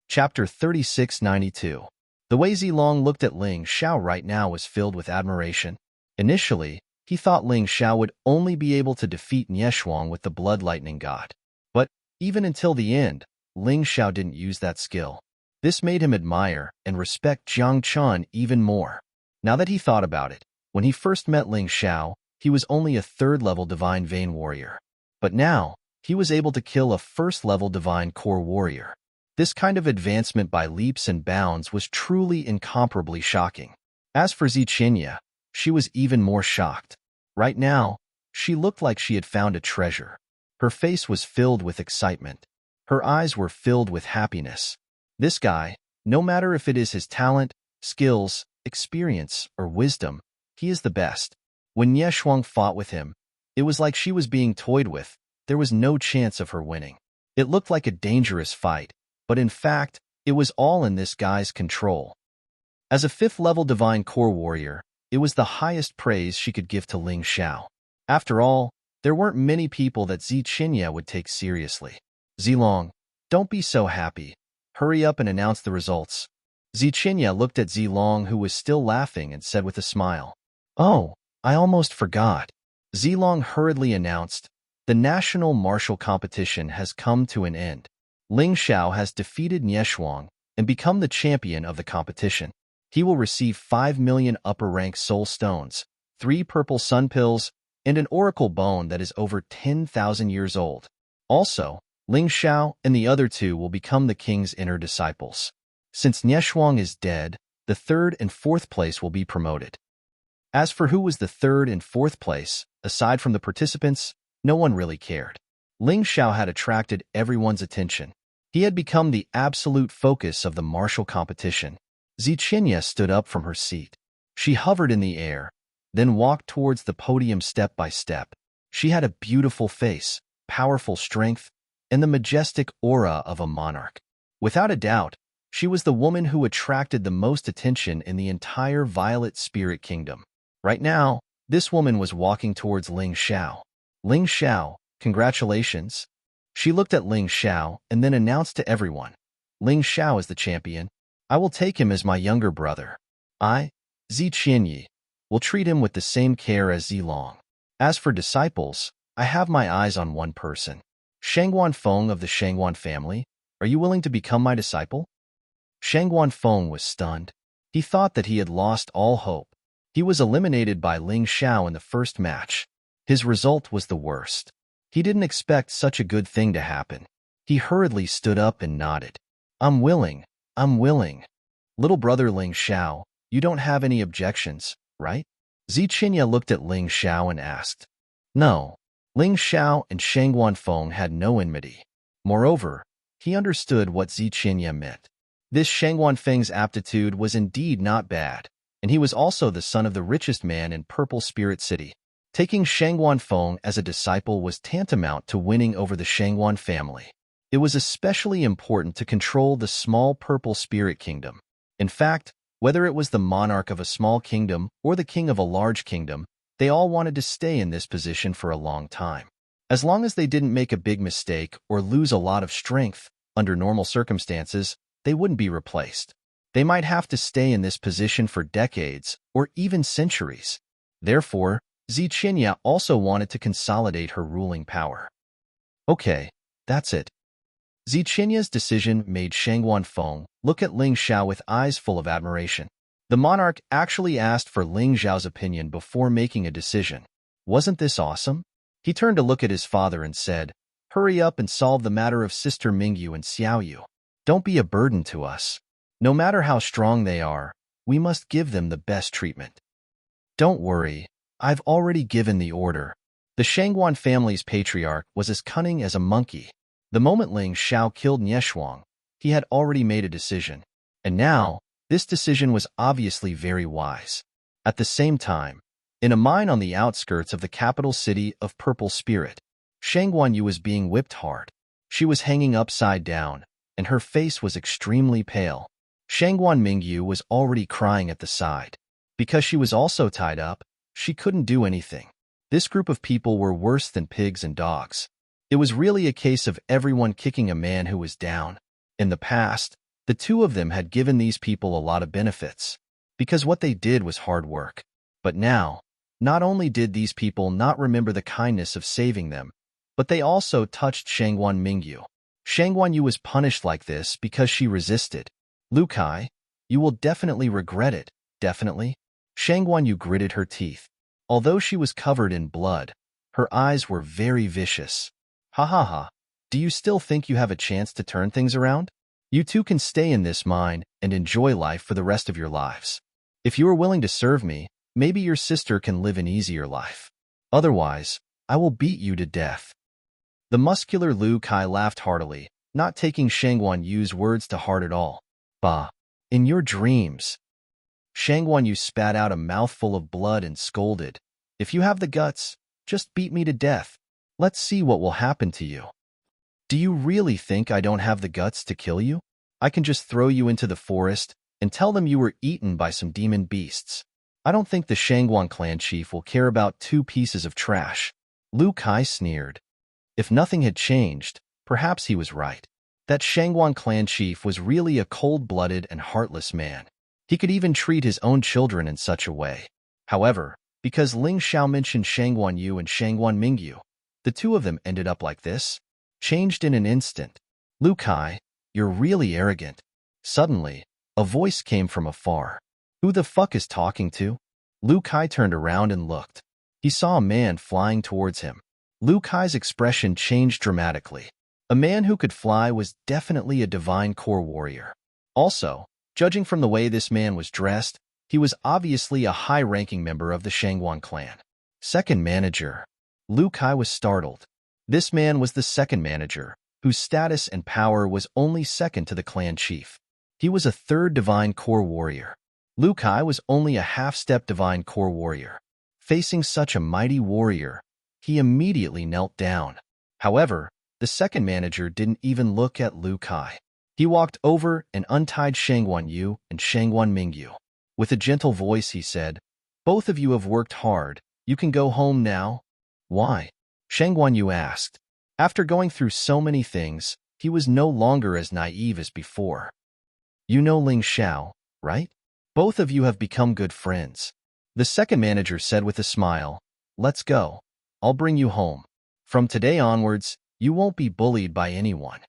Chapter 3692. The way Zilong looked at Ling Xiao right now was filled with admiration. Initially, he thought Ling Xiao would only be able to defeat Nie Shuang with the Blood Lightning God. But even until the end, Ling Xiao didn't use that skill. This made him admire and respect Jiang Chun even more. Now that he thought about it, when he first met Ling Xiao, he was only a third-level Divine Vein Warrior. But now, he was able to kill a first-level Divine Core Warrior. This kind of advancement by leaps and bounds was truly incomparably shocking. As for Ziqinya, she was even more shocked. Right now, she looked like she had found a treasure. Her face was filled with excitement. Her eyes were filled with happiness. This guy, no matter if it is his talent, skills, experience, or wisdom, he is the best. When Nie Shuang fought with him, it was like she was being toyed with. There was no chance of her winning. It looked like a dangerous fight, but in fact, it was all in this guy's control. As a fifth-level Divine Core Warrior, It was the highest praise she could give to Ling Xiao. After all, there weren't many people that Ziqinya would take seriously. Zilong, don't be so happy. Hurry up and announce the results. Ziqinya looked at Zilong, who was still laughing, and said with a smile, "Oh, I almost forgot." Zilong hurriedly announced, "The national martial competition has come to an end. Ling Xiao has defeated Nieshuang and become the champion of the competition. He will receive 5 million upper-rank soul stones, 3 purple sun pills, and an oracle bone that is over 10,000 years old. Also, Ling Xiao and the other 2 will become the king's inner disciples. Since Nieshuang is dead, the 3rd and 4th place will be promoted." As for who was the 3rd and 4th place, aside from the participants, no one really cared. Ling Xiao had attracted everyone's attention. He had become the absolute focus of the martial competition. Ziqinya stood up from her seat. She hovered in the air, then walked towards the podium step by step. She had a beautiful face, powerful strength, and the majestic aura of a monarch. Without a doubt, she was the woman who attracted the most attention in the entire Violet Spirit Kingdom. Right now, this woman was walking towards Ling Xiao. "Ling Xiao, congratulations." She looked at Ling Xiao and then announced to everyone, "Ling Xiao is the champion. I will take him as my younger brother. I, Ziqinya, will treat him with the same care as Zilong. As for disciples, I have my eyes on one person. Shangguan Feng of the Shangguan family, are you willing to become my disciple?" Shangguan Feng was stunned. He thought that he had lost all hope. He was eliminated by Ling Xiao in the first match. His result was the worst. He didn't expect such a good thing to happen. He hurriedly stood up and nodded. I'm willing. Little brother Ling Xiao, you don't have any objections, right?" Ziqinya looked at Ling Xiao and asked. No. Ling Xiao and Shangguan Feng had no enmity. Moreover, he understood what Ziqinya meant. This Shangguan Feng's aptitude was indeed not bad, and he was also the son of the richest man in Purple Spirit City. Taking Shangguan Feng as a disciple was tantamount to winning over the Shangguan family. It was especially important to control the small Purple Spirit Kingdom. In fact, whether it was the monarch of a small kingdom or the king of a large kingdom, they all wanted to stay in this position for a long time. As long as they didn't make a big mistake or lose a lot of strength, under normal circumstances, they wouldn't be replaced. They might have to stay in this position for decades or even centuries. Therefore, Ziqinya also wanted to consolidate her ruling power. Okay, that's it. Zichinya's decision made Shangguan Feng look at Ling Xiao with eyes full of admiration. The monarch actually asked for Ling Xiao's opinion before making a decision. Wasn't this awesome? He turned to look at his father and said, "Hurry up and solve the matter of Sister Mingyu and Xiaoyu. Don't be a burden to us. No matter how strong they are, we must give them the best treatment." "Don't worry, I've already given the order." The Shangguan family's patriarch was as cunning as a monkey. The moment Ling Xiao killed Nieshuang, he had already made a decision. And now, this decision was obviously very wise. At the same time, in a mine on the outskirts of the capital city of Purple Spirit, Shangguan Yu was being whipped hard. She was hanging upside down, and her face was extremely pale. Shangguan Mingyu was already crying at the side. Because she was also tied up, she couldn't do anything. This group of people were worse than pigs and dogs. It was really a case of everyone kicking a man who was down. In the past, the two of them had given these people a lot of benefits, because what they did was hard work. But now, not only did these people not remember the kindness of saving them, but they also touched Shangguan Mingyu. Shangguan Yu was punished like this because she resisted. "Lu Kai, you will definitely regret it, definitely." Shangguan Yu gritted her teeth. Although she was covered in blood, her eyes were very vicious. "Ha ha ha, do you still think you have a chance to turn things around? You two can stay in this mine and enjoy life for the rest of your lives. If you are willing to serve me, maybe your sister can live an easier life. Otherwise, I will beat you to death." The muscular Lu Kai laughed heartily, not taking Shangguan Yu's words to heart at all. "Bah, in your dreams." Shangguan Yu spat out a mouthful of blood and scolded, "If you have the guts, just beat me to death. Let's see what will happen to you. Do you really think I don't have the guts to kill you? I can just throw you into the forest and tell them you were eaten by some demon beasts. I don't think the Shangguan clan chief will care about 2 pieces of trash. Lu Kai sneered. If nothing had changed, perhaps he was right. That Shangguan clan chief was really a cold-blooded and heartless man. He could even treat his own children in such a way. However, because Ling Xiao mentioned Shangguan Yu and Shangguan Mingyu, the two of them ended up like this, changed in an instant. Lu Kai, you're really arrogant. Suddenly, a voice came from afar. Who the fuck is talking to? Lu Kai turned around and looked. He saw a man flying towards him. Lu Kai's expression changed dramatically. A man who could fly was definitely a divine core warrior. Also, judging from the way this man was dressed, he was obviously a high-ranking member of the Shangguan clan. Second manager. Lu Kai was startled. This man was the second manager, whose status and power was only second to the clan chief. He was a third divine core warrior. Lu Kai was only a half-step divine core warrior. Facing such a mighty warrior, he immediately knelt down. However, the second manager didn't even look at Lu Kai. He walked over and untied Shangguan Yu and Shangguan Mingyu. With a gentle voice he said, "Both of you have worked hard. You can go home now." "Why?" Shangguan Yu asked. After going through so many things, he was no longer as naive as before. "You know Ling Xiao, right? Both of you have become good friends." The second manager said with a smile, "Let's go. I'll bring you home. From today onwards, you won't be bullied by anyone."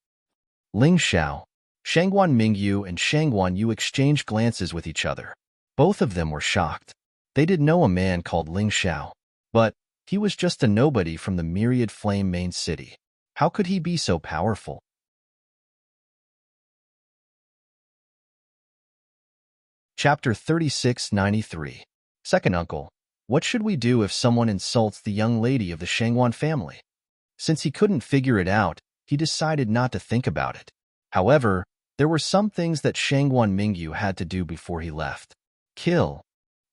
Ling Xiao, Shangguan Mingyu and Shangguan Yu exchanged glances with each other. Both of them were shocked. They did know a man called Ling Xiao, but he was just a nobody from the Myriad Flame main city. How could he be so powerful? Chapter 3693. Second uncle, what should we do if someone insults the young lady of the Shangguan family? Since he couldn't figure it out, he decided not to think about it. However, there were some things that Shangguan Mingyu had to do before he left. Kill.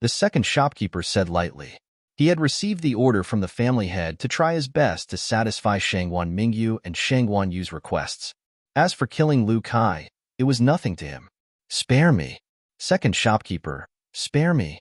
The second shopkeeper said lightly. He had received the order from the family head to try his best to satisfy Shangguan Mingyu and Shangguan Yu's requests. As for killing Lu Kai, it was nothing to him. Spare me. Second shopkeeper, spare me.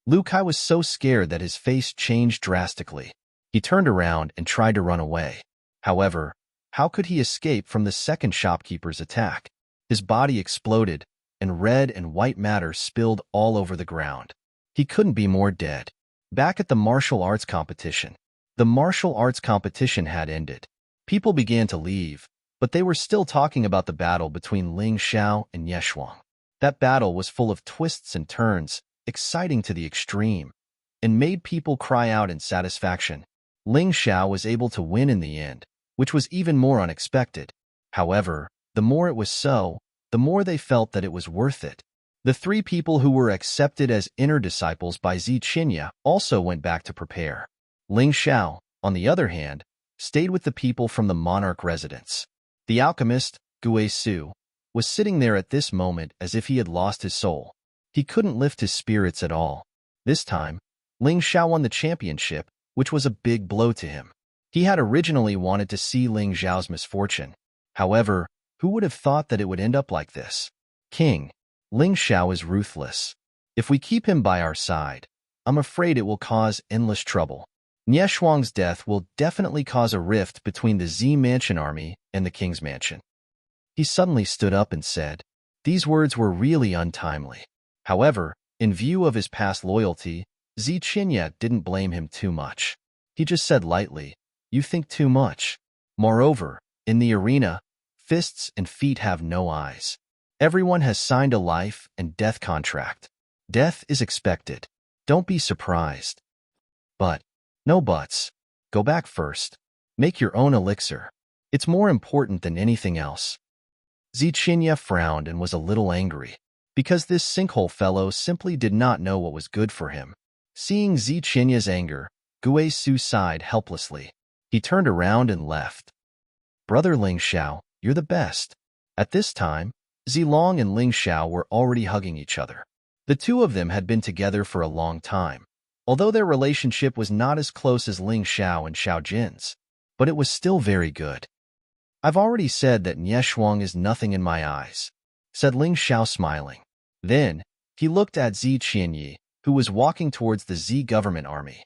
Lu Kai was so scared that his face changed drastically. He turned around and tried to run away. However, how could he escape from the second shopkeeper's attack? His body exploded, and red and white matter spilled all over the ground. He couldn't be more dead. Back at the martial arts competition. The martial arts competition had ended. People began to leave, but they were still talking about the battle between Ling Xiao and Ye Shuang. That battle was full of twists and turns, exciting to the extreme, and made people cry out in satisfaction. Ling Xiao was able to win in the end, which was even more unexpected. However, the more it was so, the more they felt that it was worth it. The 3 people who were accepted as inner disciples by Ziqinya also went back to prepare. Ling Xiao, on the other hand, stayed with the people from the monarch residence. The alchemist, Gue Su, was sitting there at this moment as if he had lost his soul. He couldn't lift his spirits at all. This time, Ling Xiao won the championship, which was a big blow to him. He had originally wanted to see Ling Xiao's misfortune. However, who would have thought that it would end up like this? King, Ling Xiao is ruthless. If we keep him by our side, I'm afraid it will cause endless trouble. Ye Shuang's death will definitely cause a rift between the Z Mansion army and the King's Mansion. He suddenly stood up and said, these words were really untimely. However, in view of his past loyalty, Ziqinya didn't blame him too much. He just said lightly, you think too much. Moreover, in the arena, fists and feet have no eyes. Everyone has signed a life and death contract. Death is expected. Don't be surprised. But, no buts. Go back first. Make your own elixir. It's more important than anything else. Ziqinya frowned and was a little angry, because this sinkhole fellow simply did not know what was good for him. Seeing Ziqinya's anger, Gue Su sighed helplessly. He turned around and left. Brother Ling Xiao, you're the best. At this time, Zilong and Ling Xiao were already hugging each other. The two of them had been together for a long time, although their relationship was not as close as Ling Xiao and Xiao Jin's, but it was still very good. I've already said that Ye Shuang is nothing in my eyes, said Ling Xiao smiling. Then, he looked at Ziqinya, who was walking towards the Z government army.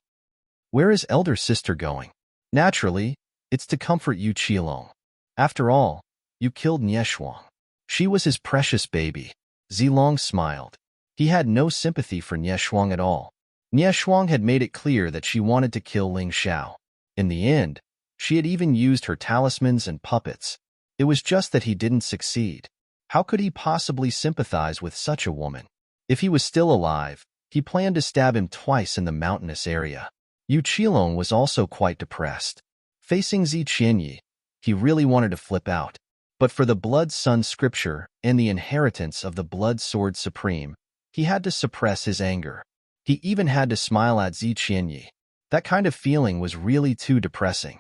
Where is elder sister going? Naturally, it's to comfort Yu Qilong. After all, you killed Nie Shuang. She was his precious baby. Zilong smiled. He had no sympathy for Nie Shuang at all. Nie Shuang had made it clear that she wanted to kill Ling Xiao. In the end, she had even used her talismans and puppets. It was just that he didn't succeed. How could he possibly sympathize with such a woman? If he was still alive, he planned to stab him twice in the mountainous area. Yu Qilong was also quite depressed. Facing Zi Qianyi, he really wanted to flip out. But for the Blood Sun scripture and the inheritance of the Blood Sword Supreme, he had to suppress his anger. He even had to smile at Zi Qianyi. That kind of feeling was really too depressing.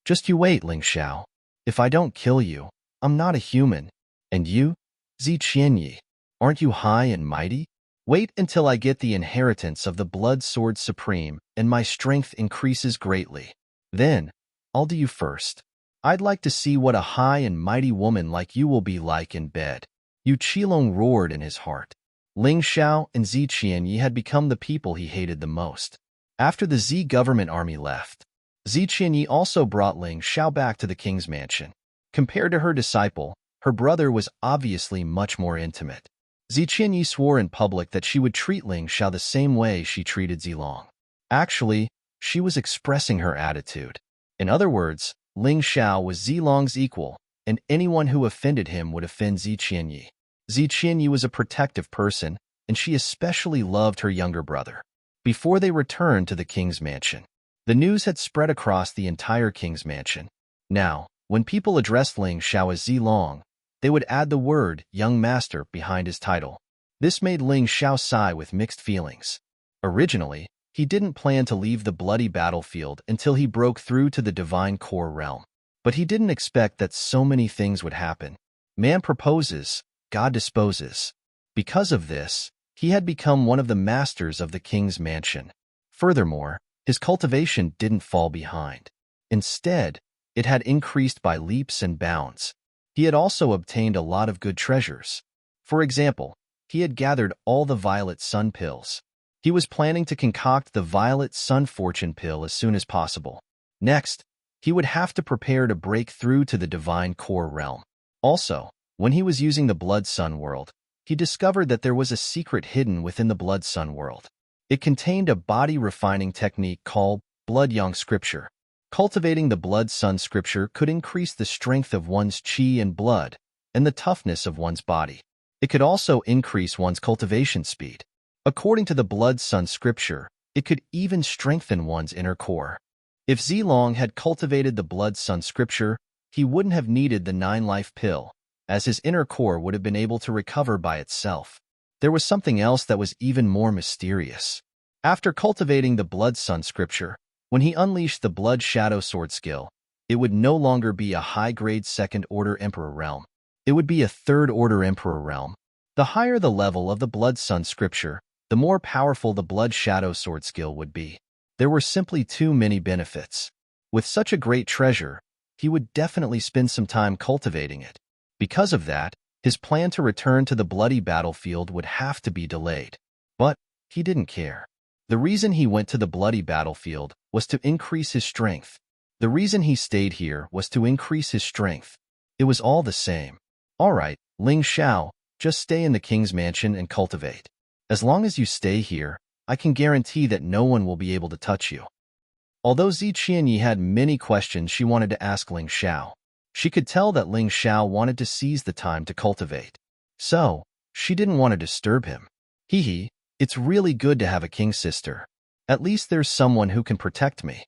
Just you wait, Ling Xiao. If I don't kill you, I'm not a human. And you, Zi Qianyi, aren't you high and mighty? Wait until I get the inheritance of the Blood Sword Supreme and my strength increases greatly. Then, I'll do you first. I'd like to see what a high and mighty woman like you will be like in bed. Yu Qilong roared in his heart. Ling Xiao and Zi Qianyi had become the people he hated the most. After the Z government army left, Zi Qianyi also brought Ling Xiao back to the king's mansion. Compared to her disciple, her brother was obviously much more intimate. Zi Qianyi swore in public that she would treat Ling Xiao the same way she treated Zilong. Actually, she was expressing her attitude. In other words, Ling Xiao was Zilong's equal, and anyone who offended him would offend Zi Qianyi. Zi Qianyi was a protective person, and she especially loved her younger brother. Before they returned to the king's mansion, the news had spread across the entire king's mansion. Now, when people addressed Ling Xiao as Zilong, they would add the word young master behind his title. This made Ling Xiao sigh with mixed feelings. Originally, he didn't plan to leave the bloody battlefield until he broke through to the divine core realm. But he didn't expect that so many things would happen. Man proposes, God disposes. Because of this, he had become one of the masters of the king's mansion. Furthermore, his cultivation didn't fall behind. Instead, it had increased by leaps and bounds. He had also obtained a lot of good treasures. For example, he had gathered all the violet sun pills. He was planning to concoct the violet sun fortune pill as soon as possible. Next, he would have to prepare to break through to the divine core realm. Also, when he was using the Blood Sun world, he discovered that there was a secret hidden within the Blood Sun world. It contained a body-refining technique called Blood Yang Scripture. Cultivating the Blood Sun Scripture could increase the strength of one's qi and blood, and the toughness of one's body. It could also increase one's cultivation speed. According to the Blood Sun Scripture, it could even strengthen one's inner core. If Zilong had cultivated the Blood Sun Scripture, he wouldn't have needed the 9-life pill, as his inner core would have been able to recover by itself. There was something else that was even more mysterious. After cultivating the Blood Sun Scripture, when he unleashed the Blood Shadow Sword skill, it would no longer be a high-grade second-order Emperor realm. It would be a third-order Emperor realm. The higher the level of the Blood Sun Scripture, the more powerful the Blood Shadow Sword skill would be. There were simply too many benefits. With such a great treasure, he would definitely spend some time cultivating it. Because of that, his plan to return to the bloody battlefield would have to be delayed. But he didn't care. The reason he went to the bloody battlefield was to increase his strength. The reason he stayed here was to increase his strength. It was all the same. All right, Ling Xiao, just stay in the king's mansion and cultivate. As long as you stay here, I can guarantee that no one will be able to touch you. Although Zi Qianyi had many questions she wanted to ask Ling Xiao, she could tell that Ling Xiao wanted to seize the time to cultivate. So, she didn't want to disturb him. Hee, it's really good to have a king sister. At least there's someone who can protect me.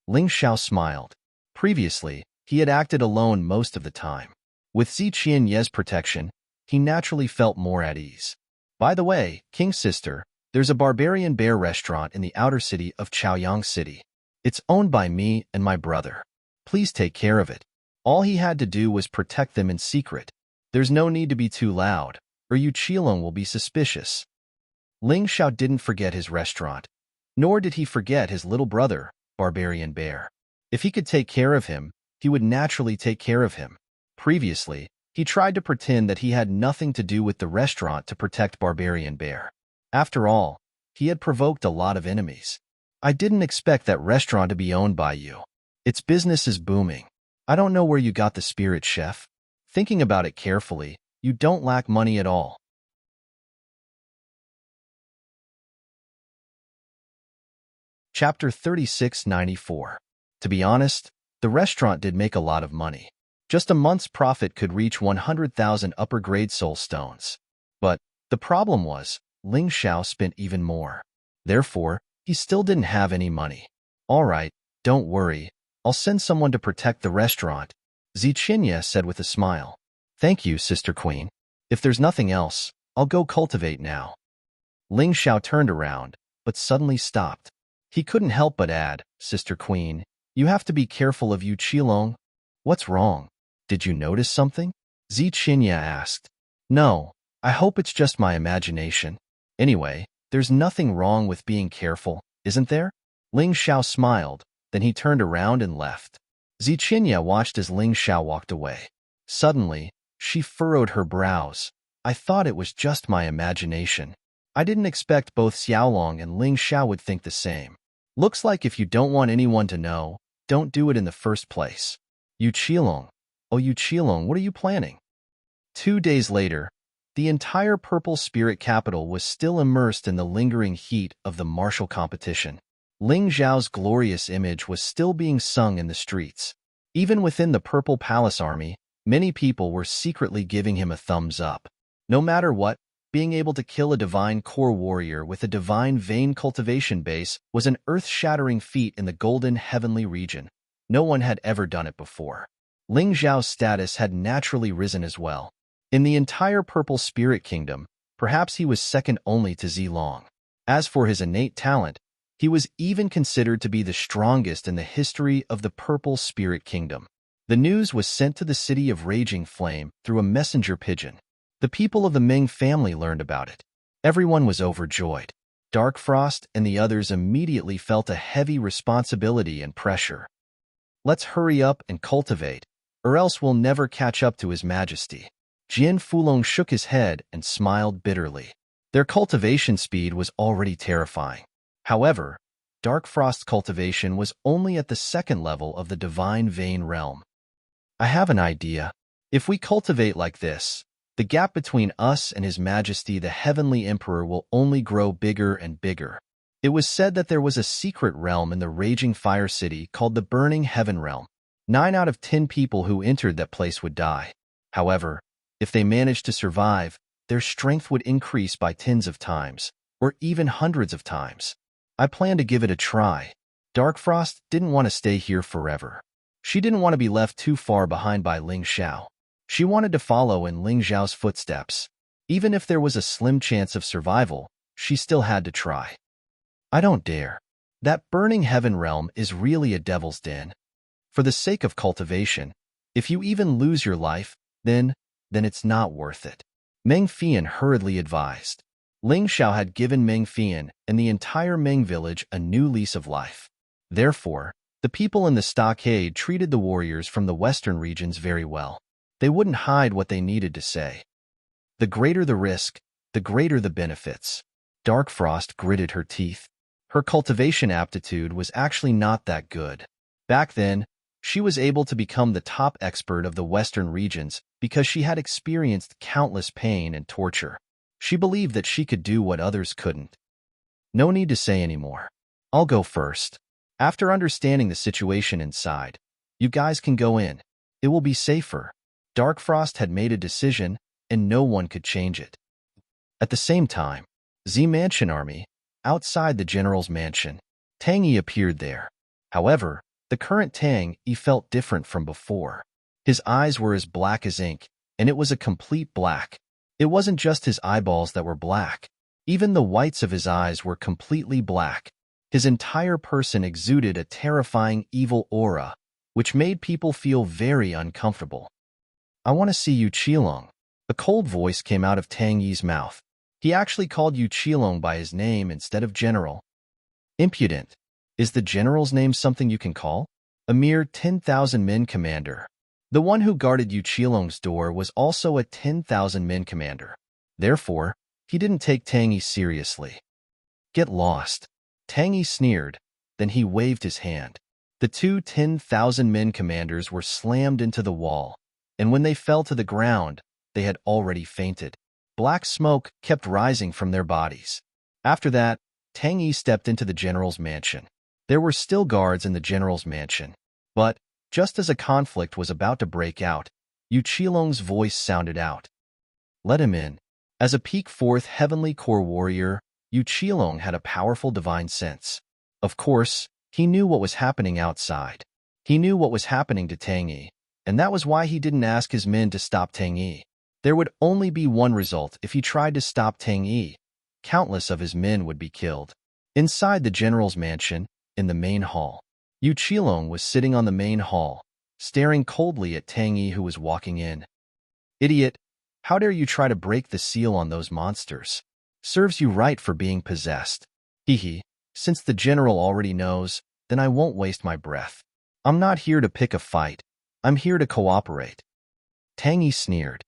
Ling Xiao smiled. Previously, he had acted alone most of the time. With Zi Qianyi's protection, he naturally felt more at ease. By the way, king sister, there's a barbarian bear restaurant in the outer city of Chaoyang City. It's owned by me and my brother. Please take care of it. All he had to do was protect them in secret. There's no need to be too loud, or Yu Qilong will be suspicious. Ling Xiao didn't forget his restaurant, nor did he forget his little brother, Barbarian Bear. If he could take care of him, he would naturally take care of him. Previously, he tried to pretend that he had nothing to do with the restaurant to protect Barbarian Bear. After all, he had provoked a lot of enemies. I didn't expect that restaurant to be owned by you. Its business is booming. I don't know where you got the spirit, chef. Thinking about it carefully, you don't lack money at all. Chapter 3694. To be honest, the restaurant did make a lot of money. Just a month's profit could reach 100,000 upper-grade soul stones. But the problem was, Ling Xiao spent even more. Therefore, he still didn't have any money. All right, don't worry. I'll send someone to protect the restaurant, Zichinya said with a smile. Thank you, Sister Queen. If there's nothing else, I'll go cultivate now. Ling Xiao turned around, but suddenly stopped. He couldn't help but add, Sister Queen, you have to be careful of Yu Qilong. What's wrong? Did you notice something? Zichinya asked. No, I hope it's just my imagination. Anyway, there's nothing wrong with being careful, isn't there? Ling Xiao smiled, then he turned around and left. Zichinya watched as Ling Xiao walked away. Suddenly, she furrowed her brows. I thought it was just my imagination. I didn't expect both Xiaolong and Ling Xiao would think the same. Looks like if you don't want anyone to know, don't do it in the first place. Yu Qilong. Oh, Yu Qilong, what are you planning? 2 days later, the entire purple spirit capital was still immersed in the lingering heat of the martial competition. Ling Zhao's glorious image was still being sung in the streets. Even within the Purple Palace army, many people were secretly giving him a thumbs up. No matter what, being able to kill a divine core warrior with a divine vein cultivation base was an earth-shattering feat in the golden heavenly region. No one had ever done it before. Ling Zhao's status had naturally risen as well. In the entire Purple Spirit Kingdom, perhaps he was second only to Zilong. As for his innate talent, he was even considered to be the strongest in the history of the Purple Spirit Kingdom. The news was sent to the city of Raging Flame through a messenger pigeon. The people of the Ming family learned about it. Everyone was overjoyed. Dark Frost and the others immediately felt a heavy responsibility and pressure. Let's hurry up and cultivate, or else we'll never catch up to His Majesty. Jian Fulong shook his head and smiled bitterly. Their cultivation speed was already terrifying. However, Dark Frost's cultivation was only at the second level of the Divine Vein realm. I have an idea. If we cultivate like this, the gap between us and His Majesty the Heavenly Emperor will only grow bigger and bigger. It was said that there was a secret realm in the Raging Fire City called the Burning Heaven Realm. 9 out of 10 people who entered that place would die. However, if they managed to survive, their strength would increase by tens of times, or even hundreds of times. I plan to give it a try. Dark Frost didn't want to stay here forever. She didn't want to be left too far behind by Ling Xiao. She wanted to follow in Ling Xiao's footsteps. Even if there was a slim chance of survival, she still had to try. I don't dare. That Burning Heaven realm is really a devil's den. For the sake of cultivation, if you even lose your life, then it's not worth it. Meng Fian hurriedly advised. Ling Xiao had given Meng Fian and the entire Meng village a new lease of life. Therefore, the people in the stockade treated the warriors from the western regions very well. They wouldn't hide what they needed to say. The greater the risk, the greater the benefits. Dark Frost gritted her teeth. Her cultivation aptitude was actually not that good. Back then, she was able to become the top expert of the western regions because she had experienced countless pain and torture. She believed that she could do what others couldn't. No need to say any more. I'll go first. After understanding the situation inside, you guys can go in. It will be safer. Dark Frost had made a decision, and no one could change it. At the same time, Z Mansion Army, outside the general's mansion, Tang Yi appeared there. However, the current Tang Yi felt different from before. His eyes were as black as ink, and it was a complete black. It wasn't just his eyeballs that were black. Even the whites of his eyes were completely black. His entire person exuded a terrifying evil aura, which made people feel very uncomfortable. I want to see Yu Qilong. A cold voice came out of Tang Yi's mouth. He actually called Yu Qilong by his name instead of General. Impudent. Is the General's name something you can call? A mere 10,000 men commander. The one who guarded Yu Qilong's door was also a 10,000 men commander. Therefore, he didn't take Tang Yi seriously. Get lost. Tang Yi sneered, then he waved his hand. The two 10,000 men commanders were slammed into the wall, and when they fell to the ground, they had already fainted. Black smoke kept rising from their bodies. After that, Tang Yi stepped into the general's mansion. There were still guards in the general's mansion, but just as a conflict was about to break out, Yu Qilong's voice sounded out. Let him in. As a peak 4th Heavenly Core warrior, Yu Qilong had a powerful divine sense. Of course, he knew what was happening outside. He knew what was happening to Tang Yi, and that was why he didn't ask his men to stop Tang Yi. There would only be one result if he tried to stop Tang Yi. Countless of his men would be killed. Inside the general's mansion, in the main hall, Yu Qilong was sitting on the main hall, staring coldly at Tang Yi, who was walking in. Idiot! How dare you try to break the seal on those monsters? Serves you right for being possessed. Hee. Since the general already knows, then I won't waste my breath. I'm not here to pick a fight. I'm here to cooperate. Tang Yi sneered.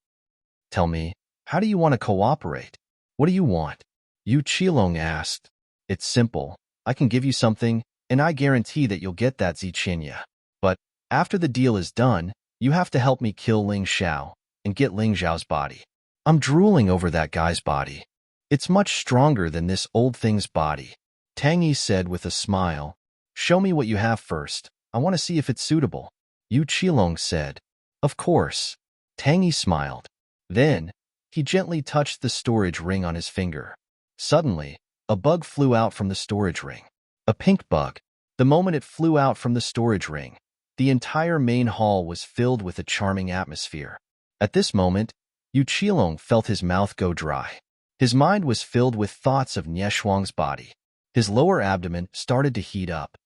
Tell me, how do you want to cooperate? What do you want? Yu Qilong asked. It's simple. I can give you something, and I guarantee that you'll get that Ziqinya. But after the deal is done, you have to help me kill Ling Xiao and get Ling Xiao's body. I'm drooling over that guy's body. It's much stronger than this old thing's body. Tang Yi said with a smile. Show me what you have first. I want to see if it's suitable. Yu Qilong said. Of course. Tang Yi smiled. Then, he gently touched the storage ring on his finger. Suddenly, a bug flew out from the storage ring. A pink bug. The moment it flew out from the storage ring, the entire main hall was filled with a charming atmosphere. At this moment, Yu Qilong felt his mouth go dry. His mind was filled with thoughts of Nie Shuang's body. His lower abdomen started to heat up.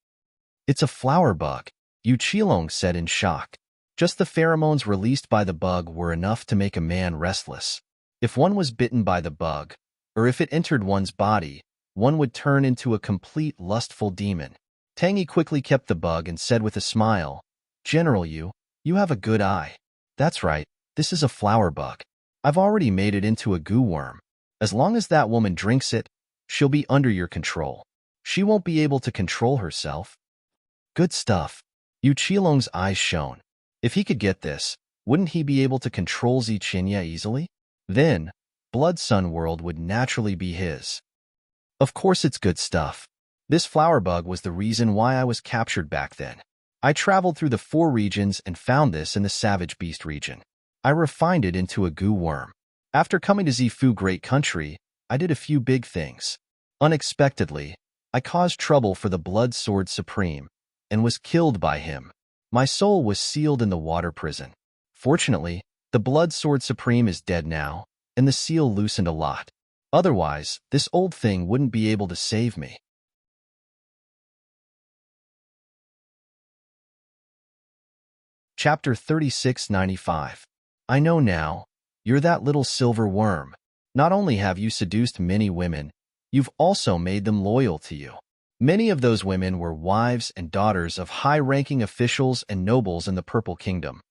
It's a flower bug, Yu Qilong said in shock. Just the pheromones released by the bug were enough to make a man restless. If one was bitten by the bug, or if it entered one's body, one would turn into a complete lustful demon. Tang Yi quickly kept the bug and said with a smile, General Yu, you have a good eye. That's right, this is a flower bug. I've already made it into a goo worm. As long as that woman drinks it, she'll be under your control. She won't be able to control herself. Good stuff. Yu Qilong's eyes shone. If he could get this, wouldn't he be able to control Ziqinya easily? Then, Blood Sun World would naturally be his. Of course it's good stuff. This flower bug was the reason why I was captured back then. I traveled through the 4 regions and found this in the Savage Beast region. I refined it into a goo worm. After coming to Zifu Great Country, I did a few big things. Unexpectedly, I caused trouble for the Blood Sword Supreme, and was killed by him. My soul was sealed in the water prison. Fortunately, the Blood Sword Supreme is dead now, and the seal loosened a lot. Otherwise, this old thing wouldn't be able to save me. Chapter 3695. I know now. You're that little silver worm. Not only have you seduced many women, you've also made them loyal to you. Many of those women were wives and daughters of high-ranking officials and nobles in the Purple Kingdom.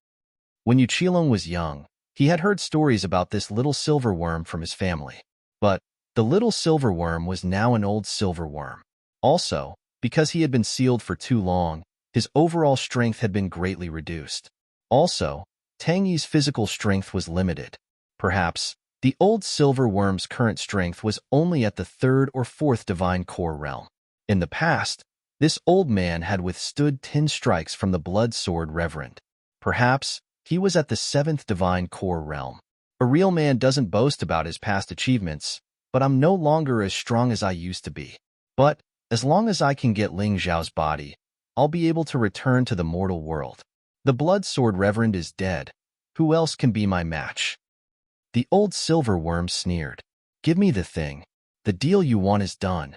When Yu Qilong was young, he had heard stories about this little silver worm from his family. But the little silver worm was now an old silver worm. Also, because he had been sealed for too long, his overall strength had been greatly reduced. Also, Tang Yi's physical strength was limited. Perhaps, the old silver worm's current strength was only at the 3rd or 4th divine core realm. In the past, this old man had withstood 10 strikes from the Blood Sword Reverend. Perhaps he was at the 7th divine core realm. A real man doesn't boast about his past achievements, but I'm no longer as strong as I used to be. But as long as I can get Ling Xiao's body, I'll be able to return to the mortal world. The Blood Sword Reverend is dead. Who else can be my match? The old silver worm sneered. Give me the thing. The deal you want is done.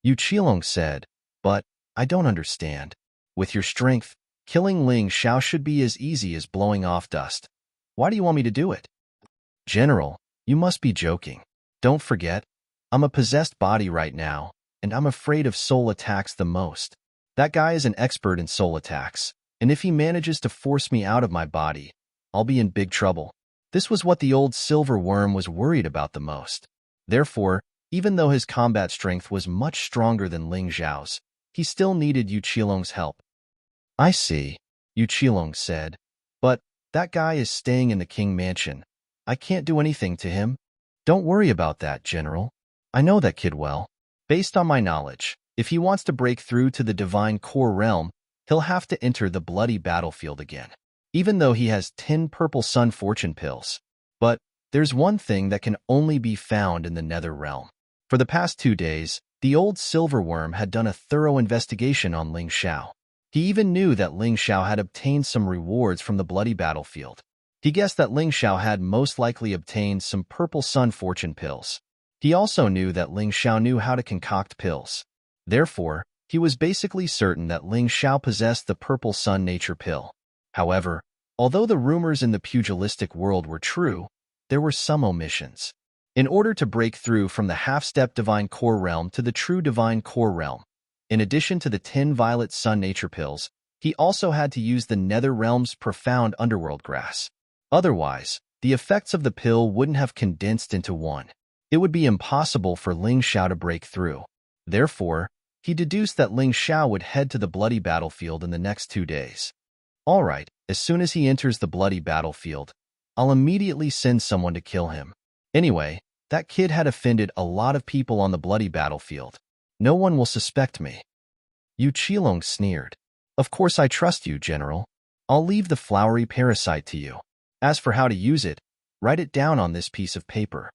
Yu Qilong said, but I don't understand. With your strength, killing Ling Xiao should be as easy as blowing off dust. Why do you want me to do it? General, you must be joking. Don't forget, I'm a possessed body right now, and I'm afraid of soul attacks the most. That guy is an expert in soul attacks, and if he manages to force me out of my body, I'll be in big trouble. This was what the old silver worm was worried about the most. Therefore, Even though his combat strength was much stronger than Ling Xiao's, he still needed Yu Qilong's help. I see, Yu Qilong said. But that guy is staying in the King Mansion. I can't do anything to him. Don't worry about that, General. I know that kid well. Based on my knowledge, if he wants to break through to the Divine Core Realm, he'll have to enter the bloody battlefield again, even though he has 10 Purple Sun Fortune Pills. But there's one thing that can only be found in the Nether Realm. For the past 2 days, the old silverworm had done a thorough investigation on Ling Xiao. He even knew that Ling Xiao had obtained some rewards from the bloody battlefield. He guessed that Ling Xiao had most likely obtained some Purple Sun Fortune Pills. He also knew that Ling Xiao knew how to concoct pills. Therefore, he was basically certain that Ling Xiao possessed the Purple Sun Nature Pill. However, although the rumors in the pugilistic world were true, there were some omissions. In order to break through from the half-step Divine Core Realm to the true Divine Core Realm, in addition to the 10 Violet Sun Nature Pills, he also had to use the Nether Realm's profound underworld grass. Otherwise, the effects of the pill wouldn't have condensed into one. It would be impossible for Ling Xiao to break through. Therefore, he deduced that Ling Xiao would head to the bloody battlefield in the next 2 days. All right, as soon as he enters the bloody battlefield, I'll immediately send someone to kill him. Anyway, that kid had offended a lot of people on the bloody battlefield. No one will suspect me. Yu Qilong sneered. Of course I trust you, General. I'll leave the flowery parasite to you. As for how to use it, write it down on this piece of paper.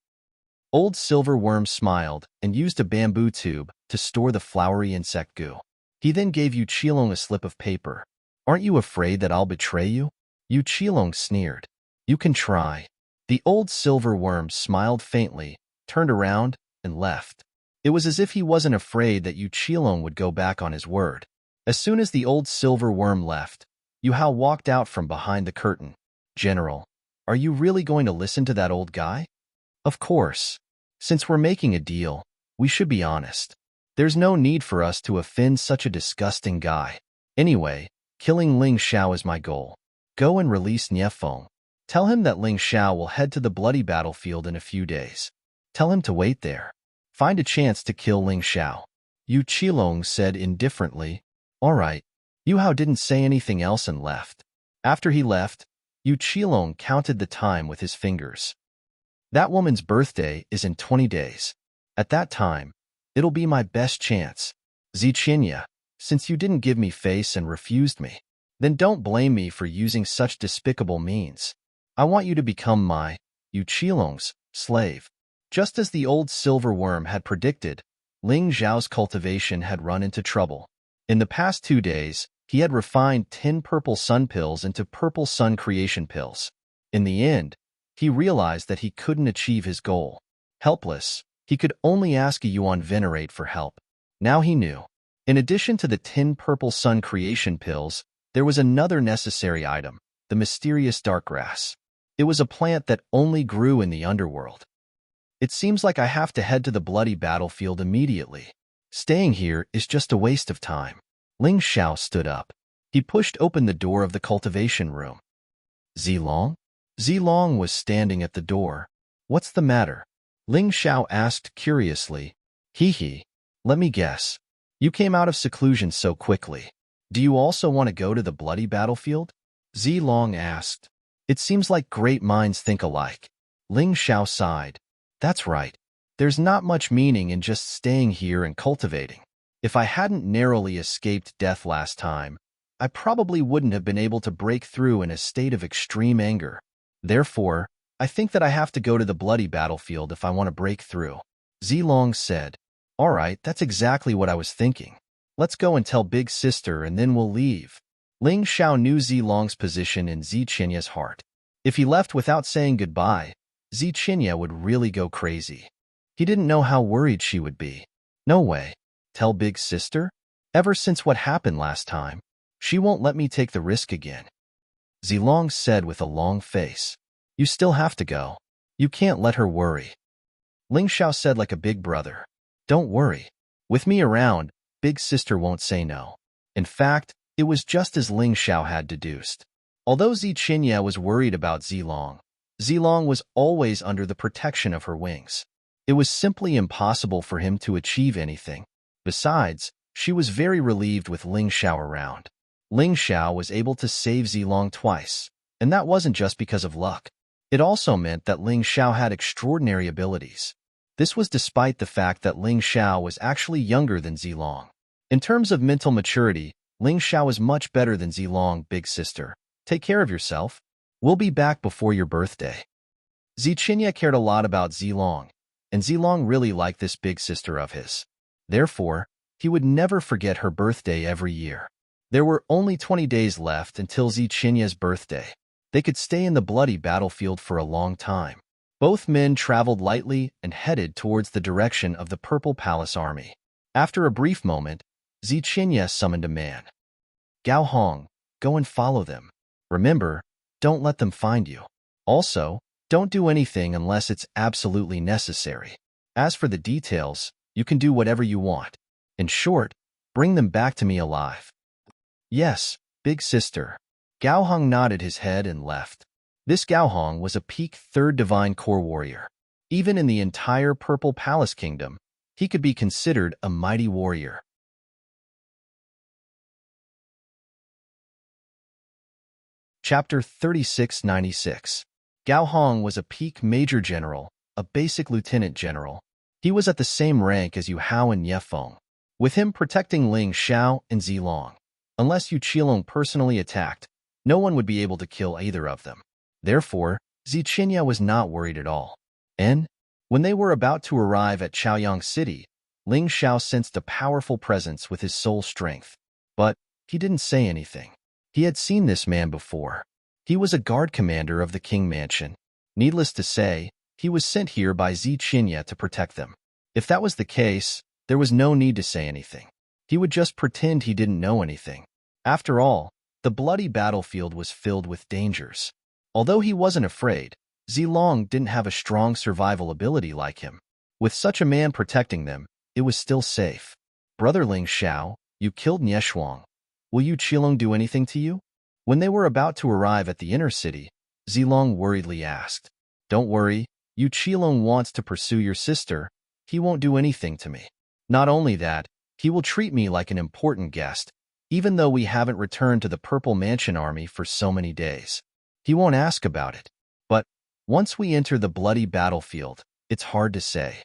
Old Silverworm smiled and used a bamboo tube to store the flowery insect goo. He then gave Yu Qilong a slip of paper. Aren't you afraid that I'll betray you? Yu Qilong sneered. You can try. The old Silverworm smiled faintly, turned around, and left. It was as if he wasn't afraid that Yu Qilong would go back on his word. As soon as the old Silverworm left, Yu Hao walked out from behind the curtain. General, are you really going to listen to that old guy? Of course. Since we're making a deal, we should be honest. There's no need for us to offend such a disgusting guy. Anyway, killing Ling Xiao is my goal. Go and release Niefeng. Tell him that Ling Xiao will head to the bloody battlefield in a few days. Tell him to wait there. Find a chance to kill Ling Xiao. Yu Qilong said indifferently. All right. Yu Hao didn't say anything else and left. After he left, Yu Qilong counted the time with his fingers. That woman's birthday is in 20 days. At that time, it'll be my best chance. Ziqinya, since you didn't give me face and refused me, then don't blame me for using such despicable means. I want you to become my, Yu Qilong's, slave. Just as the old Silverworm had predicted, Ling Xiao's cultivation had run into trouble. In the past 2 days, he had refined 10 Purple Sun Pills into Purple Sun Creation Pills. In the end, he realized that he couldn't achieve his goal. Helpless, he could only ask a Yuan Venerate for help. Now he knew. In addition to the 10 Purple Sun Creation Pills, there was another necessary item, the mysterious dark grass. It was a plant that only grew in the underworld. It seems like I have to head to the bloody battlefield immediately. Staying here is just a waste of time. Ling Xiao stood up. He pushed open the door of the cultivation room. Zilong? Zilong was standing at the door. What's the matter? Ling Xiao asked curiously. Hee. Let me guess. You came out of seclusion so quickly. Do you also want to go to the bloody battlefield? Zilong asked. It seems like great minds think alike. Ling Xiao sighed. That's right. There's not much meaning in just staying here and cultivating. If I hadn't narrowly escaped death last time, I probably wouldn't have been able to break through in a state of extreme anger. Therefore, I think that I have to go to the bloody battlefield if I want to break through. Zilong said. All right, that's exactly what I was thinking. Let's go and tell Big Sister and then we'll leave. Ling Xiao knew Zilong's position in Ziqinya's heart. If he left without saying goodbye, Ziqinya would really go crazy. He didn't know how worried she would be. No way. Tell Big Sister? Ever since what happened last time, she won't let me take the risk again. Zilong said with a long face. You still have to go. You can't let her worry. Ling Xiao said like a big brother. Don't worry. With me around, Big Sister won't say no. In fact, it was just as Ling Xiao had deduced. Although Ziqinya was worried about Zilong, Zilong was always under the protection of her wings. It was simply impossible for him to achieve anything. Besides, she was very relieved with Ling Xiao around. Ling Xiao was able to save Zilong twice, and that wasn't just because of luck. It also meant that Ling Xiao had extraordinary abilities. This was despite the fact that Ling Xiao was actually younger than Zilong. In terms of mental maturity, Ling Xiao is much better than Zilong, big sister. Take care of yourself. We'll be back before your birthday. Ziqinya cared a lot about Zilong, and Zilong really liked this big sister of his. Therefore, he would never forget her birthday every year. There were only 20 days left until Zichinya's birthday. They could stay in the bloody battlefield for a long time. Both men traveled lightly and headed towards the direction of the Purple Palace army. After a brief moment, Ziqinya summoned a man. Gao Hong, go and follow them. Remember, don't let them find you. Also, don't do anything unless it's absolutely necessary. As for the details, you can do whatever you want. In short, bring them back to me alive. Yes, big sister. Gao Hong nodded his head and left. This Gao Hong was a peak 3rd Divine Core warrior. Even in the entire Purple Palace Kingdom, he could be considered a mighty warrior. Chapter 3696. Gao Hong was a peak Major General, a basic Lieutenant General. He was at the same rank as Yu Hao and Ye Feng, with him protecting Ling Xiao and Zilong. Unless Yu Qilong personally attacked, no one would be able to kill either of them. Therefore, Ziqinya was not worried at all. And when they were about to arrive at Chaoyang City, Ling Xiao sensed a powerful presence with his soul strength. But he didn't say anything. He had seen this man before. He was a guard commander of the King Mansion. Needless to say, he was sent here by Ziqinya to protect them. If that was the case, there was no need to say anything. He would just pretend he didn't know anything. After all, the bloody battlefield was filled with dangers. Although he wasn't afraid, Zilong didn't have a strong survival ability like him. With such a man protecting them, it was still safe. Brother Ling Xiao, you killed Nye Shuang. Will Yu Qilong do anything to you? When they were about to arrive at the inner city, Zilong worriedly asked. Don't worry, Yu Qilong wants to pursue your sister. He won't do anything to me. Not only that, he will treat me like an important guest, even though we haven't returned to the Purple Mansion army for so many days. He won't ask about it. But once we enter the bloody battlefield, it's hard to say.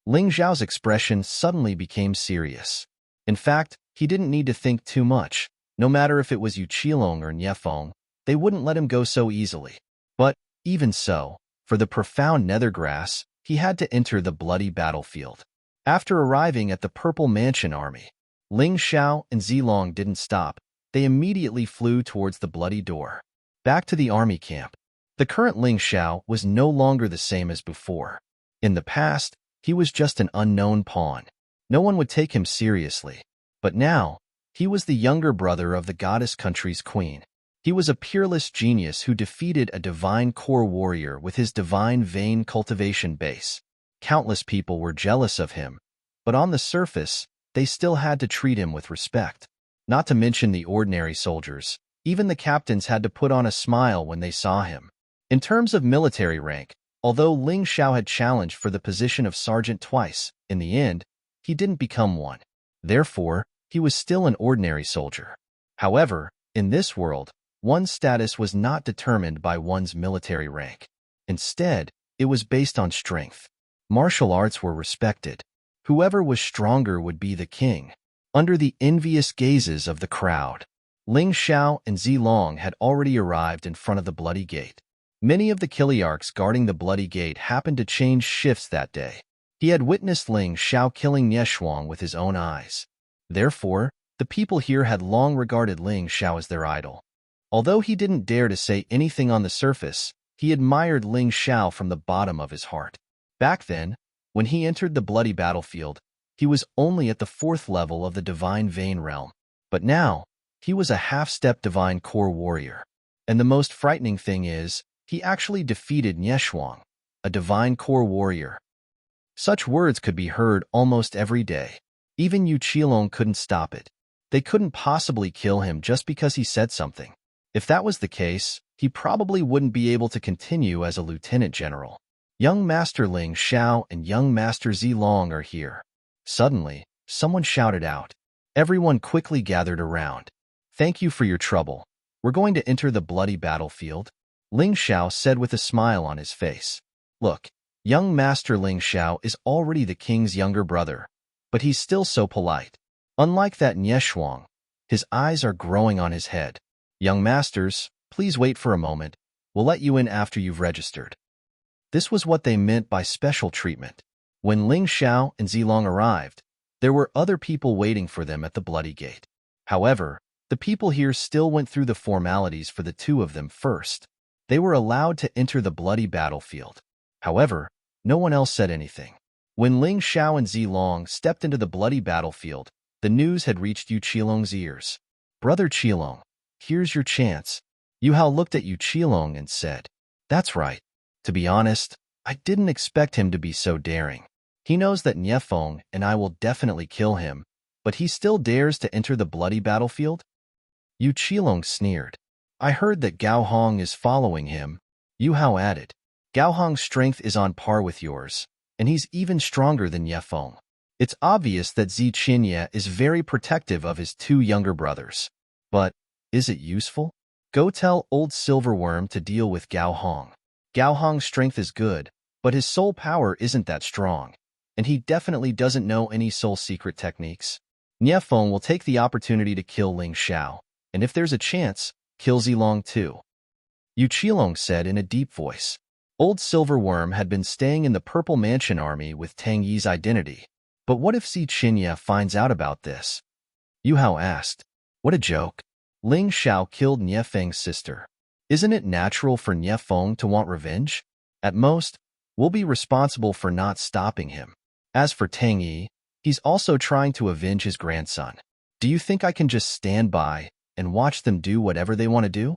Ling Zhao's expression suddenly became serious. In fact, he didn't need to think too much. No matter if it was Yu Qilong or Nye Feng, they wouldn't let him go so easily. But even so, for the profound nethergrass, he had to enter the bloody battlefield. After arriving at the Purple Mansion army, Ling Xiao and Zilong didn't stop. They immediately flew towards the bloody door. Back to the army camp. The current Ling Xiao was no longer the same as before. In the past, he was just an unknown pawn. No one would take him seriously. But now, he was the younger brother of the goddess country's queen. He was a peerless genius who defeated a divine core warrior with his divine vein cultivation base. Countless people were jealous of him, but on the surface, they still had to treat him with respect. Not to mention the ordinary soldiers. Even the captains had to put on a smile when they saw him. In terms of military rank, although Ling Xiao had challenged for the position of sergeant twice, in the end, he didn't become one. Therefore, he was still an ordinary soldier. However, in this world, one's status was not determined by one's military rank. Instead, it was based on strength. Martial arts were respected. Whoever was stronger would be the king. Under the envious gazes of the crowd, Ling Xiao and Zilong had already arrived in front of the bloody gate. Many of the Kiliarchs guarding the bloody gate happened to change shifts that day. He had witnessed Ling Xiao killing Nye Shuang with his own eyes. Therefore, the people here had long regarded Ling Xiao as their idol. Although he didn't dare to say anything on the surface, he admired Ling Xiao from the bottom of his heart. Back then, when he entered the bloody battlefield, he was only at the 4th level of the Divine Vein realm. But now, he was a half-step Divine Core warrior. And the most frightening thing is, he actually defeated Nye Shuang, a Divine Core warrior. Such words could be heard almost every day. Even Yu Qilong couldn't stop it. They couldn't possibly kill him just because he said something. If that was the case, he probably wouldn't be able to continue as a lieutenant general. Young Master Ling Xiao and young Master Zilong are here. Suddenly, someone shouted out. Everyone quickly gathered around. Thank you for your trouble. We're going to enter the bloody battlefield, Ling Xiao said with a smile on his face. Look, young Master Ling Xiao is already the king's younger brother, but he's still so polite. Unlike that Nye Shuang, his eyes are growing on his head. Young masters, please wait for a moment. We'll let you in after you've registered. This was what they meant by special treatment. When Ling Xiao and Zilong arrived, there were other people waiting for them at the bloody gate. However, the people here still went through the formalities for the two of them first. They were allowed to enter the bloody battlefield. However, no one else said anything. When Ling Xiao and Zilong stepped into the bloody battlefield, the news had reached Yu Qilong's ears. Brother Qilong, here's your chance. Yu Hao looked at Yu Qilong and said, That's right. To be honest, I didn't expect him to be so daring. He knows that Nye Feng and I will definitely kill him, but he still dares to enter the bloody battlefield? Yu Qilong sneered. I heard that Gao Hong is following him. Yu Hao added, Gao Hong's strength is on par with yours, and he's even stronger than Nye Feng. It's obvious that Zi Qinye is very protective of his two younger brothers. But, is it useful? Go tell old Silverworm to deal with Gao Hong. Gao Hong's strength is good, but his soul power isn't that strong, and he definitely doesn't know any soul secret techniques. Nye Feng will take the opportunity to kill Ling Xiao, and if there's a chance, kill Zilong too. Yu Qilong said in a deep voice. Old Silverworm had been staying in the Purple Mansion army with Tang Yi's identity. But what if Zi Qinye finds out about this? Yu Hao asked. What a joke. Ling Xiao killed Nye Feng's sister. Isn't it natural for Nye Feng to want revenge? At most, we'll be responsible for not stopping him. As for Tang Yi, he's also trying to avenge his grandson. Do you think I can just stand by and watch them do whatever they want to do?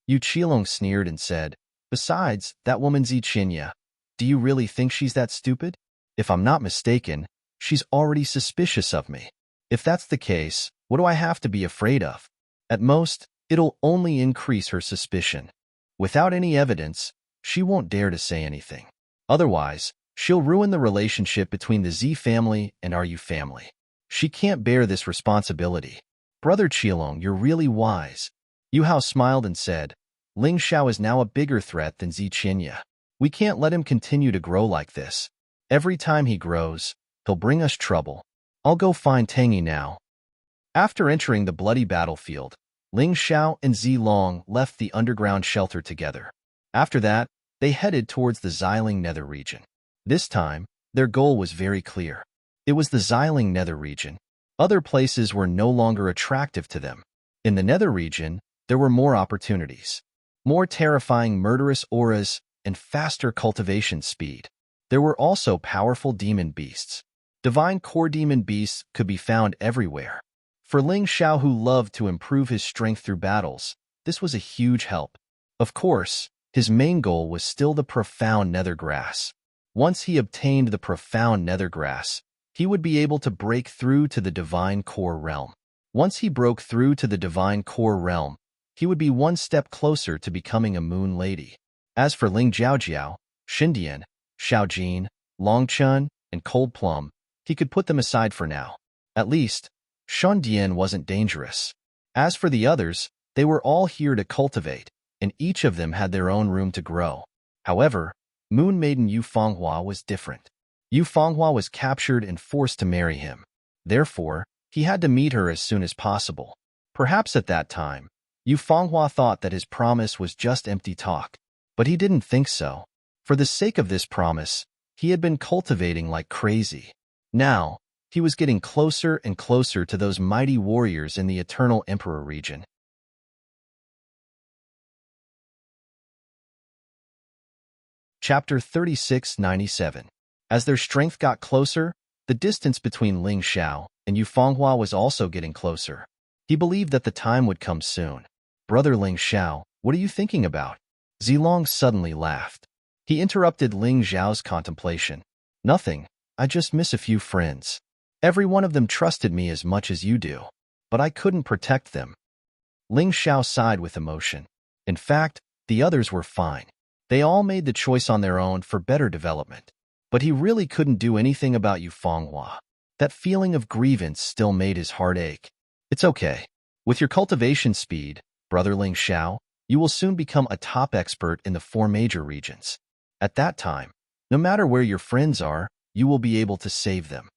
Yu Qilong sneered and said, Besides, that woman Zi Qinye, do you really think she's that stupid? If I'm not mistaken, she's already suspicious of me. If that's the case, what do I have to be afraid of? At most, it'll only increase her suspicion. Without any evidence, she won't dare to say anything. Otherwise, she'll ruin the relationship between the Z family and our Yu family. She can't bear this responsibility. Brother Qilong, you're really wise. Yu Hao smiled and said, Ling Xiao is now a bigger threat than Zi Qinye. We can't let him continue to grow like this. Every time he grows, he'll bring us trouble. I'll go find Tang Yi now. After entering the bloody battlefield, Ling Xiao and Zilong left the underground shelter together. After that, they headed towards the Xiling Nether region. This time, their goal was very clear. It was the Xiling Nether region. Other places were no longer attractive to them. In the Nether region, there were more opportunities. More terrifying murderous auras and faster cultivation speed. There were also powerful demon beasts. Divine core demon beasts could be found everywhere. For Ling Xiao, who loved to improve his strength through battles, this was a huge help. Of course, his main goal was still the profound nether grass. Once he obtained the profound nether grass, he would be able to break through to the divine core realm. Once he broke through to the divine core realm, he would be one step closer to becoming a moon lady. As for Ling Jiaojiao, Xindian, Xiaojin, Longchun, and Cold Plum, he could put them aside for now. At least, Shandian wasn't dangerous. As for the others, they were all here to cultivate, and each of them had their own room to grow. However, Moon Maiden Yu Fenghua was different. Yu Fenghua was captured and forced to marry him. Therefore, he had to meet her as soon as possible. Perhaps at that time, Yu Fenghua thought that his promise was just empty talk, but he didn't think so. For the sake of this promise, he had been cultivating like crazy. Now, he was getting closer and closer to those mighty warriors in the Eternal Emperor region. Chapter 3697. As their strength got closer, the distance between Ling Xiao and Yu Fenghua was also getting closer. He believed that the time would come soon. Brother Ling Xiao, what are you thinking about? Zilong suddenly laughed. He interrupted Ling Xiao's contemplation. Nothing, I just miss a few friends. Every one of them trusted me as much as you do, but I couldn't protect them. Ling Xiao sighed with emotion. In fact, the others were fine. They all made the choice on their own for better development. But he really couldn't do anything about Yufenghua. That feeling of grievance still made his heart ache. It's okay. With your cultivation speed, Brother Ling Xiao, you will soon become a top expert in the 4 major regions. At that time, no matter where your friends are, you will be able to save them.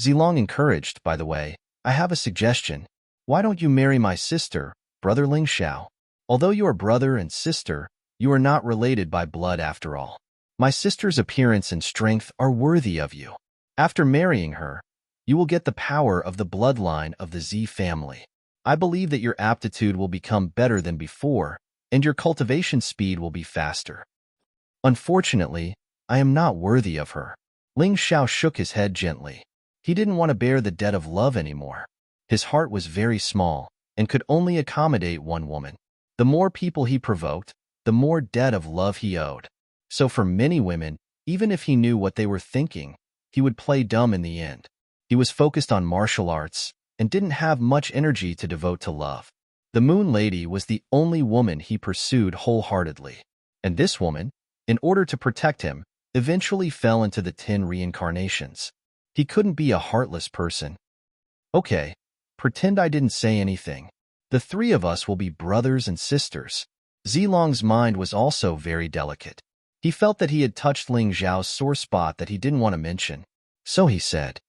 Zilong encouraged, by the way, I have a suggestion. Why don't you marry my sister, Brother Ling Xiao? Although you are brother and sister, you are not related by blood after all. My sister's appearance and strength are worthy of you. After marrying her, you will get the power of the bloodline of the Z family. I believe that your aptitude will become better than before, and your cultivation speed will be faster. Unfortunately, I am not worthy of her. Ling Xiao shook his head gently. He didn't want to bear the debt of love anymore. His heart was very small and could only accommodate one woman. The more people he provoked, the more debt of love he owed. So for many women, even if he knew what they were thinking, he would play dumb in the end. He was focused on martial arts and didn't have much energy to devote to love. The Moon Lady was the only woman he pursued wholeheartedly. And this woman, in order to protect him, eventually fell into the 10 reincarnations. He couldn't be a heartless person. Okay, pretend I didn't say anything. The 3 of us will be brothers and sisters. Zilong's mind was also very delicate. He felt that he had touched Ling Xiao's sore spot that he didn't want to mention. So he said,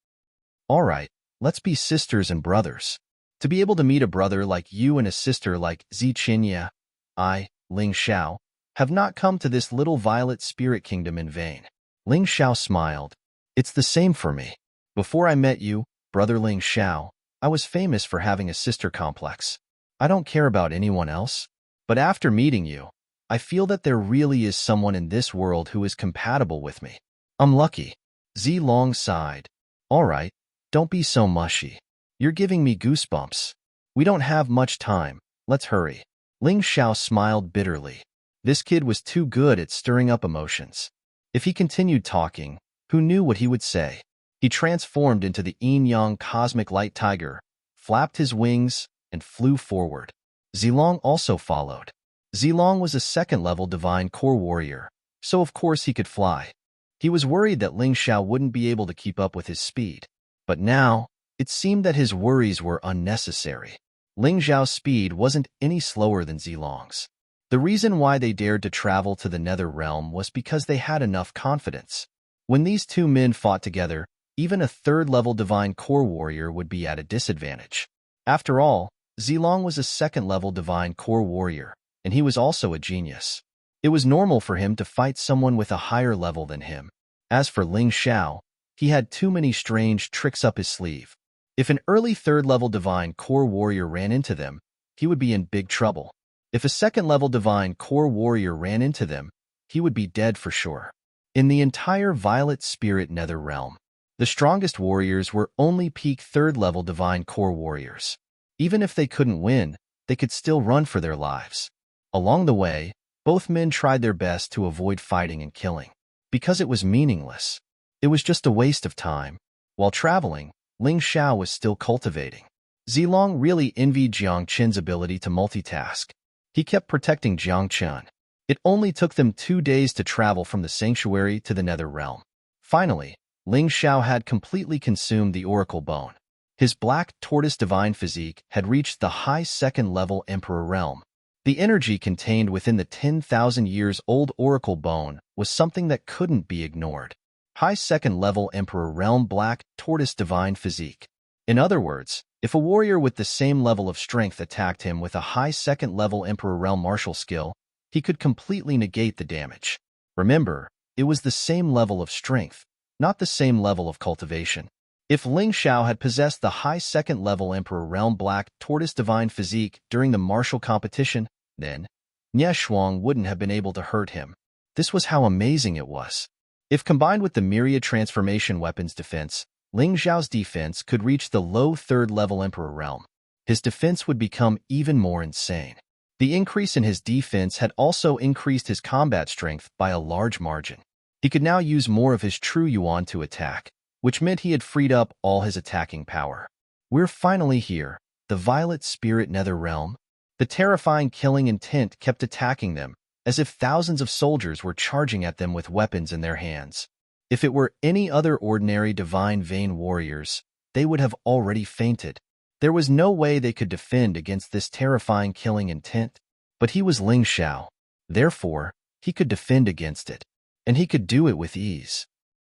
all right, let's be sisters and brothers. To be able to meet a brother like you and a sister like Zi Qinya, I, Ling Xiao, have not come to this little violet spirit kingdom in vain. Ling Xiao smiled. It's the same for me. Before I met you, Brother Ling Xiao, I was famous for having a sister complex. I don't care about anyone else. But after meeting you, I feel that there really is someone in this world who is compatible with me. I'm lucky. Zilong sighed. All right, don't be so mushy. You're giving me goosebumps. We don't have much time. Let's hurry. Ling Xiao smiled bitterly. This kid was too good at stirring up emotions. If he continued talking, who knew what he would say? He transformed into the yin-yang cosmic light tiger, flapped his wings, and flew forward. Zilong also followed. Zilong was a 2nd-level divine core warrior, so of course he could fly. He was worried that Ling Xiao wouldn't be able to keep up with his speed. But now, it seemed that his worries were unnecessary. Ling Xiao's speed wasn't any slower than Zilong's. The reason why they dared to travel to the Nether Realm was because they had enough confidence. When these 2 men fought together, even a 3rd-level divine core warrior would be at a disadvantage. After all, Zilong was a 2nd-level divine core warrior, and he was also a genius. It was normal for him to fight someone with a higher level than him. As for Ling Xiao, he had too many strange tricks up his sleeve. If an early 3rd-level divine core warrior ran into them, he would be in big trouble. If a 2nd-level divine core warrior ran into them, he would be dead for sure. In the entire Violet Spirit Nether Realm, the strongest warriors were only peak 3rd-level divine core warriors. Even if they couldn't win, they could still run for their lives. Along the way, both men tried their best to avoid fighting and killing, because it was meaningless. It was just a waste of time. While traveling, Ling Xiao was still cultivating. Zilong really envied Jiang Qin's ability to multitask. He kept protecting Jiang Qin. It only took them 2 days to travel from the sanctuary to the Nether Realm. Finally, Ling Xiao had completely consumed the Oracle Bone. His black tortoise divine physique had reached the high 2nd-level Emperor Realm. The energy contained within the 10,000 years old Oracle Bone was something that couldn't be ignored. High 2nd-level Emperor Realm black tortoise divine physique. In other words, if a warrior with the same level of strength attacked him with a high 2nd-level Emperor Realm martial skill, he could completely negate the damage. Remember, it was the same level of strength, not the same level of cultivation. If Ling Xiao had possessed the high 2nd-level Emperor Realm Black Tortoise Divine Physique during the martial competition, then Nie Shuang wouldn't have been able to hurt him. This was how amazing it was. If combined with the myriad transformation weapons defense, Ling Xiao's defense could reach the low 3rd-level Emperor Realm. His defense would become even more insane. The increase in his defense had also increased his combat strength by a large margin. He could now use more of his true yuan to attack, which meant he had freed up all his attacking power. We're finally here, the Violet Spirit Nether Realm. The terrifying killing intent kept attacking them, as if thousands of soldiers were charging at them with weapons in their hands. If it were any other ordinary divine vein warriors, they would have already fainted. There was no way they could defend against this terrifying killing intent. But he was Ling Xiao. Therefore, he could defend against it. And he could do it with ease.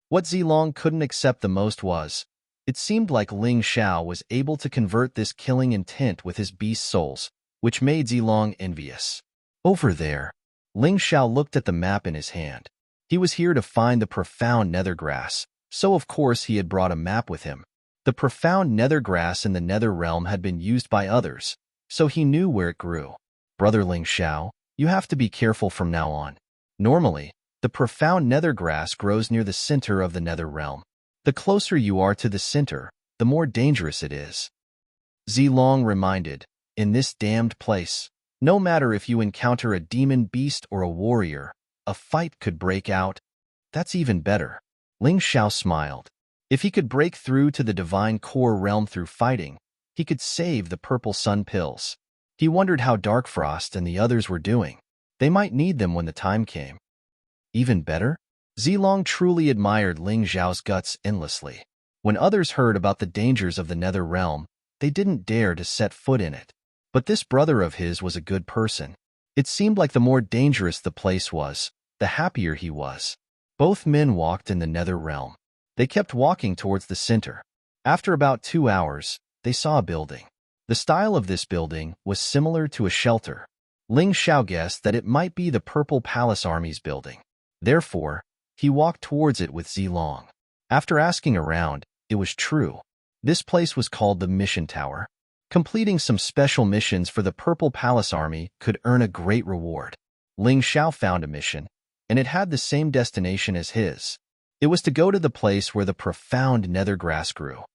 What Zilong couldn't accept the most was, it seemed like Ling Xiao was able to convert this killing intent with his beast souls, which made Zilong envious. Over there, Ling Xiao looked at the map in his hand. He was here to find the profound nether grass, so of course he had brought a map with him. The profound nether grass in the nether realm had been used by others, so he knew where it grew. Brother Ling Xiao, you have to be careful from now on. Normally, the profound nether grass grows near the center of the nether realm. The closer you are to the center, the more dangerous it is. Zilong reminded, in this damned place, no matter if you encounter a demon beast or a warrior, a fight could break out. That's even better. Ling Xiao smiled. If he could break through to the divine core realm through fighting, he could save the purple sun pills. He wondered how Darkfrost and the others were doing. They might need them when the time came. Even better? Zilong truly admired Ling Xiao's guts endlessly. When others heard about the dangers of the nether realm, they didn't dare to set foot in it. But this brother of his was a good person. It seemed like the more dangerous the place was, the happier he was. Both men walked in the nether realm. They kept walking towards the center. After about 2 hours, they saw a building. The style of this building was similar to a shelter. Ling Xiao guessed that it might be the Purple Palace Army's building. Therefore, he walked towards it with Zilong. After asking around, it was true. This place was called the Mission Tower. Completing some special missions for the Purple Palace Army could earn a great reward. Ling Xiao found a mission, and it had the same destination as his. It was to go to the place where the profound nether grass grew.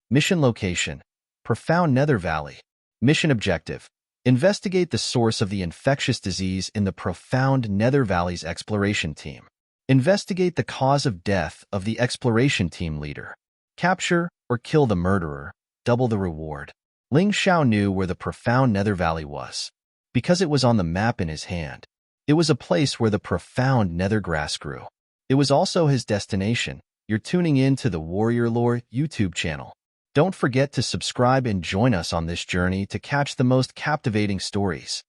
Mission location: Profound Nether Valley. Mission objective: investigate the source of the infectious disease in the Profound Nether Valley's exploration team. Investigate the cause of death of the exploration team leader. Capture or kill the murderer. Double the reward. Ling Xiao knew where the Profound Nether Valley was, because it was on the map in his hand. It was a place where the profound nether grass grew. It was also his destination. You're tuning in to the Warrior Lore YouTube channel. Don't forget to subscribe and join us on this journey to catch the most captivating stories.